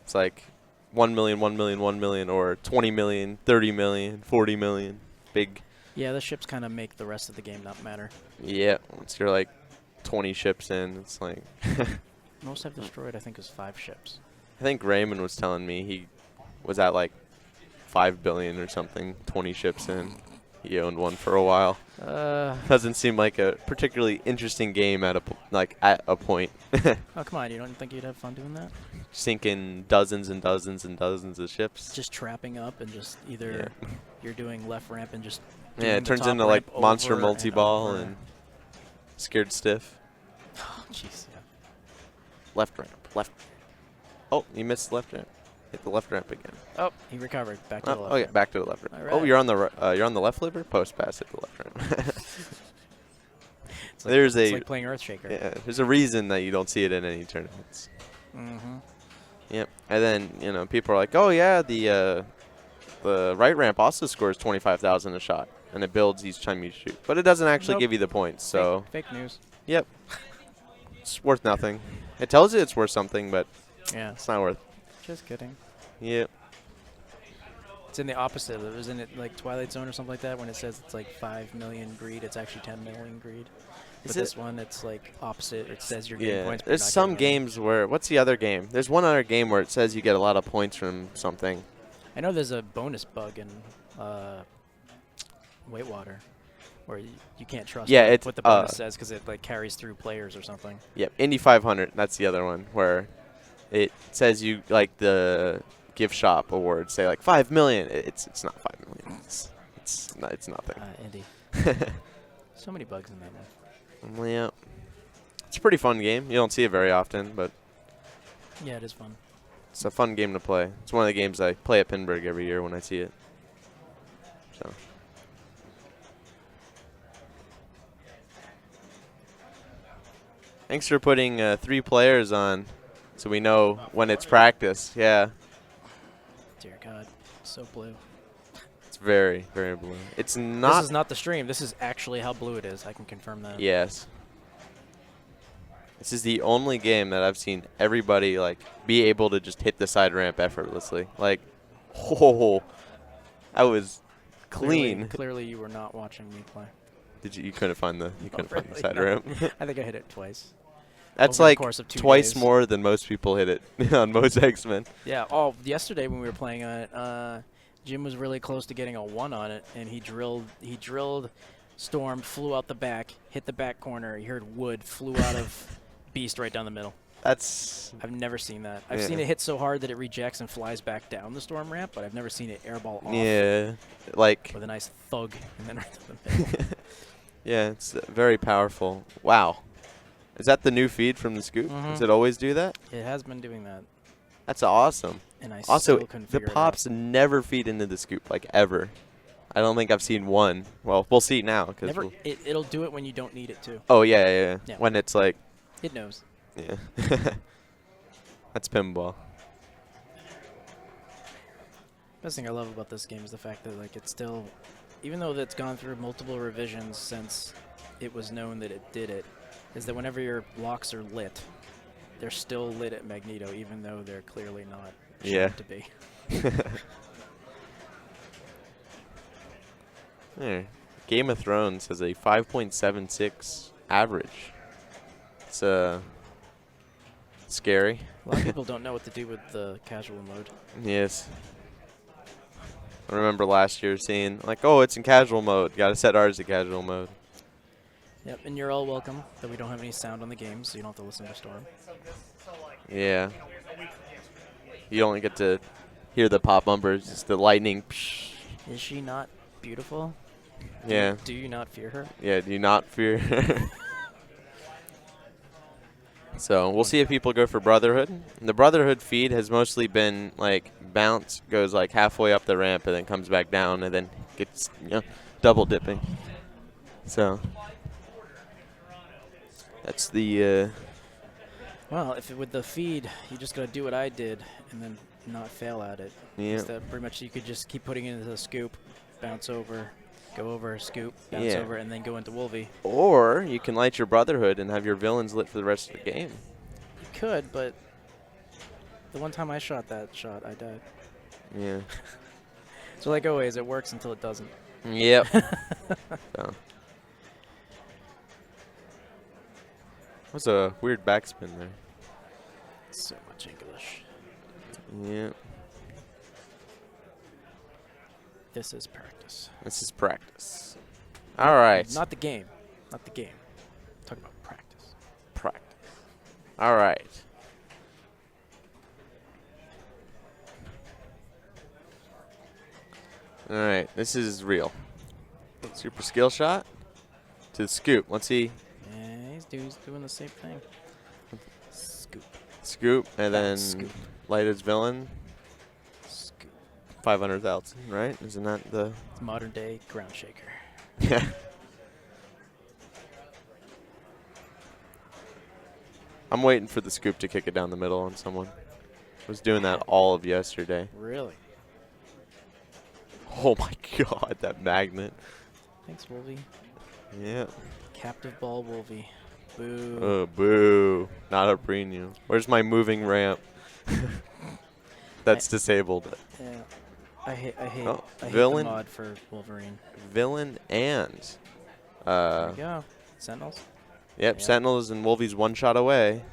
Speaker 9: It's like 1 million, 1 million, 1 million, or 20 million, 30 million, 40 million. Big.
Speaker 1: Yeah, the ships kind of make the rest of the game not matter.
Speaker 9: Yeah, once you're like 20 ships in, it's like.
Speaker 1: Most I've destroyed, I think, is 5 ships.
Speaker 9: I think Raymond was telling me he was at like 5 billion or something, 20 ships in. He owned one for a while. Doesn't seem like a particularly interesting game at a point.
Speaker 1: Oh, come on. You don't think you'd have fun doing that?
Speaker 9: Sinking dozens and dozens and dozens of ships.
Speaker 1: Just trapping up and just either you're doing left ramp and just
Speaker 9: Yeah, it
Speaker 1: doing the
Speaker 9: turns
Speaker 1: top
Speaker 9: into like
Speaker 1: ramp
Speaker 9: monster
Speaker 1: over
Speaker 9: multi-ball
Speaker 1: over.
Speaker 9: and scared stiff.
Speaker 1: Oh, jeez, yeah.
Speaker 9: Left ramp, left. Oh, you missed the left ramp. Hit the left ramp again.
Speaker 1: Oh, he recovered. Back to the left
Speaker 9: Oh yeah,
Speaker 1: ramp.
Speaker 9: back to the left ramp.
Speaker 1: All
Speaker 9: Oh,
Speaker 1: right.
Speaker 9: you're on the left liver. Post pass hit the left ramp.
Speaker 1: It's like,
Speaker 9: There's
Speaker 1: it's
Speaker 9: a
Speaker 1: like playing Earthshaker.
Speaker 9: yeah. There's a reason that you don't see it in any tournaments.
Speaker 1: Mm-hmm.
Speaker 9: Yep. And then people are like, oh yeah, the right ramp also scores 25,000 a shot, and it builds each time you shoot, but it doesn't actually
Speaker 1: Nope.
Speaker 9: give you the points. So
Speaker 1: Fake news.
Speaker 9: yep, it's worth nothing. It tells you it's worth something, but
Speaker 1: Yeah.
Speaker 9: it's not worth.
Speaker 1: Just kidding.
Speaker 9: Yep.
Speaker 1: It's in the opposite. Isn't it like Twilight Zone or something like that when it says it's like 5 million greed? It's actually 10 million greed. But
Speaker 9: Is
Speaker 1: this
Speaker 9: it?
Speaker 1: one, it's like opposite. It says you're getting
Speaker 9: Yeah.
Speaker 1: points. but
Speaker 9: There's
Speaker 1: you're not
Speaker 9: some
Speaker 1: getting any.
Speaker 9: games where what's the other game? There's one other game where it says you get a lot of points from something.
Speaker 1: I know there's a bonus bug in Whitewater where you can't trust
Speaker 9: Yeah, it's,
Speaker 1: what the bonus says because it like carries through players or something.
Speaker 9: Yep, Indy 500. That's the other one where it says you like the gift shop awards say like 5 million. It's not 5 million. It's nothing.
Speaker 1: Indy. So many bugs in that one.
Speaker 9: Well, yeah, it's a pretty fun game. You don't see it very often, but
Speaker 1: Yeah, it is fun.
Speaker 9: it's a fun game to play. It's one of the games I play at Pinburg every year when I see it. So. Thanks for putting 3 players on so we know when it's practice. Yeah.
Speaker 1: Dear God, so blue.
Speaker 9: It's very, very blue. It's not.
Speaker 1: This is not the stream. This is actually how blue it is. I can confirm that.
Speaker 9: Yes. This is the only game that I've seen everybody like be able to just hit the side ramp effortlessly. Like, oh, I was clean.
Speaker 1: Clearly, you were not watching me play.
Speaker 9: Did you couldn't find the find the
Speaker 1: Really?
Speaker 9: side
Speaker 1: No.
Speaker 9: ramp?
Speaker 1: I think I hit it twice.
Speaker 9: That's
Speaker 1: over the
Speaker 9: like
Speaker 1: course of 2
Speaker 9: twice
Speaker 1: days.
Speaker 9: more than most people hit it on most X-Men.
Speaker 1: Yeah. Oh, yesterday when we were playing on it, Jim was really close to getting a 1 on it, and he drilled, stormed, flew out the back, hit the back corner. You heard wood, flew out of Beast right down the middle.
Speaker 9: That's.
Speaker 1: I've never seen that. I've
Speaker 9: Yeah.
Speaker 1: seen it hit so hard that it rejects and flies back down the storm ramp, but I've never seen it airball off
Speaker 9: Yeah, like.
Speaker 1: with a nice thug and then right down the middle.
Speaker 9: Yeah, it's very powerful. Wow. Is that the new feed from the scoop?
Speaker 1: Mhm.
Speaker 9: Does it always do that?
Speaker 1: It has been doing that,
Speaker 9: That's awesome.
Speaker 1: and I
Speaker 9: Also,
Speaker 1: still couldn't
Speaker 9: the
Speaker 1: figure
Speaker 9: pops never feed into the scoop, like ever. I don't think I've seen one. Well, we'll see now.
Speaker 1: it out.
Speaker 9: Cause
Speaker 1: Never.
Speaker 9: we'll
Speaker 1: It'll do it when you don't need it to.
Speaker 9: oh, yeah.
Speaker 1: Yeah.
Speaker 9: When it's like,
Speaker 1: It knows.
Speaker 9: yeah. That's pinball.
Speaker 1: Best thing I love about this game is the fact that like it's still even though that's gone through multiple revisions since it was known that it did it, is that whenever your locks are lit, they're still lit at Magneto, even though they're clearly not shown to be.
Speaker 9: There. Game of Thrones has a 5.76 average. It's scary.
Speaker 1: A lot of people don't know what to do with the casual mode.
Speaker 9: Yes. I remember last year seeing, like, oh, it's in casual mode. Got to set ours to casual mode.
Speaker 1: Yep, and you're all welcome that we don't have any sound on the game, so you don't have to listen to Storm.
Speaker 9: Yeah. You only get to hear the pop bumpers, just the lightning. Psh.
Speaker 1: Is she not beautiful?
Speaker 9: Yeah.
Speaker 1: Do you not fear her?
Speaker 9: Yeah, do you not fear her? So we'll see if people go for Brotherhood. The Brotherhood feed has mostly been like bounce, goes like halfway up the ramp and then comes back down and then gets, you know, double dipping. So that's the
Speaker 1: Well, if with the feed, you just gotta do what I did and then not fail at it.
Speaker 9: Yeah.
Speaker 1: That pretty much you could just keep putting it into the scoop, bounce over, go over, scoop, bounce
Speaker 9: Yeah.
Speaker 1: over, and then go into Wolvie.
Speaker 9: or you can light your Brotherhood and have your villains lit for the rest of the game.
Speaker 1: You could, but the one time I shot that shot, I died.
Speaker 9: Yeah.
Speaker 1: So like always, it works until it doesn't.
Speaker 9: Yep. So. That was a weird backspin there.
Speaker 1: So much English.
Speaker 9: Yeah.
Speaker 1: This is practice.
Speaker 9: This is practice. All right.
Speaker 1: Not the game. Not the game. Talk about practice.
Speaker 9: Practice. All right. All right. This is real. Super skill shot to the scoop. Let's see.
Speaker 1: Yeah, he's doing the same thing. Scoop.
Speaker 9: Scoop and then
Speaker 1: Scoop.
Speaker 9: light his villain.
Speaker 1: Scoop.
Speaker 9: 500,000, right? Isn't that the
Speaker 1: Modern day ground shaker.
Speaker 9: Yeah. I'm waiting for the scoop to kick it down the middle on someone. Was doing that all of yesterday.
Speaker 1: Really?
Speaker 9: Oh my god, that magnet.
Speaker 1: Thanks, Wolvie.
Speaker 9: Yeah.
Speaker 1: Captive ball, Wolvie. Boo.
Speaker 9: Oh, boo. Not a premium. Where's my moving ramp? That's disabled.
Speaker 1: Yeah. I hate
Speaker 9: Oh,
Speaker 1: the
Speaker 9: villain.
Speaker 1: mod for Wolverine.
Speaker 9: Villain and
Speaker 1: There we go. Sentinels.
Speaker 9: Yep,
Speaker 1: Yeah.
Speaker 9: Sentinel is and Wolvie's one shot away.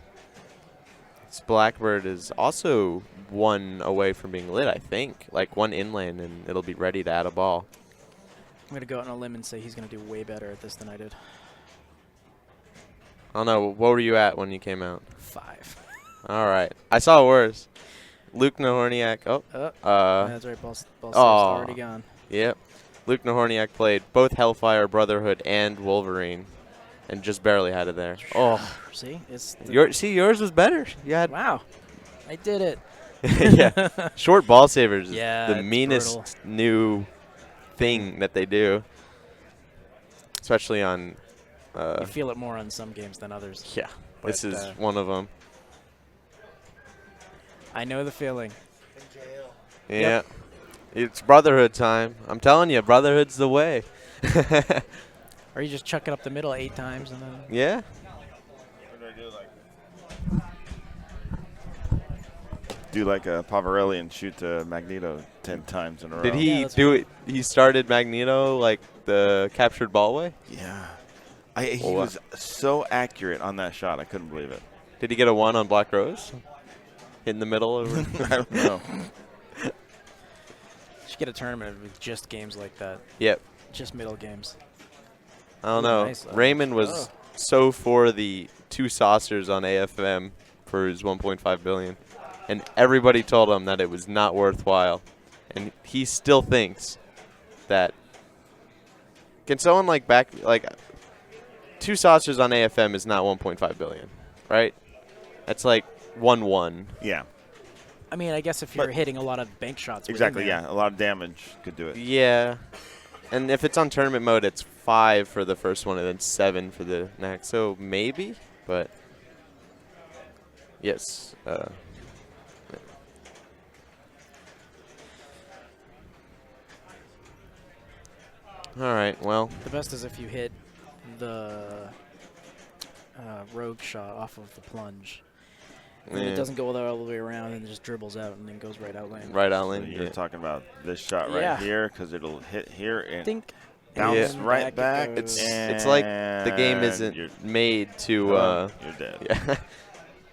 Speaker 9: This Blackbird is also one away from being lit, I think. Like one inland and it'll be ready to add a ball.
Speaker 1: I'm gonna go out on a limb and say he's gonna do way better at this than I did.
Speaker 9: I don't know. What were you at when you came out?
Speaker 1: 5.
Speaker 9: All right. I saw worse. Luke Nahorniak. Oh.
Speaker 1: That's right. Ball save's
Speaker 9: aw.
Speaker 1: already gone.
Speaker 9: Yep. Luke Nahorniak played both Hellfire, Brotherhood, and Wolverine, and just barely had it there. Oh.
Speaker 1: See, it's the
Speaker 9: yours was better. You had
Speaker 1: wow. I did it.
Speaker 9: yeah. Short ball savers is
Speaker 1: Yeah,
Speaker 9: the
Speaker 1: it's
Speaker 9: meanest
Speaker 1: brutal.
Speaker 9: new thing that they do, especially on.
Speaker 1: You feel it more on some games than others.
Speaker 9: Yeah.
Speaker 1: But,
Speaker 9: This is one of them.
Speaker 1: I know the feeling.
Speaker 9: Yeah.
Speaker 1: Yep.
Speaker 9: It's Brotherhood time. I'm telling you, Brotherhood's the way.
Speaker 1: Or you just chuck it up the middle 8 times and then.
Speaker 9: Yeah.
Speaker 6: Do like a Pavarelli and shoot Magneto 10 times in a row.
Speaker 9: Did he do it? He started Magneto like the captured ball way?
Speaker 6: Yeah. He was so accurate on that shot. I couldn't believe it.
Speaker 9: Did he get a 1 on Black Rose? Hit in the middle? Over
Speaker 6: I don't know.
Speaker 1: Should get a tournament with just games like that.
Speaker 9: Yep.
Speaker 1: Just middle games.
Speaker 9: I don't
Speaker 1: Ooh,
Speaker 9: know.
Speaker 1: nice,
Speaker 9: Raymond was so for the 2 saucers on AFM for his 1.5 billion. And everybody told him that it was not worthwhile. And he still thinks that. Can someone like 2 saucers on AFM is not 1.5 billion, right? That's like 1-1.
Speaker 6: Yeah.
Speaker 1: I mean, I guess if you're hitting a lot of bank shots. within
Speaker 6: Exactly,
Speaker 1: there.
Speaker 6: yeah. A lot of damage could do it.
Speaker 9: Yeah. And if it's on tournament mode, it's 5 for the first one and then 7 for the next. So maybe, but yes. All right, well.
Speaker 1: The best is if you hit the rogue shot off of the plunge. And
Speaker 9: Yeah.
Speaker 1: it doesn't go all the way around and it just dribbles out and then goes right out lane.
Speaker 9: Right out
Speaker 6: So
Speaker 9: lane.
Speaker 6: you're
Speaker 9: Yeah.
Speaker 6: talking about this shot
Speaker 1: Yeah.
Speaker 6: right here because it'll hit here and
Speaker 1: Think.
Speaker 6: bounce
Speaker 1: and
Speaker 6: right back.
Speaker 1: it goes.
Speaker 9: It's like the game
Speaker 6: and
Speaker 9: isn't
Speaker 6: you're
Speaker 9: made to.
Speaker 6: you're dead.
Speaker 9: Yeah.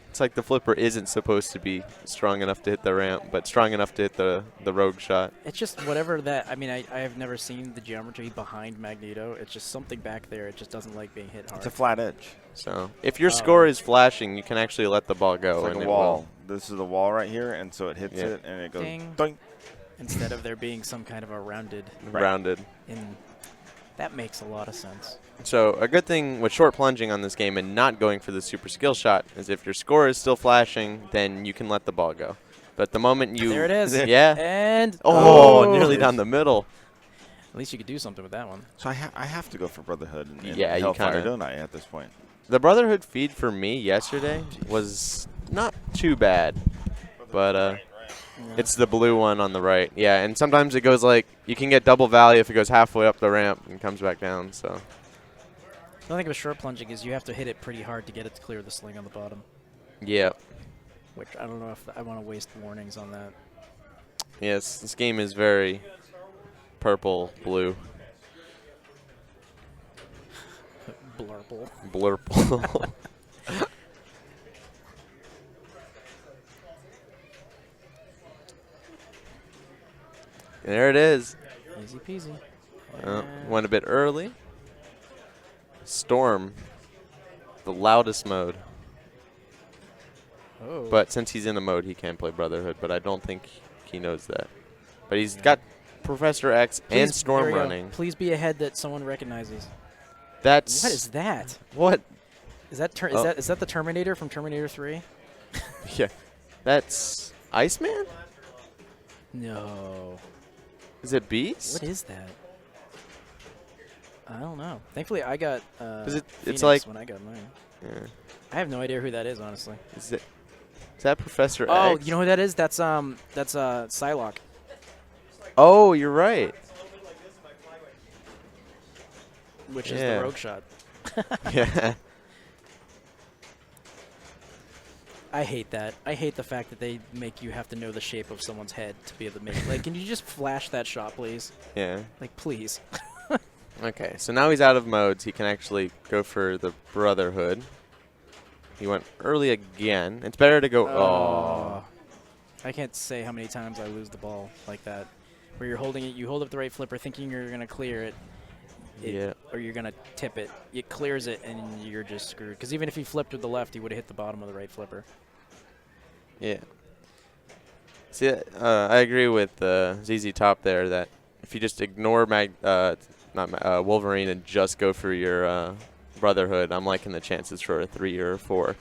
Speaker 9: It's like the flipper isn't supposed to be strong enough to hit the ramp, but strong enough to hit the rogue shot.
Speaker 1: It's just whatever that. I mean, I have never seen the geometry behind Magneto. It's just something back there. It just doesn't like being hit hard.
Speaker 6: It's a flat edge.
Speaker 9: So if your score is flashing, you can actually let the ball go.
Speaker 6: It's like
Speaker 9: and
Speaker 6: a
Speaker 9: it
Speaker 6: wall.
Speaker 9: will.
Speaker 6: This is the wall right here, and so it hits
Speaker 9: Yeah.
Speaker 6: it, and it goes
Speaker 1: Ding.
Speaker 6: doink.
Speaker 1: Instead of there being some kind of a rounded.
Speaker 9: Rounded.
Speaker 1: That makes a lot of sense.
Speaker 9: So a good thing with short plunging on this game and not going for the super skill shot is if your score is still flashing, then you can let the ball go. But the moment you
Speaker 1: There it is.
Speaker 9: Yeah.
Speaker 1: And
Speaker 9: Nearly down the middle.
Speaker 1: At least you could do something with that one.
Speaker 6: So I have to go for Brotherhood and
Speaker 9: Yeah, you
Speaker 6: Hellfire,
Speaker 9: kinda-
Speaker 6: don't I, at this point?
Speaker 9: The Brotherhood feed for me yesterday was not too bad, but it's the blue one on the right. Yeah, and sometimes it goes like you can get double value if it goes halfway up the ramp and comes back down. So
Speaker 1: The thing with short plunging is you have to hit it pretty hard to get it to clear the sling on the bottom.
Speaker 9: yeah,
Speaker 1: Which I don't know if I want to waste warnings on that.
Speaker 9: yes, this game is very purple blue.
Speaker 1: Blurple.
Speaker 9: Blurple. There it is.
Speaker 1: Easy peasy.
Speaker 9: Went a bit early. Storm, the loudest mode.
Speaker 1: Oh.
Speaker 9: But since he's in the mode, he can't play Brotherhood. But I don't think he knows that. But he's got Professor X and Storm
Speaker 1: there we go.
Speaker 9: running.
Speaker 1: Please be a head that someone recognizes.
Speaker 9: That's
Speaker 1: What is that?
Speaker 9: what?
Speaker 1: Is that is that the Terminator from Terminator 3?
Speaker 9: Yeah, that's Iceman.
Speaker 1: No.
Speaker 9: Is it Beast?
Speaker 1: What is that? I don't know. Thankfully, I got
Speaker 9: It's
Speaker 1: Phoenix
Speaker 9: like-
Speaker 1: when I got mine.
Speaker 9: Yeah.
Speaker 1: I have no idea who that is, honestly.
Speaker 9: Is that Professor
Speaker 1: Oh,
Speaker 9: X?
Speaker 1: you know who that is? That's Psylocke.
Speaker 9: Oh, you're right.
Speaker 1: Which is
Speaker 9: Yeah.
Speaker 1: the rogue shot.
Speaker 9: Yeah.
Speaker 1: I hate that. I hate the fact that they make you have to know the shape of someone's head to be able to make. Like, can you just flash that shot, please?
Speaker 9: Yeah.
Speaker 1: Like, please.
Speaker 9: Okay, so now he's out of modes. He can actually go for the Brotherhood. He went early again. It's better to go. Oh.
Speaker 1: I can't say how many times I lose the ball like that. Where you're holding it, you hold up the right flipper thinking you're going to clear it.
Speaker 9: Yeah.
Speaker 1: Or you're going to tip it. It clears it, and you're just screwed. Because even if he flipped with the left, he would have hit the bottom of the right flipper.
Speaker 9: Yeah. See, I agree with ZZ Top there that if you just ignore Wolverine and just go for your Brotherhood, I'm liking the chances for a 3 or a 4.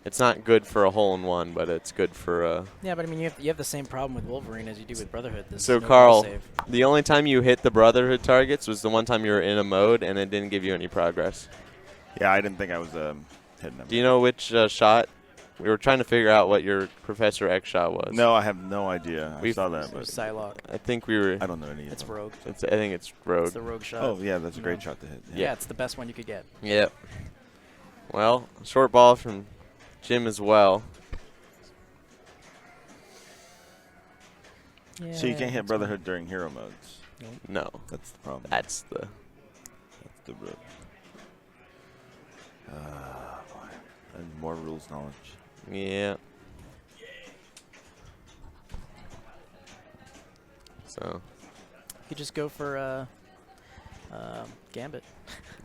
Speaker 9: It's not good for a hole-in-one, but it's good for
Speaker 1: Yeah, but I mean, you have the same problem with Wolverine as you do with Brotherhood.
Speaker 9: So, Carl, the only time you hit the Brotherhood targets was the one time you were in a mode, and it didn't give you any progress.
Speaker 6: Yeah, I didn't think I was hitting them.
Speaker 9: Do you know which shot? We were trying to figure out what your Professor X shot was.
Speaker 6: No, I have no idea. I saw that. But
Speaker 1: Psylocke.
Speaker 9: I think we were.
Speaker 6: I don't know any of
Speaker 1: It's
Speaker 6: them.
Speaker 1: Rogue.
Speaker 9: I think it's Rogue.
Speaker 1: It's the Rogue shot.
Speaker 6: Oh, yeah, that's a great shot to hit.
Speaker 1: Yeah, it's the best one you could get.
Speaker 9: Yep. Well, short ball from Jim as well.
Speaker 1: Yeah,
Speaker 6: So you can't hit
Speaker 1: that's
Speaker 6: Brotherhood during hero modes.
Speaker 9: No.
Speaker 6: That's the problem.
Speaker 9: That's the.
Speaker 6: That's the road. Boy. And more rules knowledge.
Speaker 9: Yeah. So.
Speaker 1: You could just go for Gambit.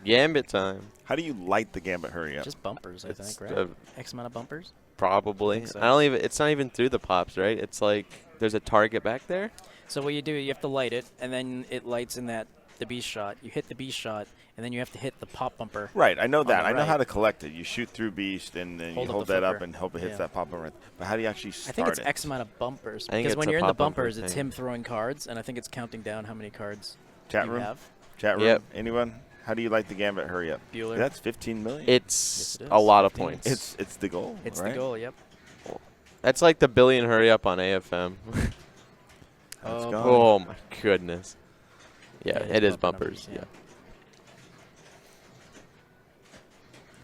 Speaker 9: Gambit time.
Speaker 6: How do you light the Gambit hurry up?
Speaker 1: Just bumpers, I
Speaker 9: It's,
Speaker 1: think, right? X amount of bumpers.
Speaker 9: Probably.
Speaker 1: think so.
Speaker 9: I don't even. It's not even through the pops, right? It's like there's a target back there.
Speaker 1: So what you do, you have to light it, and then it lights in the beast shot. You hit the beast shot, and then you have to hit the pop bumper.
Speaker 6: Right, I know
Speaker 1: on
Speaker 6: that.
Speaker 1: the
Speaker 6: I know
Speaker 1: right.
Speaker 6: how to collect it. You shoot through beast, and then
Speaker 1: Hold
Speaker 6: you
Speaker 1: up
Speaker 6: hold
Speaker 1: the
Speaker 6: that up
Speaker 1: flipper.
Speaker 6: and hope it hits
Speaker 1: Yeah.
Speaker 6: that pop bumper. But how do you actually start
Speaker 1: I think it's
Speaker 6: it?
Speaker 1: X amount of bumpers.
Speaker 9: I think
Speaker 1: Because
Speaker 9: it's
Speaker 1: when
Speaker 9: a
Speaker 1: you're in the
Speaker 9: pop bumper
Speaker 1: bumpers, it's
Speaker 9: thing.
Speaker 1: him throwing cards, and I think it's counting down how many cards
Speaker 6: Chat
Speaker 1: you
Speaker 6: room?
Speaker 1: have.
Speaker 6: Chat room?
Speaker 9: Yep.
Speaker 6: Anyone? How do you light the Gambit hurry up?
Speaker 1: Bueller.
Speaker 6: That's 15 million?
Speaker 9: It's
Speaker 1: Yes, it
Speaker 9: a
Speaker 1: is.
Speaker 9: lot of
Speaker 1: 15.
Speaker 9: points.
Speaker 6: It's the goal,
Speaker 1: It's
Speaker 6: right?
Speaker 1: the goal, yep.
Speaker 9: That's like the billion hurry up on AFM.
Speaker 6: Let's
Speaker 1: Oh,
Speaker 6: go.
Speaker 9: Oh my goodness. Yeah,
Speaker 1: Yeah,
Speaker 9: it is
Speaker 1: bumper
Speaker 9: bumpers.
Speaker 1: numbers,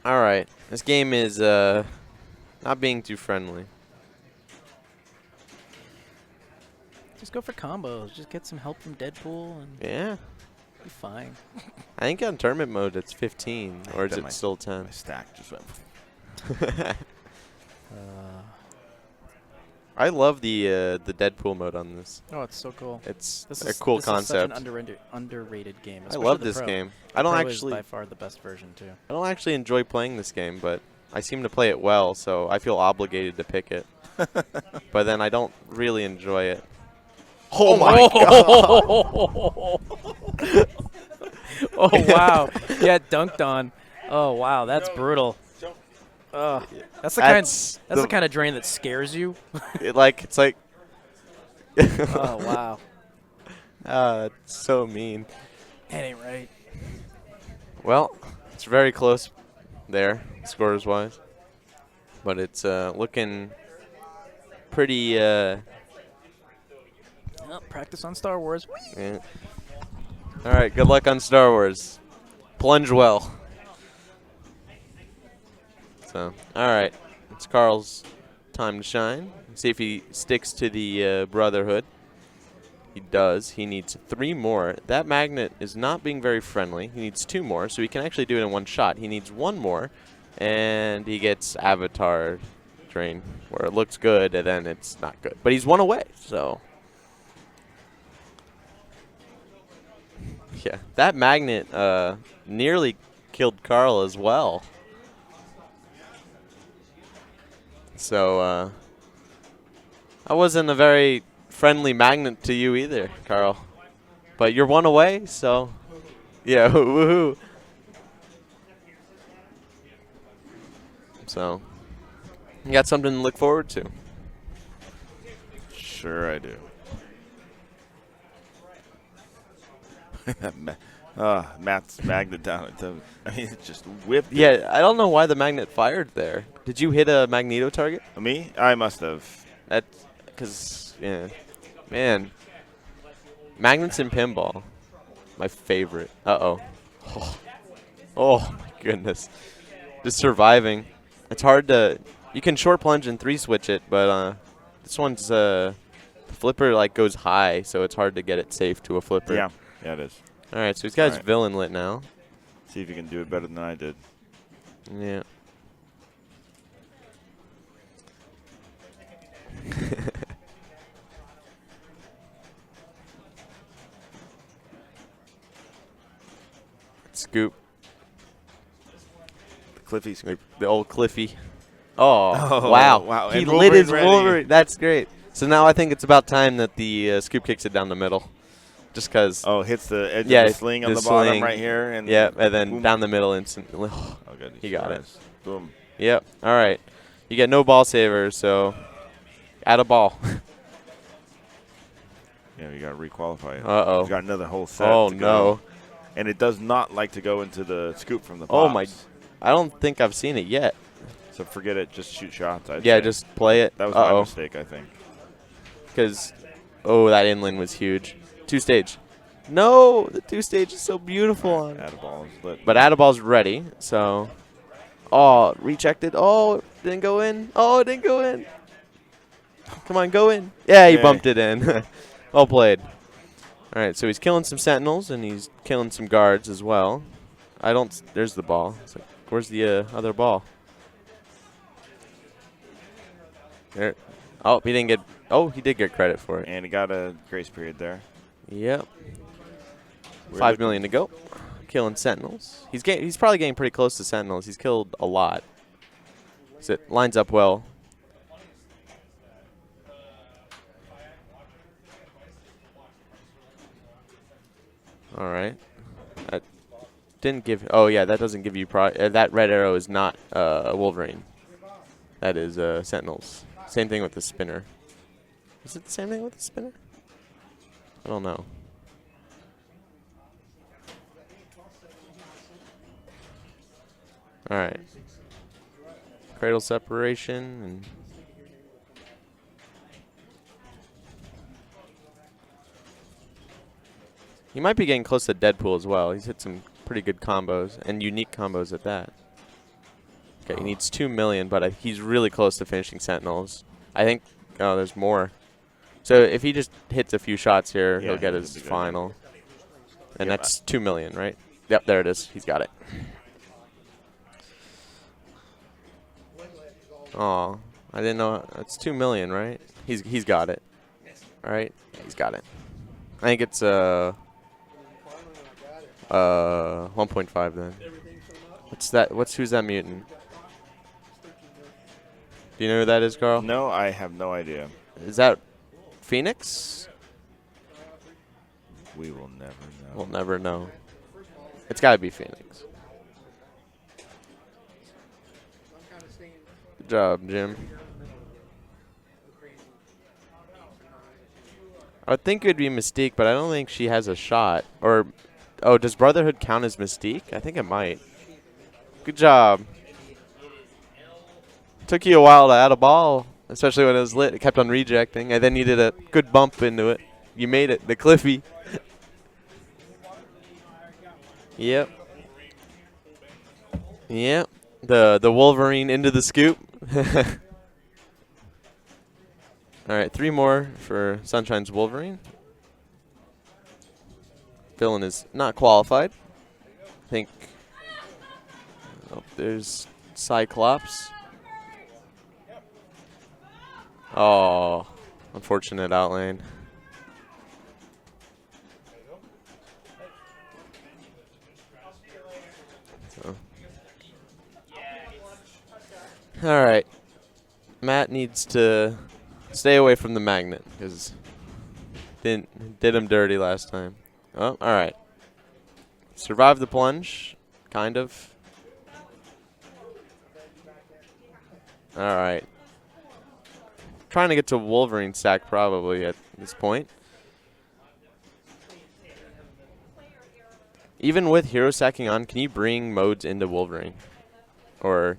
Speaker 9: Yeah. All right. This game is not being too friendly.
Speaker 1: Just go for combos. Just get some help from Deadpool and
Speaker 9: Yeah.
Speaker 1: be fine.
Speaker 9: I think on tournament mode it's 15, or is it still 10?
Speaker 6: My stack just went.
Speaker 9: I love the Deadpool mode on this.
Speaker 1: Oh, it's so cool.
Speaker 9: It's
Speaker 1: This
Speaker 9: a
Speaker 1: is,
Speaker 9: cool
Speaker 1: this
Speaker 9: concept.
Speaker 1: Is such an underrated game.
Speaker 9: I
Speaker 1: especially
Speaker 9: love
Speaker 1: the
Speaker 9: this
Speaker 1: Pro.
Speaker 9: game.
Speaker 1: The
Speaker 9: I don't
Speaker 1: Pro
Speaker 9: actually.
Speaker 1: is by far the best version too.
Speaker 9: I don't actually enjoy playing this game, but I seem to play it well, so I feel obligated to pick it. But then I don't really enjoy it.
Speaker 1: Oh my god! Oh wow! Yeah, dunked on. Oh wow, that's brutal. That's the kind of drain that scares you.
Speaker 9: It's like.
Speaker 1: Oh wow!
Speaker 9: It's so mean.
Speaker 1: That ain't right.
Speaker 9: Well, it's very close there, scores wise, but it's looking pretty.
Speaker 1: Oh, practice on Star Wars.
Speaker 9: Yeah. All right, good luck on Star Wars. Plunge well. So, all right, it's Carl's time to shine. See if he sticks to the Brotherhood. He does. He needs 3 more. That magnet is not being very friendly. He needs 2 more, so he can actually do it in one shot. He needs 1 more, and he gets Avatar Drain, where it looks good, and then it's not good. But he's 1 away, so. Yeah, that magnet nearly killed Carl as well. So, I wasn't a very friendly magnet to you either, Carl. But you're 1 away, so yeah, woohoo. So, you got something to look forward to.
Speaker 6: Sure I do. Matt's magnet down at the. I mean, it just whipped.
Speaker 9: Yeah, I don't know why the magnet fired there. Did you hit a Magneto target?
Speaker 6: Me? I must have.
Speaker 9: That's because, yeah. Man. Magnets in pinball. My favorite. Uh-oh. Oh, my goodness. Just surviving. It's hard to. You can short plunge and 3-switch it, but this one's. The flipper, goes high, so it's hard to get it safe to a flipper.
Speaker 6: Yeah, it is.
Speaker 9: All right, so he's got his villain lit now.
Speaker 6: See if he can do it better than I did.
Speaker 9: Yeah. Scoop.
Speaker 6: The Cliffy scoop.
Speaker 9: The old Cliffy. Oh,
Speaker 6: wow.
Speaker 9: Wow. He
Speaker 6: And
Speaker 9: lit his
Speaker 6: Wolverine ready.
Speaker 9: Wolverine. That's great. So now I think it's about time that the scoop kicks it down the middle. Just because.
Speaker 6: Oh, hits the edge of the sling on the bottom
Speaker 9: sling.
Speaker 6: right here. And
Speaker 9: yeah, and then
Speaker 6: boom.
Speaker 9: down the middle instantly.
Speaker 6: Oh, good.
Speaker 9: He got it.
Speaker 6: Boom.
Speaker 9: Yep. All right. You get no ball saver, so add a ball.
Speaker 6: Yeah, you got to requalify it.
Speaker 9: Uh-oh.
Speaker 6: You got another whole set.
Speaker 9: Oh,
Speaker 6: to go.
Speaker 9: no.
Speaker 6: And it does not like to go into the scoop from the pops.
Speaker 9: Oh, my. I don't think I've seen it yet.
Speaker 6: So forget it. Just shoot shots. I'd
Speaker 9: Yeah,
Speaker 6: say.
Speaker 9: just play it.
Speaker 6: That was my mistake, I think.
Speaker 9: Because, that inland was huge. 2-stage. No, the 2-stage is so beautiful.
Speaker 6: Add-a-ball is lit.
Speaker 9: But Add-a-ball's ready, so. Oh, rejected. Oh, didn't go in. Oh, it didn't go in. Come on, go in. Yeah, he bumped it in. Well played. All right, so he's killing some sentinels, and he's killing some guards as well. There's the ball. It's like, where's the other ball? There. Oh, he didn't get. Oh, he did get credit for it.
Speaker 6: And he got a grace period there.
Speaker 9: Yep. 5 million to go. Killing sentinels. He's probably getting pretty close to sentinels. He's killed a lot. So it lines up well. All right. That didn't give. Oh yeah, that doesn't give you. That red arrow is not Wolverine. That is sentinels. Same thing with the spinner. Is it the same thing with the spinner? I don't know. All right. Cradle separation and He might be getting close to Deadpool as well. He's hit some pretty good combos, and unique combos at that. Okay, he needs 2 million, but he's really close to finishing Sentinels. I think, oh, there's more. So if he just hits a few shots here, he'll get his final. And that's 2 million, right? Yep, there it is. He's got it. Oh, I didn't know. That's 2 million, right? He's got it. All right, he's got it. I think it's 1.5 then. What's that? Who's that mutant? Do you know who that is, Carl?
Speaker 6: No, I have no idea.
Speaker 9: Is that Phoenix?
Speaker 6: We will never know.
Speaker 9: We'll never know. It's got to be Phoenix. Good job, Jim. I would think it would be Mystique, but I don't think she has a shot. Or, oh, does Brotherhood count as Mystique? I think it might. Good job. Took you a while to add a ball, especially when it was lit. It kept on rejecting, and then you did a good bump into it. You made it, the Cliffy. Yep. Yep. The Wolverine into the scoop. All right, 3 more for Sunshine's Wolverine. Villain is not qualified. I think. Oh, there's Cyclops. Oh, unfortunate outlane. So. All right. Matt needs to stay away from the magnet because did him dirty last time. Oh, all right. Survived the plunge, kind of. All right. Trying to get to Wolverine stack probably at this point. Even with hero stacking on, can you bring modes into Wolverine? Or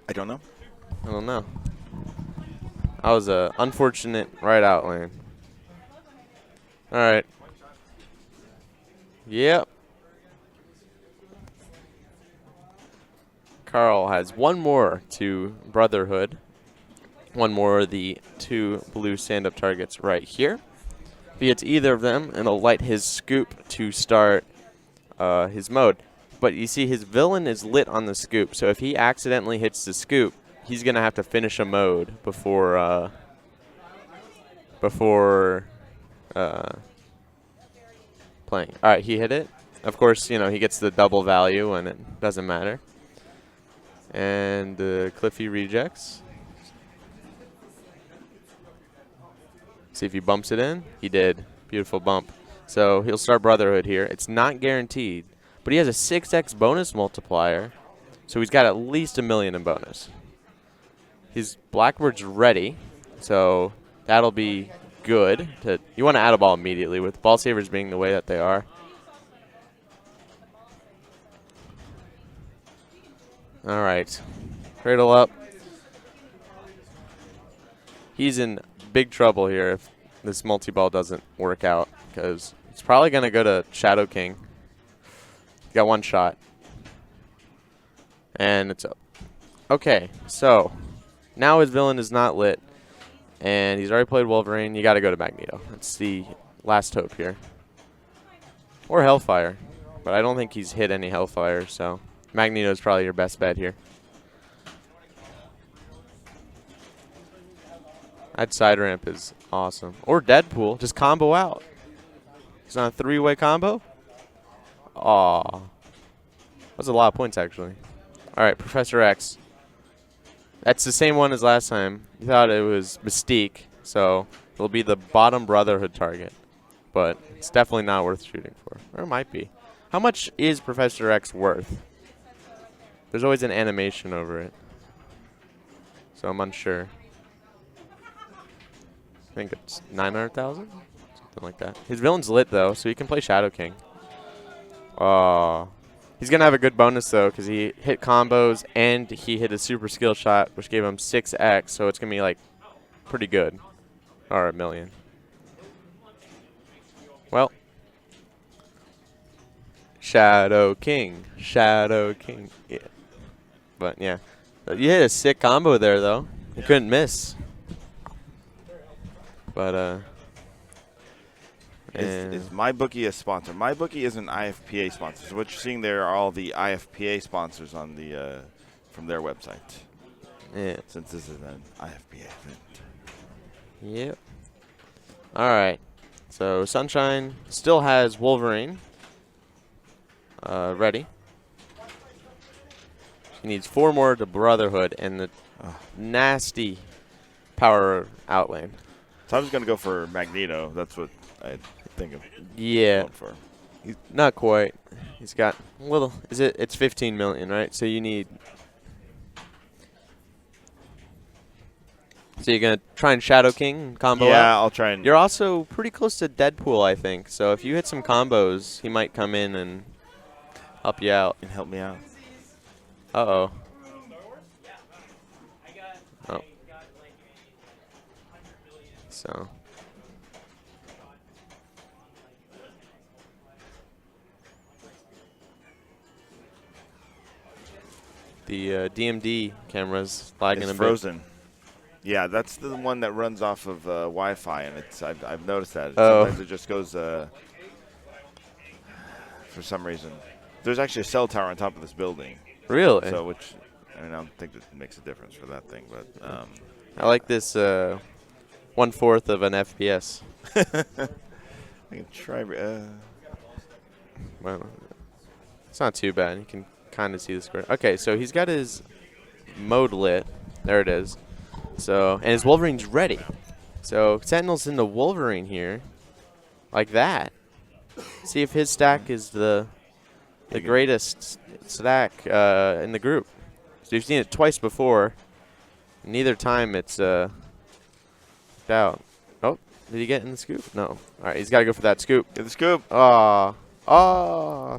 Speaker 6: I don't know.
Speaker 9: I don't know. That was a unfortunate right out lane. All right. Yep. Carl has 1 more to Brotherhood. 1 more of the 2 blue stand-up targets right here. If he hits either of them, it'll light his scoop to start his mode. But you see his villain is lit on the scoop, so if he accidentally hits the scoop, he's going to have to finish a mode before playing. All right, he hit it. Of course, you know, he gets the double value and it doesn't matter. And Cliffy rejects. See if he bumps it in. He did. Beautiful bump. So he'll start Brotherhood here. It's not guaranteed, but he has a 6x bonus multiplier, so he's got at least 1 million in bonus. His Blackbird's ready, so that'll be good. You want to add a ball immediately with ball savers being the way that they are. All right. Cradle up. He's in big trouble here if this multi-ball doesn't work out, because it's probably going to go to Shadow King. Got 1 shot. And it's up. Okay, so now his villain is not lit, and he's already played Wolverine. You got to go to Magneto. That's the last hope here. Or Hellfire, but I don't think he's hit any Hellfire, so Magneto is probably your best bet here. That side ramp is awesome. Or Deadpool, just combo out. It's not a 3-way combo. Aw. That's a lot of points, actually. All right, Professor X. That's the same one as last time. You thought it was Mystique, so it'll be the bottom Brotherhood target. But it's definitely not worth shooting for. Or it might be. How much is Professor X worth? There's always an animation over it. So I'm unsure. I think it's 900,000? Something like that. His villain's lit, though, so he can play Shadow King. He's going to have a good bonus, though, because he hit combos and he hit a super skill shot, which gave him 6x, so it's going to be, like, pretty good. Or 1 million. Well, Shadow King. Shadow King. Yeah. But, yeah. You hit a sick combo there, though. You couldn't miss. But,
Speaker 6: Is MyBookie a sponsor? MyBookie is an IFPA sponsor. So what you're seeing there are all the IFPA sponsors on the from their website.
Speaker 9: yeah.
Speaker 6: Since this is an IFPA event.
Speaker 9: Yep. All right. So Sunshine still has Wolverine ready. He needs 4 more to Brotherhood and the nasty power outlane.
Speaker 6: So I was going to go for Magneto. That's what I think of.
Speaker 9: Yeah.
Speaker 6: Going for.
Speaker 9: He's not quite. He's got a little. It's 15 million, right? So you need. So you're gonna try and Shadow King and combo
Speaker 6: Yeah,
Speaker 9: out?
Speaker 6: I'll try and.
Speaker 9: You're also pretty close to Deadpool, I think. So if you hit some combos, he might come in and help you out.
Speaker 6: And help me out.
Speaker 9: Uh-oh. Oh. So. The DMD camera's lagging
Speaker 6: It's
Speaker 9: a bit.
Speaker 6: frozen. Yeah, that's the one that runs off of Wi-Fi, and I've noticed that.
Speaker 9: Oh.
Speaker 6: Sometimes it just goes for some reason. There's actually a cell tower on top of this building.
Speaker 9: Really?
Speaker 6: So which I mean I don't think that makes a difference for that thing, but
Speaker 9: I like this 1/4 of an FPS.
Speaker 6: I can try.
Speaker 9: Well, it's not too bad. You can kind of see the square. Okay, so he's got his mode lit. There it is. So, and his Wolverine's ready. So Sentinel's in the Wolverine here, like that. See if his stack is the greatest stack in the group. So you've seen it twice before. Neither time it's out. Oh, did he get in the scoop? No. All right, he's got to go for that scoop.
Speaker 6: Get the scoop.
Speaker 9: Oh,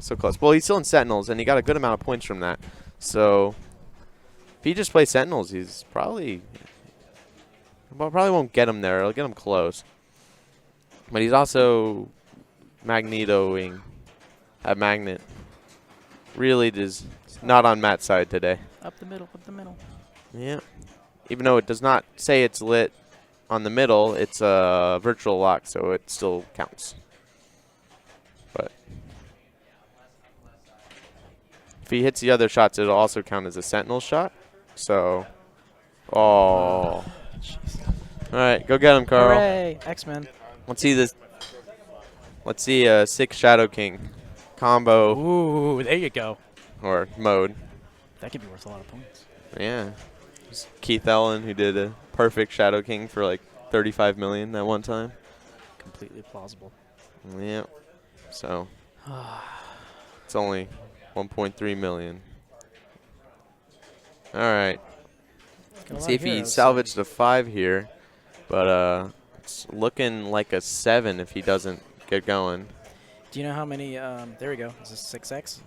Speaker 9: so close. Well, he's still in Sentinels, and he got a good amount of points from that. So if he just plays Sentinels, he's probably won't get him there. It'll get him close. But he's also magnetoing that magnet. Really is not on Matt's side today.
Speaker 1: Up the middle, up the middle.
Speaker 9: Yeah. Even though it does not say it's lit on the middle, it's a virtual lock, so it still counts. But if he hits the other shots, it'll also count as a Sentinel shot. So, all right, go get him, Carl.
Speaker 1: Hooray, X-Men.
Speaker 9: Let's see this. Let's see a 6 Shadow King combo.
Speaker 1: Ooh, there you go.
Speaker 9: Or mode.
Speaker 1: That could be worth a lot of points.
Speaker 9: Yeah. It's Keith Ellen, who did a perfect Shadow King for like 35 million at one time.
Speaker 1: Completely plausible.
Speaker 9: Yeah. So it's only 1.3 million. All right. Let's see if he salvaged a 5 here, but it's looking like a 7 if he doesn't get going.
Speaker 1: Do you know how many? There we go. Is this 6x?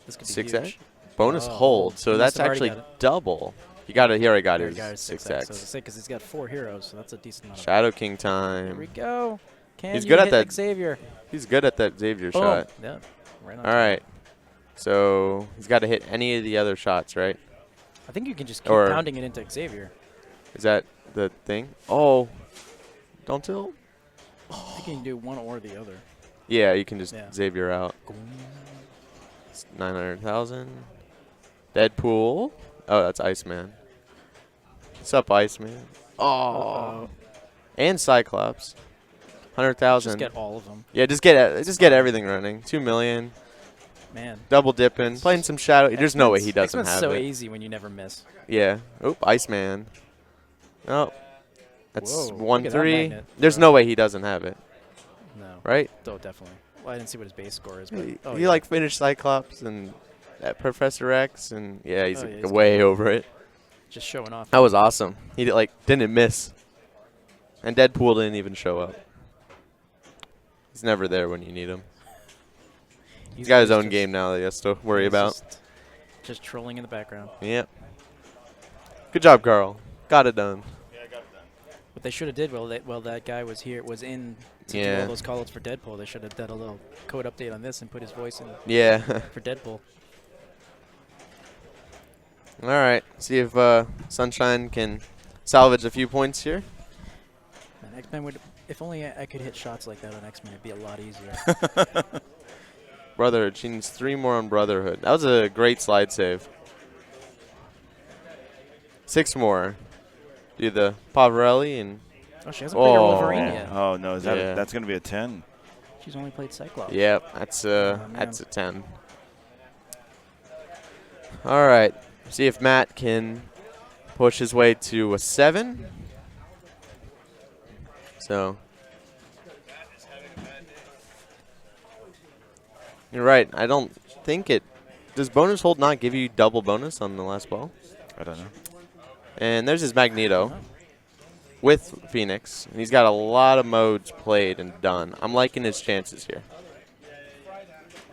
Speaker 1: This could be
Speaker 9: 6x?
Speaker 1: huge.
Speaker 9: Bonus hold, so
Speaker 1: He
Speaker 9: that's
Speaker 1: must have already
Speaker 9: actually
Speaker 1: got it.
Speaker 9: double. You got it. Here I got
Speaker 1: There
Speaker 9: his
Speaker 1: we go,
Speaker 9: 6x.
Speaker 1: So it's because he's got 4 heroes, so that's a decent amount.
Speaker 9: Shadow King
Speaker 1: Here we
Speaker 9: time.
Speaker 1: go. Can
Speaker 9: He's
Speaker 1: you
Speaker 9: good at
Speaker 1: hit
Speaker 9: that.
Speaker 1: Xavier?
Speaker 9: He's good at that Xavier
Speaker 1: Boom.
Speaker 9: shot.
Speaker 1: Yeah. Right on
Speaker 9: All right. So he's got to hit any of the other shots, right?
Speaker 1: I think you can just keep
Speaker 9: Or-
Speaker 1: pounding it into Xavier.
Speaker 9: Is that the thing? Oh, don't tilt.
Speaker 1: I think you can do one or the other.
Speaker 9: Yeah, you can just
Speaker 1: Yeah.
Speaker 9: Xavier out. It's 900,000. Deadpool. Oh, that's Iceman. What's up, Iceman? Oh.
Speaker 1: Uh-oh.
Speaker 9: And Cyclops. 100,000.
Speaker 1: Just get all of them.
Speaker 9: Yeah, just get everything running. 2 million.
Speaker 1: Man.
Speaker 9: Double dipping. Playing some Shadow. There's no way he doesn't
Speaker 1: X-Men's
Speaker 9: have
Speaker 1: so
Speaker 9: it.
Speaker 1: easy when you never miss.
Speaker 9: Yeah. Oop, Iceman. Oh. That's
Speaker 1: Whoa, look
Speaker 9: 1-3.
Speaker 1: at that magnet.
Speaker 9: There's no way he doesn't have it.
Speaker 1: No.
Speaker 9: Right?
Speaker 1: Oh, definitely. Well, I didn't see what his base score is, but
Speaker 9: He like finished Cyclops and that Professor X, and yeah, he's,
Speaker 1: Oh, yeah,
Speaker 9: like,
Speaker 1: he's
Speaker 9: way
Speaker 1: good.
Speaker 9: over it.
Speaker 1: just showing off.
Speaker 9: That was awesome. He didn't miss, and Deadpool didn't even show up. He's never there when you need him. He's got his own game now that he has to worry about.
Speaker 1: Just trolling in the background.
Speaker 9: Yep. Good job, Carl. Got it done.
Speaker 1: What they should have did while that guy was here was in To do all those call-outs for Deadpool, they should have done a little code update on this and put his voice in for Deadpool.
Speaker 9: All right. See if Sunshine can salvage a few points here.
Speaker 1: Man, X-Men would, if only I could hit shots like that on X-Men, it'd be a lot easier.
Speaker 9: Brotherhood. She needs 3 more on Brotherhood. That was a great slide save. 6 more. Do the Pavarelli and...
Speaker 1: Oh, she hasn't played her Wolverine
Speaker 6: man.
Speaker 1: yet.
Speaker 6: Oh, no. Is that that's going to be a 10?
Speaker 1: She's only played Cyclops.
Speaker 9: Yep, that's a 10. All right. See if Matt can push his way to a 7. So... You're right. I don't think it... Does bonus hold not give you double bonus on the last ball?
Speaker 6: I don't know.
Speaker 9: And there's his Magneto with Phoenix. And he's got a lot of modes played and done. I'm liking his chances here.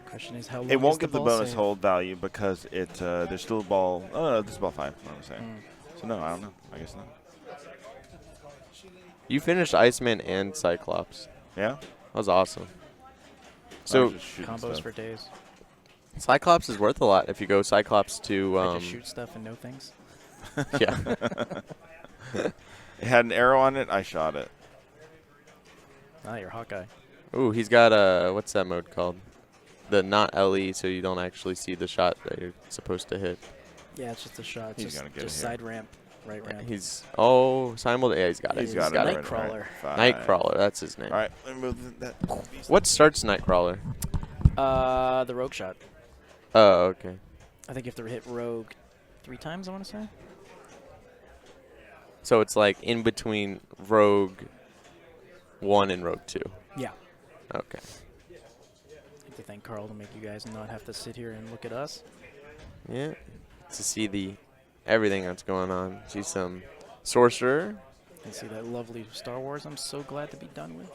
Speaker 1: Question is how long
Speaker 6: It won't
Speaker 1: is
Speaker 6: give the
Speaker 1: ball
Speaker 6: bonus
Speaker 1: save?
Speaker 6: hold value because there's still a ball. Oh, no, this is ball 5. What I'm saying. So, no, I don't know. I guess not.
Speaker 9: You finished Iceman and Cyclops.
Speaker 6: Yeah?
Speaker 9: That was awesome. So
Speaker 1: combos for days.
Speaker 9: Cyclops is worth a lot if you go Cyclops to...
Speaker 1: I just shoot stuff and know things.
Speaker 9: Yeah.
Speaker 6: It had an arrow on it. I shot it.
Speaker 1: Ah, you're Hawkeye.
Speaker 9: Ooh, he's got a... What's that mode called? The not LE, so you don't actually see the shot that you're supposed to hit.
Speaker 1: Yeah, it's just a shot. It's
Speaker 6: He's gonna get
Speaker 1: just
Speaker 6: it here.
Speaker 1: side ramp, right ramp.
Speaker 9: He's... Oh, simultaneous. Yeah, he's got it.
Speaker 6: He's got it.
Speaker 1: Nightcrawler.
Speaker 6: Right.
Speaker 9: Nightcrawler, that's his name.
Speaker 6: All right, let me move that.
Speaker 9: What starts Nightcrawler?
Speaker 1: The rogue shot.
Speaker 9: Oh, okay.
Speaker 1: I think you have to hit rogue 3 times, I want to say.
Speaker 9: So it's like in between Rogue 1 and Rogue 2.
Speaker 1: Yeah.
Speaker 9: Okay.
Speaker 1: I have to thank Carl to make you guys not have to sit here and look at us.
Speaker 9: Yeah. To see everything that's going on. See some Sorcerer.
Speaker 1: And see that lovely Star Wars I'm so glad to be done with.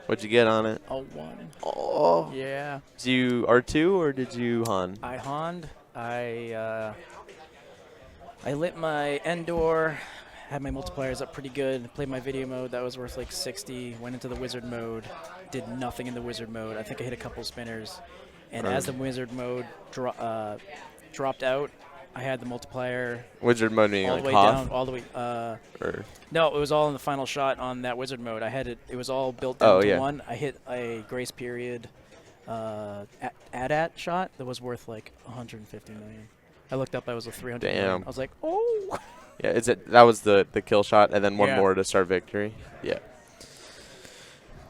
Speaker 9: What'd you get on it?
Speaker 1: A 1.
Speaker 9: Oh.
Speaker 1: Yeah.
Speaker 9: Did you R2 or did you Han?
Speaker 1: I Honned. I lit my Endor, had my multipliers up pretty good, played my video mode, that was worth like 60, went into the wizard mode, did nothing in the wizard mode. I think I hit a couple spinners, and as the wizard mode dropped out, I had the multiplier
Speaker 9: Wizard mode meaning
Speaker 1: all
Speaker 9: like
Speaker 1: the way
Speaker 9: Hoth?
Speaker 1: down, all the way.
Speaker 9: Or
Speaker 1: No, it was all in the final shot on that wizard mode. I had it. It was all built down to 1. I hit a grace period AT shot that was worth like 150 million. I looked up. I was a 300 million.
Speaker 9: Damn.
Speaker 1: I was like, oh.
Speaker 9: Yeah, that was the kill shot and then one
Speaker 1: Yeah.
Speaker 9: more to start victory. Yeah.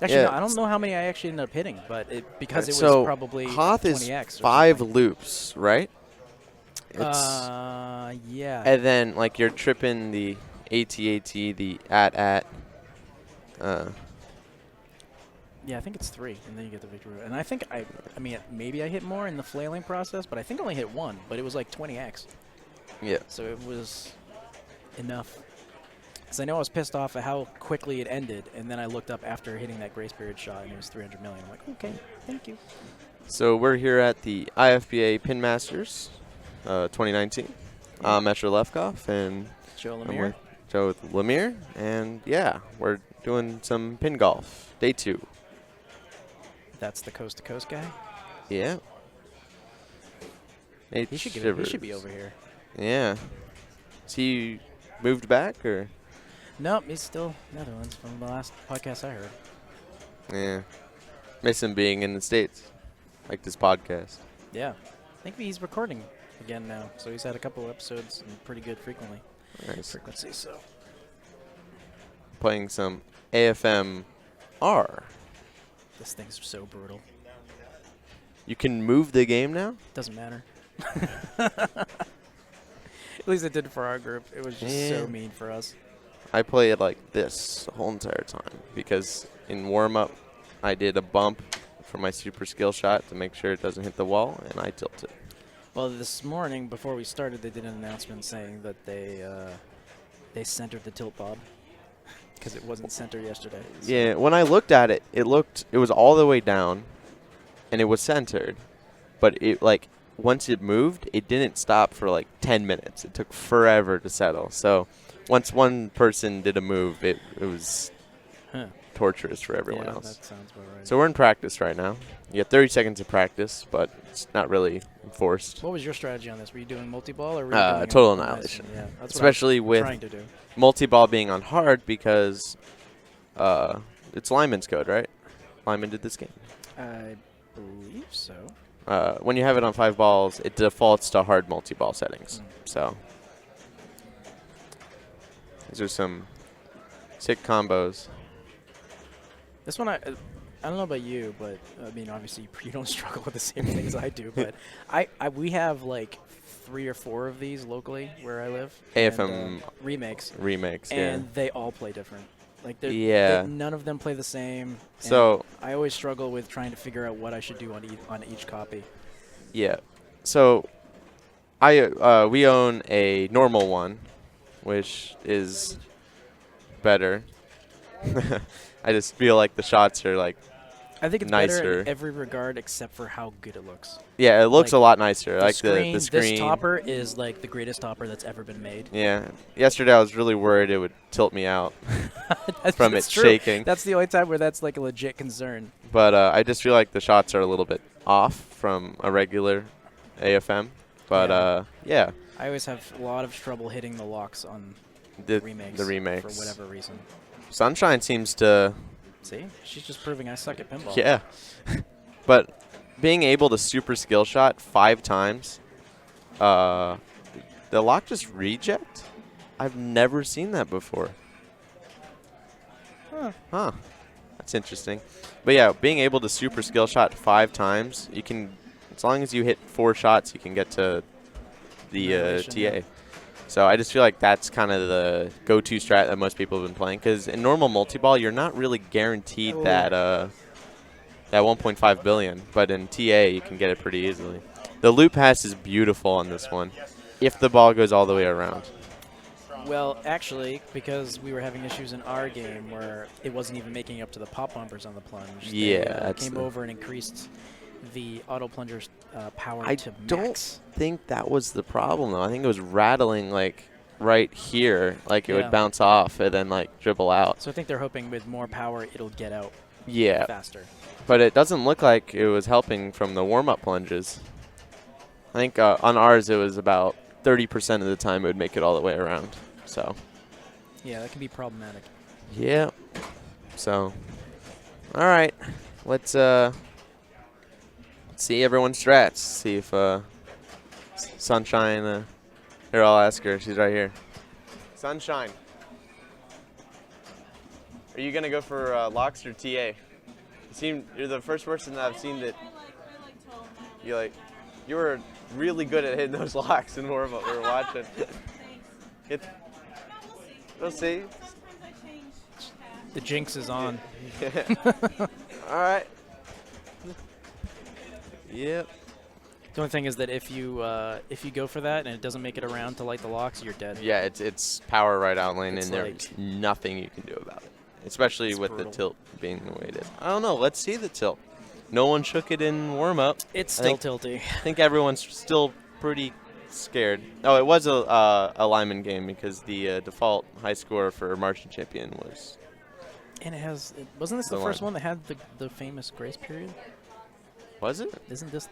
Speaker 1: Actually,
Speaker 9: Yeah.
Speaker 1: no, I don't know how many I actually ended up hitting, but because it
Speaker 9: so
Speaker 1: was probably
Speaker 9: Hoth is
Speaker 1: 20x. Or
Speaker 9: 5
Speaker 1: something.
Speaker 9: loops, right?
Speaker 1: Yeah.
Speaker 9: And then like you're tripping the AT-AT, the AT-AT.
Speaker 1: Yeah, I think it's 3, and then you get the victory. And I think I mean, maybe I hit more in the flailing process, but I think I only hit 1, but it was like 20x.
Speaker 9: Yeah.
Speaker 1: So it was enough. Because I know I was pissed off at how quickly it ended, and then I looked up after hitting that grace period shot, and it was 300 million. I'm like, okay, thank you.
Speaker 9: So we're here at the IFPA Pin-Masters 2019. I'm Metro Lefkoff, and
Speaker 1: Joe
Speaker 9: I'm
Speaker 1: Lemire.
Speaker 9: with Joe with Lemire, and yeah, we're doing some pin golf, day 2.
Speaker 1: That's the coast-to-coast guy?
Speaker 9: Yeah. Nate
Speaker 1: He should be over here.
Speaker 9: Yeah. Has he moved back, or?
Speaker 1: Nope, he's still Netherlands from the last podcast I heard.
Speaker 9: Yeah. Miss him being in the States, like this podcast.
Speaker 1: Yeah. I think he's recording again now, so he's had a couple episodes and pretty good frequently.
Speaker 9: Nice.
Speaker 1: Frequency, so.
Speaker 9: Playing some AFMR.
Speaker 1: This thing's so brutal.
Speaker 9: You can move the game now?
Speaker 1: Doesn't matter. At least it did for our group. It was just so mean for us.
Speaker 9: I play it like this the whole entire time because in warm-up I did a bump for my super skill shot to make sure it doesn't hit the wall, and I tilted.
Speaker 1: Well, this morning, before we started, they did an announcement saying that they centered the tilt bob because it wasn't centered yesterday. So.
Speaker 9: Yeah, when I looked at it, it was all the way down, and it was centered, but it once it moved, it didn't stop for like 10 minutes. It took forever to settle. So once one person did a move, it was torturous for everyone
Speaker 1: Yeah,
Speaker 9: else.
Speaker 1: that sounds about right.
Speaker 9: So we're in practice right now. You have 30 seconds of practice, but it's not really enforced.
Speaker 1: What was your strategy on this? Were you doing multi-ball or were you doing
Speaker 9: Total
Speaker 1: on ice?
Speaker 9: annihilation.
Speaker 1: Yeah, that's
Speaker 9: Especially
Speaker 1: what I was
Speaker 9: with
Speaker 1: trying to do.
Speaker 9: multi-ball being on hard because it's Lyman's code, right? Lyman did this game.
Speaker 1: I believe so.
Speaker 9: When you have it on 5 balls, it defaults to hard multi-ball settings. So these are some sick combos.
Speaker 1: This one, I don't know about you, but I mean, obviously you don't struggle with the same things I do. But we have like 3 or 4 of these locally where I live.
Speaker 9: AFM
Speaker 1: and, remakes.
Speaker 9: Remakes,
Speaker 1: and they all play different. Like none of them play the same.
Speaker 9: So
Speaker 1: I always struggle with trying to figure out what I should do on each copy.
Speaker 9: Yeah. So we own a normal one, which is better. I just feel like the shots are like
Speaker 1: I think it's
Speaker 9: nicer.
Speaker 1: better in every regard except for how good it looks.
Speaker 9: Yeah, it looks
Speaker 1: like,
Speaker 9: a lot nicer.
Speaker 1: The
Speaker 9: like
Speaker 1: screen,
Speaker 9: the screen.
Speaker 1: This topper is like the greatest topper that's ever been made.
Speaker 9: Yeah. Yesterday I was really worried it would tilt me out from it
Speaker 1: true.
Speaker 9: shaking.
Speaker 1: That's the only time where that's like a legit concern.
Speaker 9: But I just feel like the shots are a little bit off from a regular AFM. But yeah.
Speaker 1: I always have a lot of trouble hitting the locks on
Speaker 9: The
Speaker 1: remakes.
Speaker 9: remakes.
Speaker 1: For whatever reason.
Speaker 9: Sunshine seems to...
Speaker 1: See? She's just proving I suck at pinball.
Speaker 9: Yeah. But being able to super skill shot 5 times, the lock just reject? I've never seen that before. Huh. That's interesting. But yeah, being able to super skill shot 5 times, you can, as long as you hit 4 shots, you can get to the TA.
Speaker 1: Yeah.
Speaker 9: So I just feel like that's kind of the go-to strat that most people have been playing. Because in normal multi-ball, you're not really guaranteed that 1.5 billion. But in TA, you can get it pretty easily. The loop pass is beautiful on this one, if the ball goes all the way around.
Speaker 1: Well, actually, because we were having issues in our game where it wasn't even making up to the pop bumpers on the plunge.
Speaker 9: Yeah,
Speaker 1: they came over and increased the auto plunger's power
Speaker 9: I
Speaker 1: to max.
Speaker 9: don't think that was the problem, though. I think it was rattling, like, right here. Like, it would bounce off and then, like, dribble out.
Speaker 1: So I think they're hoping with more power, it'll get out faster.
Speaker 9: But it doesn't look like it was helping from the warm-up plunges. I think on ours, it was about 30% of the time it would make it all the way around. So.
Speaker 1: Yeah, that can be problematic.
Speaker 9: Yeah. So. All right. Let's see everyone's strats. See if Sunshine. Here, I'll ask her. She's right here. Sunshine. Are you gonna go for locks or TA? You're the first person that I've seen that. You were really good at hitting those locks in warm up. We were watching. We'll see.
Speaker 1: The jinx is on.
Speaker 9: All right. Yep.
Speaker 1: The only thing is that if you go for that and it doesn't make it around to light the locks, you're dead.
Speaker 9: Yeah, it's power right out lane,
Speaker 1: It's
Speaker 9: and there's nothing you can do about it. Especially with the tilt being the way it is. I don't know. Let's see the tilt. No one shook it in warm up.
Speaker 1: It's still tilty.
Speaker 9: I think everyone's still pretty scared. Oh, it was a Lyman game because the default high score for Martian Champion was.
Speaker 1: And wasn't this the first one that had the famous grace period?
Speaker 9: Was it?
Speaker 1: Isn't this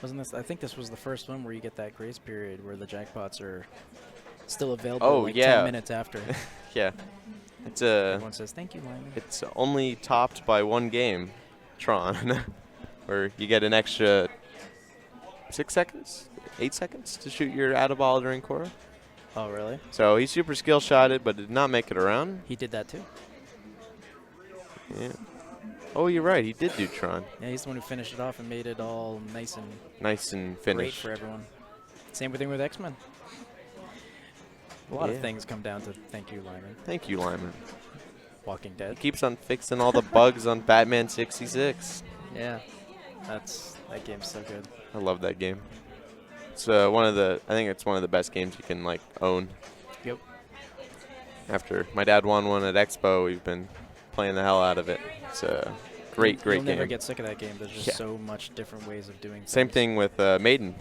Speaker 1: wasn't this? I think this was the first one where you get that grace period where the jackpots are still available 10 minutes after.
Speaker 9: Yeah.
Speaker 1: Everyone says, thank you, Lyman.
Speaker 9: It's only topped by 1 game, Tron, where you get an extra 6 seconds, 8 seconds to shoot your out-of-ball during Cora.
Speaker 1: Oh, really?
Speaker 9: So he super skill shotted, but did not make it around.
Speaker 1: He did that too.
Speaker 9: Yeah. Oh, you're right. He did do Tron.
Speaker 1: Yeah, he's the one who finished it off and made it all nice and
Speaker 9: finished.
Speaker 1: great for everyone. Same thing with X-Men. A lot of things come down to thank you, Lyman.
Speaker 9: Thank you, Lyman.
Speaker 1: Walking Dead.
Speaker 9: He keeps on fixing all the bugs on Batman 66.
Speaker 1: Yeah, that game's so good.
Speaker 9: I love that game. It's I think it's one of the best games you can own.
Speaker 1: Yep.
Speaker 9: After my dad won one at Expo, we've been playing the hell out of it. It's a great game.
Speaker 1: You'll never get sick of that game. There's just so much different ways of doing things.
Speaker 9: Same thing with Maiden.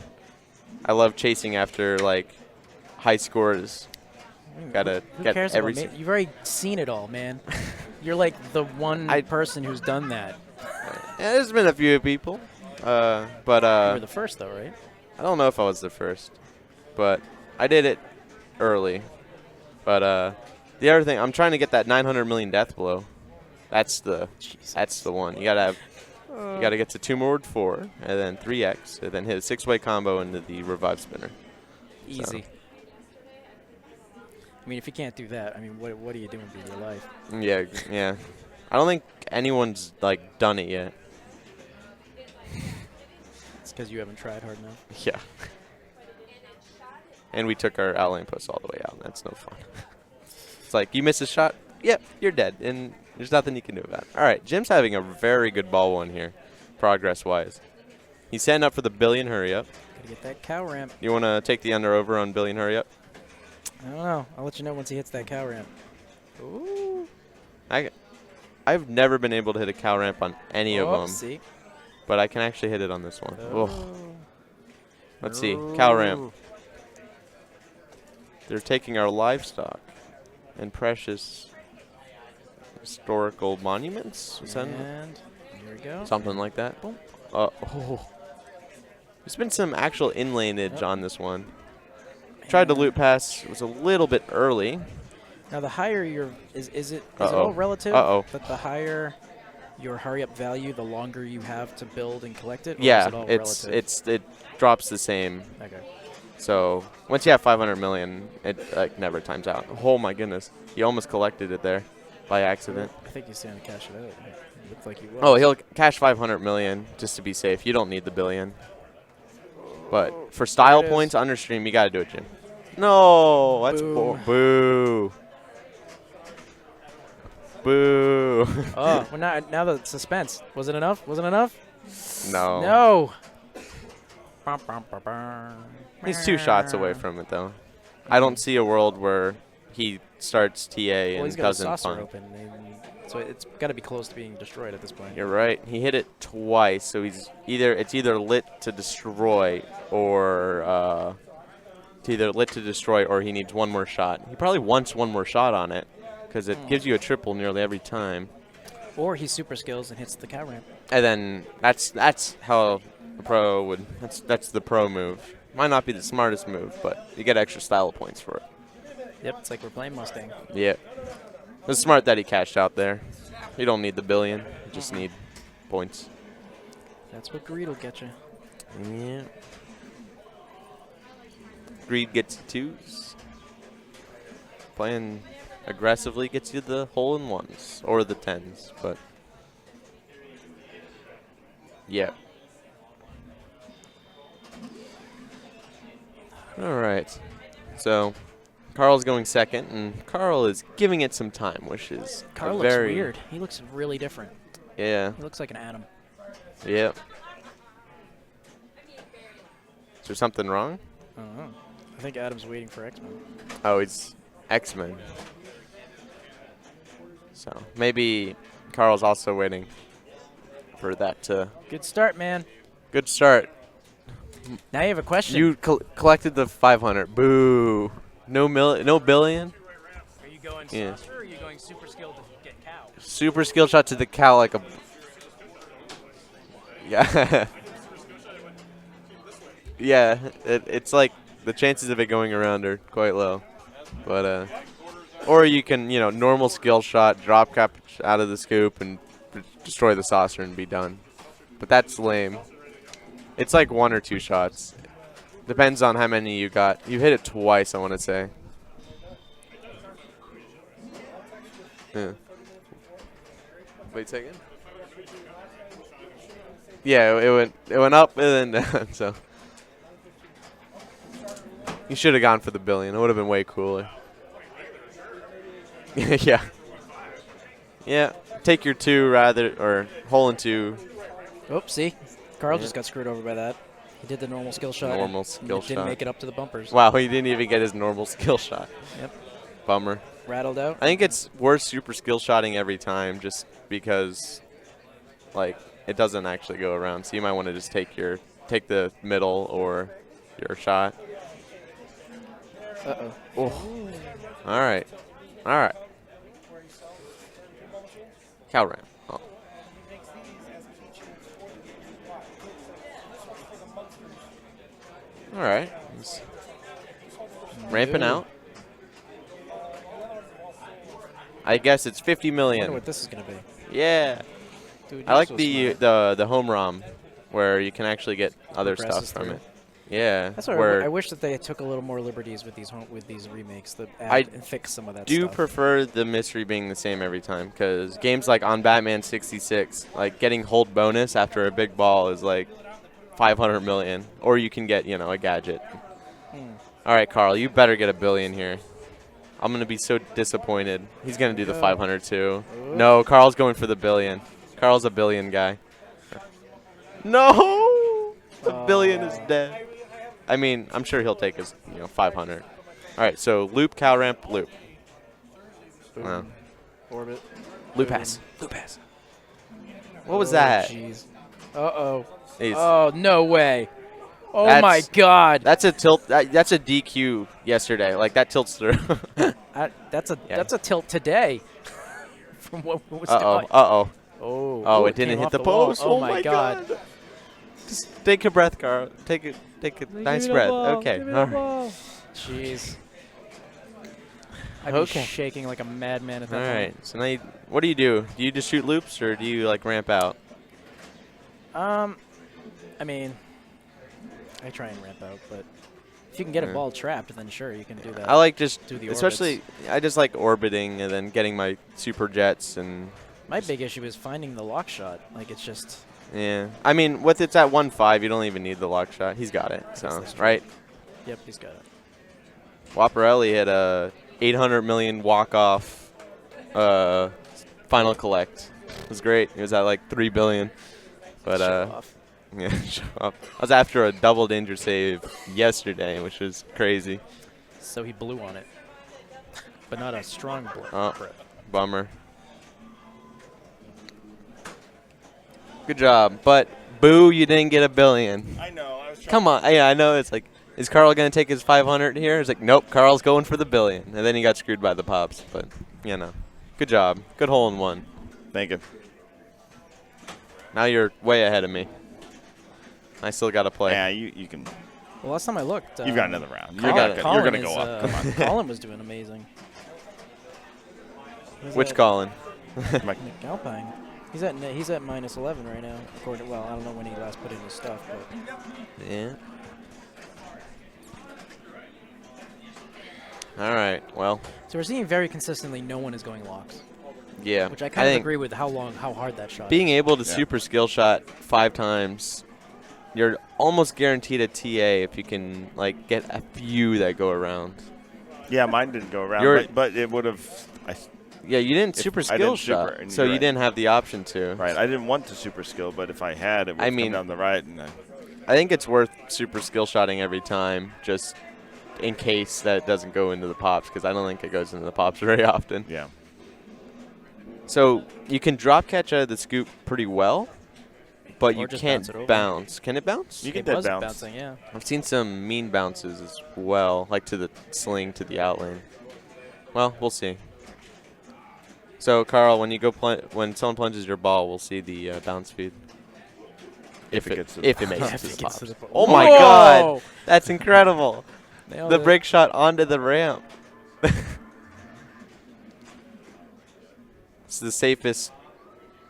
Speaker 9: I love chasing after high scores.
Speaker 1: Who cares about Maiden? You've already seen it all, man. You're like the one person who's done that.
Speaker 9: Yeah, there's been a few people. But
Speaker 1: You were the first, though, right?
Speaker 9: I don't know if I was the first, but I did it early. But the other thing, I'm trying to get that 900 million death blow. That's the one. You gotta get to 2 Mord 4, and then 3x, and then hit a 6-way combo into the revive spinner.
Speaker 1: Easy.
Speaker 9: So.
Speaker 1: I mean, if you can't do that, I mean, what are you doing with your life?
Speaker 9: Yeah. I don't think anyone's like done it yet.
Speaker 1: It's because you haven't tried hard enough.
Speaker 9: Yeah. And we took our outlane post all the way out. That's no fun. It's like, you miss a shot, yep, you're dead, and there's nothing you can do about it. All right, Jim's having a very good ball one here, progress-wise. He's setting up for the billion hurry-up.
Speaker 1: Gotta get that cow ramp.
Speaker 9: You want to take the under-over on billion hurry-up?
Speaker 1: I don't know. I'll let you know once he hits that cow ramp.
Speaker 9: Ooh. I've never been able to hit a cow ramp on any of them.
Speaker 1: See?
Speaker 9: But I can actually hit it on this one. Oh. Let's see. Cow ramp. They're taking our livestock and precious historical monuments. Is that
Speaker 1: and here we go.
Speaker 9: something like that?
Speaker 1: Boom.
Speaker 9: There's been some actual inlaneage on this one. Tried to loot pass. It was a little bit early.
Speaker 1: Now the higher your is it all relative? But the higher your hurry up value, the longer you have to build and collect it. Or
Speaker 9: Yeah,
Speaker 1: is it all relative?
Speaker 9: it drops the same.
Speaker 1: Okay.
Speaker 9: So once you have 500 million, it like never times out. Oh my goodness, you almost collected it there by accident.
Speaker 1: I think he's trying to cash it out. It looks like he was.
Speaker 9: Oh, he'll cash 500 million just to be safe. You don't need the billion. But for style points under stream, you got to do it, Jim. No, that's boo. Boo.
Speaker 1: Oh, well now the suspense. Was it enough? Was it enough?
Speaker 9: No.
Speaker 1: No.
Speaker 9: He's 2 shots away from it, though. I don't see a world where he starts TA and
Speaker 1: he's got
Speaker 9: doesn't
Speaker 1: a saucer
Speaker 9: fun.
Speaker 1: open, so it's got to be close to being destroyed at this point.
Speaker 9: You're right. He hit it twice, so it's either lit to destroy or he needs one more shot. He probably wants one more shot on it because it gives you a triple nearly every time.
Speaker 1: Or he super skills and hits the cow ramp.
Speaker 9: And then that's how a pro would. That's the pro move. Might not be the smartest move, but you get extra style points for it.
Speaker 1: Yep, it's like we're playing Mustang.
Speaker 9: Yeah. It's smart that he cashed out there. You don't need the billion. You just need points.
Speaker 1: That's what greed will get you.
Speaker 9: Yeah. Greed gets you 2s. Playing aggressively gets you the hole-in-1s or the 10s, but yeah. All right. So Carl's going second, and Carl is giving it some time, which is
Speaker 1: Carl looks weird. He looks really different.
Speaker 9: Yeah.
Speaker 1: He looks like an atom.
Speaker 9: Yeah. Is there something wrong?
Speaker 1: I don't know. I think Adam's waiting for X-Men.
Speaker 9: Oh, it's X-Men. So maybe Carl's also waiting for that to...
Speaker 1: Good start, man.
Speaker 9: Good start.
Speaker 1: Now you have a question.
Speaker 9: You collected the 500. Boo. No billion?
Speaker 1: Are you going saucer or are you going super skill to get cow?
Speaker 9: Super skill shot to the cow like a... Yeah. Yeah, it's like the chances of it going around are quite low. But, or you can, normal skill shot, drop cap out of the scoop and destroy the saucer and be done. But that's lame. It's like 1 or 2 shots. Depends on how many you got. You hit it twice, I want to say. Yeah. Wait a second. Yeah, it went up and then down, so. You should have gone for the billion. It would have been way cooler. Yeah. Yeah. Take your 2 rather, or hole in 2.
Speaker 1: Oops, see? Carl just got screwed over by that. He did the normal skill shot.
Speaker 9: Normal skill shot.
Speaker 1: Didn't make it up to the bumpers.
Speaker 9: Wow, he didn't even get his normal skill shot.
Speaker 1: Yep.
Speaker 9: Bummer.
Speaker 1: Rattled out.
Speaker 9: I think it's worth super skill shotting every time just because, like, it doesn't actually go around. So you might want to just take the middle or your shot.
Speaker 1: Uh-oh.
Speaker 9: Oh. All right. All right. Cow ramp. Oh. All right. He's ramping out. I guess it's 50
Speaker 1: I wonder
Speaker 9: million.
Speaker 1: what this is gonna be.
Speaker 9: Yeah.
Speaker 1: Dude,
Speaker 9: I
Speaker 1: you're
Speaker 9: like
Speaker 1: so
Speaker 9: the home ROM where you can actually get other
Speaker 1: Progresses
Speaker 9: stuff from
Speaker 1: through.
Speaker 9: it. Yeah.
Speaker 1: That's what
Speaker 9: where
Speaker 1: I wish that they took a little more liberties with these remakes that add
Speaker 9: I
Speaker 1: and fix some of that
Speaker 9: do
Speaker 1: stuff.
Speaker 9: prefer the mystery being the same every time, because games like on Batman 66, like getting hold bonus after a big ball is like 500 million, or you can get, you know, a gadget. All right, Carl, you better get $1 billion here. I'm gonna be so disappointed. He's gonna do the 500 too. No, Carl's going for the $1 billion. Carl's a $1 billion guy. No, the $1 billion is dead. I mean, I'm sure he'll take his, 500. All right, so loop, cow ramp, loop. Wow.
Speaker 1: Orbit.
Speaker 9: Loop pass.
Speaker 1: Loop pass.
Speaker 9: What was that?
Speaker 1: Jeez. Uh-oh.
Speaker 9: He's-
Speaker 1: Oh, no way. Oh,
Speaker 9: That's-
Speaker 1: my God.
Speaker 9: That's a tilt. That's a DQ yesterday. Like, that tilts through.
Speaker 1: That's a
Speaker 9: Yeah.
Speaker 1: tilt today. From what was
Speaker 9: Uh-oh.
Speaker 1: going
Speaker 9: Uh-oh.
Speaker 1: Oh,
Speaker 9: Oh,
Speaker 1: ooh,
Speaker 9: it didn't
Speaker 1: came
Speaker 9: hit
Speaker 1: off
Speaker 9: the
Speaker 1: wall.
Speaker 9: post.
Speaker 1: Oh, my God.
Speaker 9: Just take a breath, Carl. Take a nice breath. Okay. All right.
Speaker 1: Jeez. I'd
Speaker 9: Okay.
Speaker 1: be shaking like a madman at
Speaker 9: All
Speaker 1: that
Speaker 9: right. So now, what do you do? Do you just shoot loops, or do you like ramp out?
Speaker 1: point. I mean, I try and ramp out, but if you can get a
Speaker 9: Yeah.
Speaker 1: ball trapped, then sure, you can do that.
Speaker 9: I like just,
Speaker 1: do the
Speaker 9: especially, I just like orbiting and then getting my super jets and.
Speaker 1: My big issue is finding the lock shot. Like, it's just...
Speaker 9: Yeah. I mean, with it's at 1.5, you don't even need the lock shot. He's got it. So
Speaker 1: that's true.
Speaker 9: right.
Speaker 1: Yep, he's got it.
Speaker 9: Waparelli had a 800 million walk-off final collect. It was great. He was at like 3 billion. But
Speaker 1: Show off.
Speaker 9: yeah, show off. I was after a double danger save yesterday, which was crazy.
Speaker 1: So he blew on it. But not a strong blow.
Speaker 9: Oh, bummer. Good job, but boo, you didn't get $1 billion.
Speaker 6: I know. I was trying.
Speaker 9: Come on, yeah, I know. It's like, is Carl gonna take his 500 here? It's like, nope, Carl's going for the $1 billion, and then he got screwed by the pops. But good job, good hole in one.
Speaker 6: Thank you.
Speaker 9: Now you're way ahead of me. I still got to play.
Speaker 6: Yeah, you can.
Speaker 1: Well, last time I looked...
Speaker 6: You've got another round.
Speaker 9: Colin-
Speaker 6: You're gonna
Speaker 1: is,
Speaker 6: go up. Come on.
Speaker 1: Colin was doing amazing.
Speaker 9: Which Colin?
Speaker 1: McAlpine. He's at -11 right now. According to, well, I don't know when he last put in his stuff, but
Speaker 9: Yeah. All right. Well.
Speaker 1: so we're seeing very consistently no one is going locks,
Speaker 9: Yeah.
Speaker 1: which I kind of
Speaker 9: think
Speaker 1: agree with how hard that shot.
Speaker 9: being able to
Speaker 6: Yeah.
Speaker 9: super skill shot 5 times, you're almost guaranteed a TA if you can like get a few that go around.
Speaker 6: Yeah, mine didn't go around,
Speaker 9: You're-
Speaker 6: but it would have.
Speaker 9: Yeah, you didn't
Speaker 6: If
Speaker 9: super
Speaker 6: I
Speaker 9: skill
Speaker 6: didn't
Speaker 9: shot,
Speaker 6: super, and
Speaker 9: so
Speaker 6: you're
Speaker 9: you
Speaker 6: right.
Speaker 9: didn't have the option to.
Speaker 6: Right, I didn't want to super skill, but if I had, it would
Speaker 9: I
Speaker 6: come
Speaker 9: mean-
Speaker 6: down the right. And
Speaker 9: I think it's worth super skill shotting every time, just in case that it doesn't go into the pops, because I don't think it goes into the pops very often.
Speaker 6: yeah.
Speaker 9: So you can drop catch out of the scoop pretty well, but
Speaker 1: Or
Speaker 9: you
Speaker 1: just
Speaker 9: can't
Speaker 1: bounce it over.
Speaker 9: bounce. Can it bounce?
Speaker 6: You
Speaker 1: it
Speaker 6: can dead
Speaker 1: was
Speaker 6: bounce.
Speaker 1: bouncing, yeah.
Speaker 9: I've seen some mean bounces as well, like to the sling to the out lane. Well, we'll see. So Carl, when you go when someone plunges your ball, we'll see the bounce speed.
Speaker 6: If it gets to
Speaker 9: if
Speaker 6: the
Speaker 9: it makes it
Speaker 1: If
Speaker 9: to
Speaker 1: it
Speaker 9: the
Speaker 1: gets
Speaker 9: pops.
Speaker 1: to the po-
Speaker 9: Oh my
Speaker 1: Whoa!
Speaker 9: God, that's incredible!
Speaker 1: Nailed
Speaker 9: The
Speaker 1: it.
Speaker 9: break shot onto the ramp. It's the safest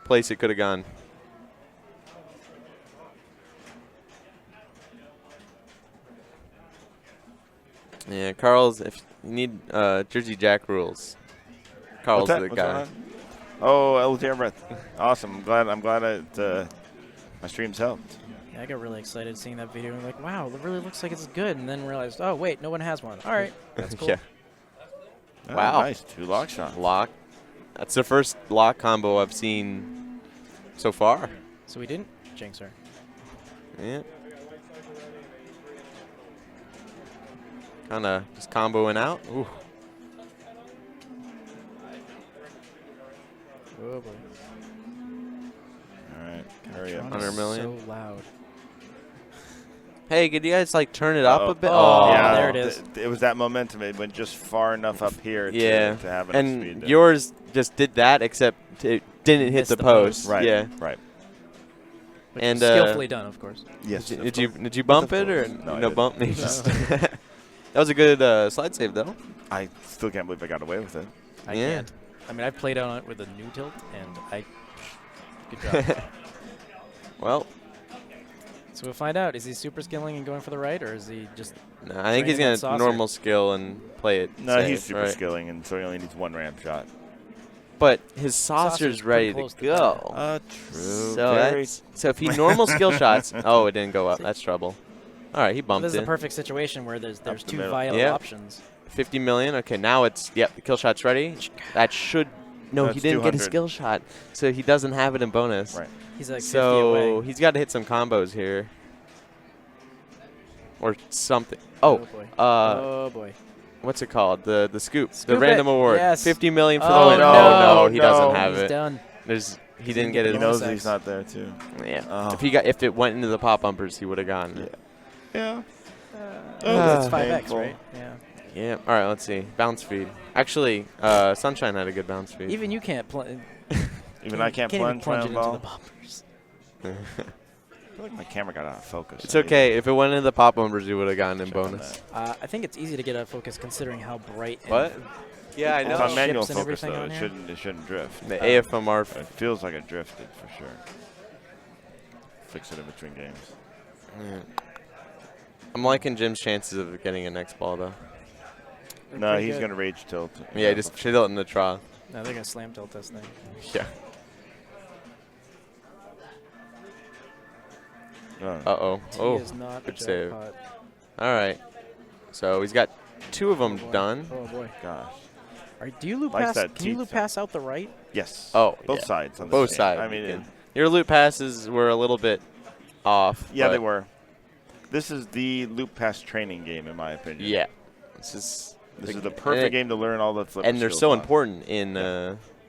Speaker 9: place it could have gone. Yeah, Carl's. If you need Jersey Jack rules, Carl's
Speaker 6: What's that?
Speaker 9: the
Speaker 6: What's going
Speaker 9: guy.
Speaker 6: on? Oh, LTR breath. Awesome. I'm glad it, my streams helped.
Speaker 1: Yeah, I got really excited seeing that video. I'm like, wow, it really looks like it's good. And then realized, oh, wait, no one has one. All right, that's cool.
Speaker 9: Yeah.
Speaker 6: Oh,
Speaker 9: Wow.
Speaker 6: Nice. 2 lock shots.
Speaker 9: Lock. That's the first lock combo I've seen so far.
Speaker 1: So we didn't jinx her.
Speaker 9: Yeah. Kind of just comboing out. Ooh.
Speaker 1: Oh, boy.
Speaker 6: All right. Hurry up.
Speaker 1: Tron
Speaker 9: 100
Speaker 1: is
Speaker 9: million.
Speaker 1: so loud.
Speaker 9: Hey, could you guys like turn it up a bit?
Speaker 1: Oh,
Speaker 6: yeah,
Speaker 1: there it is.
Speaker 6: It was that momentum. It went just far enough up here
Speaker 9: Yeah.
Speaker 6: to have enough speed.
Speaker 9: And yours just did that, except didn't hit
Speaker 1: missed
Speaker 9: the
Speaker 1: the
Speaker 9: post.
Speaker 6: Right.
Speaker 9: Yeah.
Speaker 6: Right.
Speaker 1: Which
Speaker 9: And
Speaker 1: was skillfully done, of course.
Speaker 6: Yes.
Speaker 9: Did you bump it or
Speaker 6: No, I
Speaker 9: no
Speaker 6: didn't.
Speaker 9: bump? You just that was a good slide save though.
Speaker 6: I still can't believe I got away with it.
Speaker 1: I
Speaker 9: Yeah.
Speaker 1: can't. I mean, I've played on it with a new tilt, and good job.
Speaker 9: Well,
Speaker 1: So we'll find out. Is he super skilling and going for the right, or is he just...
Speaker 9: no, I think he's
Speaker 1: Training
Speaker 9: gonna
Speaker 1: on Saucer.
Speaker 9: normal skill and play it.
Speaker 6: No,
Speaker 9: safe,
Speaker 6: he's super
Speaker 9: right?
Speaker 6: skilling, and so he only needs one ramp shot.
Speaker 9: But his
Speaker 1: Saucer's
Speaker 9: saucer's
Speaker 1: pretty
Speaker 9: ready to
Speaker 1: close to
Speaker 9: go.
Speaker 6: True.
Speaker 9: So
Speaker 6: Very
Speaker 9: so if he normal skill shots, oh, it didn't go up. That's trouble. All right, he bumped
Speaker 1: This is
Speaker 9: it.
Speaker 1: a perfect situation where there's
Speaker 6: the
Speaker 1: two
Speaker 6: middle.
Speaker 1: viable
Speaker 9: Yeah.
Speaker 1: options.
Speaker 9: 50 million. Okay, now it's the kill shot's ready. That should. No, he
Speaker 6: That's
Speaker 9: didn't get a
Speaker 6: 200.
Speaker 9: skill shot, so he doesn't have it in bonus.
Speaker 6: Right.
Speaker 1: He's like 50
Speaker 9: So
Speaker 1: away.
Speaker 9: he's got to hit some combos here, or something. Oh,
Speaker 1: boy.
Speaker 9: uh,
Speaker 1: Oh boy.
Speaker 9: what's it called? The scoop, the
Speaker 1: Scoop
Speaker 9: random
Speaker 1: it.
Speaker 9: award.
Speaker 1: Yes.
Speaker 9: 50 million for
Speaker 1: Oh,
Speaker 9: the win.
Speaker 1: no.
Speaker 9: Oh no, he doesn't
Speaker 6: No.
Speaker 9: have
Speaker 1: He's
Speaker 9: it.
Speaker 1: done.
Speaker 9: He didn't get
Speaker 6: He
Speaker 9: his.
Speaker 6: knows
Speaker 1: bonus
Speaker 6: he's
Speaker 1: X.
Speaker 6: not there too.
Speaker 9: Yeah.
Speaker 6: Oh.
Speaker 9: If it went into the pop bumpers, he would have gotten it.
Speaker 6: Yeah.
Speaker 1: That's
Speaker 9: Ah.
Speaker 1: 5x,
Speaker 6: painful.
Speaker 1: right? Yeah.
Speaker 9: Yeah. All right. Let's see. Bounce feed. Actually, Sunshine had a good bounce feed.
Speaker 1: Even you can't plunge.
Speaker 6: Even I can't
Speaker 1: even
Speaker 6: plunge my
Speaker 1: it
Speaker 6: own
Speaker 1: into
Speaker 6: ball.
Speaker 1: the bumpers.
Speaker 6: I feel like my camera got out of focus.
Speaker 9: It's okay. If it went into the pop bumpers, you would have gotten in
Speaker 6: Check on
Speaker 9: bonus.
Speaker 6: that.
Speaker 1: I think it's easy to get out of focus considering how bright. and
Speaker 9: What? Yeah, I
Speaker 6: It's
Speaker 9: know.
Speaker 6: on manual
Speaker 1: Ships and
Speaker 6: focus
Speaker 1: everything
Speaker 6: though.
Speaker 1: on
Speaker 6: It
Speaker 1: here?
Speaker 6: shouldn't drift.
Speaker 9: The AFMR.
Speaker 6: It feels like it drifted for sure. Fix it in between games.
Speaker 9: I'm liking Jim's chances of getting a next ball though.
Speaker 1: They're
Speaker 6: No,
Speaker 1: pretty
Speaker 6: he's
Speaker 1: good.
Speaker 6: gonna rage tilt.
Speaker 9: Yeah, just chill it in the draw.
Speaker 1: No, they're gonna slam tilt this thing.
Speaker 9: Yeah.
Speaker 6: Oh.
Speaker 9: Uh oh.
Speaker 1: T is not
Speaker 9: good
Speaker 1: a
Speaker 9: save.
Speaker 1: jackpot.
Speaker 9: All right. So he's got 2 of them
Speaker 1: boy.
Speaker 9: done.
Speaker 1: Oh boy.
Speaker 6: Gosh.
Speaker 1: Do you loop
Speaker 6: Likes
Speaker 1: pass?
Speaker 6: that
Speaker 1: Can you
Speaker 6: teeth
Speaker 1: loop
Speaker 6: sound.
Speaker 1: pass out the right?
Speaker 6: Yes.
Speaker 9: Oh,
Speaker 6: both
Speaker 9: yeah.
Speaker 6: sides. On the
Speaker 9: Both
Speaker 6: same.
Speaker 9: sides.
Speaker 6: I mean,
Speaker 9: you can- your loop passes were a little bit off.
Speaker 6: yeah,
Speaker 9: but
Speaker 6: they were. This is the loop pass training game, in my opinion.
Speaker 9: Yeah. This is
Speaker 6: the perfect game to learn all the flip.
Speaker 9: and they're so important in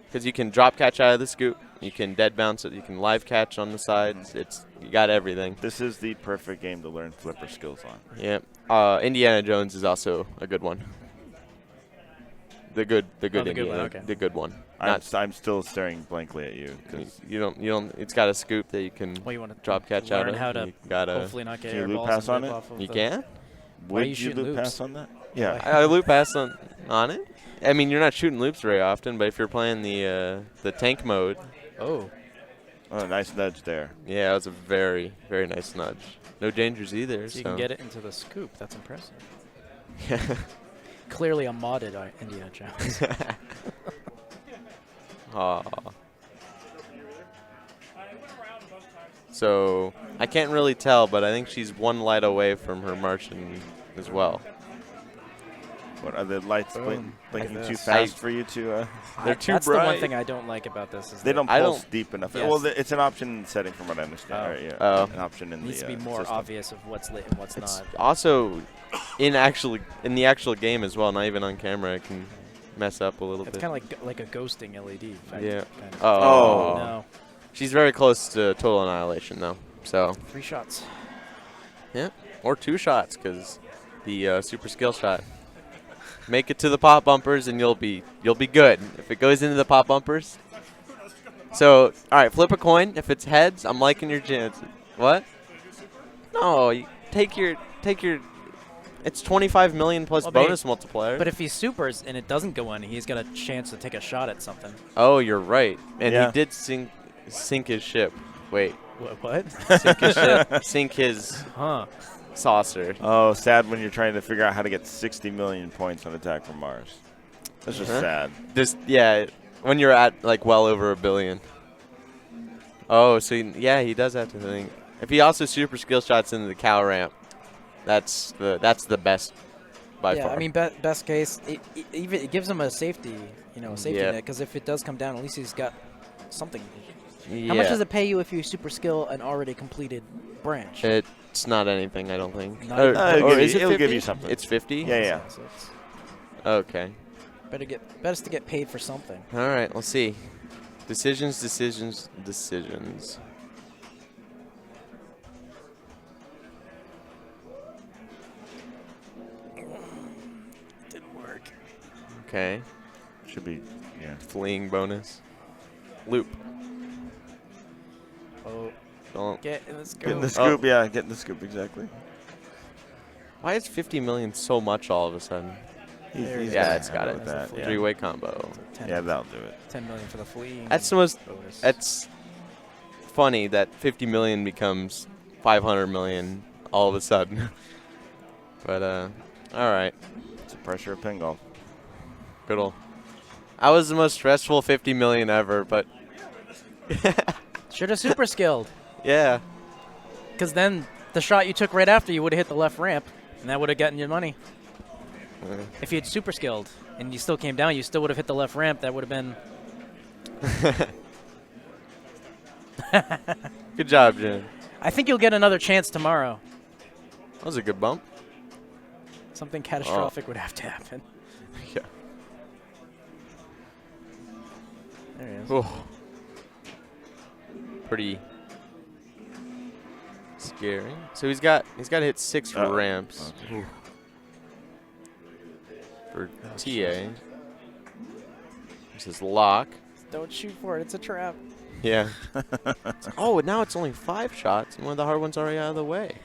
Speaker 9: because you can drop catch out of the scoop, you can dead bounce it, you can live catch on the sides. It's you got everything.
Speaker 6: This is the perfect game to learn flipper skills on.
Speaker 9: Yeah. Indiana Jones is also a good one. The good
Speaker 1: the good
Speaker 9: Indiana,
Speaker 1: one, okay.
Speaker 9: the good one.
Speaker 6: I'm still staring blankly at you. Cause
Speaker 9: You don't. It's got a scoop that you can
Speaker 1: Well, you want to
Speaker 9: drop catch out
Speaker 1: learn
Speaker 9: of.
Speaker 1: how to
Speaker 9: You gotta.
Speaker 1: hopefully not get
Speaker 6: Can you
Speaker 1: air
Speaker 6: loop
Speaker 1: balls
Speaker 6: pass
Speaker 1: and
Speaker 6: on
Speaker 1: rip
Speaker 6: it?
Speaker 1: off of
Speaker 9: You
Speaker 1: the-
Speaker 9: can.
Speaker 1: Why are you
Speaker 6: would you
Speaker 1: shooting
Speaker 6: loop
Speaker 1: loops?
Speaker 6: pass on that? Yeah.
Speaker 9: I loop pass on it. I mean, you're not shooting loops very often, but if you're playing the tank mode,
Speaker 1: Oh.
Speaker 6: Oh, nice nudge there.
Speaker 9: yeah, that was a very very nice nudge. No dangers either.
Speaker 1: So you can get it into the scoop. That's impressive.
Speaker 9: it.
Speaker 1: Clearly a modded Indiana Jones.
Speaker 9: Aw. So I can't really tell, but I think she's one light away from her Martian as well.
Speaker 6: What are the lights
Speaker 1: Boom.
Speaker 6: blinking
Speaker 1: Like
Speaker 6: too
Speaker 1: this.
Speaker 6: fast for you to?
Speaker 9: They're too
Speaker 1: That's
Speaker 9: bright.
Speaker 1: the one thing I don't like about this. Is
Speaker 6: They
Speaker 1: that
Speaker 6: don't
Speaker 9: I
Speaker 6: pulse
Speaker 9: don't-
Speaker 6: deep enough.
Speaker 1: Yes.
Speaker 6: Well, it's an option setting from what I understand.
Speaker 1: Oh.
Speaker 6: Right? Yeah.
Speaker 9: Oh.
Speaker 6: An option in
Speaker 1: It needs
Speaker 6: the
Speaker 1: to be more
Speaker 6: system.
Speaker 1: obvious of what's lit and what's
Speaker 9: It's
Speaker 1: not.
Speaker 9: also in the actual game as well, not even on camera. It can mess up a little
Speaker 1: It's
Speaker 9: bit.
Speaker 1: kind of like a ghosting LED effect.
Speaker 9: Yeah.
Speaker 1: Kind of.
Speaker 9: Oh.
Speaker 1: No.
Speaker 9: She's very close to total annihilation though. So
Speaker 1: 3 shots.
Speaker 9: yeah, or 2 shots because the super skill shot. Make it to the pop bumpers and you'll be good. If it goes into the pop bumpers. So all right, flip a coin. If it's heads, I'm liking your chances. What? No, you take your. It's 25 million plus
Speaker 1: Well, but
Speaker 9: bonus multiplier.
Speaker 1: But if he supers and it doesn't go in, he's got a chance to take a shot at something.
Speaker 9: Oh, you're right. And
Speaker 6: Yeah.
Speaker 9: he did sink his ship. Wait,
Speaker 1: What?
Speaker 9: sink his ship. Sink his
Speaker 1: Huh.
Speaker 9: saucer.
Speaker 6: Oh, sad when you're trying to figure out how to get 60 million points on Attack from Mars. That's just
Speaker 9: Huh?
Speaker 6: sad.
Speaker 9: Just yeah, when you're at like well over $1 billion. Oh, so yeah, he does have to think. If he also super skill shots into the cow ramp, that's the best by
Speaker 1: Yeah,
Speaker 9: far.
Speaker 1: I mean, best case, it gives him a safety, safety
Speaker 9: Yeah.
Speaker 1: net. Because if it does come down, at least he's got something.
Speaker 9: yeah.
Speaker 1: How much does it pay you if you super skill an already completed branch?
Speaker 9: It's not anything, I don't think.
Speaker 1: Not
Speaker 9: Or,
Speaker 1: even-
Speaker 6: it'll
Speaker 9: or
Speaker 6: give
Speaker 9: is
Speaker 6: you-
Speaker 9: it
Speaker 6: it'll give
Speaker 9: 50?
Speaker 6: you something.
Speaker 9: It's 50.
Speaker 6: Yeah.
Speaker 1: So it's
Speaker 9: Okay.
Speaker 1: best to get paid for something.
Speaker 9: All right. Let's see. Decisions.
Speaker 1: Didn't work.
Speaker 9: Okay.
Speaker 6: Should be, yeah.
Speaker 9: Fleeing bonus. Loop.
Speaker 1: Oh,
Speaker 9: Don't.
Speaker 1: get in the scoop.
Speaker 6: Get in the scoop, yeah, get in the scoop, exactly.
Speaker 9: Why is 50 million so much all of a sudden? Yeah, it's got it.
Speaker 6: That. Yeah.
Speaker 9: Three-way combo.
Speaker 6: Yeah, that'll do it.
Speaker 1: 10 million for the fleeing.
Speaker 9: That's the most.
Speaker 1: bonus.
Speaker 9: That's funny that 50 million becomes 500 million all of a sudden. But all right.
Speaker 6: It's the pressure of pin golf.
Speaker 9: Good ol'. I was the most stressful 50 million ever, but
Speaker 1: Should have super skilled.
Speaker 9: yeah.
Speaker 1: Because then the shot you took right after, you would have hit the left ramp, and that would have gotten you money. If you had super skilled and you still came down, you still would have hit the left ramp. That would have been.
Speaker 9: Good job, Jim.
Speaker 1: I think you'll get another chance tomorrow.
Speaker 9: That was a good bump.
Speaker 1: Something catastrophic would have to happen.
Speaker 9: Yeah.
Speaker 1: There he is.
Speaker 9: Oh. Pretty scary. So he's got to hit 6 ramps for TA. This is lock.
Speaker 1: Don't shoot for it. It's a trap.
Speaker 9: Yeah. Oh, now it's only 5 shots, and one of the hard ones already out of the way.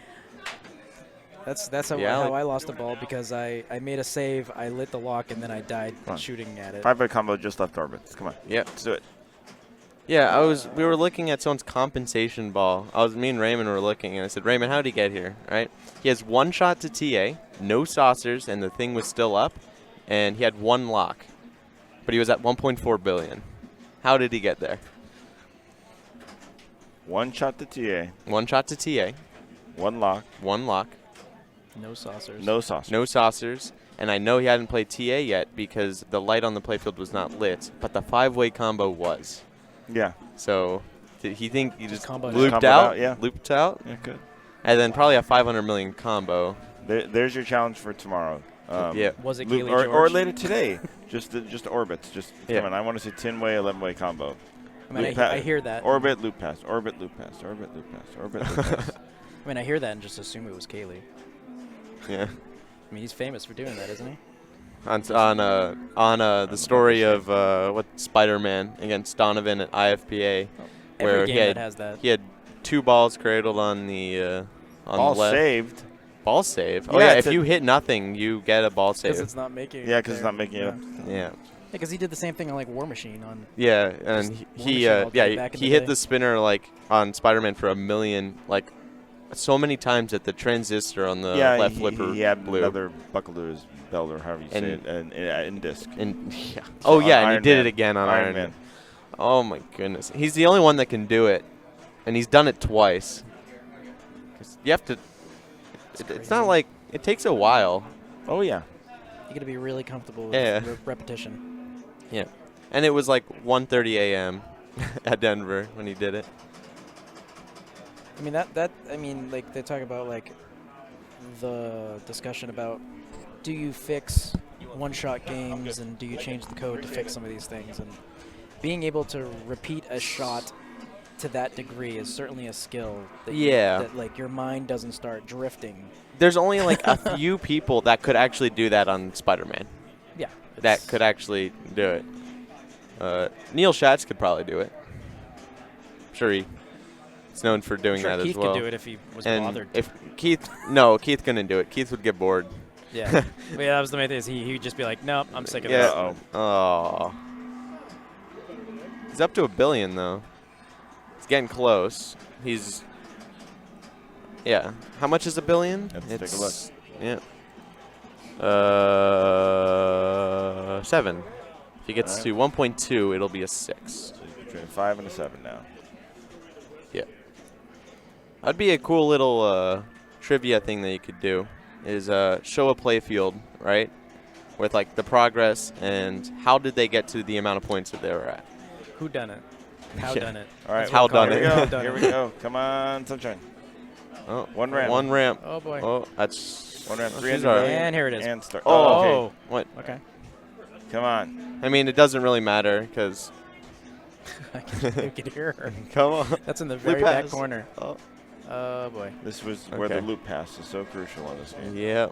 Speaker 1: That's how I lost the ball, because I made a save, I lit the lock, and then I died shooting at it.
Speaker 6: 5-way combo just left orbits. Come on.
Speaker 9: Yep.
Speaker 6: Let's do it.
Speaker 9: Yeah, we were looking at someone's compensation ball. Me and Raymond were looking, and I said, Raymond, how'd he get here, right? He has 1 shot to TA, no saucers, and the thing was still up, and he had 1 lock. But he was at 1.4 billion. How did he get there?
Speaker 6: 1 shot to TA.
Speaker 9: 1 shot to TA.
Speaker 6: 1 lock.
Speaker 9: 1 lock.
Speaker 1: No saucers.
Speaker 6: No saucers.
Speaker 9: No saucers. And I know he hadn't played TA yet because the light on the playfield was not lit, but the 5-way combo was.
Speaker 6: Yeah.
Speaker 9: So did he think he just
Speaker 1: comboed
Speaker 9: looped
Speaker 6: out, yeah.
Speaker 9: Looped out?
Speaker 6: Yeah, good.
Speaker 9: And then probably a 500 million combo.
Speaker 6: There's your challenge for tomorrow.
Speaker 9: Yeah.
Speaker 1: Was it
Speaker 6: loop,
Speaker 1: Keely
Speaker 6: or
Speaker 1: George?
Speaker 6: later today. just orbits. Just
Speaker 9: Yeah.
Speaker 6: come on. I want to see 10-way, 11-way combo.
Speaker 1: I mean, I hear that.
Speaker 6: Orbit, loop pass. Orbit, loop pass. Orbit, loop pass. Orbit, loop pass.
Speaker 1: I mean, I hear that and just assume it was Kaylee.
Speaker 9: Yeah.
Speaker 1: I mean, he's famous for doing that, isn't he?
Speaker 9: On the story of what Spider-Man against Donovan at IFPA, where
Speaker 1: Every game that has that.
Speaker 9: he had 2 balls cradled on the
Speaker 6: Ball
Speaker 9: the left.
Speaker 6: saved.
Speaker 9: Ball save. Oh
Speaker 6: Yeah,
Speaker 9: yeah,
Speaker 6: it's
Speaker 9: if you hit nothing, you get a ball save.
Speaker 1: Because it's not making it.
Speaker 6: Yeah, because it's
Speaker 1: there.
Speaker 6: not making it up.
Speaker 9: Yeah.
Speaker 1: Because he did the same thing on like War Machine on.
Speaker 9: Yeah, and he hit the spinner like on Spider-Man for 1 million, like so many times that the transistor on the left flipper
Speaker 6: he had
Speaker 9: blew.
Speaker 6: another buckle to his belt, or however you say it, and in disc.
Speaker 9: And yeah.
Speaker 6: So
Speaker 9: Oh yeah, and he
Speaker 6: Iron
Speaker 9: did
Speaker 6: Man.
Speaker 9: it again on
Speaker 6: Iron
Speaker 9: Iron
Speaker 6: Man.
Speaker 9: Oh my goodness, he's the only one that can do it, and he's done it twice. 'Cause you have to. It's not like it takes a while.
Speaker 6: Oh yeah.
Speaker 1: You got to be really comfortable with
Speaker 9: Yeah.
Speaker 1: repetition.
Speaker 9: Yeah, and it was like 1:30 a.m. at Denver when he did it.
Speaker 1: I mean like they talk about like the discussion about do you fix one-shot games and do you change the code to fix some of these things, and being able to repeat a shot to that degree is certainly a skill that that like your mind doesn't start drifting.
Speaker 9: There's only like a few people that could actually do that on Spider-Man.
Speaker 1: Yeah.
Speaker 9: That could actually do it. Neil Schatz could probably do it. I'm sure he's known for doing
Speaker 1: I'm sure
Speaker 9: that
Speaker 1: Keith
Speaker 9: as well.
Speaker 1: could do it if he was
Speaker 9: and
Speaker 1: bothered.
Speaker 9: If Keith couldn't do it. Keith would get bored.
Speaker 1: Yeah. But yeah, that was the main thing. Is he would just be like, nope, I'm sick of this.
Speaker 9: Oh. He's up to $1 billion though. It's getting close. He's. Yeah. How much is $1 billion?
Speaker 6: Let's take a look.
Speaker 9: Yeah. 7. If he gets to 1.2, it'll be a 6.
Speaker 6: So he's between 5 and a 7 now.
Speaker 9: Yeah. That'd be a cool little trivia thing that you could do. Is show a play field, right? With like the progress and how did they get to the amount of points that they were at.
Speaker 1: Who done it? How
Speaker 9: Yeah.
Speaker 1: done it?
Speaker 6: All right.
Speaker 1: That's
Speaker 9: How
Speaker 1: what we'll call
Speaker 9: done it.
Speaker 6: Here we
Speaker 1: How
Speaker 6: go.
Speaker 1: done
Speaker 6: Here
Speaker 1: it.
Speaker 6: we go. Come on, Sunshine.
Speaker 9: Oh,
Speaker 6: 1 ramp.
Speaker 9: 1 ramp.
Speaker 1: Oh boy.
Speaker 9: Oh, that's
Speaker 6: 1 ramp.
Speaker 9: Oh,
Speaker 6: 300
Speaker 9: she's all right.
Speaker 6: million.
Speaker 1: And here it is.
Speaker 6: And start.
Speaker 9: Oh,
Speaker 6: okay.
Speaker 1: Oh.
Speaker 9: What?
Speaker 1: Okay.
Speaker 6: Come on.
Speaker 9: I mean, it doesn't really matter because.
Speaker 1: I can hear her.
Speaker 9: Come on.
Speaker 1: That's in the
Speaker 9: Loop
Speaker 1: very back
Speaker 9: pass.
Speaker 1: corner.
Speaker 9: Oh.
Speaker 1: Oh boy.
Speaker 6: This was where the
Speaker 9: Okay.
Speaker 6: loop pass is so crucial on this game.
Speaker 9: Yeah.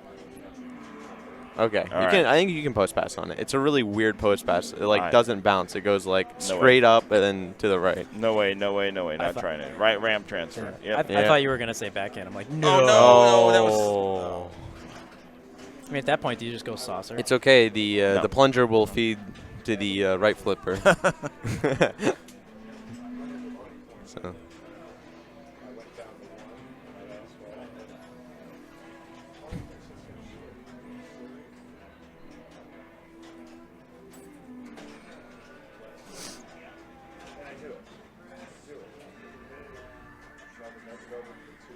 Speaker 9: Okay.
Speaker 6: All
Speaker 9: I think you can post pass on it. It's a really weird post pass. It like
Speaker 6: Alright.
Speaker 9: doesn't bounce. It goes like
Speaker 6: No
Speaker 9: straight up and then to the right.
Speaker 6: No way. Not trying it. Right ramp transfer. Yep.
Speaker 1: I thought you were gonna say backhand. I'm like, no.
Speaker 5: Oh, no, that was.
Speaker 1: I mean, at that point, do you just go saucer?
Speaker 9: It's okay. The
Speaker 6: No.
Speaker 9: the plunger will feed to the right flipper. So.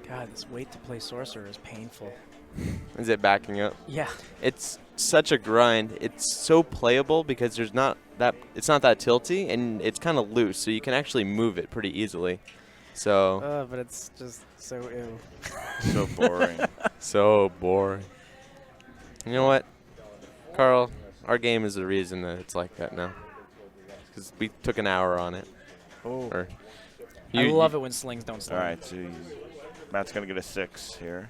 Speaker 1: God, this wait to play Sorcerer is painful.
Speaker 9: Is it backing up?
Speaker 1: Yeah.
Speaker 9: It's such a grind. It's so playable because it's not that tilty and it's kind of loose, so you can actually move it pretty easily. So
Speaker 1: But it's just so ew.
Speaker 6: So boring.
Speaker 9: so boring. You know what, Carl? Our game is the reason that it's like that now. Because we took an hour on it.
Speaker 1: Oh.
Speaker 9: Or
Speaker 1: I love it when slings don't sling.
Speaker 6: All right, so Matt's going to get a 6 here.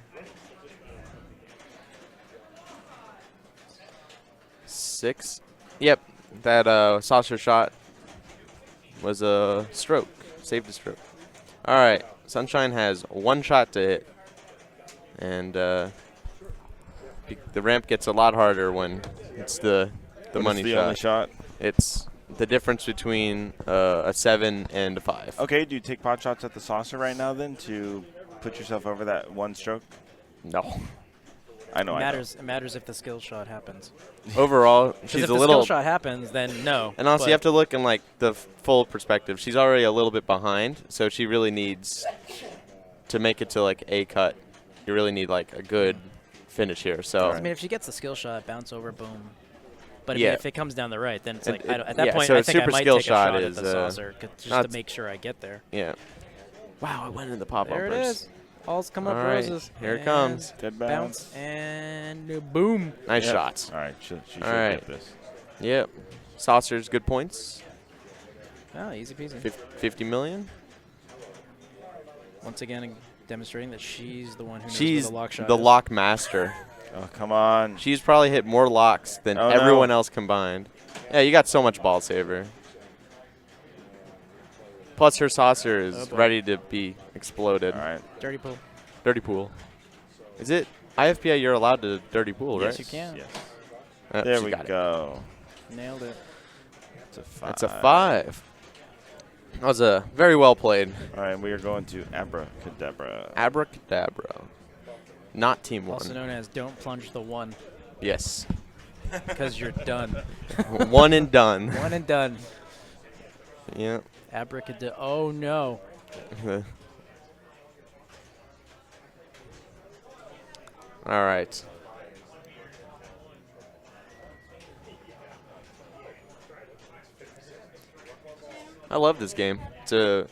Speaker 9: 6. Yep, that saucer shot was a stroke. Saved a stroke. All right, Sunshine has 1 shot to hit. And the ramp gets a lot harder when it's the
Speaker 6: When
Speaker 9: money
Speaker 6: it's the
Speaker 9: shot.
Speaker 6: only shot.
Speaker 9: It's the difference between a 7 and a 5.
Speaker 6: Okay, do you take pot shots at the saucer right now then to put yourself over that 1 stroke?
Speaker 9: No.
Speaker 6: I know.
Speaker 1: It matters if the skill shot happens.
Speaker 9: Overall, she's
Speaker 1: if
Speaker 9: a
Speaker 1: the
Speaker 9: little.
Speaker 1: skill shot happens, then no.
Speaker 9: And also,
Speaker 1: but
Speaker 9: you have to look in like the full perspective. She's already a little bit behind, so she really needs to make it to like a cut. You really need like a good finish here. So
Speaker 1: I mean, if she gets the skill shot, bounce over, boom. But I
Speaker 9: Yeah.
Speaker 1: mean, if it comes down the right, then it's
Speaker 9: And
Speaker 1: like at that
Speaker 9: yeah,
Speaker 1: point,
Speaker 9: so
Speaker 1: I
Speaker 9: a
Speaker 1: think I
Speaker 9: super
Speaker 1: might
Speaker 9: skill
Speaker 1: take a
Speaker 9: shot
Speaker 1: shot
Speaker 9: is,
Speaker 1: at the saucer just to
Speaker 9: not-
Speaker 1: make sure I get there.
Speaker 9: yeah. Wow, it went in the pop
Speaker 1: There it
Speaker 9: bumpers.
Speaker 1: is. All's come up
Speaker 9: All right,
Speaker 1: roses.
Speaker 9: here it
Speaker 1: And
Speaker 9: comes.
Speaker 6: Dead
Speaker 1: bounce and boom.
Speaker 9: Nice
Speaker 6: Yep.
Speaker 9: shots.
Speaker 6: All right, she should
Speaker 9: All right.
Speaker 6: get this.
Speaker 9: Yep. Saucer's good points.
Speaker 1: Oh, easy peasy.
Speaker 9: 50 million.
Speaker 1: Once again, demonstrating that she's the one who knows
Speaker 9: She's
Speaker 1: where the lock shot
Speaker 9: the
Speaker 1: is.
Speaker 9: lock master.
Speaker 6: Oh, come on.
Speaker 9: She's probably hit more locks than
Speaker 6: Oh,
Speaker 9: everyone
Speaker 6: no.
Speaker 9: else combined. Yeah, you got so much ball saver. Plus, her saucer is
Speaker 1: Oh, boy.
Speaker 9: ready to be exploded.
Speaker 6: All right.
Speaker 1: Dirty pool.
Speaker 9: Dirty pool. Is it IFPA? You're allowed to dirty pool,
Speaker 1: Yes,
Speaker 9: right?
Speaker 1: you can.
Speaker 6: Yes.
Speaker 9: There
Speaker 6: There we go.
Speaker 1: Nailed it.
Speaker 6: It's a 5.
Speaker 9: That's a 5. That was a very well played.
Speaker 6: All right, we are going to Abra Ca Dabra.
Speaker 9: Abra Ca Dabra. Not team 1.
Speaker 1: Also known as don't plunge the one
Speaker 9: Yes.
Speaker 1: because you're done.
Speaker 9: 1 and done.
Speaker 1: One and done.
Speaker 9: Yeah.
Speaker 1: Abracadabra. Oh no.
Speaker 9: All right. I love this game. It's a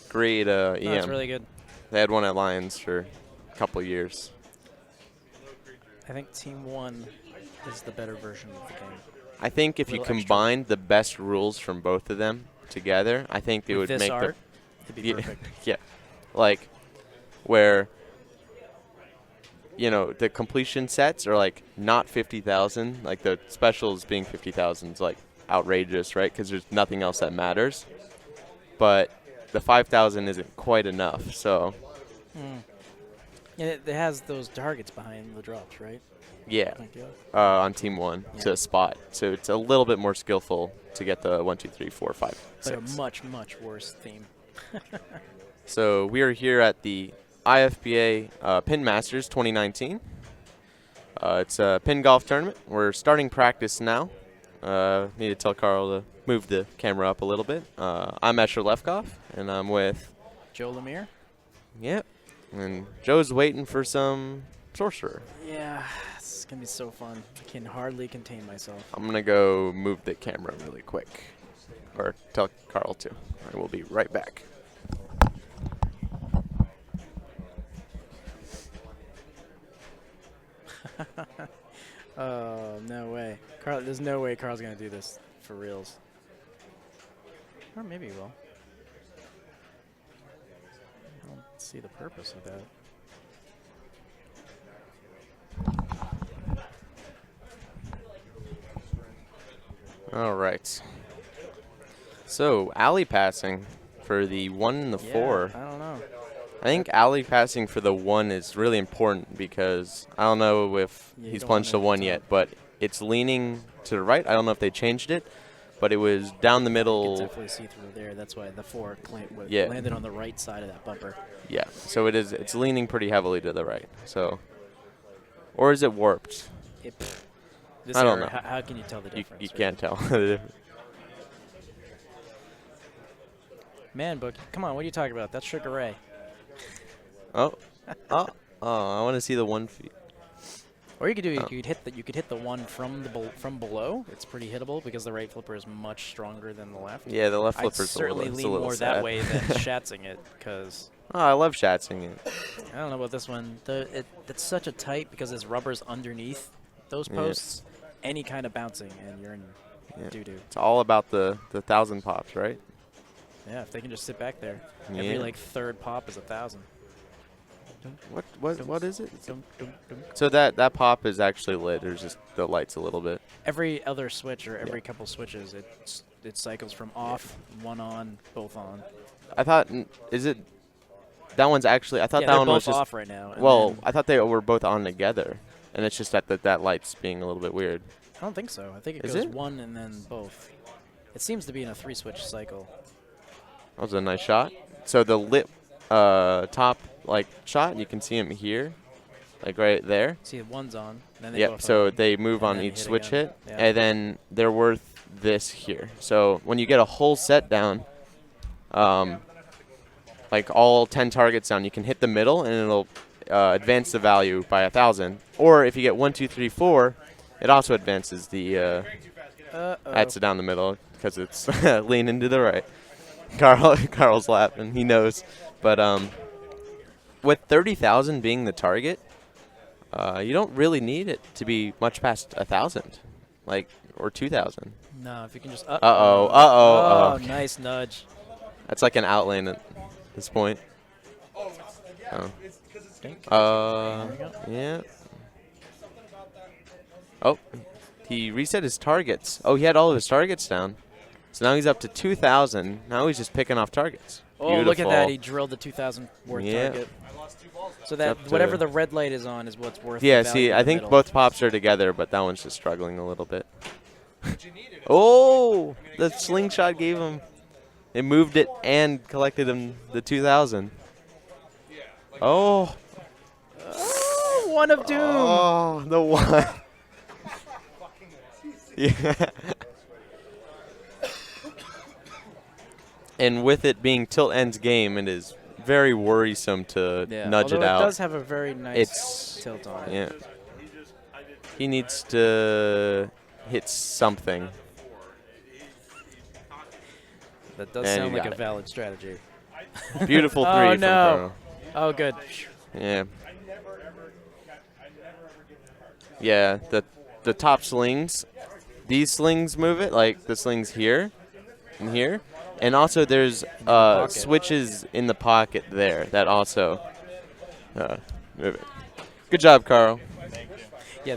Speaker 9: great EM.
Speaker 1: Oh, it's really good.
Speaker 9: They had one at Lions for a couple years.
Speaker 1: I think Team 1 is the better version of the game.
Speaker 9: I think if you
Speaker 1: Little extra.
Speaker 9: combined the best rules from both of them together, I think it
Speaker 1: With
Speaker 9: would
Speaker 1: this
Speaker 9: make
Speaker 1: art, it'd be
Speaker 9: yeah,
Speaker 1: perfect.
Speaker 9: yeah, like where the completion sets are like not 50,000, like the specials being 50,000 is like outrageous, right? Because there's nothing else that matters. But the 5,000 isn't quite enough, so.
Speaker 1: Yeah, it has those targets behind the drops, right?
Speaker 9: Yeah,
Speaker 1: Like, yeah.
Speaker 9: on team 1 to spot. So it's a little bit more skillful to get the 1, 2, 3, 4, 5,
Speaker 1: But a
Speaker 9: 6.
Speaker 1: much, much worse theme.
Speaker 9: So we are here at the IFPA Pin-Masters 2019. It's a pin golf tournament. We're starting practice now. Need to tell Carl to move the camera up a little bit. I'm Escher Lefkoff, and I'm with.
Speaker 1: Joe Lemire?
Speaker 9: Yep. And Joe's waiting for some Sorcerer.
Speaker 1: Yeah, it's going to be so fun. I can hardly contain myself.
Speaker 9: I'm going to go move the camera really quick. Or tell Carl to. I will be right back.
Speaker 1: Oh, no way. There's no way Carl's going to do this for reals. Or maybe he will. I don't see the purpose of that.
Speaker 9: All right. So, alley passing for the 1 and the 4.
Speaker 1: I don't know.
Speaker 9: I think alley passing for the 1 is really important because I don't know if
Speaker 1: Yeah, you
Speaker 9: he's
Speaker 1: don't
Speaker 9: plunged to
Speaker 1: want it
Speaker 9: 1
Speaker 1: to
Speaker 9: yet, but it's leaning to the right. I don't know if they changed it, but it was down the
Speaker 1: You can
Speaker 9: middle.
Speaker 1: definitely see through there. That's why the 4
Speaker 9: Yeah.
Speaker 1: landed on the right side of that bumper.
Speaker 9: Yeah, so it's leaning pretty heavily to the right. So, or is it warped?
Speaker 1: This
Speaker 9: I don't
Speaker 1: era,
Speaker 9: know.
Speaker 1: How can you tell the difference?
Speaker 9: You
Speaker 1: right?
Speaker 9: can't tell.
Speaker 1: Man, book. Come on, what are you talking about? That's Sugar Ray.
Speaker 9: Oh, I want to see the 1 feet.
Speaker 1: Or you could do you could hit the one from from below. It's pretty hittable because the right flipper is much stronger than the left.
Speaker 9: Yeah, the left
Speaker 1: I'd
Speaker 9: flipper's
Speaker 1: certainly
Speaker 9: a
Speaker 1: lean
Speaker 9: little
Speaker 1: more
Speaker 9: sad.
Speaker 1: that way than shatzing it because
Speaker 9: Oh, I love shatzing it.
Speaker 1: I don't know about this one. It's such a tight because there's rubbers underneath those posts. Any kind of bouncing and you're in doo-doo.
Speaker 9: It's all about the 1,000 pops, right?
Speaker 1: Yeah, if they can just sit back there.
Speaker 9: Yeah.
Speaker 1: Every like third pop is 1,000.
Speaker 9: What is it? So that pop is actually lit. There's just the lights a little bit.
Speaker 1: Every other switch or every couple switches, it cycles from off, one on, both on.
Speaker 9: I thought is it that one's actually? I thought that
Speaker 1: they're
Speaker 9: one was
Speaker 1: both
Speaker 9: just
Speaker 1: off right now. and
Speaker 9: Well,
Speaker 1: then-
Speaker 9: I thought they were both on together, and it's just that light's being a little bit weird.
Speaker 1: I don't think so. I think it
Speaker 9: Is
Speaker 1: goes
Speaker 9: it?
Speaker 1: one and then both. It seems to be in a 3-switch cycle.
Speaker 9: That was a nice shot. So the lit top shot, you can see him here, like right there.
Speaker 1: See, one's on. Then they
Speaker 9: Yep.
Speaker 1: both
Speaker 9: So
Speaker 1: on,
Speaker 9: they move
Speaker 1: and
Speaker 9: on
Speaker 1: then
Speaker 9: each switch
Speaker 1: again.
Speaker 9: hit,
Speaker 1: Yeah.
Speaker 9: and then they're worth this here. So when you get a whole set down, like all 10 targets down, you can hit the middle, and it'll advance the value by 1,000. Or if you get 1, 2, 3, 4, it also advances the. Adds it down the middle because it's leaning to the right. Carl's laughing. He knows, but with 30,000 being the target, you don't really need it to be much past 1,000, or 2,000.
Speaker 1: No, if you can just.
Speaker 9: Oh, okay.
Speaker 1: Nice nudge.
Speaker 9: That's like an outlane at this point. Yeah. Oh, he reset his targets. Oh, he had all of his targets down. So now he's up to 2,000. Now he's just picking off targets.
Speaker 1: Oh, look at
Speaker 9: Beautiful.
Speaker 1: that. He drilled the 2,000 worth
Speaker 9: Yeah.
Speaker 1: target. So that
Speaker 9: up to-
Speaker 1: whatever the red light is on is what's worth
Speaker 9: Yeah,
Speaker 1: the value
Speaker 9: see,
Speaker 1: in
Speaker 9: I
Speaker 1: the
Speaker 9: think
Speaker 1: middle.
Speaker 9: both pops are together, but that one's just struggling a little bit. Oh, the slingshot gave him. It moved it and collected him the 2,000. Oh.
Speaker 1: One of doom.
Speaker 9: Oh, the one. Yeah. And with it being tilt ends game, it is very worrisome to nudge
Speaker 1: although
Speaker 9: it out.
Speaker 1: It does have a very nice
Speaker 9: It's
Speaker 1: tilt on it.
Speaker 9: Yeah. He needs to hit something.
Speaker 1: That does
Speaker 9: And
Speaker 1: sound
Speaker 9: he
Speaker 1: like
Speaker 9: got
Speaker 1: a
Speaker 9: it.
Speaker 1: valid strategy.
Speaker 9: Beautiful three
Speaker 1: Oh,
Speaker 9: from
Speaker 1: no.
Speaker 9: Carl.
Speaker 1: Oh, good.
Speaker 9: Yeah. Yeah, the top slings, these slings move it, like the slings here and here. And also there's switches in the pocket there that also move it. Good job, Carl.
Speaker 1: Yeah,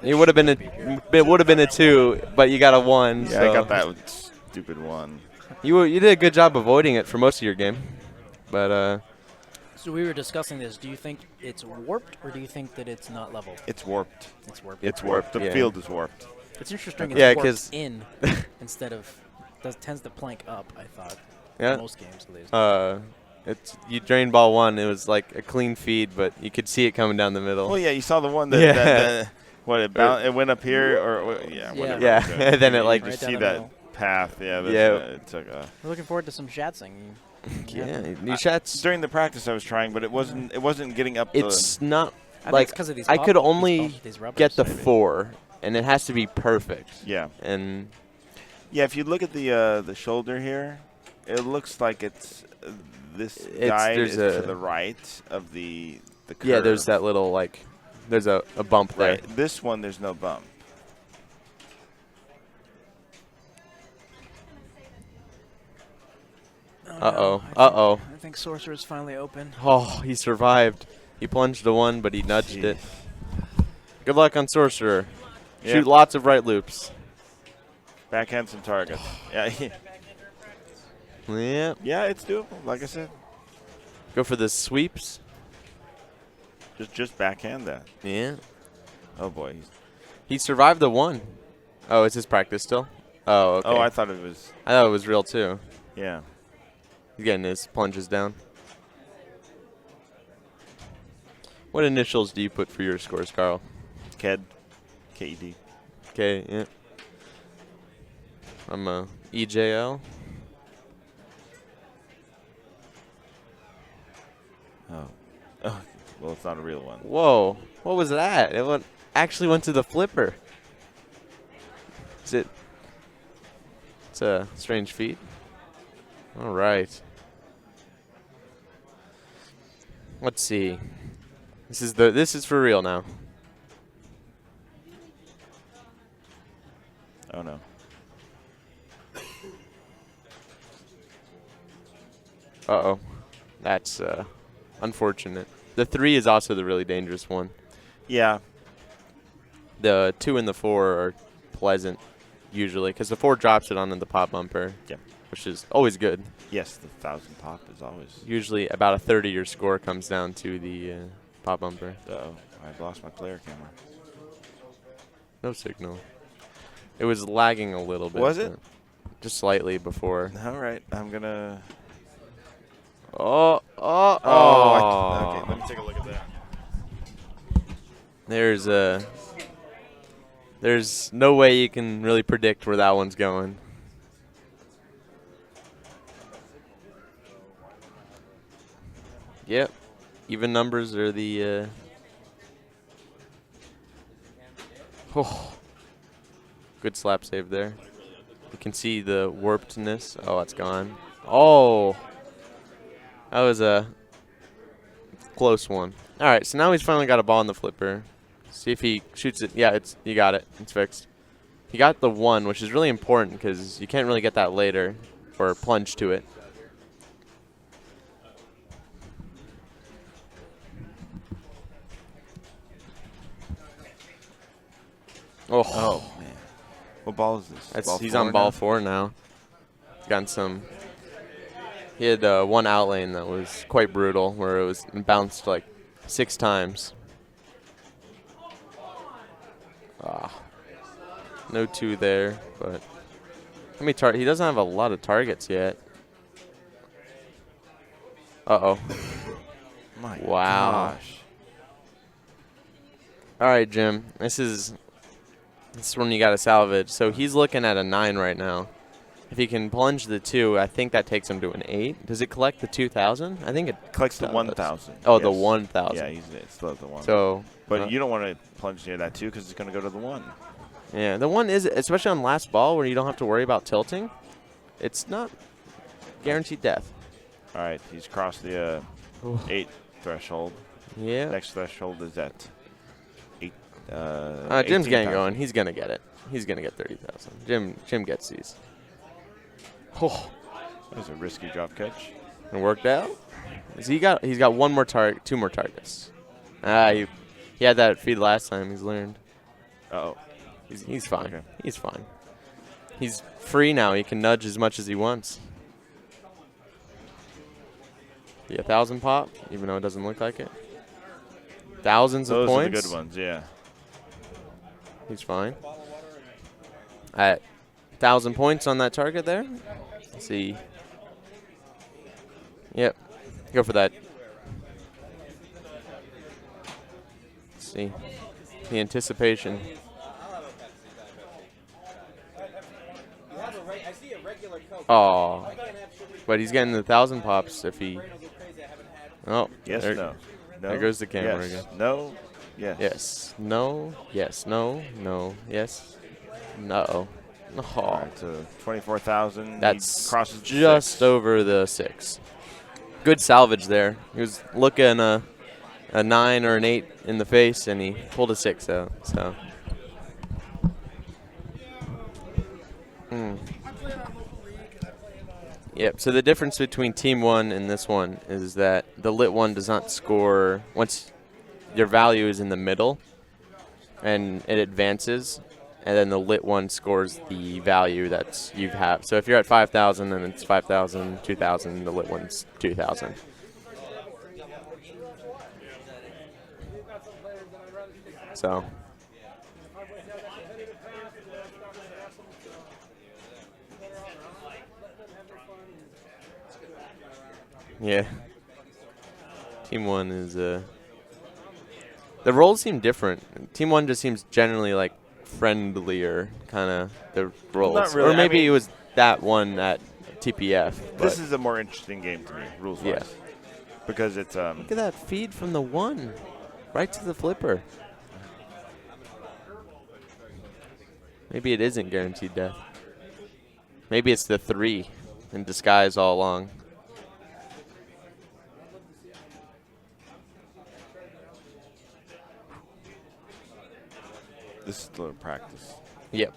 Speaker 9: It would have been a 2, but you got a 1.
Speaker 6: Yeah,
Speaker 9: so.
Speaker 6: I got that stupid 1.
Speaker 9: You did a good job avoiding it for most of your game. But
Speaker 1: So we were discussing this. Do you think it's warped, or do you think that it's not level?
Speaker 6: It's warped.
Speaker 1: It's warped.
Speaker 6: It's warped. The
Speaker 9: Yeah.
Speaker 6: field is warped.
Speaker 1: It's interesting. It's
Speaker 9: Yeah,
Speaker 1: warped
Speaker 9: 'cause-
Speaker 1: in instead of tends to plank up. I thought.
Speaker 9: Yeah.
Speaker 1: Most games, at least.
Speaker 9: you drained ball 1. It was like a clean feed, but you could see it coming down the middle.
Speaker 6: Well, yeah, you saw the one that,
Speaker 9: Yeah.
Speaker 6: it went up here or whatever.
Speaker 9: Yeah, and then it
Speaker 6: You
Speaker 9: like
Speaker 6: could
Speaker 1: Right
Speaker 6: see
Speaker 1: down the
Speaker 6: that
Speaker 1: middle.
Speaker 6: path. Yeah, it took a.
Speaker 1: We're looking forward to some shatzing.
Speaker 9: yeah, new shots.
Speaker 6: During the practice, I was trying, but it wasn't getting up.
Speaker 9: It's not
Speaker 1: I think
Speaker 9: like
Speaker 1: it's 'cause of these
Speaker 9: I could
Speaker 1: bump-
Speaker 9: only
Speaker 1: these rubbers,
Speaker 9: get the
Speaker 1: maybe.
Speaker 9: 4, and it has to be perfect.
Speaker 6: Yeah.
Speaker 9: And
Speaker 6: Yeah, if you look at the shoulder here, it looks like it's this guide
Speaker 9: there's
Speaker 6: is
Speaker 9: a-
Speaker 6: to the right of the curve.
Speaker 9: yeah, there's that little there's a bump there.
Speaker 6: Right. This one, there's no bump.
Speaker 9: Uh-oh.
Speaker 1: I think Sorcerer's finally open.
Speaker 9: Oh, he survived. He plunged to 1, but he nudged it. Good luck on Sorcerer.
Speaker 6: Yeah.
Speaker 9: Shoot lots of right loops.
Speaker 6: Backhand some targets. Yeah.
Speaker 9: Yeah.
Speaker 6: Yeah, it's doable. Like I said,
Speaker 9: Go for the sweeps.
Speaker 6: just backhand that.
Speaker 9: Yeah.
Speaker 6: Oh boy.
Speaker 9: He survived the one. Oh, it's his practice still? Oh, okay.
Speaker 6: Oh, I thought it was.
Speaker 9: I thought it was real too.
Speaker 6: Yeah.
Speaker 9: He's getting his plunges down. What initials do you put for your scores, Carl?
Speaker 6: KED. KED.
Speaker 9: Okay, yeah. I'm a EJL.
Speaker 6: Oh. Oh. Well, it's not a real one.
Speaker 9: Whoa. What was that? It actually went to the flipper. Is it? It's a strange feat. All right. Let's see. This is for real now.
Speaker 6: Oh no.
Speaker 9: Uh-oh. That's unfortunate. The 3 is also the really dangerous one.
Speaker 6: Yeah.
Speaker 9: The 2 and the 4 are pleasant usually because the 4 drops it onto the pop bumper.
Speaker 6: Yeah.
Speaker 9: Which is always good.
Speaker 6: Yes, the 1,000 pop is always.
Speaker 9: Usually about a third of your score comes down to the pop bumper.
Speaker 6: Uh-oh. I've lost my player camera.
Speaker 9: No signal. It was lagging a little bit.
Speaker 6: Was it?
Speaker 9: Just slightly before.
Speaker 6: All right. I'm going to.
Speaker 9: Oh.
Speaker 6: Okay, let me take a look at that.
Speaker 9: There's no way you can really predict where that one's going. Yep. Even numbers are the good slap save there. You can see the warpedness. Oh, it's gone. Oh. That was a close one. All right, so now he's finally got a ball in the flipper. See if he shoots it. Yeah, you got it. It's fixed. He got the 1, which is really important because you can't really get that later or plunge to it.
Speaker 6: Oh man. What ball is this? Ball
Speaker 9: He's
Speaker 6: 4
Speaker 9: on ball
Speaker 6: now?
Speaker 9: 4 now. Gotten some. He had one out lane that was quite brutal, where it was bounced like 6 times. No 2 there, but how many he doesn't have a lot of targets yet. Uh-oh.
Speaker 6: My
Speaker 9: Wow.
Speaker 6: gosh.
Speaker 9: All right, Jim. This is one you got to salvage. So he's looking at a 9 right now. If he can plunge the 2, I think that takes him to an 8. Does it collect the 2,000? I think it
Speaker 6: Collects the
Speaker 9: does.
Speaker 6: 1,000.
Speaker 9: Oh,
Speaker 6: yes.
Speaker 9: the 1,000.
Speaker 6: Yeah, it's still at the 1.
Speaker 9: So,
Speaker 6: but you don't want to plunge near that 2 because it's going to go to the 1.
Speaker 9: Yeah, the 1 is, especially on last ball where you don't have to worry about tilting, it's not guaranteed death.
Speaker 6: All right, he's crossed the 8 threshold.
Speaker 9: Yeah.
Speaker 6: Next threshold is at 8.
Speaker 9: Jim's getting
Speaker 6: 18,000.
Speaker 9: going. He's gonna get it. He's gonna get 30,000. Jim gets these. Oh,
Speaker 6: That was a risky drop catch.
Speaker 9: it worked out. He's got 1 more target, 2 more targets. He had that feed last time. He's learned.
Speaker 6: Uh-oh.
Speaker 9: He's fine.
Speaker 6: Okay.
Speaker 9: He's fine. He's free now. He can nudge as much as he wants. The 1,000 pop, even though it doesn't look like it. Thousands of
Speaker 6: Those
Speaker 9: points.
Speaker 6: are the good ones, yeah.
Speaker 9: He's fine. At 1,000 points on that target there. Let's see. Yep. Go for that. Let's see. The anticipation. Oh. But he's getting the 1,000 pops if he. Oh.
Speaker 6: Yes,
Speaker 9: there,
Speaker 6: no.
Speaker 9: There goes the camera
Speaker 6: yes,
Speaker 9: again.
Speaker 6: No. Yes.
Speaker 9: Yes. No. Yes. No. No. Yes. No. No.
Speaker 6: All right, so 24,000.
Speaker 9: That's
Speaker 6: crosses the
Speaker 9: just
Speaker 6: 6.
Speaker 9: over the 6. Good salvage there. He was looking a 9 or an 8 in the face, and he pulled a 6 out. So. Yep. So the difference between Team 1 and this one is that the lit one does not score once your value is in the middle, and it advances. and then the lit one scores the value that you have. So if you're at 5,000, then it's 5,000, 2,000. The lit one's 2,000. So. Yeah. Team 1 is the roles seem different. Team 1 just seems generally like friendlier, kind of the roles.
Speaker 6: Not really.
Speaker 9: Or maybe
Speaker 6: I mean,
Speaker 9: it was that one at TPF.
Speaker 6: This is a more interesting game to me, rules-wise.
Speaker 9: Yeah.
Speaker 6: Because it's
Speaker 9: Look at that feed from the 1, right to the flipper. Maybe it isn't guaranteed death. Maybe it's the 3 in disguise all along.
Speaker 6: This is a little practice.
Speaker 9: Yep.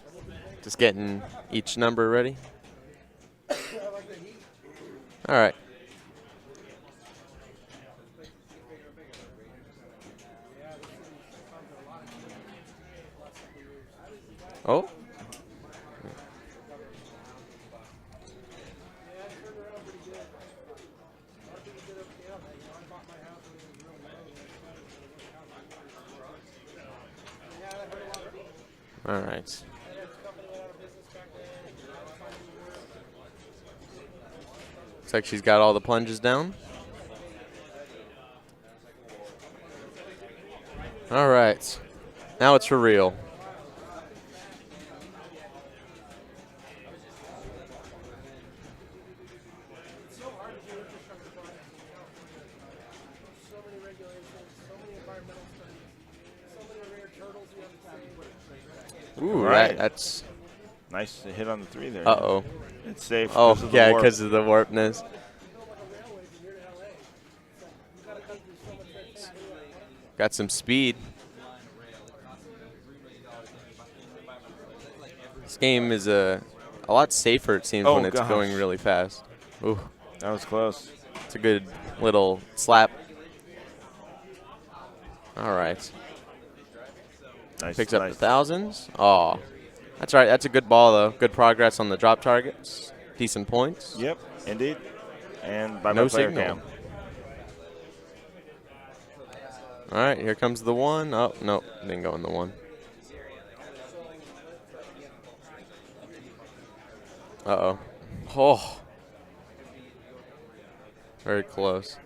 Speaker 9: Just getting each number ready. All right. Oh. All right. Looks like she's got all the plunges down. All right. Now it's for real. Ooh,
Speaker 6: Right.
Speaker 9: that's
Speaker 6: Nice hit on the 3 there.
Speaker 9: uh-oh.
Speaker 6: It's safe.
Speaker 9: Oh,
Speaker 6: 'cause of the
Speaker 9: yeah,
Speaker 6: warp.
Speaker 9: because of the warpness. Got some speed. This game is a lot safer, it seems,
Speaker 6: Oh,
Speaker 9: when it's
Speaker 6: gosh.
Speaker 9: going really fast. Ooh,
Speaker 6: That was close.
Speaker 9: it's a good little slap. All right.
Speaker 6: Nice.
Speaker 9: Picks up
Speaker 6: nice.
Speaker 9: the thousands. Oh, that's right. That's a good ball, though. Good progress on the drop targets. Decent points.
Speaker 6: Yep, indeed. And bye-bye
Speaker 9: No
Speaker 6: player
Speaker 9: signal.
Speaker 6: cam.
Speaker 9: All right, here comes the 1. Oh, no, didn't go in the 1. Uh-oh. Oh. Very close.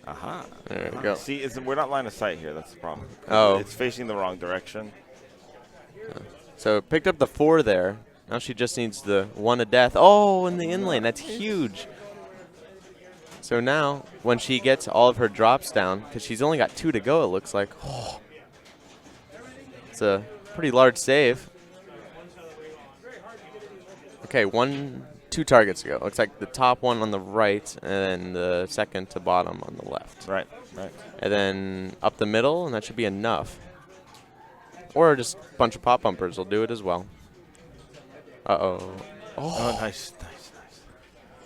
Speaker 6: Aha.
Speaker 9: There we go.
Speaker 6: See, we're not line of sight here. That's the problem.
Speaker 9: Oh.
Speaker 6: It's facing the wrong direction.
Speaker 9: So picked up the 4 there. Now she just needs the 1 to death. Oh, in the in lane. That's huge. So now, when she gets all of her drops down, because she's only got 2 to go, it looks like. Oh, it's a pretty large save. Okay, 2 targets to go. Looks like the top one on the right, and then the second to bottom on the left.
Speaker 6: Right, right.
Speaker 9: And then up the middle, and that should be enough. Or just a bunch of pop bumpers will do it as well. Uh-oh.
Speaker 6: Oh, nice, nice, nice.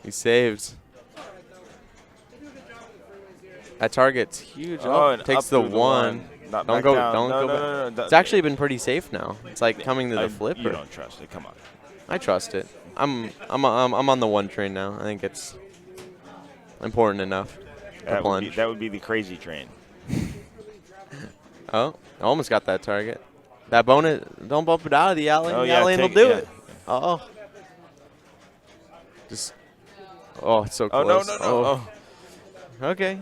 Speaker 9: He saves. That target's huge.
Speaker 6: Oh,
Speaker 9: Oh,
Speaker 6: and
Speaker 9: takes
Speaker 6: up
Speaker 9: the
Speaker 6: through the
Speaker 9: 1.
Speaker 6: one. Not
Speaker 9: Don't
Speaker 6: back
Speaker 9: go.
Speaker 6: down.
Speaker 9: Don't
Speaker 6: No,
Speaker 9: go
Speaker 6: no,
Speaker 9: back.
Speaker 6: no, no.
Speaker 9: It's actually been pretty safe now. It's like coming to the flipper.
Speaker 6: You don't trust it. Come on.
Speaker 9: I trust it. I'm on the 1 train now. I think it's important enough.
Speaker 6: That would be the crazy train.
Speaker 9: Oh, I almost got that target. That bonus, don't bump it out of the alley.
Speaker 6: Oh,
Speaker 9: The
Speaker 6: yeah,
Speaker 9: alley will
Speaker 6: take-
Speaker 9: do
Speaker 6: yeah.
Speaker 9: it. Oh. Just. Oh, it's so
Speaker 6: Oh,
Speaker 9: close.
Speaker 6: no, no, no. Oh.
Speaker 9: Okay.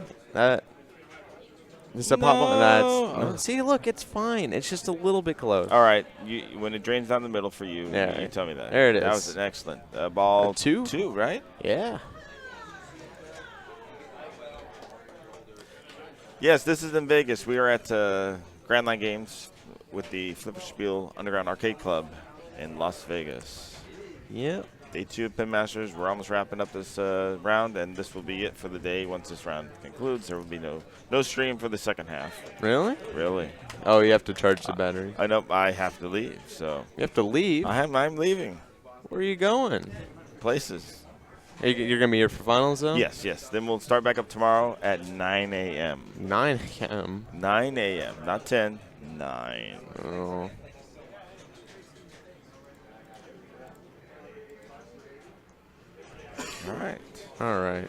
Speaker 9: Just a pop
Speaker 6: No.
Speaker 9: up. That's. See, look, it's fine. It's just a little bit close.
Speaker 6: All right. When it drains down the middle for you,
Speaker 9: Yeah.
Speaker 6: you tell me that.
Speaker 9: There it
Speaker 6: That
Speaker 9: is.
Speaker 6: was an excellent ball.
Speaker 9: 2?
Speaker 6: 2, right?
Speaker 9: Yeah.
Speaker 6: Yes, this is in Vegas. We are at Grand Line Games with the Flipperspiel Underground Arcade Club in Las Vegas.
Speaker 9: Yep.
Speaker 6: Day 2 of Pin-Masters. We're almost wrapping up this round, and this will be it for the day. Once this round concludes, there will be no stream for the second half.
Speaker 9: Really?
Speaker 6: Really?
Speaker 9: Oh, you have to charge the battery.
Speaker 6: I know I have to leave, so
Speaker 9: You have to leave.
Speaker 6: I'm leaving
Speaker 9: Where are you going?
Speaker 6: places.
Speaker 9: You're going to be here for finals, though?
Speaker 6: Yes, yes. Then we'll start back up tomorrow at 9 a.m.
Speaker 9: 9 a.m.?
Speaker 6: 9 a.m. Not 10. 9.
Speaker 9: Oh.
Speaker 6: All right.
Speaker 9: All right.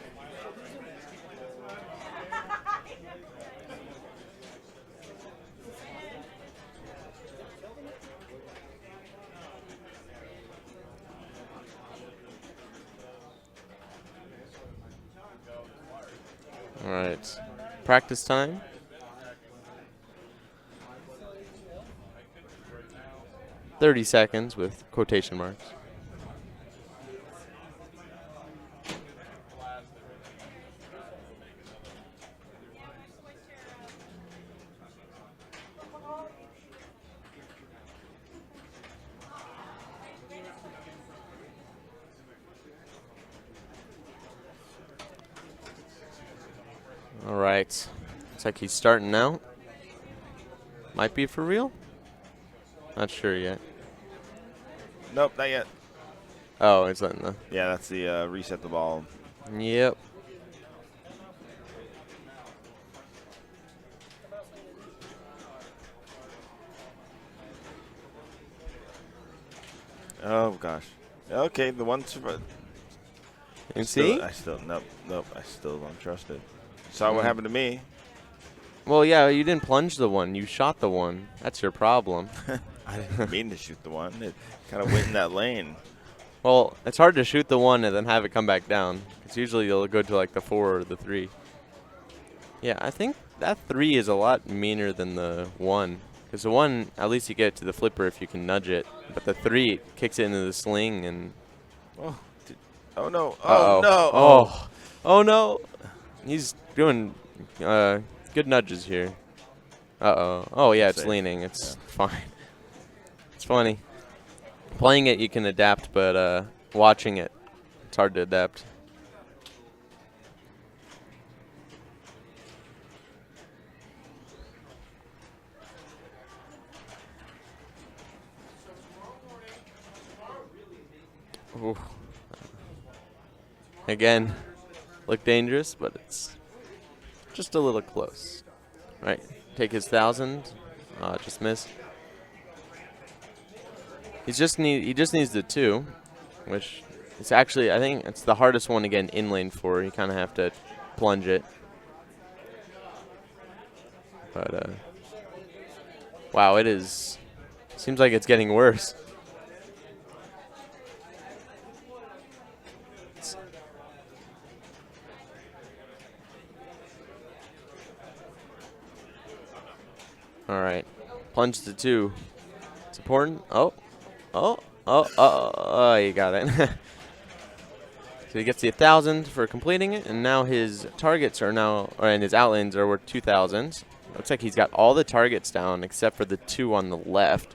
Speaker 9: All right. Practice time. "30 seconds" with quotation marks. All right. Looks like he's starting now. Might be for real? Not sure yet.
Speaker 6: Nope, not yet.
Speaker 9: Oh, it's letting the.
Speaker 6: Yeah, that's the reset the ball.
Speaker 9: Yep.
Speaker 6: Oh gosh. Okay, the one.
Speaker 9: You see?
Speaker 6: I still don't trust it. Saw what happened to me.
Speaker 9: Well, yeah, you didn't plunge the one. You shot the one. That's your problem.
Speaker 6: I didn't mean to shoot the one. It kind of went in that lane.
Speaker 9: Well, it's hard to shoot the one and then have it come back down. It's usually you'll go to like the 4 or the 3. Yeah, I think that 3 is a lot meaner than the 1. Because the 1, at least you get to the flipper if you can nudge it. But the 3 kicks it into the sling and.
Speaker 6: Oh no!
Speaker 9: Uh-oh.
Speaker 6: Oh no!
Speaker 9: Oh no! He's doing good nudges here. Uh-oh. Oh yeah, it's
Speaker 6: Safe.
Speaker 9: leaning. It's fine. It's funny. Playing it you can adapt, but watching it, it's hard to adapt. Ooh. Again, look dangerous, but it's just a little close. Right, take his 1,000. Just missed. He just needs the 2, which is actually, I think it's the hardest one to get an in lane for. You kind of have to plunge it. But wow, it is. Seems like it's getting worse. All right, plunge to 2. It's important. Oh, you got it. So he gets the 1,000 for completing it, and now his targets are and his outlanes are worth 2,000. Looks like he's got all the targets down except for the 2 on the left.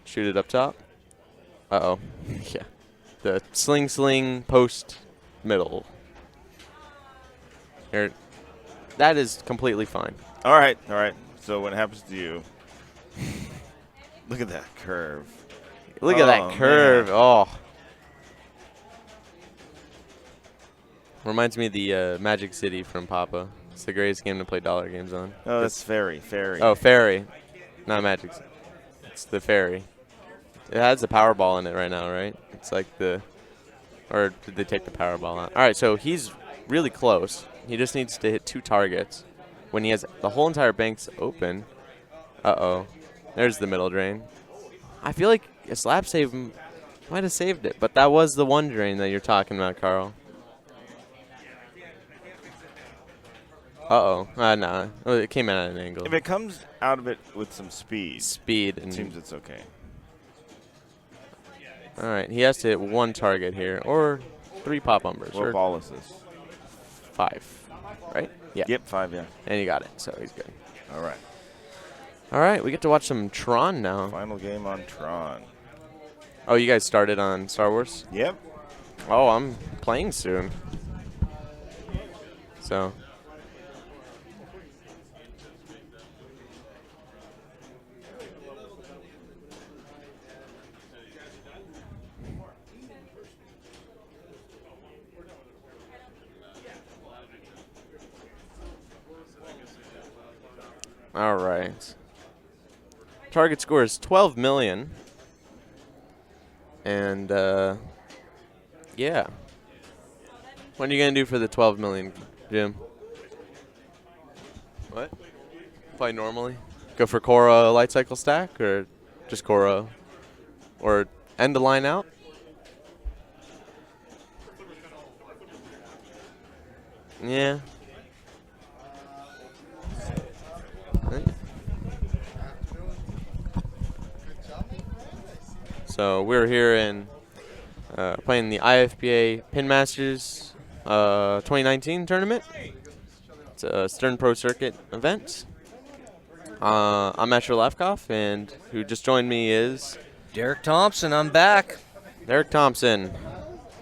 Speaker 9: Shoot it up top. Uh-oh. Yeah. The sling post middle. Here. That is completely fine.
Speaker 6: All right. So what happens to you? Look at that curve.
Speaker 9: Look at that curve.
Speaker 6: Man.
Speaker 9: Oh. Reminds me of the Magic City from Papa. It's the greatest game to play dollar games on.
Speaker 6: Oh, that's Fairy.
Speaker 9: Oh, Fairy. Not Magic City. It's the Fairy. It has a Powerball in it right now, right? It's like the... Or did they take the Powerball out? All right, so he's really close. He just needs to hit 2 targets. When he has the whole entire bank's open. Uh-oh. There's the middle drain. I feel like a slap save might have saved it, but that was the one drain that you're talking about, Carl. Uh-oh. Nah. Oh, it came out at an angle.
Speaker 6: If it comes out of it with some speed.
Speaker 9: And
Speaker 6: it seems it's okay.
Speaker 9: All right. He has to hit 1 target here, or 3 pop umbers.
Speaker 6: What ball is this?
Speaker 9: 5. Right? Yeah.
Speaker 6: Yep, 5, yeah.
Speaker 9: And he got it, so he's good.
Speaker 6: All right.
Speaker 9: All right, we get to watch some Tron now.
Speaker 6: Final game on Tron.
Speaker 9: Oh, you guys started on Star Wars?
Speaker 6: Yep.
Speaker 9: Oh, I'm playing soon. So. All right. Target score is 12 million. And, yeah. What are you going to do for the 12 million, Jim? What? Play normally? Go for Korra light cycle stack, or just Korra? Or end the line out? Yeah. So we're here in playing the IFPA Pin-Masters 2019 tournament. It's a Stern Pro Circuit event. I'm Asher Lefkoff, and who just joined me is
Speaker 5: Derek Thompson, I'm back.
Speaker 9: Derek Thompson,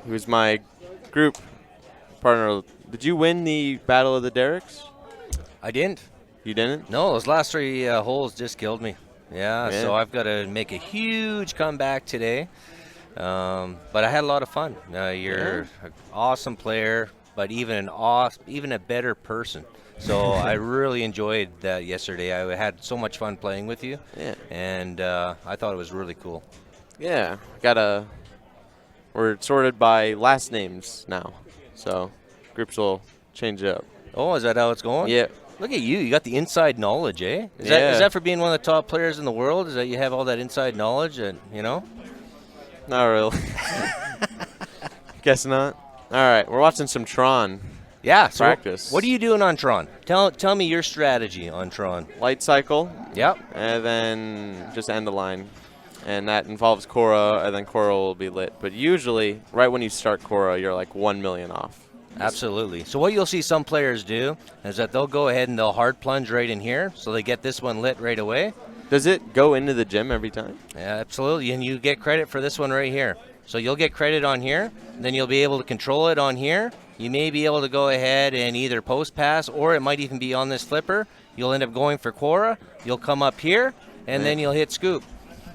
Speaker 9: who's my group partner. Did you win the Battle of the Derricks?
Speaker 5: I didn't.
Speaker 9: You didn't?
Speaker 5: No, those last 3 holes just killed me. Yeah, so I've got to make a huge comeback today. But I had a lot of fun. You're an awesome player, but even a better person. So I really enjoyed that yesterday. I had so much fun playing with you.
Speaker 9: Yeah.
Speaker 5: And I thought it was really cool.
Speaker 9: Yeah. We're sorted by last names now. So groups will change up.
Speaker 5: Oh, is that how it's going?
Speaker 9: Yeah.
Speaker 5: Look at you. You got the inside knowledge, eh? Is
Speaker 9: Yeah.
Speaker 5: that for being one of the top players in the world? Is that you have all that inside knowledge and, you know?
Speaker 9: Not really. Guess not. All right. We're watching some Tron.
Speaker 5: Yeah. So
Speaker 9: practice.
Speaker 5: what are you doing on Tron? Tell me your strategy on Tron.
Speaker 9: Light cycle.
Speaker 5: Yep.
Speaker 9: And then just end the line. And that involves Korra, and then Korra will be lit. But usually, right when you start Korra, you're like 1 million off.
Speaker 5: Absolutely. So what you'll see some players do is that they'll go ahead and they'll hard plunge right in here, so they get this one lit right away.
Speaker 9: Does it go into the gym every time?
Speaker 5: Yeah, absolutely. And you get credit for this one right here. So you'll get credit on here, then you'll be able to control it on here. You may be able to go ahead and either post pass, or it might even be on this flipper. You'll end up going for Korra. You'll come up here, and then you'll hit scoop.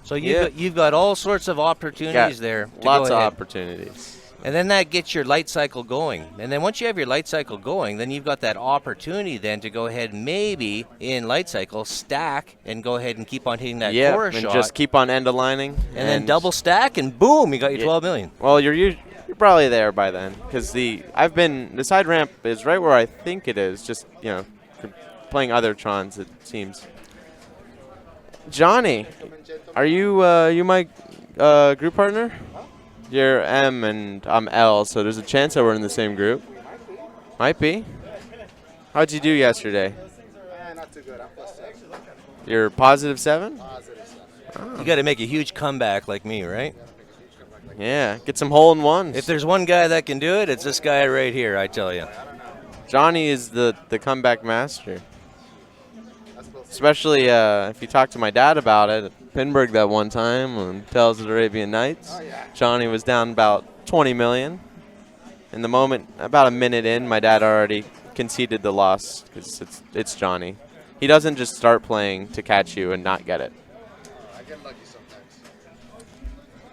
Speaker 5: So you've got all sorts of opportunities there.
Speaker 9: Lots of opportunities.
Speaker 5: And then that gets your light cycle going. And then once you have your light cycle going, then you've got that opportunity then to go ahead and maybe in light cycle stack and go ahead and keep on hitting that Korra shot.
Speaker 9: And just keep on end aligning.
Speaker 5: And then double stack, and boom, you got your 12 million.
Speaker 9: Well, you're probably there by then, because the side ramp is right where I think it is. Just playing other Trons, it seems. Johnny, are you my group partner? You're M and I'm L, so there's a chance that we're in the same group. Might be. How'd you do yesterday?
Speaker 8: Not too good. I'm +7.
Speaker 9: You're +7?
Speaker 8: +7.
Speaker 5: You got to make a huge comeback like me, right?
Speaker 9: Yeah, get some hole-in-ones.
Speaker 5: If there's one guy that can do it, it's this guy right here, I tell you.
Speaker 9: Johnny is the comeback master. Especially if you talk to my dad about it at Pinburg that one time on Tales of the Arabian Nights. Johnny was down about 20 million. In the moment, about a minute in, my dad already conceded the loss because it's Johnny. He doesn't just start playing to catch you and not get it.
Speaker 8: I get lucky sometimes.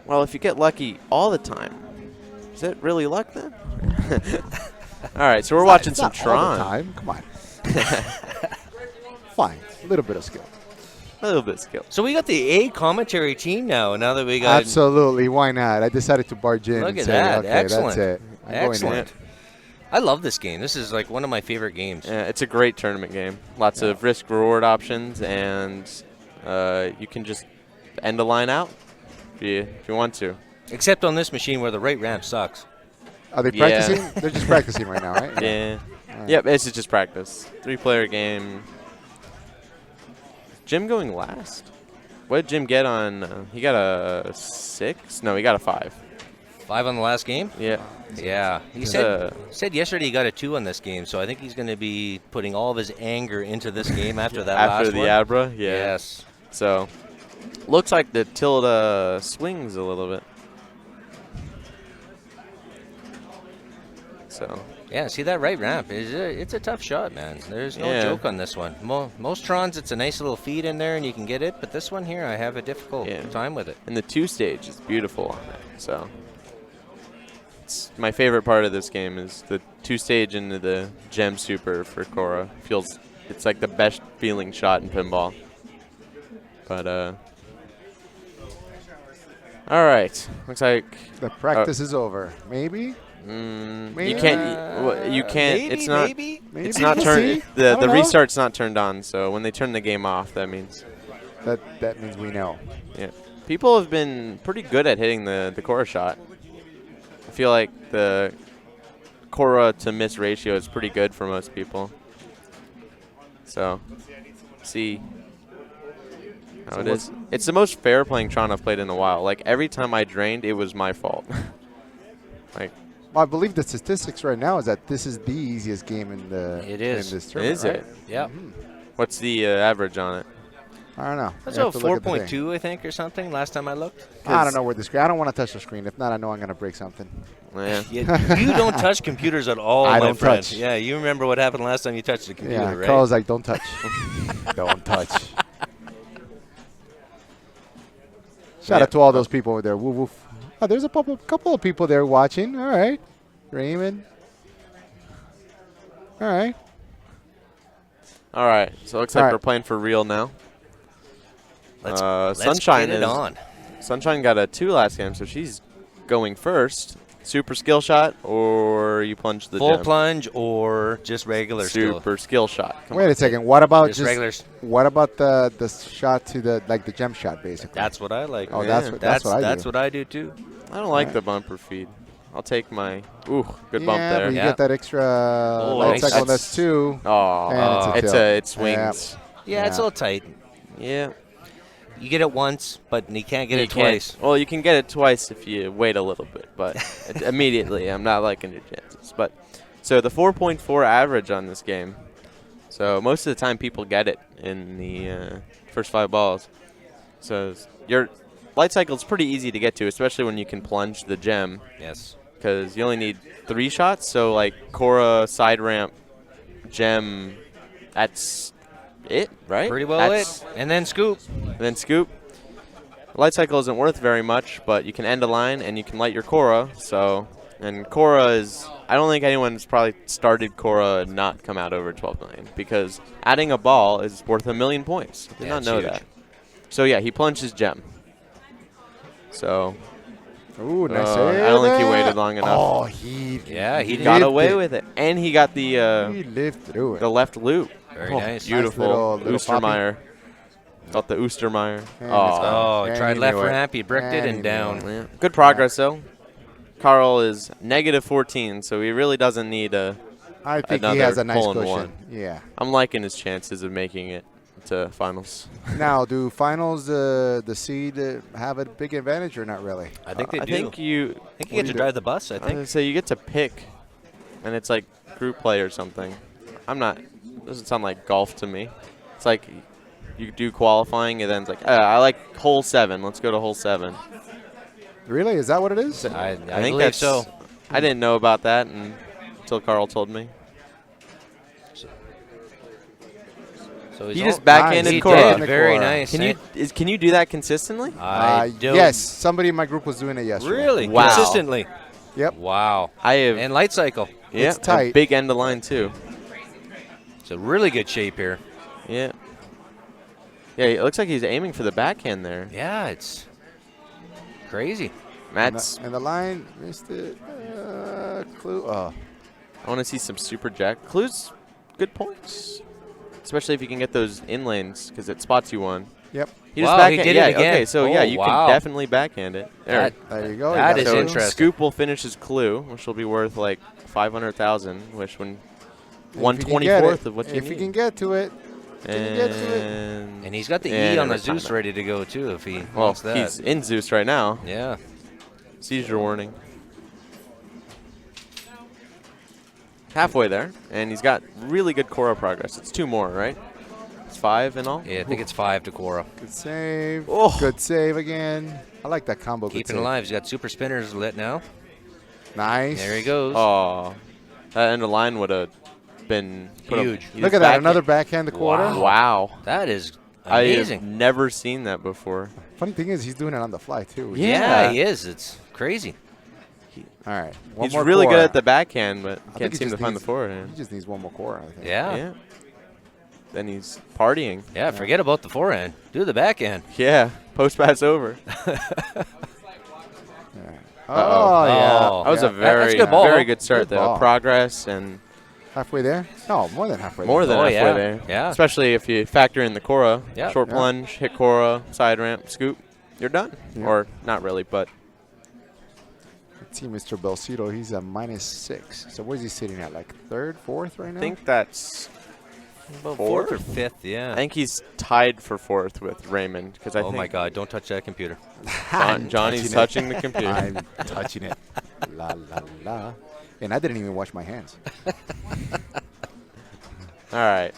Speaker 9: Well, if you get lucky all the time, is it really luck then? All right, so we're watching some Tron.
Speaker 2: All the time. Come on. Fine. A little bit of skill.
Speaker 9: A little bit of skill.
Speaker 5: So we got the A commentary team now that we got.
Speaker 2: Absolutely. Why not? I decided to barge in
Speaker 5: Look
Speaker 2: and
Speaker 5: at
Speaker 2: say,
Speaker 5: that.
Speaker 2: okay,
Speaker 5: Excellent.
Speaker 2: that's it. I'm
Speaker 5: Excellent. I love this game. This is like one of my favorite games.
Speaker 9: Yeah, it's a great tournament game. Lots of risk-reward options, and you can just end the line out if you want to.
Speaker 5: Except on this machine where the right ramp sucks.
Speaker 2: Are they practicing? They're just practicing right now, right?
Speaker 9: Yeah.
Speaker 2: Right.
Speaker 9: Yep, this is just practice. 3-player game. Jim going last. What did Jim get on? He got a 6? No, he got a 5.
Speaker 5: 5 on the last game?
Speaker 9: Yeah.
Speaker 5: Yeah. He said yesterday he got a 2 on this game, so I think he's going to be putting all of his anger into this game after that last one.
Speaker 9: After the Abra? Yeah.
Speaker 5: Yes.
Speaker 9: So, looks like the tilde swings a little bit. So.
Speaker 5: Yeah, see that right ramp? It's a tough shot, man. There's no joke on this one. Most Trons, it's a nice little feed in there and you can get it, but this one here, I have a difficult time with it.
Speaker 9: And the 2-stage is beautiful on it, so. It's my favorite part of this game is the 2-stage into the Gem Super for Korra. Feels it's like the best feeling shot in pinball. But all right, looks like
Speaker 2: The practice is over. Maybe.
Speaker 9: you can't. You can't.
Speaker 5: Maybe,
Speaker 9: it's not.
Speaker 5: maybe.
Speaker 9: It's not
Speaker 2: We'll
Speaker 9: turned.
Speaker 2: see. I
Speaker 9: The
Speaker 2: don't know.
Speaker 9: restart's not turned on. So when they turn the game off, that means.
Speaker 2: That means we know.
Speaker 9: Yeah. People have been pretty good at hitting the Cora shot. I feel like the Cora to miss ratio is pretty good for most people. So, see how it is. It's the most fair playing Tron I've played in a while. Like, every time I drained, it was my fault. Like,
Speaker 2: Well, I believe the statistics right now is that this is the easiest game in the
Speaker 5: It is.
Speaker 2: in this tournament.
Speaker 9: is
Speaker 2: right?
Speaker 9: it?
Speaker 5: Yep.
Speaker 9: What's the average on it?
Speaker 2: I don't know.
Speaker 5: That's
Speaker 2: I have
Speaker 5: about
Speaker 2: to look at the thing.
Speaker 5: 4.2, I think, or something. Last time I looked.
Speaker 2: I don't know where the screen. I don't want to touch the screen. If not, I know I'm going to break something.
Speaker 9: Yeah.
Speaker 5: You don't touch computers at all,
Speaker 2: I
Speaker 5: my
Speaker 2: don't
Speaker 5: friend.
Speaker 2: touch.
Speaker 5: Yeah, you remember what happened last time you touched the computer,
Speaker 2: Yeah,
Speaker 5: right?
Speaker 2: Carl's like, don't touch. Don't touch. Shout out to all those people over there. Woo woof. Oh, there's a couple of people there watching. All right. Raymond. All right.
Speaker 9: All right. So it looks like
Speaker 2: All right.
Speaker 9: we're playing for real now.
Speaker 5: Let's
Speaker 9: Sunshine
Speaker 5: get it
Speaker 9: is
Speaker 5: on.
Speaker 9: Sunshine got a 2 last game, so she's going first. Super skill shot, or you plunge the
Speaker 5: Full
Speaker 9: gem.
Speaker 5: plunge or just regular still?
Speaker 9: Super skill shot. Come
Speaker 2: Wait a second. What about
Speaker 5: Just regular.
Speaker 2: What about the shot to the gem shot basically?
Speaker 5: That's what I like.
Speaker 2: Oh,
Speaker 5: man.
Speaker 2: that's what I do.
Speaker 5: That's what I do too.
Speaker 9: on. I don't like the bumper feed. I'll take my good bump
Speaker 2: yeah,
Speaker 9: there.
Speaker 2: but you
Speaker 5: Yeah.
Speaker 2: get that extra light
Speaker 5: nice.
Speaker 2: cycle.
Speaker 9: That's-
Speaker 2: That's 2.
Speaker 9: Oh,
Speaker 2: And it's a tilt.
Speaker 9: it swings.
Speaker 5: Yeah, it's a
Speaker 2: Yeah.
Speaker 5: little tight.
Speaker 9: Yeah.
Speaker 5: You get it once, but you can't get
Speaker 9: You
Speaker 5: it
Speaker 9: can't-
Speaker 5: twice.
Speaker 9: Well, you can get it twice if you wait a little bit, but immediately, I'm not liking your chances. But so the 4.4 average on this game. So most of the time, people get it in the first 5 balls. So your light cycle is pretty easy to get to, especially when you can plunge the gem,
Speaker 5: Yes.
Speaker 9: because you only need 3 shots. So like Cora, side ramp, gem, that's it, right?
Speaker 5: Pretty well
Speaker 9: That's-
Speaker 5: it. And then scoop.
Speaker 9: And then scoop. Light cycle isn't worth very much, but you can end a line and you can light your Cora. So, and Cora is, I don't think anyone's probably started Cora and not come out over 12 million, because adding a ball is worth 1,000,000 points. Did
Speaker 5: Yeah,
Speaker 9: not
Speaker 5: it's
Speaker 9: know
Speaker 5: huge.
Speaker 9: that. So yeah, he plunges gem. So
Speaker 2: Ooh, nice
Speaker 9: I don't think he
Speaker 2: save.
Speaker 9: waited long enough.
Speaker 2: Oh, he
Speaker 5: Yeah, he
Speaker 9: got
Speaker 2: lived
Speaker 9: away
Speaker 2: it.
Speaker 9: with it, and he got the
Speaker 2: He lived through it.
Speaker 9: left loop.
Speaker 5: Very
Speaker 9: Oh,
Speaker 5: nice.
Speaker 9: Beautiful.
Speaker 2: Little
Speaker 9: Oostermeyer. Got the Oostermeyer.
Speaker 2: And it's
Speaker 9: Oh,
Speaker 2: gone.
Speaker 5: Oh,
Speaker 2: And
Speaker 5: tried
Speaker 2: he
Speaker 5: left
Speaker 2: knew it.
Speaker 5: ramp. He bricked it
Speaker 2: And he
Speaker 5: and
Speaker 2: knew
Speaker 5: down.
Speaker 2: it.
Speaker 9: yeah. Good progress though. Carl is -14, so he really doesn't need a.
Speaker 2: I think he
Speaker 9: another
Speaker 2: has a nice
Speaker 9: hole in
Speaker 2: cushion.
Speaker 9: one.
Speaker 2: Yeah.
Speaker 9: I'm liking his chances of making it to finals.
Speaker 2: Now, do finals the seed have a big advantage or not really?
Speaker 5: I think they
Speaker 9: I
Speaker 5: do.
Speaker 9: think you.
Speaker 5: I think you get to drive the bus, I
Speaker 9: I was
Speaker 5: think.
Speaker 9: gonna say you get to pick, and it's like group play or something. I'm not. Doesn't sound like golf to me. It's like you do qualifying, and then it's like I like hole 7. Let's go to hole 7.
Speaker 2: Really? Is that what it is?
Speaker 5: I
Speaker 9: think
Speaker 5: believe
Speaker 9: that's
Speaker 5: so.
Speaker 9: I didn't know about that until Carl told me.
Speaker 5: So
Speaker 9: He
Speaker 5: all-
Speaker 9: just backhanded
Speaker 5: He
Speaker 9: Cora.
Speaker 5: did. Very
Speaker 2: Cora.
Speaker 5: nice.
Speaker 9: Can you do that consistently?
Speaker 5: I don't.
Speaker 2: Yes, somebody in my group was doing it yesterday.
Speaker 5: Really?
Speaker 9: Wow.
Speaker 5: Consistently.
Speaker 2: Yep.
Speaker 5: Wow.
Speaker 9: I have
Speaker 5: And light cycle.
Speaker 9: yeah,
Speaker 2: it's tight.
Speaker 9: a big end of line too.
Speaker 5: It's a really good shape here.
Speaker 9: Yeah. Yeah, it looks like he's aiming for the backhand there.
Speaker 5: Yeah, it's crazy.
Speaker 9: Matt's.
Speaker 2: And the line missed it. Clue. Oh.
Speaker 9: I want to see some super jack. Clue's good points, especially if you can get those in lanes because it spots you one.
Speaker 2: Yep.
Speaker 9: He just
Speaker 5: Wow, he
Speaker 9: backhand.
Speaker 5: did it
Speaker 9: yeah.
Speaker 5: again.
Speaker 9: Okay. So yeah,
Speaker 5: Oh,
Speaker 9: you
Speaker 5: wow.
Speaker 9: can definitely backhand it. There.
Speaker 2: There you go. You
Speaker 5: That
Speaker 2: got
Speaker 5: is
Speaker 2: it.
Speaker 9: So
Speaker 5: interesting.
Speaker 9: Scoop will finish his Clue, which will be worth like 500,000. Which when
Speaker 2: And if you can
Speaker 9: 1/24th
Speaker 2: get
Speaker 9: of what you
Speaker 2: if
Speaker 9: need.
Speaker 2: you can get to it. Can you get to it?
Speaker 5: And he's got the
Speaker 9: And
Speaker 5: E on the
Speaker 9: retirement.
Speaker 5: Zeus ready to go, too, if he
Speaker 9: Well,
Speaker 5: wants that.
Speaker 9: he's in Zeus right now.
Speaker 5: Yeah.
Speaker 9: Seizure warning. Halfway there, and he's got really good Cora progress. It's 2 more, right? It's 5 in all?
Speaker 5: Yeah, I think it's 5 to Cora.
Speaker 2: Good save.
Speaker 9: Oh.
Speaker 2: Good save again. I like that combo. Good
Speaker 5: Keeping
Speaker 2: save.
Speaker 5: alive. He's got super spinners lit now.
Speaker 2: Nice.
Speaker 5: There he goes.
Speaker 9: Oh, that end of line would have been
Speaker 5: Huge.
Speaker 2: Look at that. Another backhand the quarter.
Speaker 9: Wow.
Speaker 5: That is
Speaker 9: I have
Speaker 5: amazing.
Speaker 9: never seen that before.
Speaker 2: Funny thing is, he's doing it on the fly, too.
Speaker 5: Yeah, he is. It's crazy.
Speaker 2: All right. One
Speaker 9: He's
Speaker 2: more
Speaker 9: really
Speaker 2: core.
Speaker 9: good at the backhand, but
Speaker 2: I think
Speaker 9: can't
Speaker 2: he
Speaker 9: seem to
Speaker 2: just
Speaker 9: find the
Speaker 2: needs-
Speaker 9: forehand.
Speaker 2: He just needs one more core, I think.
Speaker 5: Yeah.
Speaker 9: Yeah. then he's partying.
Speaker 5: Yeah, forget about the forehand. Do the backhand.
Speaker 9: Yeah, post pass over.
Speaker 2: Oh, yeah.
Speaker 5: Oh.
Speaker 9: That was a
Speaker 5: That's a good ball.
Speaker 9: very good start,
Speaker 2: Good
Speaker 9: though.
Speaker 2: ball.
Speaker 9: Progress and
Speaker 2: Halfway there? No, more than halfway
Speaker 9: more
Speaker 2: there.
Speaker 9: than
Speaker 5: Oh,
Speaker 9: halfway
Speaker 5: yeah.
Speaker 9: there.
Speaker 5: Yeah.
Speaker 9: Especially if you factor in the Cora.
Speaker 5: Yeah.
Speaker 9: Short
Speaker 2: Yeah.
Speaker 9: plunge, hit Cora, side ramp, scoop. You're done.
Speaker 2: Yeah.
Speaker 9: Or not really, but
Speaker 2: Let's see Mr. Belcito. He's a -6. So where's he sitting at? Like third, fourth right now?
Speaker 9: I think that's
Speaker 5: Fourth or fifth, yeah.
Speaker 9: I think he's tied for fourth with Raymond because I
Speaker 5: Oh
Speaker 9: think
Speaker 5: my God! Don't touch that computer.
Speaker 9: Johnny's touching the computer.
Speaker 2: I'm touching it. La, la, la. And I didn't even wash my hands.
Speaker 9: All right.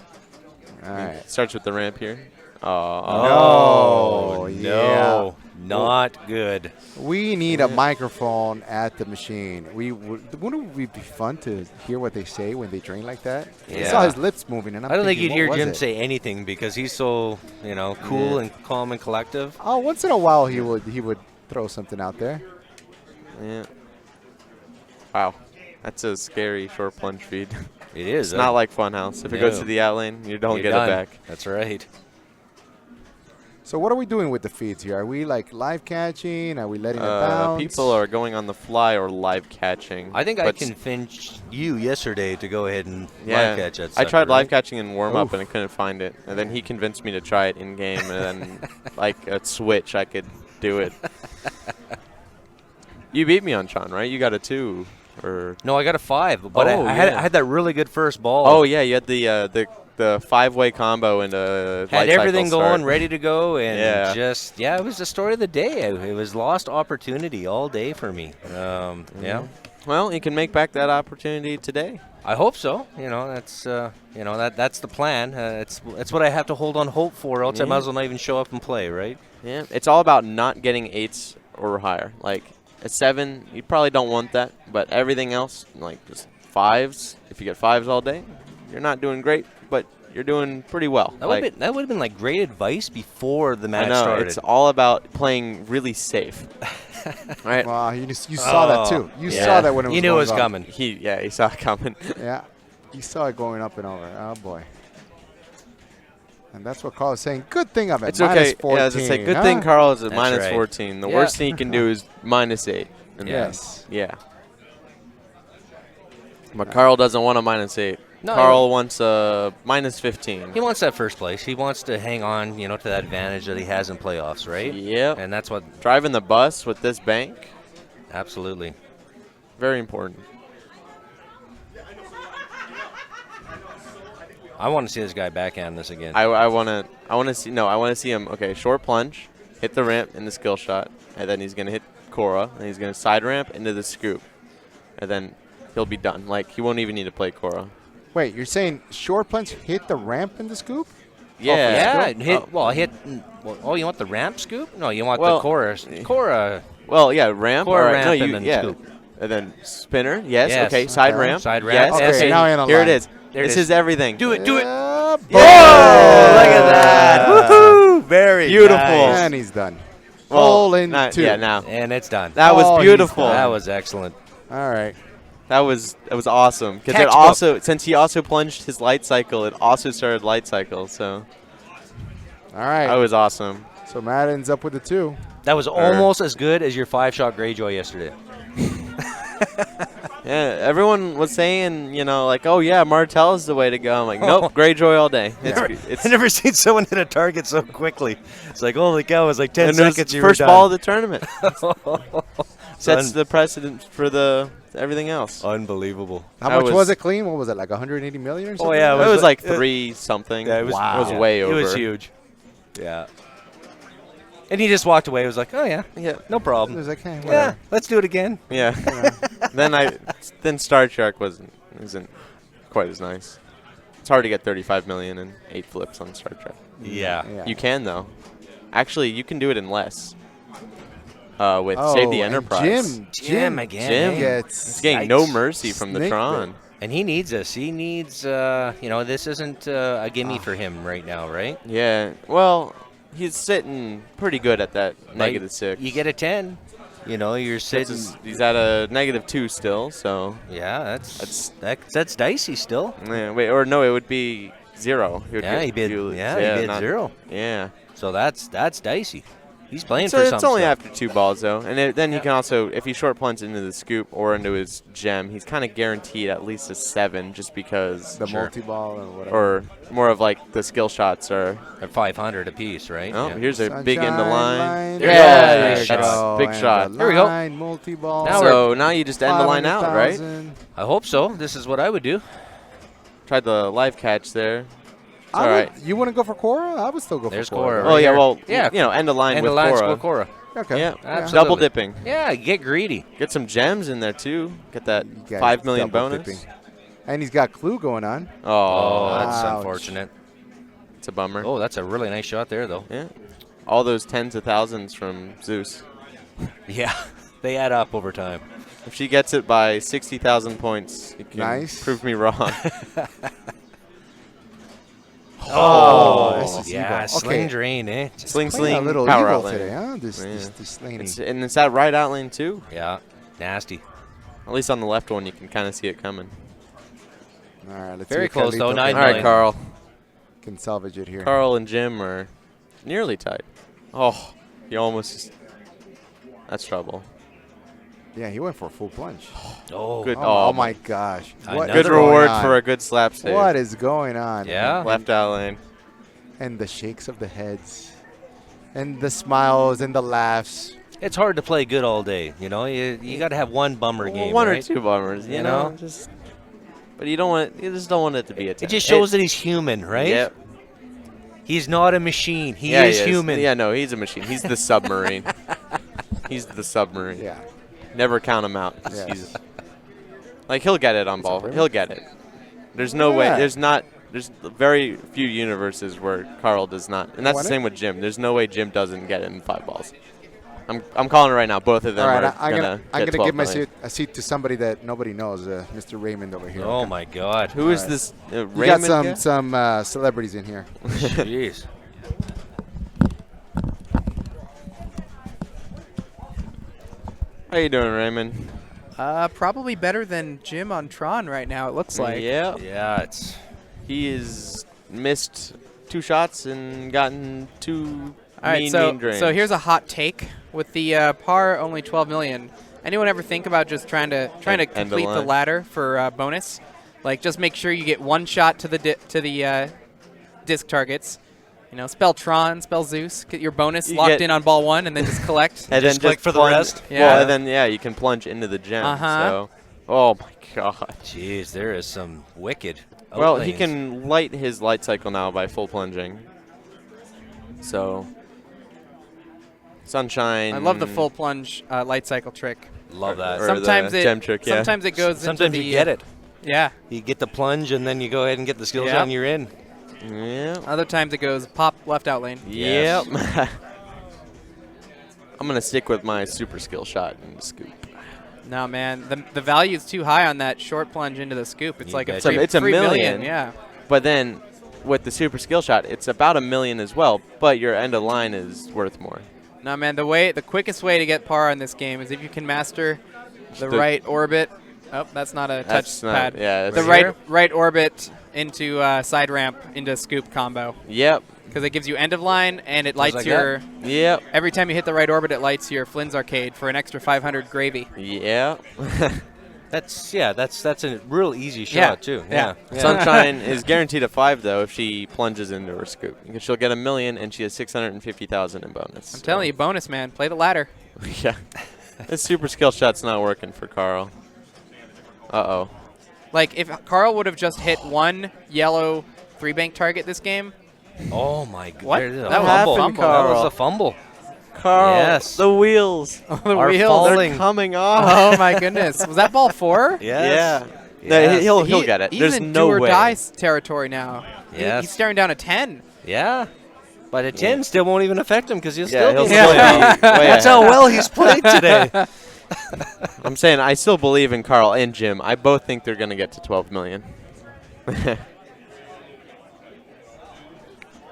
Speaker 2: All right.
Speaker 9: Starts with the ramp here.
Speaker 2: Oh,
Speaker 5: no, not good.
Speaker 2: We need a microphone at the machine. Wouldn't it be fun to hear what they say when they train like that? I
Speaker 5: Yeah.
Speaker 2: saw his lips moving, and I'm
Speaker 5: I don't think
Speaker 2: thinking,
Speaker 5: you'd hear
Speaker 2: what was
Speaker 5: Jim
Speaker 2: it?
Speaker 5: say anything because he's so, cool and calm and collective.
Speaker 2: Oh, once in a while he would throw something out there.
Speaker 9: Yeah. Wow. That's a scary short plunge feed.
Speaker 5: It is.
Speaker 9: It's not like Funhouse. If it goes
Speaker 5: No.
Speaker 9: to the out lane, you don't
Speaker 5: You're
Speaker 9: get
Speaker 5: done.
Speaker 9: it back.
Speaker 5: That's right.
Speaker 2: So what are we doing with the feeds here? Are we like live catching? Are we letting it bounce?
Speaker 9: People are going on the fly or live catching.
Speaker 5: I think I
Speaker 9: but
Speaker 5: convinced you yesterday to go ahead and
Speaker 9: yeah,
Speaker 5: live catch that
Speaker 9: I
Speaker 5: sucker,
Speaker 9: tried live
Speaker 5: right?
Speaker 9: catching in warm up
Speaker 2: Oof.
Speaker 9: and I couldn't find it. And then he convinced me to try it in game, and then like a switch, I could do it. You beat me on Tron, right? You got a 2 or
Speaker 5: No, I got a 5, but
Speaker 9: Oh,
Speaker 5: I
Speaker 9: yeah.
Speaker 5: had that really good first ball.
Speaker 9: oh yeah, you had the 5-way combo and a
Speaker 5: Had
Speaker 9: light
Speaker 5: everything
Speaker 9: cycle
Speaker 5: going,
Speaker 9: start.
Speaker 5: ready to go, and
Speaker 9: Yeah.
Speaker 5: it was the story of the day. It was lost opportunity all day for me. Yeah,
Speaker 9: Well, you can make back that opportunity today.
Speaker 5: I hope so. That's that's the plan. It's what I have to hold on hope for, else I might as well not even show up and play, right?
Speaker 9: Yeah, it's all about not getting 8s or higher. Like a 7, you probably don't want that, but everything else, like just 5s. If you get 5s all day, you're not doing great, but you're doing pretty well.
Speaker 5: That would have been like great advice before the match
Speaker 9: I know,
Speaker 5: started.
Speaker 9: it's all about playing really safe. Right?
Speaker 2: Wow, you saw that too. You saw that when it was
Speaker 5: You knew it
Speaker 2: going
Speaker 5: was
Speaker 2: up.
Speaker 5: coming.
Speaker 9: He saw it coming.
Speaker 2: Yeah, you saw it going up and over. Oh boy. And that's what Carl is saying. Good thing of it.
Speaker 9: It's okay.
Speaker 2: -14,
Speaker 9: Yeah, as I say, good
Speaker 2: huh?
Speaker 9: thing Carl is at
Speaker 5: That's right.
Speaker 9: -14. The
Speaker 5: Yeah.
Speaker 9: worst thing he can do is -8. And
Speaker 2: Yes.
Speaker 9: yeah. But Carl doesn't want a -8.
Speaker 5: No,
Speaker 9: Carl wants a -15.
Speaker 5: He wants that first place. He wants to hang on, to that advantage that he has in playoffs, right?
Speaker 9: Yep.
Speaker 5: And that's what
Speaker 9: Driving the bus with this bank,
Speaker 5: absolutely.
Speaker 9: very important.
Speaker 5: I want to see this guy backhand this again.
Speaker 9: I want to see him. Okay, short plunge, hit the ramp in the skill shot, and then he's gonna hit Cora, and he's gonna side ramp into the scoop, and then he'll be done. Like he won't even need to play Cora.
Speaker 2: Wait, you're saying short punch hit the ramp in the scoop?
Speaker 9: Yeah.
Speaker 5: Hit. Oh, you want the ramp scoop? No, you want
Speaker 9: Well,
Speaker 5: the Cora. Cora.
Speaker 9: Well, yeah, ramp.
Speaker 5: Cora
Speaker 9: all right.
Speaker 5: ramp
Speaker 9: No,
Speaker 5: and
Speaker 9: you,
Speaker 5: then
Speaker 9: yeah.
Speaker 5: scoop.
Speaker 9: And then spinner. Yes.
Speaker 5: Yes.
Speaker 9: Okay. Side
Speaker 2: Okay.
Speaker 9: ramp.
Speaker 5: Side ramp.
Speaker 9: Yes.
Speaker 2: Okay,
Speaker 9: Okay.
Speaker 2: now I know
Speaker 9: Here it
Speaker 2: line.
Speaker 9: is.
Speaker 5: There it
Speaker 9: This
Speaker 5: is.
Speaker 9: is everything.
Speaker 5: Do it. Do it.
Speaker 2: Whoa!
Speaker 5: Look at that. Woohoo! Very
Speaker 9: Beautiful.
Speaker 5: nice.
Speaker 2: And he's done.
Speaker 9: Well,
Speaker 2: Hole in
Speaker 9: not-
Speaker 2: 2.
Speaker 9: Yeah. Now
Speaker 5: And it's done.
Speaker 9: that
Speaker 2: Oh,
Speaker 9: was
Speaker 2: he's
Speaker 9: beautiful.
Speaker 2: done.
Speaker 5: That was excellent.
Speaker 2: All right.
Speaker 9: That was awesome. Because it
Speaker 5: Textbook.
Speaker 9: also, since he also plunged his light cycle, it also started light cycle. So
Speaker 2: All right.
Speaker 9: that was awesome.
Speaker 2: So Matt ends up with a 2.
Speaker 5: That was almost as good as your 5-shot Greyjoy yesterday.
Speaker 9: Yeah, everyone was saying, like, oh yeah, Martell is the way to go. I'm like, nope, Greyjoy all day. It's
Speaker 5: I've never seen someone hit a target so quickly. It's like, holy cow, it was like 10
Speaker 9: and it was
Speaker 5: seconds.
Speaker 9: the
Speaker 5: You were
Speaker 9: first
Speaker 5: done.
Speaker 9: ball of the tournament. Sets
Speaker 5: Un-
Speaker 9: the precedent for everything else.
Speaker 5: Unbelievable.
Speaker 2: How
Speaker 9: That
Speaker 2: much was
Speaker 9: was-
Speaker 2: it clean? What was it, like 180 million or something?
Speaker 5: yeah,
Speaker 9: It was like 3 something.
Speaker 5: Yeah, it was,
Speaker 2: Wow.
Speaker 9: It was way over.
Speaker 5: It was huge. Yeah. And he just walked away. He was like, oh, yeah,
Speaker 9: Yeah,
Speaker 5: no
Speaker 2: It
Speaker 5: problem.
Speaker 2: was like, hey,
Speaker 5: Yeah,
Speaker 2: whatever.
Speaker 5: let's do it again.
Speaker 9: yeah. then Star Trek isn't quite as nice. It's hard to get 35 million and 8 flips on Star Trek.
Speaker 5: Yeah.
Speaker 2: Yeah.
Speaker 9: You can though. Actually, you can do it in less. With
Speaker 2: Oh,
Speaker 9: Save the
Speaker 2: and
Speaker 9: Enterprise.
Speaker 5: Jim again.
Speaker 9: Jim
Speaker 5: eh?
Speaker 2: gets
Speaker 9: He's getting no
Speaker 5: Yikes.
Speaker 9: mercy from the
Speaker 2: Snake
Speaker 9: Tron.
Speaker 5: And he needs us. He needs, this isn't a gimme for him right now, right?
Speaker 9: Yeah. Well, he's sitting pretty good at that -6.
Speaker 5: You get a 10. You're sitting.
Speaker 9: He's at a -2 still. So
Speaker 5: Yeah, that's dicey still.
Speaker 9: yeah, wait, or no, it would be 0. He would
Speaker 5: Yeah, he bid.
Speaker 9: you-
Speaker 5: Yeah, he bid
Speaker 9: not-
Speaker 5: 0.
Speaker 9: Yeah.
Speaker 5: So that's dicey. He's playing
Speaker 9: So
Speaker 5: for
Speaker 9: it's
Speaker 5: something.
Speaker 9: only after 2 balls, though. And then he can also, if he short punts into the scoop or into his gem, he's kind of guaranteed at least a 7 just because.
Speaker 2: The multi-ball or whatever.
Speaker 9: Or more of like the skill shots are.
Speaker 5: At 500 apiece, right?
Speaker 9: Oh,
Speaker 5: Yeah.
Speaker 9: here's a big end of line.
Speaker 5: There you
Speaker 9: Yeah,
Speaker 5: go.
Speaker 9: that's
Speaker 5: Nice
Speaker 9: big
Speaker 2: And
Speaker 9: shot.
Speaker 2: the
Speaker 5: There we go.
Speaker 2: line, multi-ball.
Speaker 9: So now you just end the line out, right?
Speaker 2: 500,000.
Speaker 5: I hope so. This is what I would do.
Speaker 9: Tried the live catch there.
Speaker 2: I
Speaker 9: All
Speaker 2: would-
Speaker 9: right.
Speaker 2: You wouldn't go for Cora? I would still go
Speaker 5: There's
Speaker 2: for Cora.
Speaker 5: Cora.
Speaker 9: Oh, yeah,
Speaker 5: here.
Speaker 9: well,
Speaker 5: Yeah.
Speaker 9: end of line
Speaker 5: End
Speaker 9: with
Speaker 5: of line,
Speaker 9: Cora.
Speaker 5: score Cora.
Speaker 2: Okay.
Speaker 9: Yeah,
Speaker 5: Absolutely.
Speaker 9: double dipping.
Speaker 5: Yeah, get greedy.
Speaker 9: Get some gems in there, too. Get that
Speaker 2: Guys,
Speaker 9: 5 million
Speaker 2: double
Speaker 9: bonus.
Speaker 2: dipping. And he's got Clue going on.
Speaker 5: Oh, that's
Speaker 2: Ouch.
Speaker 5: unfortunate.
Speaker 9: It's a bummer.
Speaker 5: Oh, that's a really nice shot there, though.
Speaker 9: Yeah. All those tens of thousands from Zeus.
Speaker 5: Yeah, they add up over time.
Speaker 9: If she gets it by 60,000 points, you can
Speaker 2: Nice.
Speaker 9: prove me wrong.
Speaker 5: Oh,
Speaker 2: this is
Speaker 5: yeah,
Speaker 2: evil.
Speaker 5: sling
Speaker 2: Okay.
Speaker 5: drain, eh?
Speaker 9: Sling,
Speaker 2: Playing a
Speaker 9: sling,
Speaker 2: little
Speaker 9: power
Speaker 2: evil
Speaker 9: out lane.
Speaker 2: today, huh? This
Speaker 9: Yeah.
Speaker 2: Slaney.
Speaker 9: And it's that right out lane, too.
Speaker 5: Yeah, nasty.
Speaker 9: At least on the left one, you can kind of see it coming.
Speaker 2: All right, let's
Speaker 5: Very
Speaker 2: see if
Speaker 5: close, though,
Speaker 2: Carlito
Speaker 5: 9
Speaker 9: All right,
Speaker 5: million.
Speaker 9: Carl.
Speaker 2: can salvage it here.
Speaker 9: Carl and Jim are nearly tied. Oh, you almost just... That's trouble.
Speaker 2: Yeah, he went for a full plunge.
Speaker 5: Oh,
Speaker 9: Good.
Speaker 2: Oh, my gosh. What
Speaker 5: Another
Speaker 2: is
Speaker 9: Good
Speaker 2: going
Speaker 9: reward
Speaker 2: on?
Speaker 9: for a good slap save.
Speaker 2: What is going on?
Speaker 5: Yeah.
Speaker 9: Left out lane.
Speaker 2: And the shakes of the heads. And the smiles and the laughs.
Speaker 5: it's hard to play good all day. You know, you got to have one bummer game,
Speaker 9: One
Speaker 5: right?
Speaker 9: or two bummers, you know? Just, but you just don't want it to be a 10.
Speaker 5: It just shows that he's human, right?
Speaker 9: Yep.
Speaker 5: He's not a machine. He
Speaker 9: Yeah,
Speaker 5: is human.
Speaker 9: Yeah, no, he's a machine. He's the submarine. He's the submarine.
Speaker 2: Yeah.
Speaker 9: Never count him out.
Speaker 2: Yeah.
Speaker 9: He's, like, he'll get it on ball. He'll get it. There's no way.
Speaker 2: Yeah.
Speaker 9: There's very few universes where Carl does not. And that's
Speaker 2: Why
Speaker 9: the
Speaker 2: not?
Speaker 9: same with Jim. There's no way Jim doesn't get it in 5 balls. I'm calling it right now. Both of them
Speaker 2: All right,
Speaker 9: are
Speaker 2: I'm
Speaker 9: gonna
Speaker 2: gonna
Speaker 9: get
Speaker 2: give
Speaker 9: 12
Speaker 2: my
Speaker 9: million.
Speaker 2: a seat to somebody that nobody knows, Mr. Raymond over here.
Speaker 5: Oh
Speaker 2: Okay.
Speaker 5: my God.
Speaker 9: Who is
Speaker 2: All right.
Speaker 9: this?
Speaker 2: You got
Speaker 9: Raymond guy?
Speaker 2: some celebrities in here.
Speaker 5: Jeez.
Speaker 9: How you doing, Raymond?
Speaker 11: Probably better than Jim on Tron right now, it looks like.
Speaker 9: Yeah.
Speaker 5: Yeah, it's
Speaker 9: He has missed 2 shots and gotten 2
Speaker 11: All right,
Speaker 9: mean
Speaker 11: so
Speaker 9: drains.
Speaker 11: here's a hot take with the par only 12 million. Anyone ever think about just trying to
Speaker 9: End the
Speaker 11: complete the
Speaker 9: line.
Speaker 11: ladder for bonus? Like just make sure you get 1 shot to the disc targets. You know, spell Tron, spell Zeus, get your bonus
Speaker 9: You
Speaker 11: locked
Speaker 9: get-
Speaker 11: in on ball 1, and then just collect.
Speaker 9: and
Speaker 5: just
Speaker 9: then
Speaker 5: click for the
Speaker 9: plunge-
Speaker 5: rest?
Speaker 11: Yeah.
Speaker 9: Well, and then you can plunge into the gem.
Speaker 11: Uh-huh.
Speaker 9: So, oh my god.
Speaker 5: jeez, there is some wicked.
Speaker 9: Well, he
Speaker 5: outlanes.
Speaker 9: can light his light cycle now by full plunging. So, Sunshine.
Speaker 11: I love the full plunge light cycle trick.
Speaker 5: love that.
Speaker 9: or
Speaker 11: Sometimes
Speaker 9: the
Speaker 11: it
Speaker 9: gem trick, yeah.
Speaker 11: sometimes it goes
Speaker 5: Sometimes
Speaker 11: into
Speaker 5: you
Speaker 11: the
Speaker 5: get it.
Speaker 11: Yeah.
Speaker 5: You get the plunge, and then you go ahead and get the skill
Speaker 11: Yep.
Speaker 5: shot, and you're in.
Speaker 9: Yeah.
Speaker 11: Other times it goes pop left out lane.
Speaker 9: Yep. I'm gonna stick with my super skill shot in the scoop.
Speaker 11: No, man, the value is too high on that short plunge into the scoop. It's
Speaker 5: You
Speaker 11: like a
Speaker 5: betcha.
Speaker 11: free,
Speaker 9: It's a
Speaker 11: free
Speaker 9: million.
Speaker 11: Yeah.
Speaker 9: But then, with the super skill shot, it's about $1 million as well. But your end of line is worth more.
Speaker 11: No, man, the quickest way to get par in this game is if you can master the
Speaker 9: The-
Speaker 11: right orbit. Oh, that's not a
Speaker 9: That's
Speaker 11: touch
Speaker 9: not-
Speaker 11: pad.
Speaker 9: yeah,
Speaker 11: the
Speaker 9: that's-
Speaker 11: right orbit into side ramp into scoop combo
Speaker 9: Yep.
Speaker 11: because it gives you end of line and it lights
Speaker 5: like
Speaker 11: your.
Speaker 9: Yep.
Speaker 11: Every time you hit the right orbit, it lights your Flynn's Arcade for an extra 500 gravy.
Speaker 9: Yep.
Speaker 5: That's a real easy shot
Speaker 11: Yeah.
Speaker 5: too.
Speaker 11: Yeah.
Speaker 5: Yeah.
Speaker 9: Sunshine is guaranteed a 5 though if she plunges into her scoop because she'll get $1 million and she has 650,000 in bonus.
Speaker 11: I'm telling you, bonus, man. Play the ladder.
Speaker 9: Yeah. This super skill shot's not working for Carl. Uh-oh.
Speaker 11: Like, if Carl would have just hit 1 yellow 3-bank target this game.
Speaker 5: Oh my god.
Speaker 11: What?
Speaker 5: That was
Speaker 11: That
Speaker 5: a
Speaker 11: was
Speaker 5: fumble.
Speaker 11: happened,
Speaker 5: That
Speaker 9: Carl?
Speaker 5: was a fumble.
Speaker 9: Carl,
Speaker 5: Yes.
Speaker 9: the wheels
Speaker 11: The
Speaker 5: Are
Speaker 11: wheels.
Speaker 5: falling.
Speaker 9: they're coming off.
Speaker 11: Oh, my goodness. Was that ball 4?
Speaker 5: Yes.
Speaker 9: Yeah. No,
Speaker 5: Yes.
Speaker 9: he'll get it.
Speaker 11: He's
Speaker 9: There's
Speaker 11: in
Speaker 9: no
Speaker 11: do or
Speaker 9: way.
Speaker 11: die territory now.
Speaker 5: Yes.
Speaker 11: He's staring down a 10.
Speaker 5: Yeah. But a 10 still won't even affect him because he'll
Speaker 9: Yeah,
Speaker 5: still
Speaker 9: he'll
Speaker 5: be
Speaker 9: still
Speaker 5: way That's
Speaker 9: ahead.
Speaker 5: how well he's played today.
Speaker 9: I'm saying I still believe in Carl and Jim. I both think they're going to get to 12 million.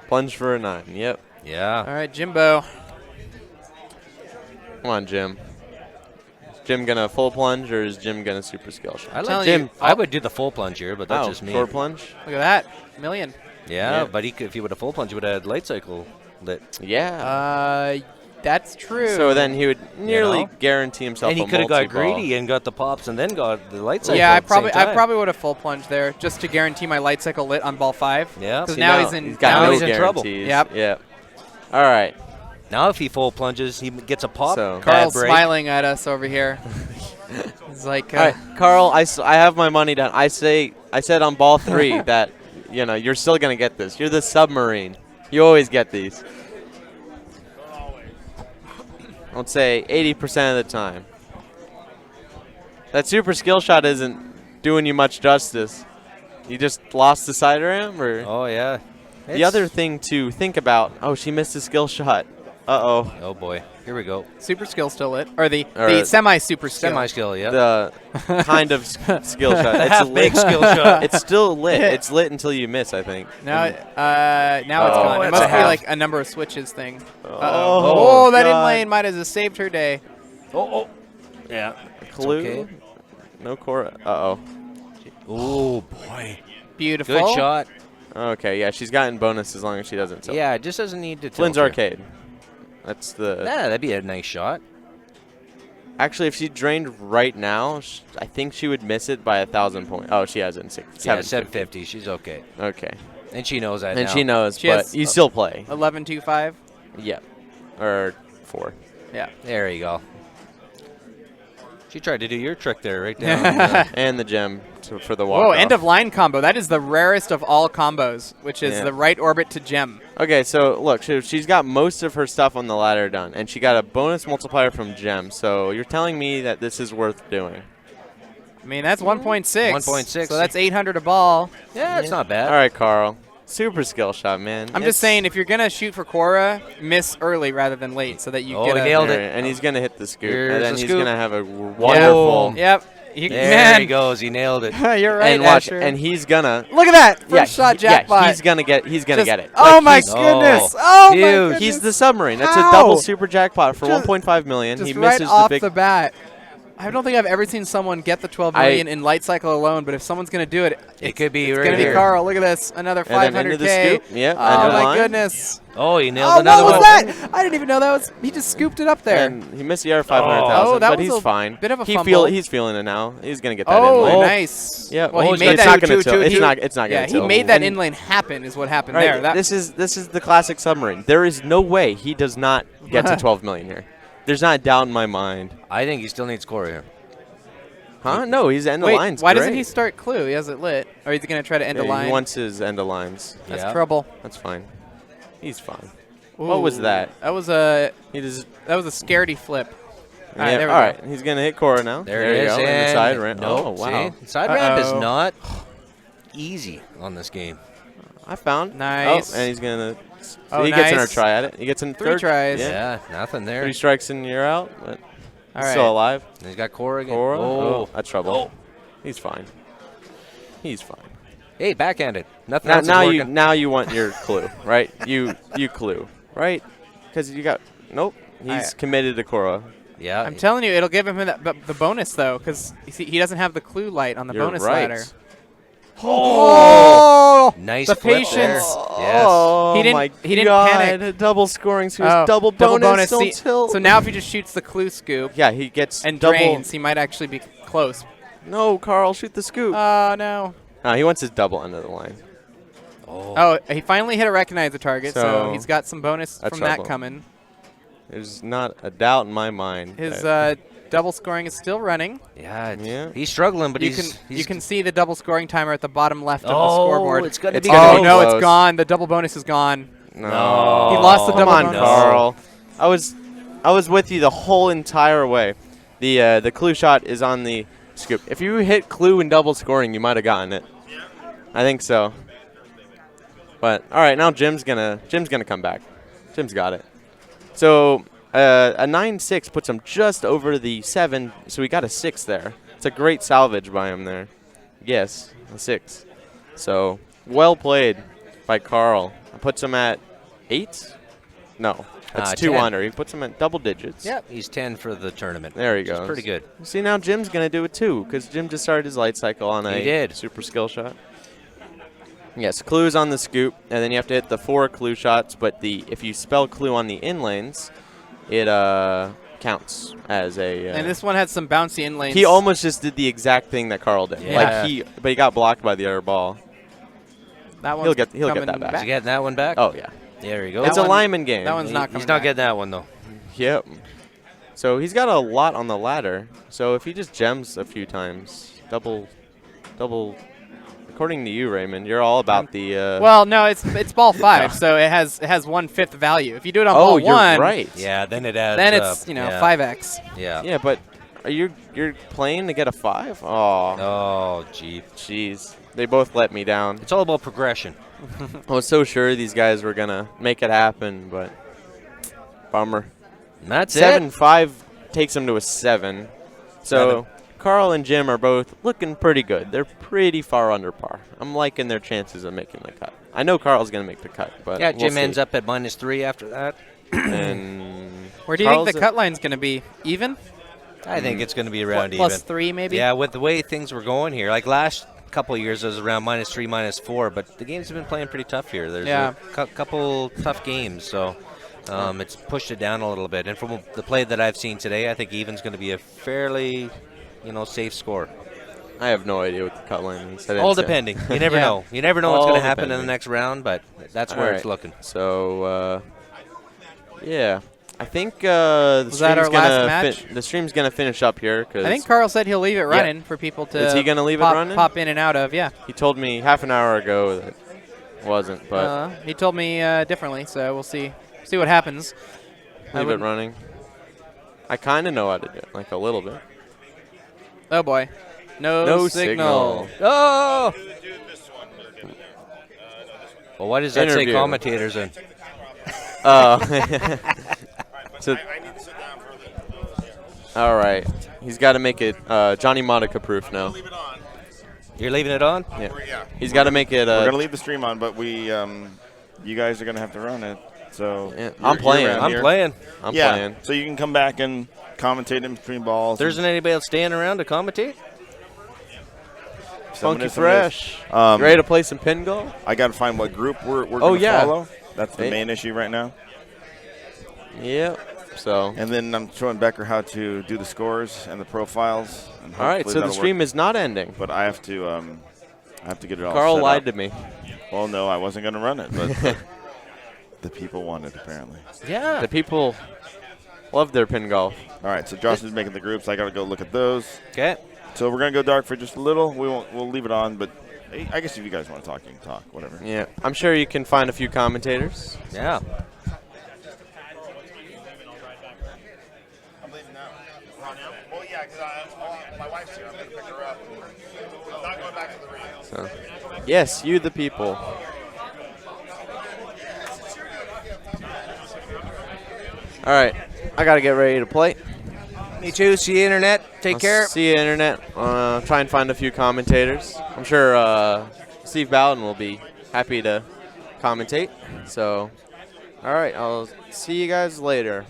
Speaker 9: Plunge for a 9. Yep.
Speaker 5: Yeah.
Speaker 11: All right, Jimbo.
Speaker 9: Come on, Jim. Is Jim going to full plunge or is Jim going to super skill shot?
Speaker 5: I like
Speaker 11: telling
Speaker 5: Jim.
Speaker 11: you,
Speaker 5: I would do the full plunge here, but that's
Speaker 9: Oh,
Speaker 5: just me.
Speaker 9: short plunge?
Speaker 11: Look at that. $1 million.
Speaker 5: Yeah,
Speaker 9: Yeah.
Speaker 5: but if he would have full plunge, he would have had light cycle lit.
Speaker 9: Yeah.
Speaker 11: That's true.
Speaker 9: So then he would nearly
Speaker 5: know?
Speaker 9: guarantee himself
Speaker 5: And he
Speaker 9: a
Speaker 5: could have got
Speaker 9: multi-ball.
Speaker 5: greedy and got the pops and then got the light cycle.
Speaker 11: Yeah,
Speaker 5: at the same
Speaker 11: I
Speaker 5: time.
Speaker 11: probably would have full plunged there just to guarantee my light cycle lit on ball 5.
Speaker 5: Yeah.
Speaker 11: Because
Speaker 5: See,
Speaker 11: now
Speaker 5: now
Speaker 11: he's
Speaker 9: He's got
Speaker 5: now
Speaker 9: no
Speaker 5: he's in trouble.
Speaker 9: guarantees.
Speaker 11: Yep.
Speaker 9: Yep. All right.
Speaker 5: Now if he full plunges, he gets a pop.
Speaker 9: So-
Speaker 5: bad
Speaker 11: Carl's
Speaker 5: break.
Speaker 11: smiling at us over here. He's like,
Speaker 9: All right, Carl, I have my money down. I said on ball 3 that, you're still going to get this. You're the submarine. You always get these. I would say 80% of the time. That super skill shot isn't doing you much justice. You just lost the side ramp, or
Speaker 5: Oh, yeah.
Speaker 9: the other thing to think about. Oh, she missed a skill shot. Uh-oh.
Speaker 5: Oh, boy. Here we go.
Speaker 11: super skill still lit. Or the
Speaker 9: Or
Speaker 11: semi-super skill.
Speaker 5: Semi-skill, yeah.
Speaker 9: The kind of skill shot. It's
Speaker 5: half-baked
Speaker 9: lit.
Speaker 5: skill shot.
Speaker 9: It's still lit. It's lit until you miss, I think.
Speaker 11: Now,
Speaker 9: And-
Speaker 11: now it's
Speaker 9: Oh,
Speaker 11: gone. It
Speaker 5: that's
Speaker 11: must
Speaker 5: a
Speaker 11: be
Speaker 5: half.
Speaker 11: like a number of switches thing.
Speaker 9: Oh,
Speaker 11: Oh, that in
Speaker 9: God.
Speaker 11: lane might have saved her day.
Speaker 5: Oh. Yeah.
Speaker 9: Clue.
Speaker 5: okay.
Speaker 9: No core. Uh-oh.
Speaker 5: Oh, boy.
Speaker 11: Beautiful.
Speaker 5: Good shot.
Speaker 9: Okay, yeah, she's gotten bonus as long as she doesn't tilt.
Speaker 5: Yeah, it just doesn't need to
Speaker 9: Flynn's
Speaker 5: tilt here.
Speaker 9: Arcade. That's the...
Speaker 5: Yeah, that'd be a nice shot.
Speaker 9: Actually, if she drained right now, I think she would miss it by 1,000 points. Oh, she has it in 6.
Speaker 5: Yeah, 750. She's okay.
Speaker 9: Okay.
Speaker 5: And she knows that
Speaker 9: And
Speaker 5: now.
Speaker 9: she knows,
Speaker 11: She
Speaker 9: but
Speaker 11: has
Speaker 9: you still play.
Speaker 11: 11.25.
Speaker 9: Yeah. Or 4.
Speaker 11: Yeah.
Speaker 5: There you go. She tried to do your trick there right down.
Speaker 9: And the gem for the walk.
Speaker 11: Whoa, end of line combo. That is the rarest of all combos, which is
Speaker 9: Yeah.
Speaker 11: the right orbit to gem.
Speaker 9: Okay, so look, she's got most of her stuff on the ladder done, and she got a bonus multiplier from gem. So you're telling me that this is worth doing.
Speaker 11: I mean, that's 1.6.
Speaker 5: 1.6.
Speaker 11: So that's 800 a ball.
Speaker 5: Yeah, it's not bad.
Speaker 9: All right, Carl. Super skill shot, man.
Speaker 11: I'm just saying, if you're going to shoot for Cora, miss early rather than late so that you
Speaker 5: Oh,
Speaker 11: get
Speaker 5: he
Speaker 11: a...
Speaker 5: nailed it.
Speaker 9: Alright, and he's going to hit the scoop.
Speaker 5: Here's
Speaker 9: and then
Speaker 5: the
Speaker 9: he's
Speaker 5: scoop.
Speaker 9: going to have a wonderful...
Speaker 11: Yep.
Speaker 5: There
Speaker 11: Man.
Speaker 5: he goes. He nailed it.
Speaker 11: You're right,
Speaker 9: And watch,
Speaker 11: Asher.
Speaker 9: and he's gonna...
Speaker 11: Look at that. First
Speaker 9: Yeah,
Speaker 11: shot jackpot.
Speaker 9: Yeah, he's gonna get it.
Speaker 11: Oh,
Speaker 9: Like,
Speaker 11: my
Speaker 9: he's-
Speaker 11: goodness.
Speaker 5: Oh,
Speaker 11: Oh, my
Speaker 5: huge.
Speaker 11: goodness.
Speaker 9: He's the submarine. That's
Speaker 11: How?
Speaker 9: a double super jackpot for
Speaker 11: Just-
Speaker 9: 1.5 million.
Speaker 11: Just
Speaker 9: He
Speaker 11: right
Speaker 9: misses
Speaker 11: off
Speaker 9: the big...
Speaker 11: the bat. I don't think I've ever seen someone get the 12 million in light cycle alone, but if someone's going to do it,
Speaker 5: It could be
Speaker 11: it's
Speaker 5: right
Speaker 11: going to be
Speaker 5: here.
Speaker 11: Carl. Look at this. Another
Speaker 9: And then
Speaker 11: 500K.
Speaker 9: into the scoop. Yep,
Speaker 11: Oh,
Speaker 9: under
Speaker 11: my
Speaker 9: line.
Speaker 11: goodness.
Speaker 5: Oh, he nailed
Speaker 11: Oh,
Speaker 5: another
Speaker 11: what was
Speaker 5: one.
Speaker 11: that? I didn't even know that was. He just scooped it up there.
Speaker 9: And he missed the other 500,000,
Speaker 11: Oh, that
Speaker 9: but
Speaker 11: was
Speaker 9: he's
Speaker 11: a
Speaker 9: fine.
Speaker 11: bit of a
Speaker 9: He's
Speaker 11: fumble.
Speaker 9: feeling it now. He's gonna get that in
Speaker 11: Oh,
Speaker 9: lane.
Speaker 11: nice.
Speaker 9: Yeah,
Speaker 11: Well, he
Speaker 9: but
Speaker 11: made
Speaker 9: it's
Speaker 11: that.
Speaker 9: not gonna tilt. It's not
Speaker 11: Yeah,
Speaker 9: gonna
Speaker 11: he
Speaker 9: tilt.
Speaker 11: made that
Speaker 9: And-
Speaker 11: in lane happen. Is what happened
Speaker 9: Right,
Speaker 11: there. That,
Speaker 9: this is the classic submarine. There is no way he does not get to 12 million here. There's not a doubt in my mind.
Speaker 5: I think he still needs core here.
Speaker 9: Huh? No, he's end of
Speaker 11: Wait,
Speaker 9: lines.
Speaker 11: why doesn't
Speaker 9: great.
Speaker 11: he start Clue? He has it lit. Or is he going to try to end
Speaker 9: Yeah,
Speaker 11: a line?
Speaker 9: He wants his end of lines.
Speaker 11: That's
Speaker 5: Yeah.
Speaker 11: trouble.
Speaker 9: That's fine. He's fine. What was
Speaker 11: Ooh,
Speaker 9: that?
Speaker 11: That was a
Speaker 9: He just.
Speaker 11: scaredy flip. All right,
Speaker 9: Yeah,
Speaker 11: there we
Speaker 9: all
Speaker 11: go.
Speaker 9: right, he's gonna hit Cora now.
Speaker 5: There it
Speaker 9: you
Speaker 5: is.
Speaker 9: go. And the
Speaker 5: And
Speaker 9: side ramp.
Speaker 5: nope,
Speaker 9: Oh wow.
Speaker 5: see? Side ramp is
Speaker 11: Uh-oh.
Speaker 5: not easy on this game.
Speaker 9: I found.
Speaker 11: Nice.
Speaker 9: Oh, and he's gonna.
Speaker 11: Oh,
Speaker 9: he gets in our
Speaker 11: nice.
Speaker 9: try at it. He gets in
Speaker 11: 3
Speaker 9: third.
Speaker 11: tries.
Speaker 9: Yeah.
Speaker 5: Yeah, nothing there.
Speaker 9: 3 strikes and you're out. But
Speaker 11: All
Speaker 9: he's
Speaker 11: right.
Speaker 9: still alive.
Speaker 5: And he's got core again.
Speaker 9: Cora.
Speaker 5: Oh.
Speaker 9: That's trouble. He's fine. He's fine.
Speaker 5: Hey, backhanded. Nothing else is working.
Speaker 9: Now you want your clue, right? You clue, right? Because you got nope. He's committed to Cora.
Speaker 5: Yeah.
Speaker 11: I'm telling you, it'll give him the bonus, though, because he doesn't have the Clue light on the
Speaker 9: You're
Speaker 11: bonus
Speaker 9: right.
Speaker 11: ladder.
Speaker 5: Oh! Nice
Speaker 11: the
Speaker 5: flip
Speaker 11: patience.
Speaker 5: there. Yes.
Speaker 9: Oh
Speaker 11: He didn't-
Speaker 9: my
Speaker 11: he didn't
Speaker 9: God.
Speaker 11: panic.
Speaker 9: Double scoring, so his
Speaker 11: Oh,
Speaker 9: double bonus. Don't
Speaker 11: See,
Speaker 9: tilt.
Speaker 11: so now if he just shoots the Clue scoop
Speaker 9: yeah, he gets
Speaker 11: and
Speaker 9: double.
Speaker 11: drains, he might actually be close.
Speaker 9: No, Carl, shoot the scoop.
Speaker 11: Oh, no.
Speaker 9: No, he wants his double under the line.
Speaker 11: Oh, he finally hit a recognizer target, so
Speaker 9: So,
Speaker 11: he's got some bonus
Speaker 9: that's
Speaker 11: from that
Speaker 9: trouble.
Speaker 11: coming.
Speaker 9: There's not a doubt in my mind.
Speaker 11: His
Speaker 9: that-
Speaker 11: double scoring is still running.
Speaker 5: Yeah, he's struggling, but
Speaker 11: you
Speaker 5: he's
Speaker 11: can see the double scoring timer at the bottom left of the
Speaker 5: Oh,
Speaker 11: scoreboard.
Speaker 5: it's gonna
Speaker 9: It's
Speaker 5: be
Speaker 9: gonna
Speaker 11: Oh
Speaker 9: be
Speaker 11: no,
Speaker 9: close.
Speaker 11: it's gone. The double bonus is gone.
Speaker 9: no.
Speaker 11: He lost the
Speaker 9: Come
Speaker 11: double
Speaker 9: on,
Speaker 11: bonus.
Speaker 9: Carl. I was with you the whole entire way. The clue shot is on the scoop. If you hit clue and double scoring, you might have gotten it. I think so. But all right, now Jim's gonna come back. Jim's got it. So a 9-6 puts him just over the 7. So we got a 6 there. It's a great salvage by him there. Yes, a 6. So well played by Carl. Puts him at 8. No, that's 2
Speaker 5: 10.
Speaker 9: under. He puts him at double digits.
Speaker 5: Yep, he's 10 for the tournament.
Speaker 9: There he
Speaker 5: which is
Speaker 9: goes.
Speaker 5: pretty good.
Speaker 9: See, now Jim's going to do it too, because Jim just started his light cycle on
Speaker 5: He
Speaker 9: a
Speaker 5: did.
Speaker 9: super skill shot. Yes, clue is on the scoop, and then you have to hit the 4 clue shots. But if you spell clue on the in lanes, it counts as a.
Speaker 11: And this one had some bouncy in lanes.
Speaker 9: He almost just did the exact thing that Carl did.
Speaker 5: Yeah.
Speaker 9: But he got blocked by the other ball.
Speaker 11: That
Speaker 9: He'll get
Speaker 11: coming
Speaker 9: that back.
Speaker 5: Is he getting that one back?
Speaker 9: Oh yeah.
Speaker 5: There you go.
Speaker 9: It's a lineman game.
Speaker 11: That one's not coming
Speaker 5: He's not
Speaker 11: back.
Speaker 5: getting that one, though.
Speaker 9: Yep. So he's got a lot on the ladder. So if he just gems a few times, double. According to you, Raymond, you're all about the.
Speaker 11: Well, no, it's ball 5, so it has 1/5 value. If you do it on ball 1,
Speaker 9: you're right.
Speaker 5: Yeah, then it adds
Speaker 11: then
Speaker 5: up.
Speaker 11: it's
Speaker 5: Yeah.
Speaker 11: 5x.
Speaker 5: Yeah.
Speaker 9: Yeah, but you're playing to get a 5? Oh.
Speaker 5: Oh, gee.
Speaker 9: Jeez. They both let me down.
Speaker 5: It's all about progression.
Speaker 9: I was so sure these guys were gonna make it happen, but bummer.
Speaker 5: And that's
Speaker 9: 7-5 takes them to a 7. So Carl and Jim are both looking pretty good. They're pretty far under par. I'm liking their chances of making the cut. I know Carl's gonna make the cut, but
Speaker 5: Yeah,
Speaker 9: we'll
Speaker 5: Jim
Speaker 9: see.
Speaker 5: ends up at -3 after that.
Speaker 9: And
Speaker 11: Where do you
Speaker 9: Carl's
Speaker 11: think the cut line's going to be? Even?
Speaker 5: I think it's going to be around even.
Speaker 11: +3 maybe?
Speaker 5: Yeah, with the way things were going here. Like last couple of years, it was around -3, -4, but the games have been playing pretty tough here. There's a couple tough games, so it's pushed it down a little bit. And from the play that I've seen today, I think even's going to be a fairly, safe score.
Speaker 9: I have no idea what the cut line is.
Speaker 5: All depending. You never know. You never know what's going to happen in the
Speaker 9: depending.
Speaker 5: next round, but that's where it's looking.
Speaker 9: So, yeah. I think the
Speaker 11: Was that our last match?
Speaker 9: the stream's gonna finish up here. Cause
Speaker 11: I think Carl said he'll leave it running for people to
Speaker 9: Is he gonna leave it running?
Speaker 11: pop in and out of, yeah.
Speaker 9: He told me half an hour ago that it wasn't, but
Speaker 11: He told me differently, so we'll see what happens.
Speaker 9: leave it running. I kind of know how to do it, like a little bit.
Speaker 11: Oh, boy. No signal.
Speaker 5: Oh! Well, why does that say
Speaker 9: Interview.
Speaker 5: commentators in?
Speaker 9: So, all right. He's got to make it Johnny Monica proof now.
Speaker 5: You're leaving it on?
Speaker 9: Yeah. He's got to make it.
Speaker 6: We're gonna leave the stream on, but you guys are gonna have to run it. So
Speaker 9: Yeah, I'm playing.
Speaker 6: around
Speaker 5: I'm
Speaker 6: here.
Speaker 5: playing.
Speaker 9: I'm
Speaker 6: yeah,
Speaker 9: playing.
Speaker 6: so you can come back and commentate in between balls.
Speaker 5: There isn't anybody else staying around to commentate?
Speaker 9: Funky
Speaker 6: Someone
Speaker 9: Fresh.
Speaker 6: is.
Speaker 9: You ready to play some pin golf?
Speaker 6: I got to find what group we're
Speaker 9: Oh,
Speaker 6: going to
Speaker 9: yeah.
Speaker 6: follow. That's the
Speaker 9: Hey.
Speaker 6: main issue right now.
Speaker 9: Yep. So.
Speaker 6: And then I'm showing Becker how to do the scores and the profiles. And
Speaker 9: All right.
Speaker 6: hopefully
Speaker 9: So the
Speaker 6: that'll
Speaker 9: stream
Speaker 6: work.
Speaker 9: is not ending.
Speaker 6: But I have to get it all
Speaker 9: Carl
Speaker 6: set
Speaker 9: lied
Speaker 6: up.
Speaker 9: to me.
Speaker 6: Well, no, I wasn't going to run it, but the people wanted apparently.
Speaker 5: Yeah.
Speaker 9: The people love their pin golf.
Speaker 6: All right, so Josh is making the groups. I got to go look at those.
Speaker 5: Okay.
Speaker 6: So we're going to go dark for just a little. We'll leave it on, but I guess if you guys want to talk, you can talk, whatever.
Speaker 9: Yeah. I'm sure you can find a few commentators.
Speaker 5: Yeah.
Speaker 6: I'm leaving now. Well, yeah, because my wife's here. I'm going to pick her up. I'm not going back to the ring.
Speaker 9: So. Yes, you the people. All right. I got to get ready to play.
Speaker 5: Me too. See you, Internet. Take care.
Speaker 9: See you, Internet. Try and find a few commentators. I'm sure Steve Bowden will be happy to commentate. So, all right. I'll see you guys later.